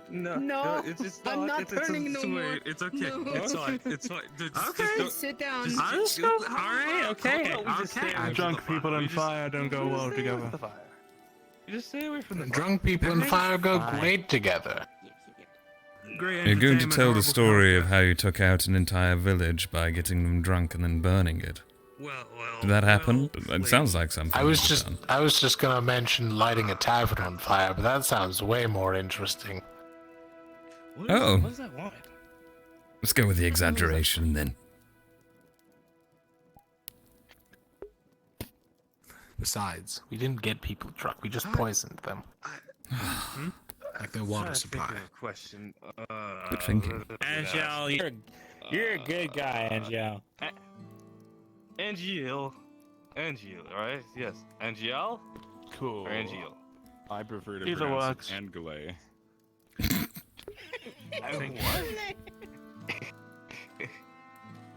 No, it's just I'm not it's turning no more. wait, it's okay. No. It's fine. It's fine. Just Okay. don't- Sit down. just- I'll just go. All right. Okay. Okay. Drunk people and fire don't go well together. You just stay away from the Drunk people and fire go Fine. great together. You're going to tell the story of how you took out an entire village by getting them drunk and then burning it. Well. Did that happen? It sounds like something. I was you've done. just gonna mention lighting a tavern on fire, but that sounds way more interesting. Oh. What does that want? Let's go with the exaggeration then. Besides, we didn't get people drunk, we just poisoned them. Like their water supply. Question. Good thinking. Angel, you're a good guy, Angel. Angiel. Angiel, right? Yes. Angiel? Cool. Or Angiel? I prefer to Either pronounce works. it Angele.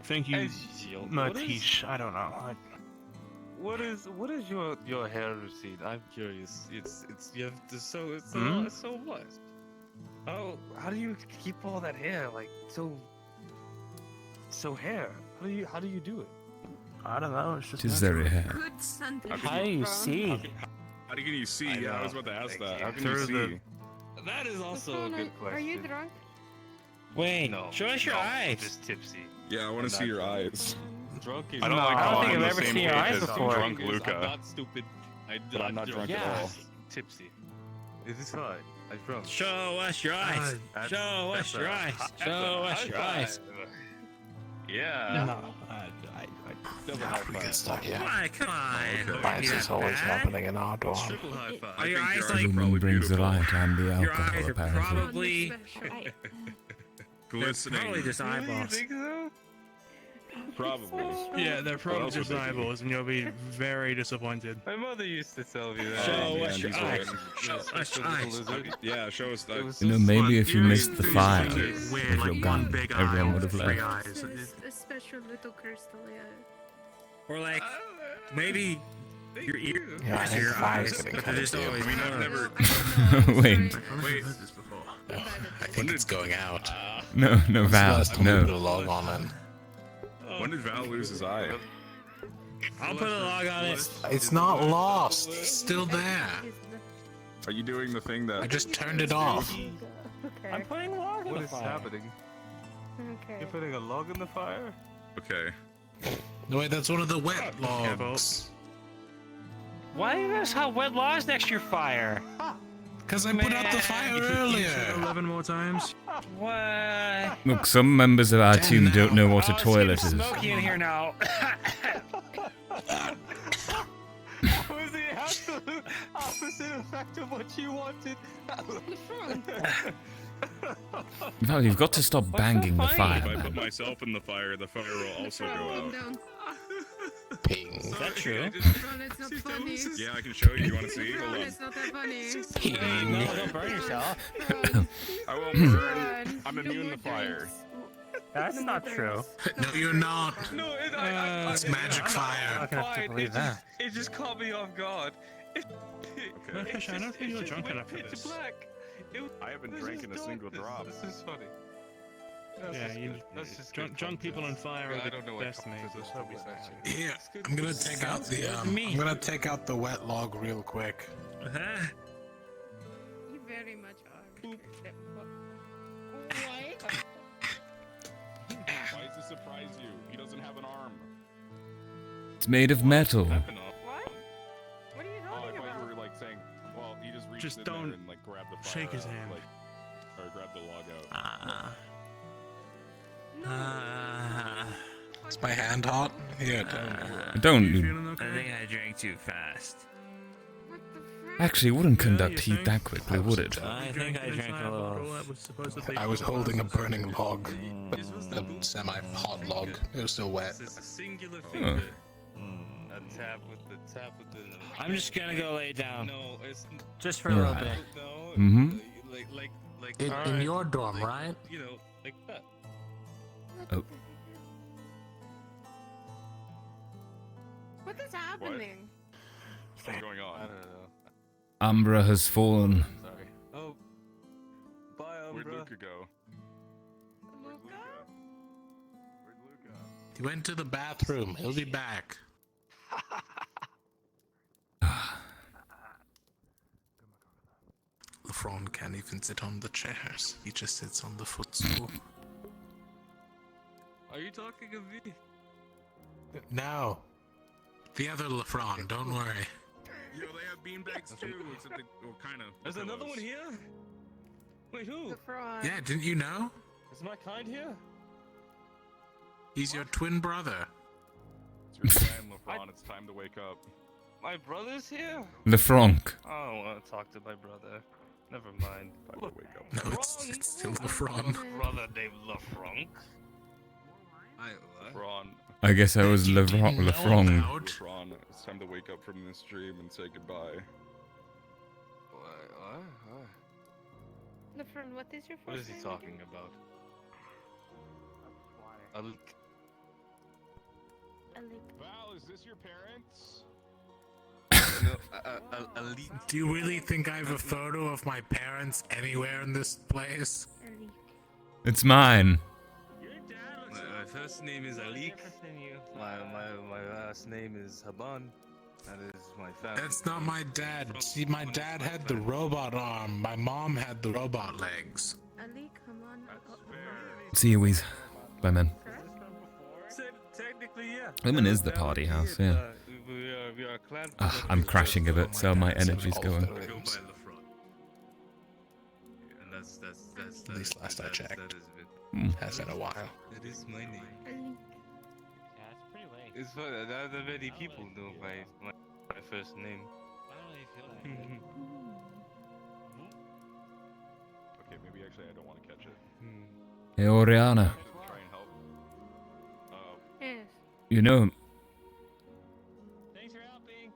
Thank you, Angiel. Matish. I don't know. What is your hair routine? I'm curious. It's you have to Hmm? so what? How do you keep all that hair like so hair? How do you do it? I don't know. It's just. It is very hair. Good sentence. How do you see? How can you see? Yeah, I was about to ask that. How can you Through see? the- That is also a good question. Are you drunk? Wait, No. show us your no, eyes. Just tipsy. Yeah, I want to see your eyes. Drunk is I don't like I how don't I'm think on I've the ever same seen your page eyes as before. Drunk Luca. I'm not stupid. But I'm not drunk at all. Tipsy. It is fine. I promise. Show us your eyes. Show us your eyes. Show us your eyes. Yeah. No, we get stuck here. Come on. Why is this always happening in our dorm? Triple high five. Are your eyes The like? woman brings the light and the Your alcohol, eyes are apparently. probably. Glistening. Probably just Really? You eyeballs. think so? Probably. Yeah, they're What probably else would just they be? eyeballs, and you'll be very disappointed. My mother used to tell me that. Show us man, your these are eyes. good. Show us your eyes. Yeah, show us that. You know, maybe if you missed the fire Weird, of your like gun, one big eye everyone would with have three left. eyes. A special little crystal, yeah. Or like, maybe your ears Yeah, I or think your five's eyes. getting They're kind of just dim. always. I mean, I've never. Wait, Wait, this before. No, I think it's going out. no, When's the Val, last time you put a no. log on it? When did Val lose his eye? I'll put a log on it. It's not lost. It's still there. Are you doing the thing I that? just turned it off. Okay. I'm putting a log in What the is fire. happening? Okay. You're putting a log in the fire? Okay. No, wait, that's one of the wet logs. Why do you guys have wet logs next to your fire? Because I put out the fire earlier. 11 more times. What? Look, some members of our team don't know what a Oh, it's toilet getting is. smoky in here now. Was the absolute opposite effect of what you wanted? Val, you've got to stop banging the fire, If I put man. myself in the fire, the fire will also go out. Down. Ping. Is that true? Ron, it's not funny. Yeah, I can show you. You want to see? Hold Ron, on. it's not that funny. Ping. No, don't burn yourself. I won't burn. Ron, I'm no immune more to fire. drinks. That's not true. No, you're not. No, That's magic I'm fire. not gonna have to believe that. It just caught me off guard. Okay. Gosh, I don't think you're drunk enough for Pitch this. black. I haven't drank a single drop. This is funny. Yeah, you, drunk people on fire I are don't know the what best mates. conversation That'll be was sexy. actually. Here, I'm gonna take out the I'm gonna take out the wet log real quick. Uh-huh. You very much are. Why does this surprise you? He doesn't have an arm. It's made of metal. What? What are you Oh, I talking thought about? you were like saying, well, he just reached Just in don't there and like grabbed the fire shake his out, hand. like, or grabbed the log out. Is my hand hot? Here, Don't. I think I drank too fast. Actually, it wouldn't conduct heat that quickly, would it? I think I drank a little. I was holding a burning log, a semi-hot log. It was still wet. This is a singular Huh. finger. A tap with the. I'm just gonna go lay down. No, it's Just for a little bit. no. Mm-hmm. Like. In alright, your dorm, like, right? You know, like that. Oh. What is happening? What's going on? I don't know. Umbra has fallen. Sorry. Oh. Bye, Where'd Umbra. Luca go? He went to the bathroom. He'll be back. Lefron can't even sit on the chairs. He just sits on the footstool. Are you talking of me? No. The other Lefron, don't worry. Yo, they have beanbags too. Except they, well, kind of. There's another one here. Wait, who? The fraud. Yeah, didn't you know? Is my kind here? He's your twin brother. It's your time, LeBron. It's time to wake up. My brother's here? Lefranc. I don't want to talk to my brother. Never mind. Time to wake up. No, it's still Lefron. Brother named LeFranc. LeBron. I guess I was Lefrong. Lefron, it's time to wake up from this dream and say goodbye. Lefron, what is your first name? What is he talking about? Alik. Val, is this your parents? Do you really think I have a photo of my parents anywhere in this place? It's mine. My first name is Alik. My last name is Haban. That is my family. That's not my dad. See, my dad had the robot arm. My mom had the robot legs. Ali, come on. See you, Weez. Bye, man. Technically, yeah. Women is the party house, yeah. We are a clan. I'm crashing a bit, so my energy's going. At least last I checked. Has been a while. It is my name. Yeah, it's pretty late. It's funny. Not that many people know my first name. Okay, maybe actually I don't want to catch it. Hey, Oriana. Try and help. Yes. You know, Thanks for helping.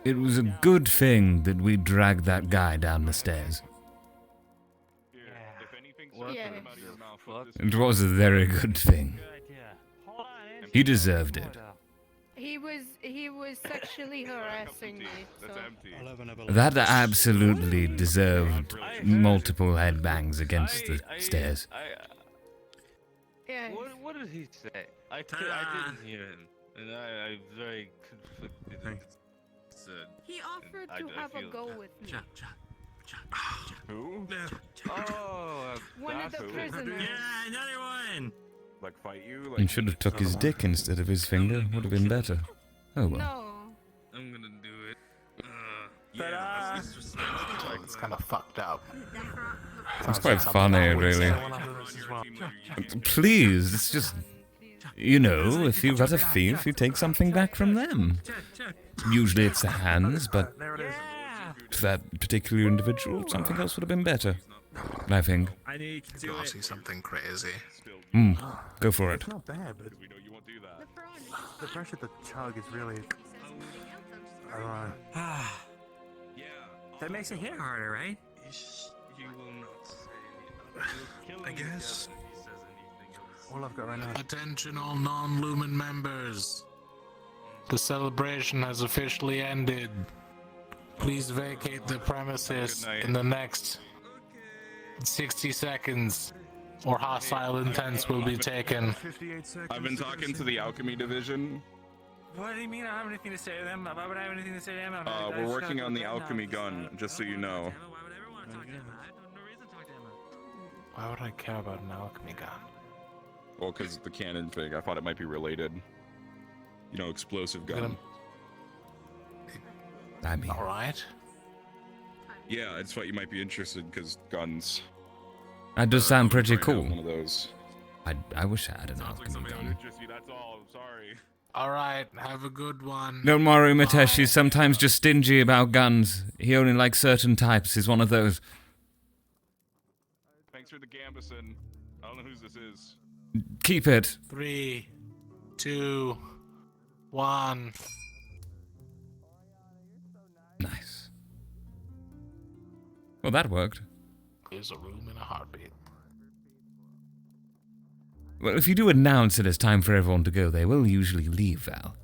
it was a good thing that we dragged that guy down the stairs. It was a very good thing. He deserved it. He was sexually harassing me. So. That absolutely deserved multiple headbangs against the stairs. Yeah. What did he say? I didn't hear him, and I'm very conflicted. He offered to have a go with me. Who? Oh, One of the prisoners. Yeah, another one. Like fight you? He should have took his dick instead of his finger. Would have been better. Oh well. No. I'm gonna do it. Yeah, it's kind of fucked up. It's quite funny, really. Please, it's just... You know, if you've got a thief, you take something back from them. Usually it's the hands, but... For that particular individual, something else would have been better. I think. I need to do see something crazy. Go for it. It's not bad, but the pressure to chug is really... I don't know. That makes it hit harder, right? You will not say. I guess. All I've got right now. Attention all non-Lumen members. The celebration has officially ended. Please vacate the premises in the next 60 seconds, or hostile intents will be taken. I've been talking to the alchemy division. What do you mean I don't have anything to say to them? Why would I have anything to say to them? We're working on the alchemy gun, just so you know. Why would I care about an alchemy gun? Well, because the cannon thing. I thought it might be related. You know, explosive gun. I mean... Alright. Yeah, I just thought you might be interested, because guns. That does sound pretty cool. One of those. I wish I had an alchemy gun. That's all. I'm sorry. Alright, have a good one. Don't worry, Mitesh, he's sometimes just stingy about guns. He only likes certain types. He's one of those. Thanks for the Gambison. I don't know whose this is. Keep it. 3, 2, 1. Nice. Well, that worked. There's a room in a heartbeat. Well, if you do announce it as time for everyone to go, they will usually leave, Val.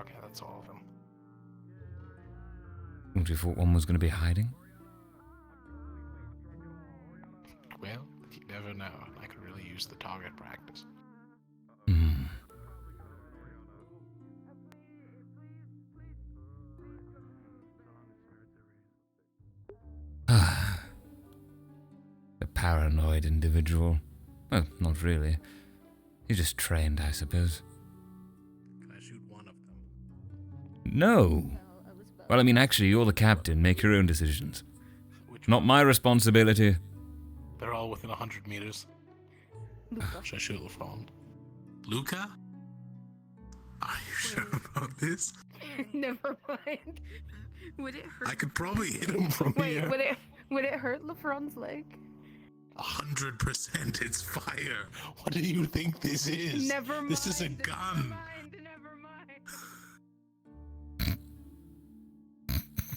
Okay, that's all of them. What, you thought one was going to be hiding? Well, you never know. I could really use the target practice. A paranoid individual. Well, not really. He's just trained, I suppose. Can I shoot one of them? No. Well, I mean, actually, you're the captain. Make your own decisions. Not my responsibility. They're all within 100 meters. Should I shoot LaFond? Luca? Are you sure about this? Never mind. Would it hurt? I could probably hit him from Wait, here. would it hurt LeFron's leg? 100%, it's fire. What do you think this is? Never mind. This is a gun. Never mind.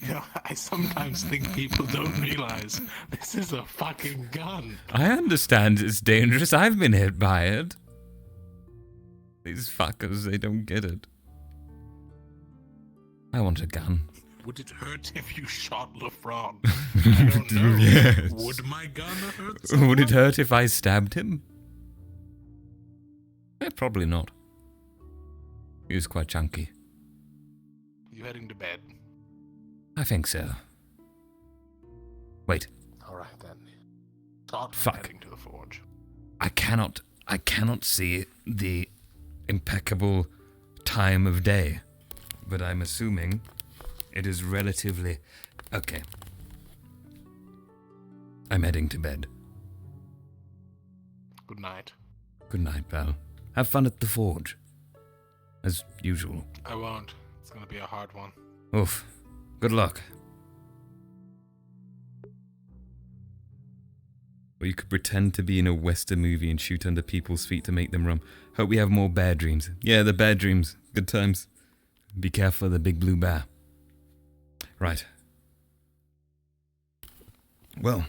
You know, I sometimes think people don't realize this is a fucking gun. I understand it's dangerous. I've been hit by it. These fuckers, they don't get it. I want a gun. Would it hurt if you shot LeFron? I don't know. Yes. Would my gun hurt Would someone? it hurt if I stabbed him? Probably not. He was quite chunky. You heading to bed? I think so. Wait. Alright then. Start Fuck. heading to the forge. I cannot see the impeccable time of day, but I'm assuming it is relatively... Okay. I'm heading to bed. Good night. Good night, pal. Have fun at the forge. As usual. I won't. It's gonna be a hard one. Oof. Good luck. Or you could pretend to be in a Western movie and shoot under people's feet to make them run. Hope we have more bear dreams. Yeah, the bear dreams. Good times. Be careful of the big blue bear. Right. Well.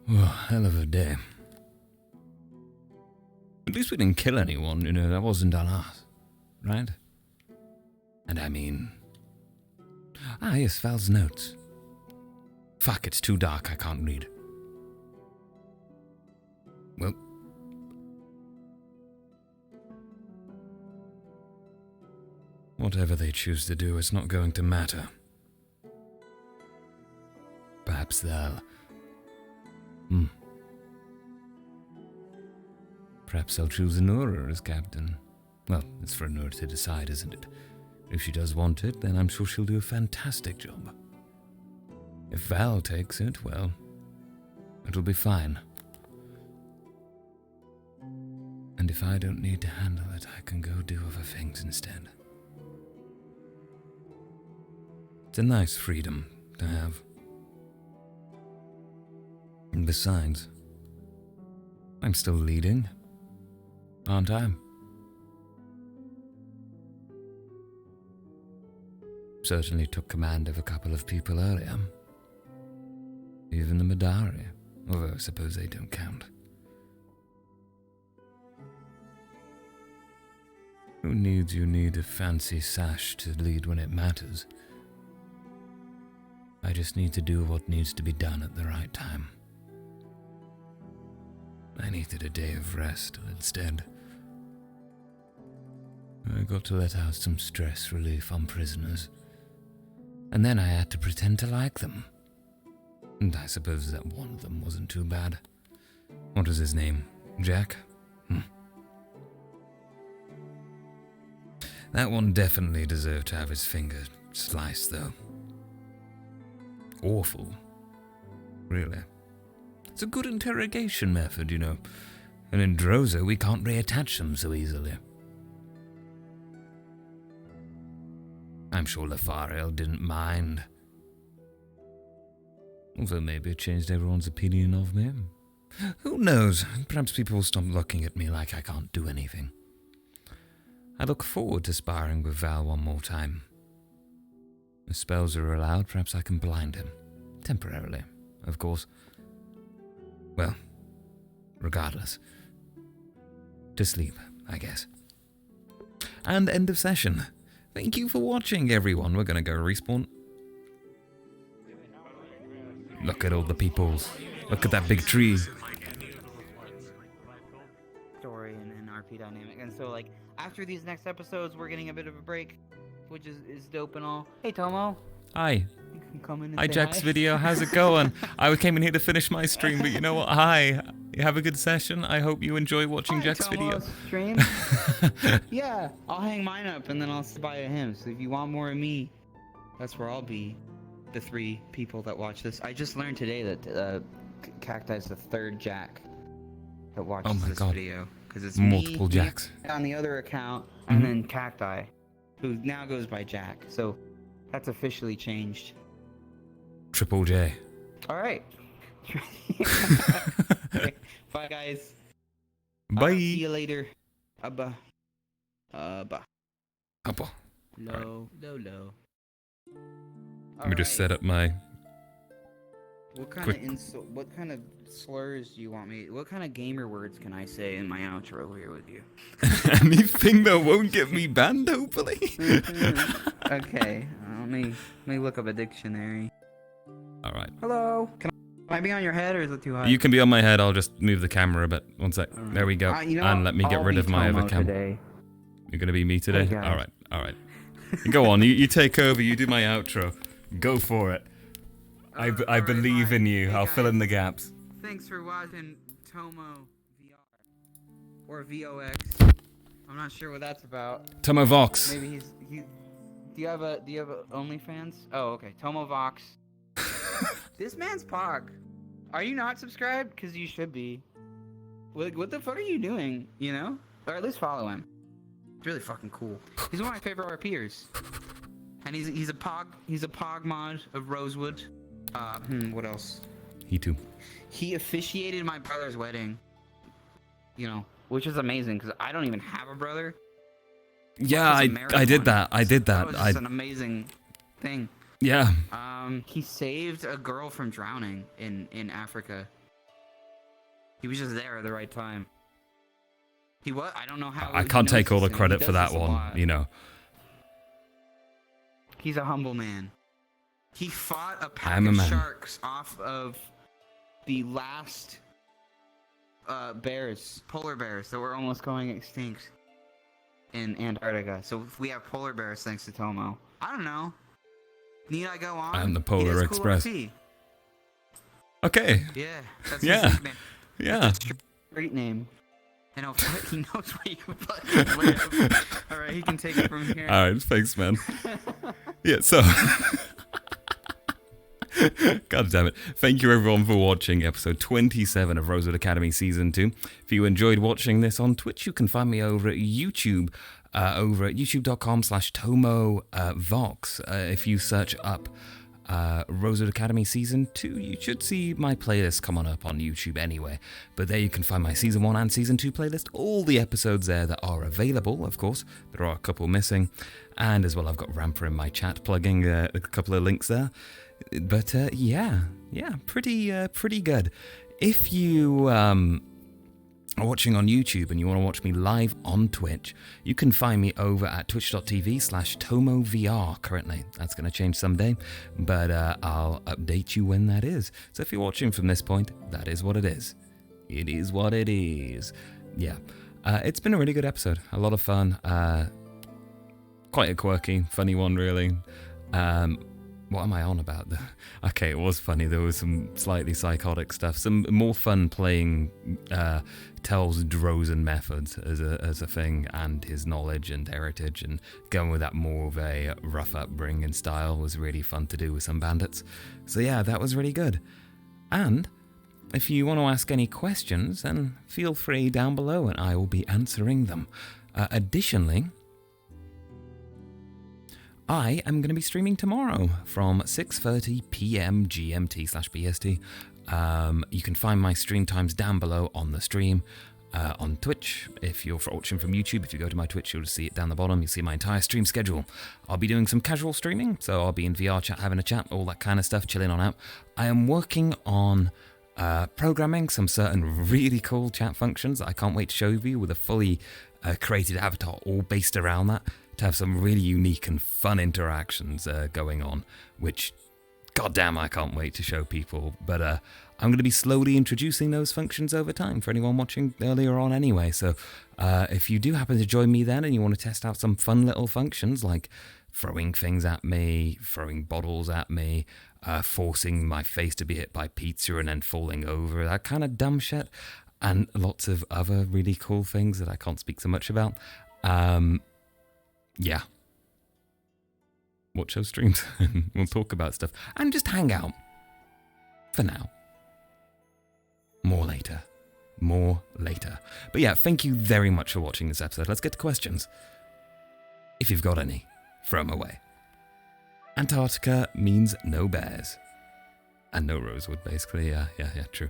Oh, hell of a day. At least we didn't kill anyone, you know, that wasn't on us. Right? And I mean... Ah, yes, Val's notes. Fuck, it's too dark, I can't read. Well... Whatever they choose to do, it's not going to matter. Perhaps they'll... Perhaps I'll choose Anura as captain. Well, it's for Anura to decide, isn't it? If she does want it, then I'm sure she'll do a fantastic job. If Val takes it, well, it'll be fine. And if I don't need to handle it, I can go do other things instead. It's a nice freedom to have. And besides, I'm still leading, aren't I? Certainly took command of a couple of people earlier. Even the Madari, although I suppose they don't count. Who needs you need a fancy sash to lead when it matters? I just need to do what needs to be done at the right time. I needed a day of rest instead. I got to let out some stress relief on prisoners. And then I had to pretend to like them. And I suppose that one of them wasn't too bad. What was his name? Jack? That one definitely deserved to have his finger sliced, though. Awful. Really. It's a good interrogation method, you know. And in Droza, we can't reattach them so easily. I'm sure Lefariel didn't mind. Although maybe it changed everyone's opinion of me. Who knows? Perhaps people will stop looking at me like I can't do anything. I look forward to sparring with Val one more time. If spells are allowed, perhaps I can blind him. Temporarily, of course. Well, regardless. To sleep, I guess. And end of session. Thank you for watching, everyone. We're gonna go respawn. Look at all the peoples. Look at that big tree. Story and RP dynamic. And so, like, after these next episodes, we're getting a bit of a break, which is dope and all. Hey, Tomo. Hi. You can come in and Hi, say Jack's hi. video. How's it going? I came in here to finish my stream, but you know what? Hi. You have a good session. I hope you enjoy watching Jack's video. Stream? Yeah, I'll hang mine up and then I'll say bye to him. So if you want more of me, that's where I'll be. The 3 people that watch this. I just learned today that Cacti is the 3rd Jack that watches this video. because it's Multiple me Jacks. on the other account, and then Cacti, who now goes by Jack. So that's officially changed. Triple J. All right. Bye, guys. Bye. See you later. Abba. Abba. Abba. Low. Low. Let me just set up my. What kind quick- of what kind of slurs do you want me? What kind of gamer words can I say in my outro here with you? Anything that won't get me banned, hopefully. Okay, let me look up a dictionary. All right. Hello. Can I be on your head, or is it too high? You can be on my head. I'll just move the camera a bit. One sec. There we go. You know And what? let me get I'll rid be of my Tomo other camera. today. You're gonna be me today. Hey, guys. All right. Go on. You take over. You do my outro. Go for it. I believe in you. I'll fill in the gaps. Thanks for watching Tomo VR or VOX. I'm not sure what that's about. Tomo Vox. Maybe he's. Do you have a OnlyFans? Oh, okay. Tomo Vox. This man's Pog. Are you not subscribed? Because you should be. What the fuck are you doing? You know? Or at least follow him. It's really fucking cool. He's one of my favorite RPers. And he's a Pog mod of Rosewood. What else? He too. He officiated my brother's wedding. You know, which is amazing because I don't even have a brother. Yeah, I did that. I did That that. was just an amazing thing. Yeah. He saved a girl from drowning in Africa. He was just there at the right time. He was. I don't know how. I he can't knows take all this the thing. credit He for does that this a one. lot. You know. He's a humble man. He fought a pack I'm a of man. sharks off of the last polar bears that were almost going extinct in Antarctica. So we have polar bears thanks to Tomo. I don't know. Need I go on? And the He Polar does Express. Cool RP. Okay. Yeah. That's Yeah. His nickname. Yeah. That's a great name. And he knows where you live. All right, he can take it from here. All right. Thanks, man. Yeah. So. God damn it. Thank you everyone for watching episode 27 of Rosewood Academy Season 2. If you enjoyed watching this on Twitch, you can find me over at YouTube, over at youtube.com/TomoVox. If you search up Rosewood Academy Season 2, you should see my playlist come on up on YouTube anyway. But there you can find my Season 1 and Season 2 playlist, all the episodes there that are available, of course. There are a couple missing. And as well, I've got Ramper in my chat plugging a couple of links there. But yeah, pretty good. If you are watching on YouTube and you want to watch me live on Twitch, you can find me over at twitch.tv/TomoVR currently. That's going to change someday, but I'll update you when that is. So if you're watching from this point, that is what it is. It is what it is. Yeah, it's been a really good episode. A lot of fun. Quite a quirky, funny one, really. What am I on about? Okay, it was funny. There was some slightly psychotic stuff. Some more fun playing Tel's Drozen methods as a thing, and his knowledge and heritage, and going with that more of a rough upbringing style was really fun to do with some bandits. So yeah, that was really good. And if you want to ask any questions, then feel free down below and I will be answering them. Additionally, I am going to be streaming tomorrow from 6:30 p.m. GMT/BST. You can find my stream times down below on the stream on Twitch. If you're watching from YouTube, if you go to my Twitch, you'll see it down the bottom. You'll see my entire stream schedule. I'll be doing some casual streaming, so I'll be in VRChat having a chat, all that kind of stuff, chilling on out. I am working on programming some certain really cool chat functions that I can't wait to show you with a fully created avatar all based around that, to have some really unique and fun interactions going on, which, goddamn, I can't wait to show people. But I'm going to be slowly introducing those functions over time for anyone watching earlier on anyway. So if you do happen to join me then and you want to test out some fun little functions like throwing things at me, throwing bottles at me, forcing my face to be hit by pizza and then falling over, that kind of dumb shit, and lots of other really cool things that I can't speak so much about, yeah. Watch those streams and we'll talk about stuff and just hang out. For now. More later. more later. But yeah, thank you very much for watching this episode. Let's get to questions. If you've got any, throw them away. Antarctica means no bears. And no Rosewood, basically. Yeah, true.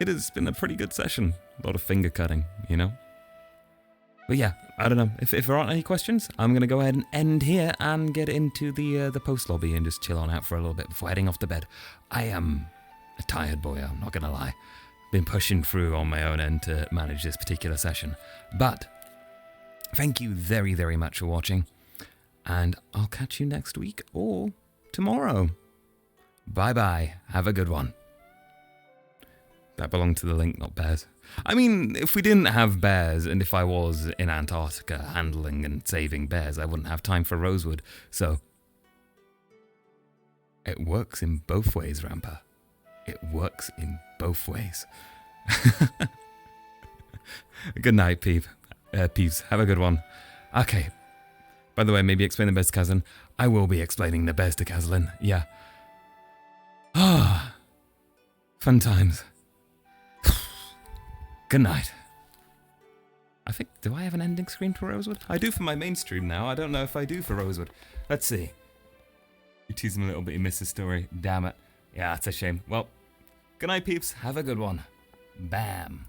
It has been a pretty good session. A lot of finger cutting, you know? But yeah, I don't know. If there aren't any questions, I'm going to go ahead and end here and get into the post lobby and just chill on out for a little bit before heading off to bed. I am a tired boy, I'm not going to lie. Been pushing through on my own end to manage this particular session. But thank you very, very much for watching. And I'll catch you next week or tomorrow. Bye-bye. Have a good one. That belonged to the link, not bears. I mean, if we didn't have bears, and if I was in Antarctica handling and saving bears, I wouldn't have time for Rosewood. So, it works in both ways, Rampa. It works in both ways. Good night, peeps. Have a good one. Okay. By the way, maybe explain the best to Kazan. I will be explaining the best to Kazan. Yeah. Ah. Fun times. Good night. I think, do I have an ending screen for Rosewood? I do for my main stream now. I don't know if I do for Rosewood. Let's see. You tease him a little bit, you missed the story. Damn it. Yeah, it's a shame. Well, good night, peeps. Have a good one. Bam.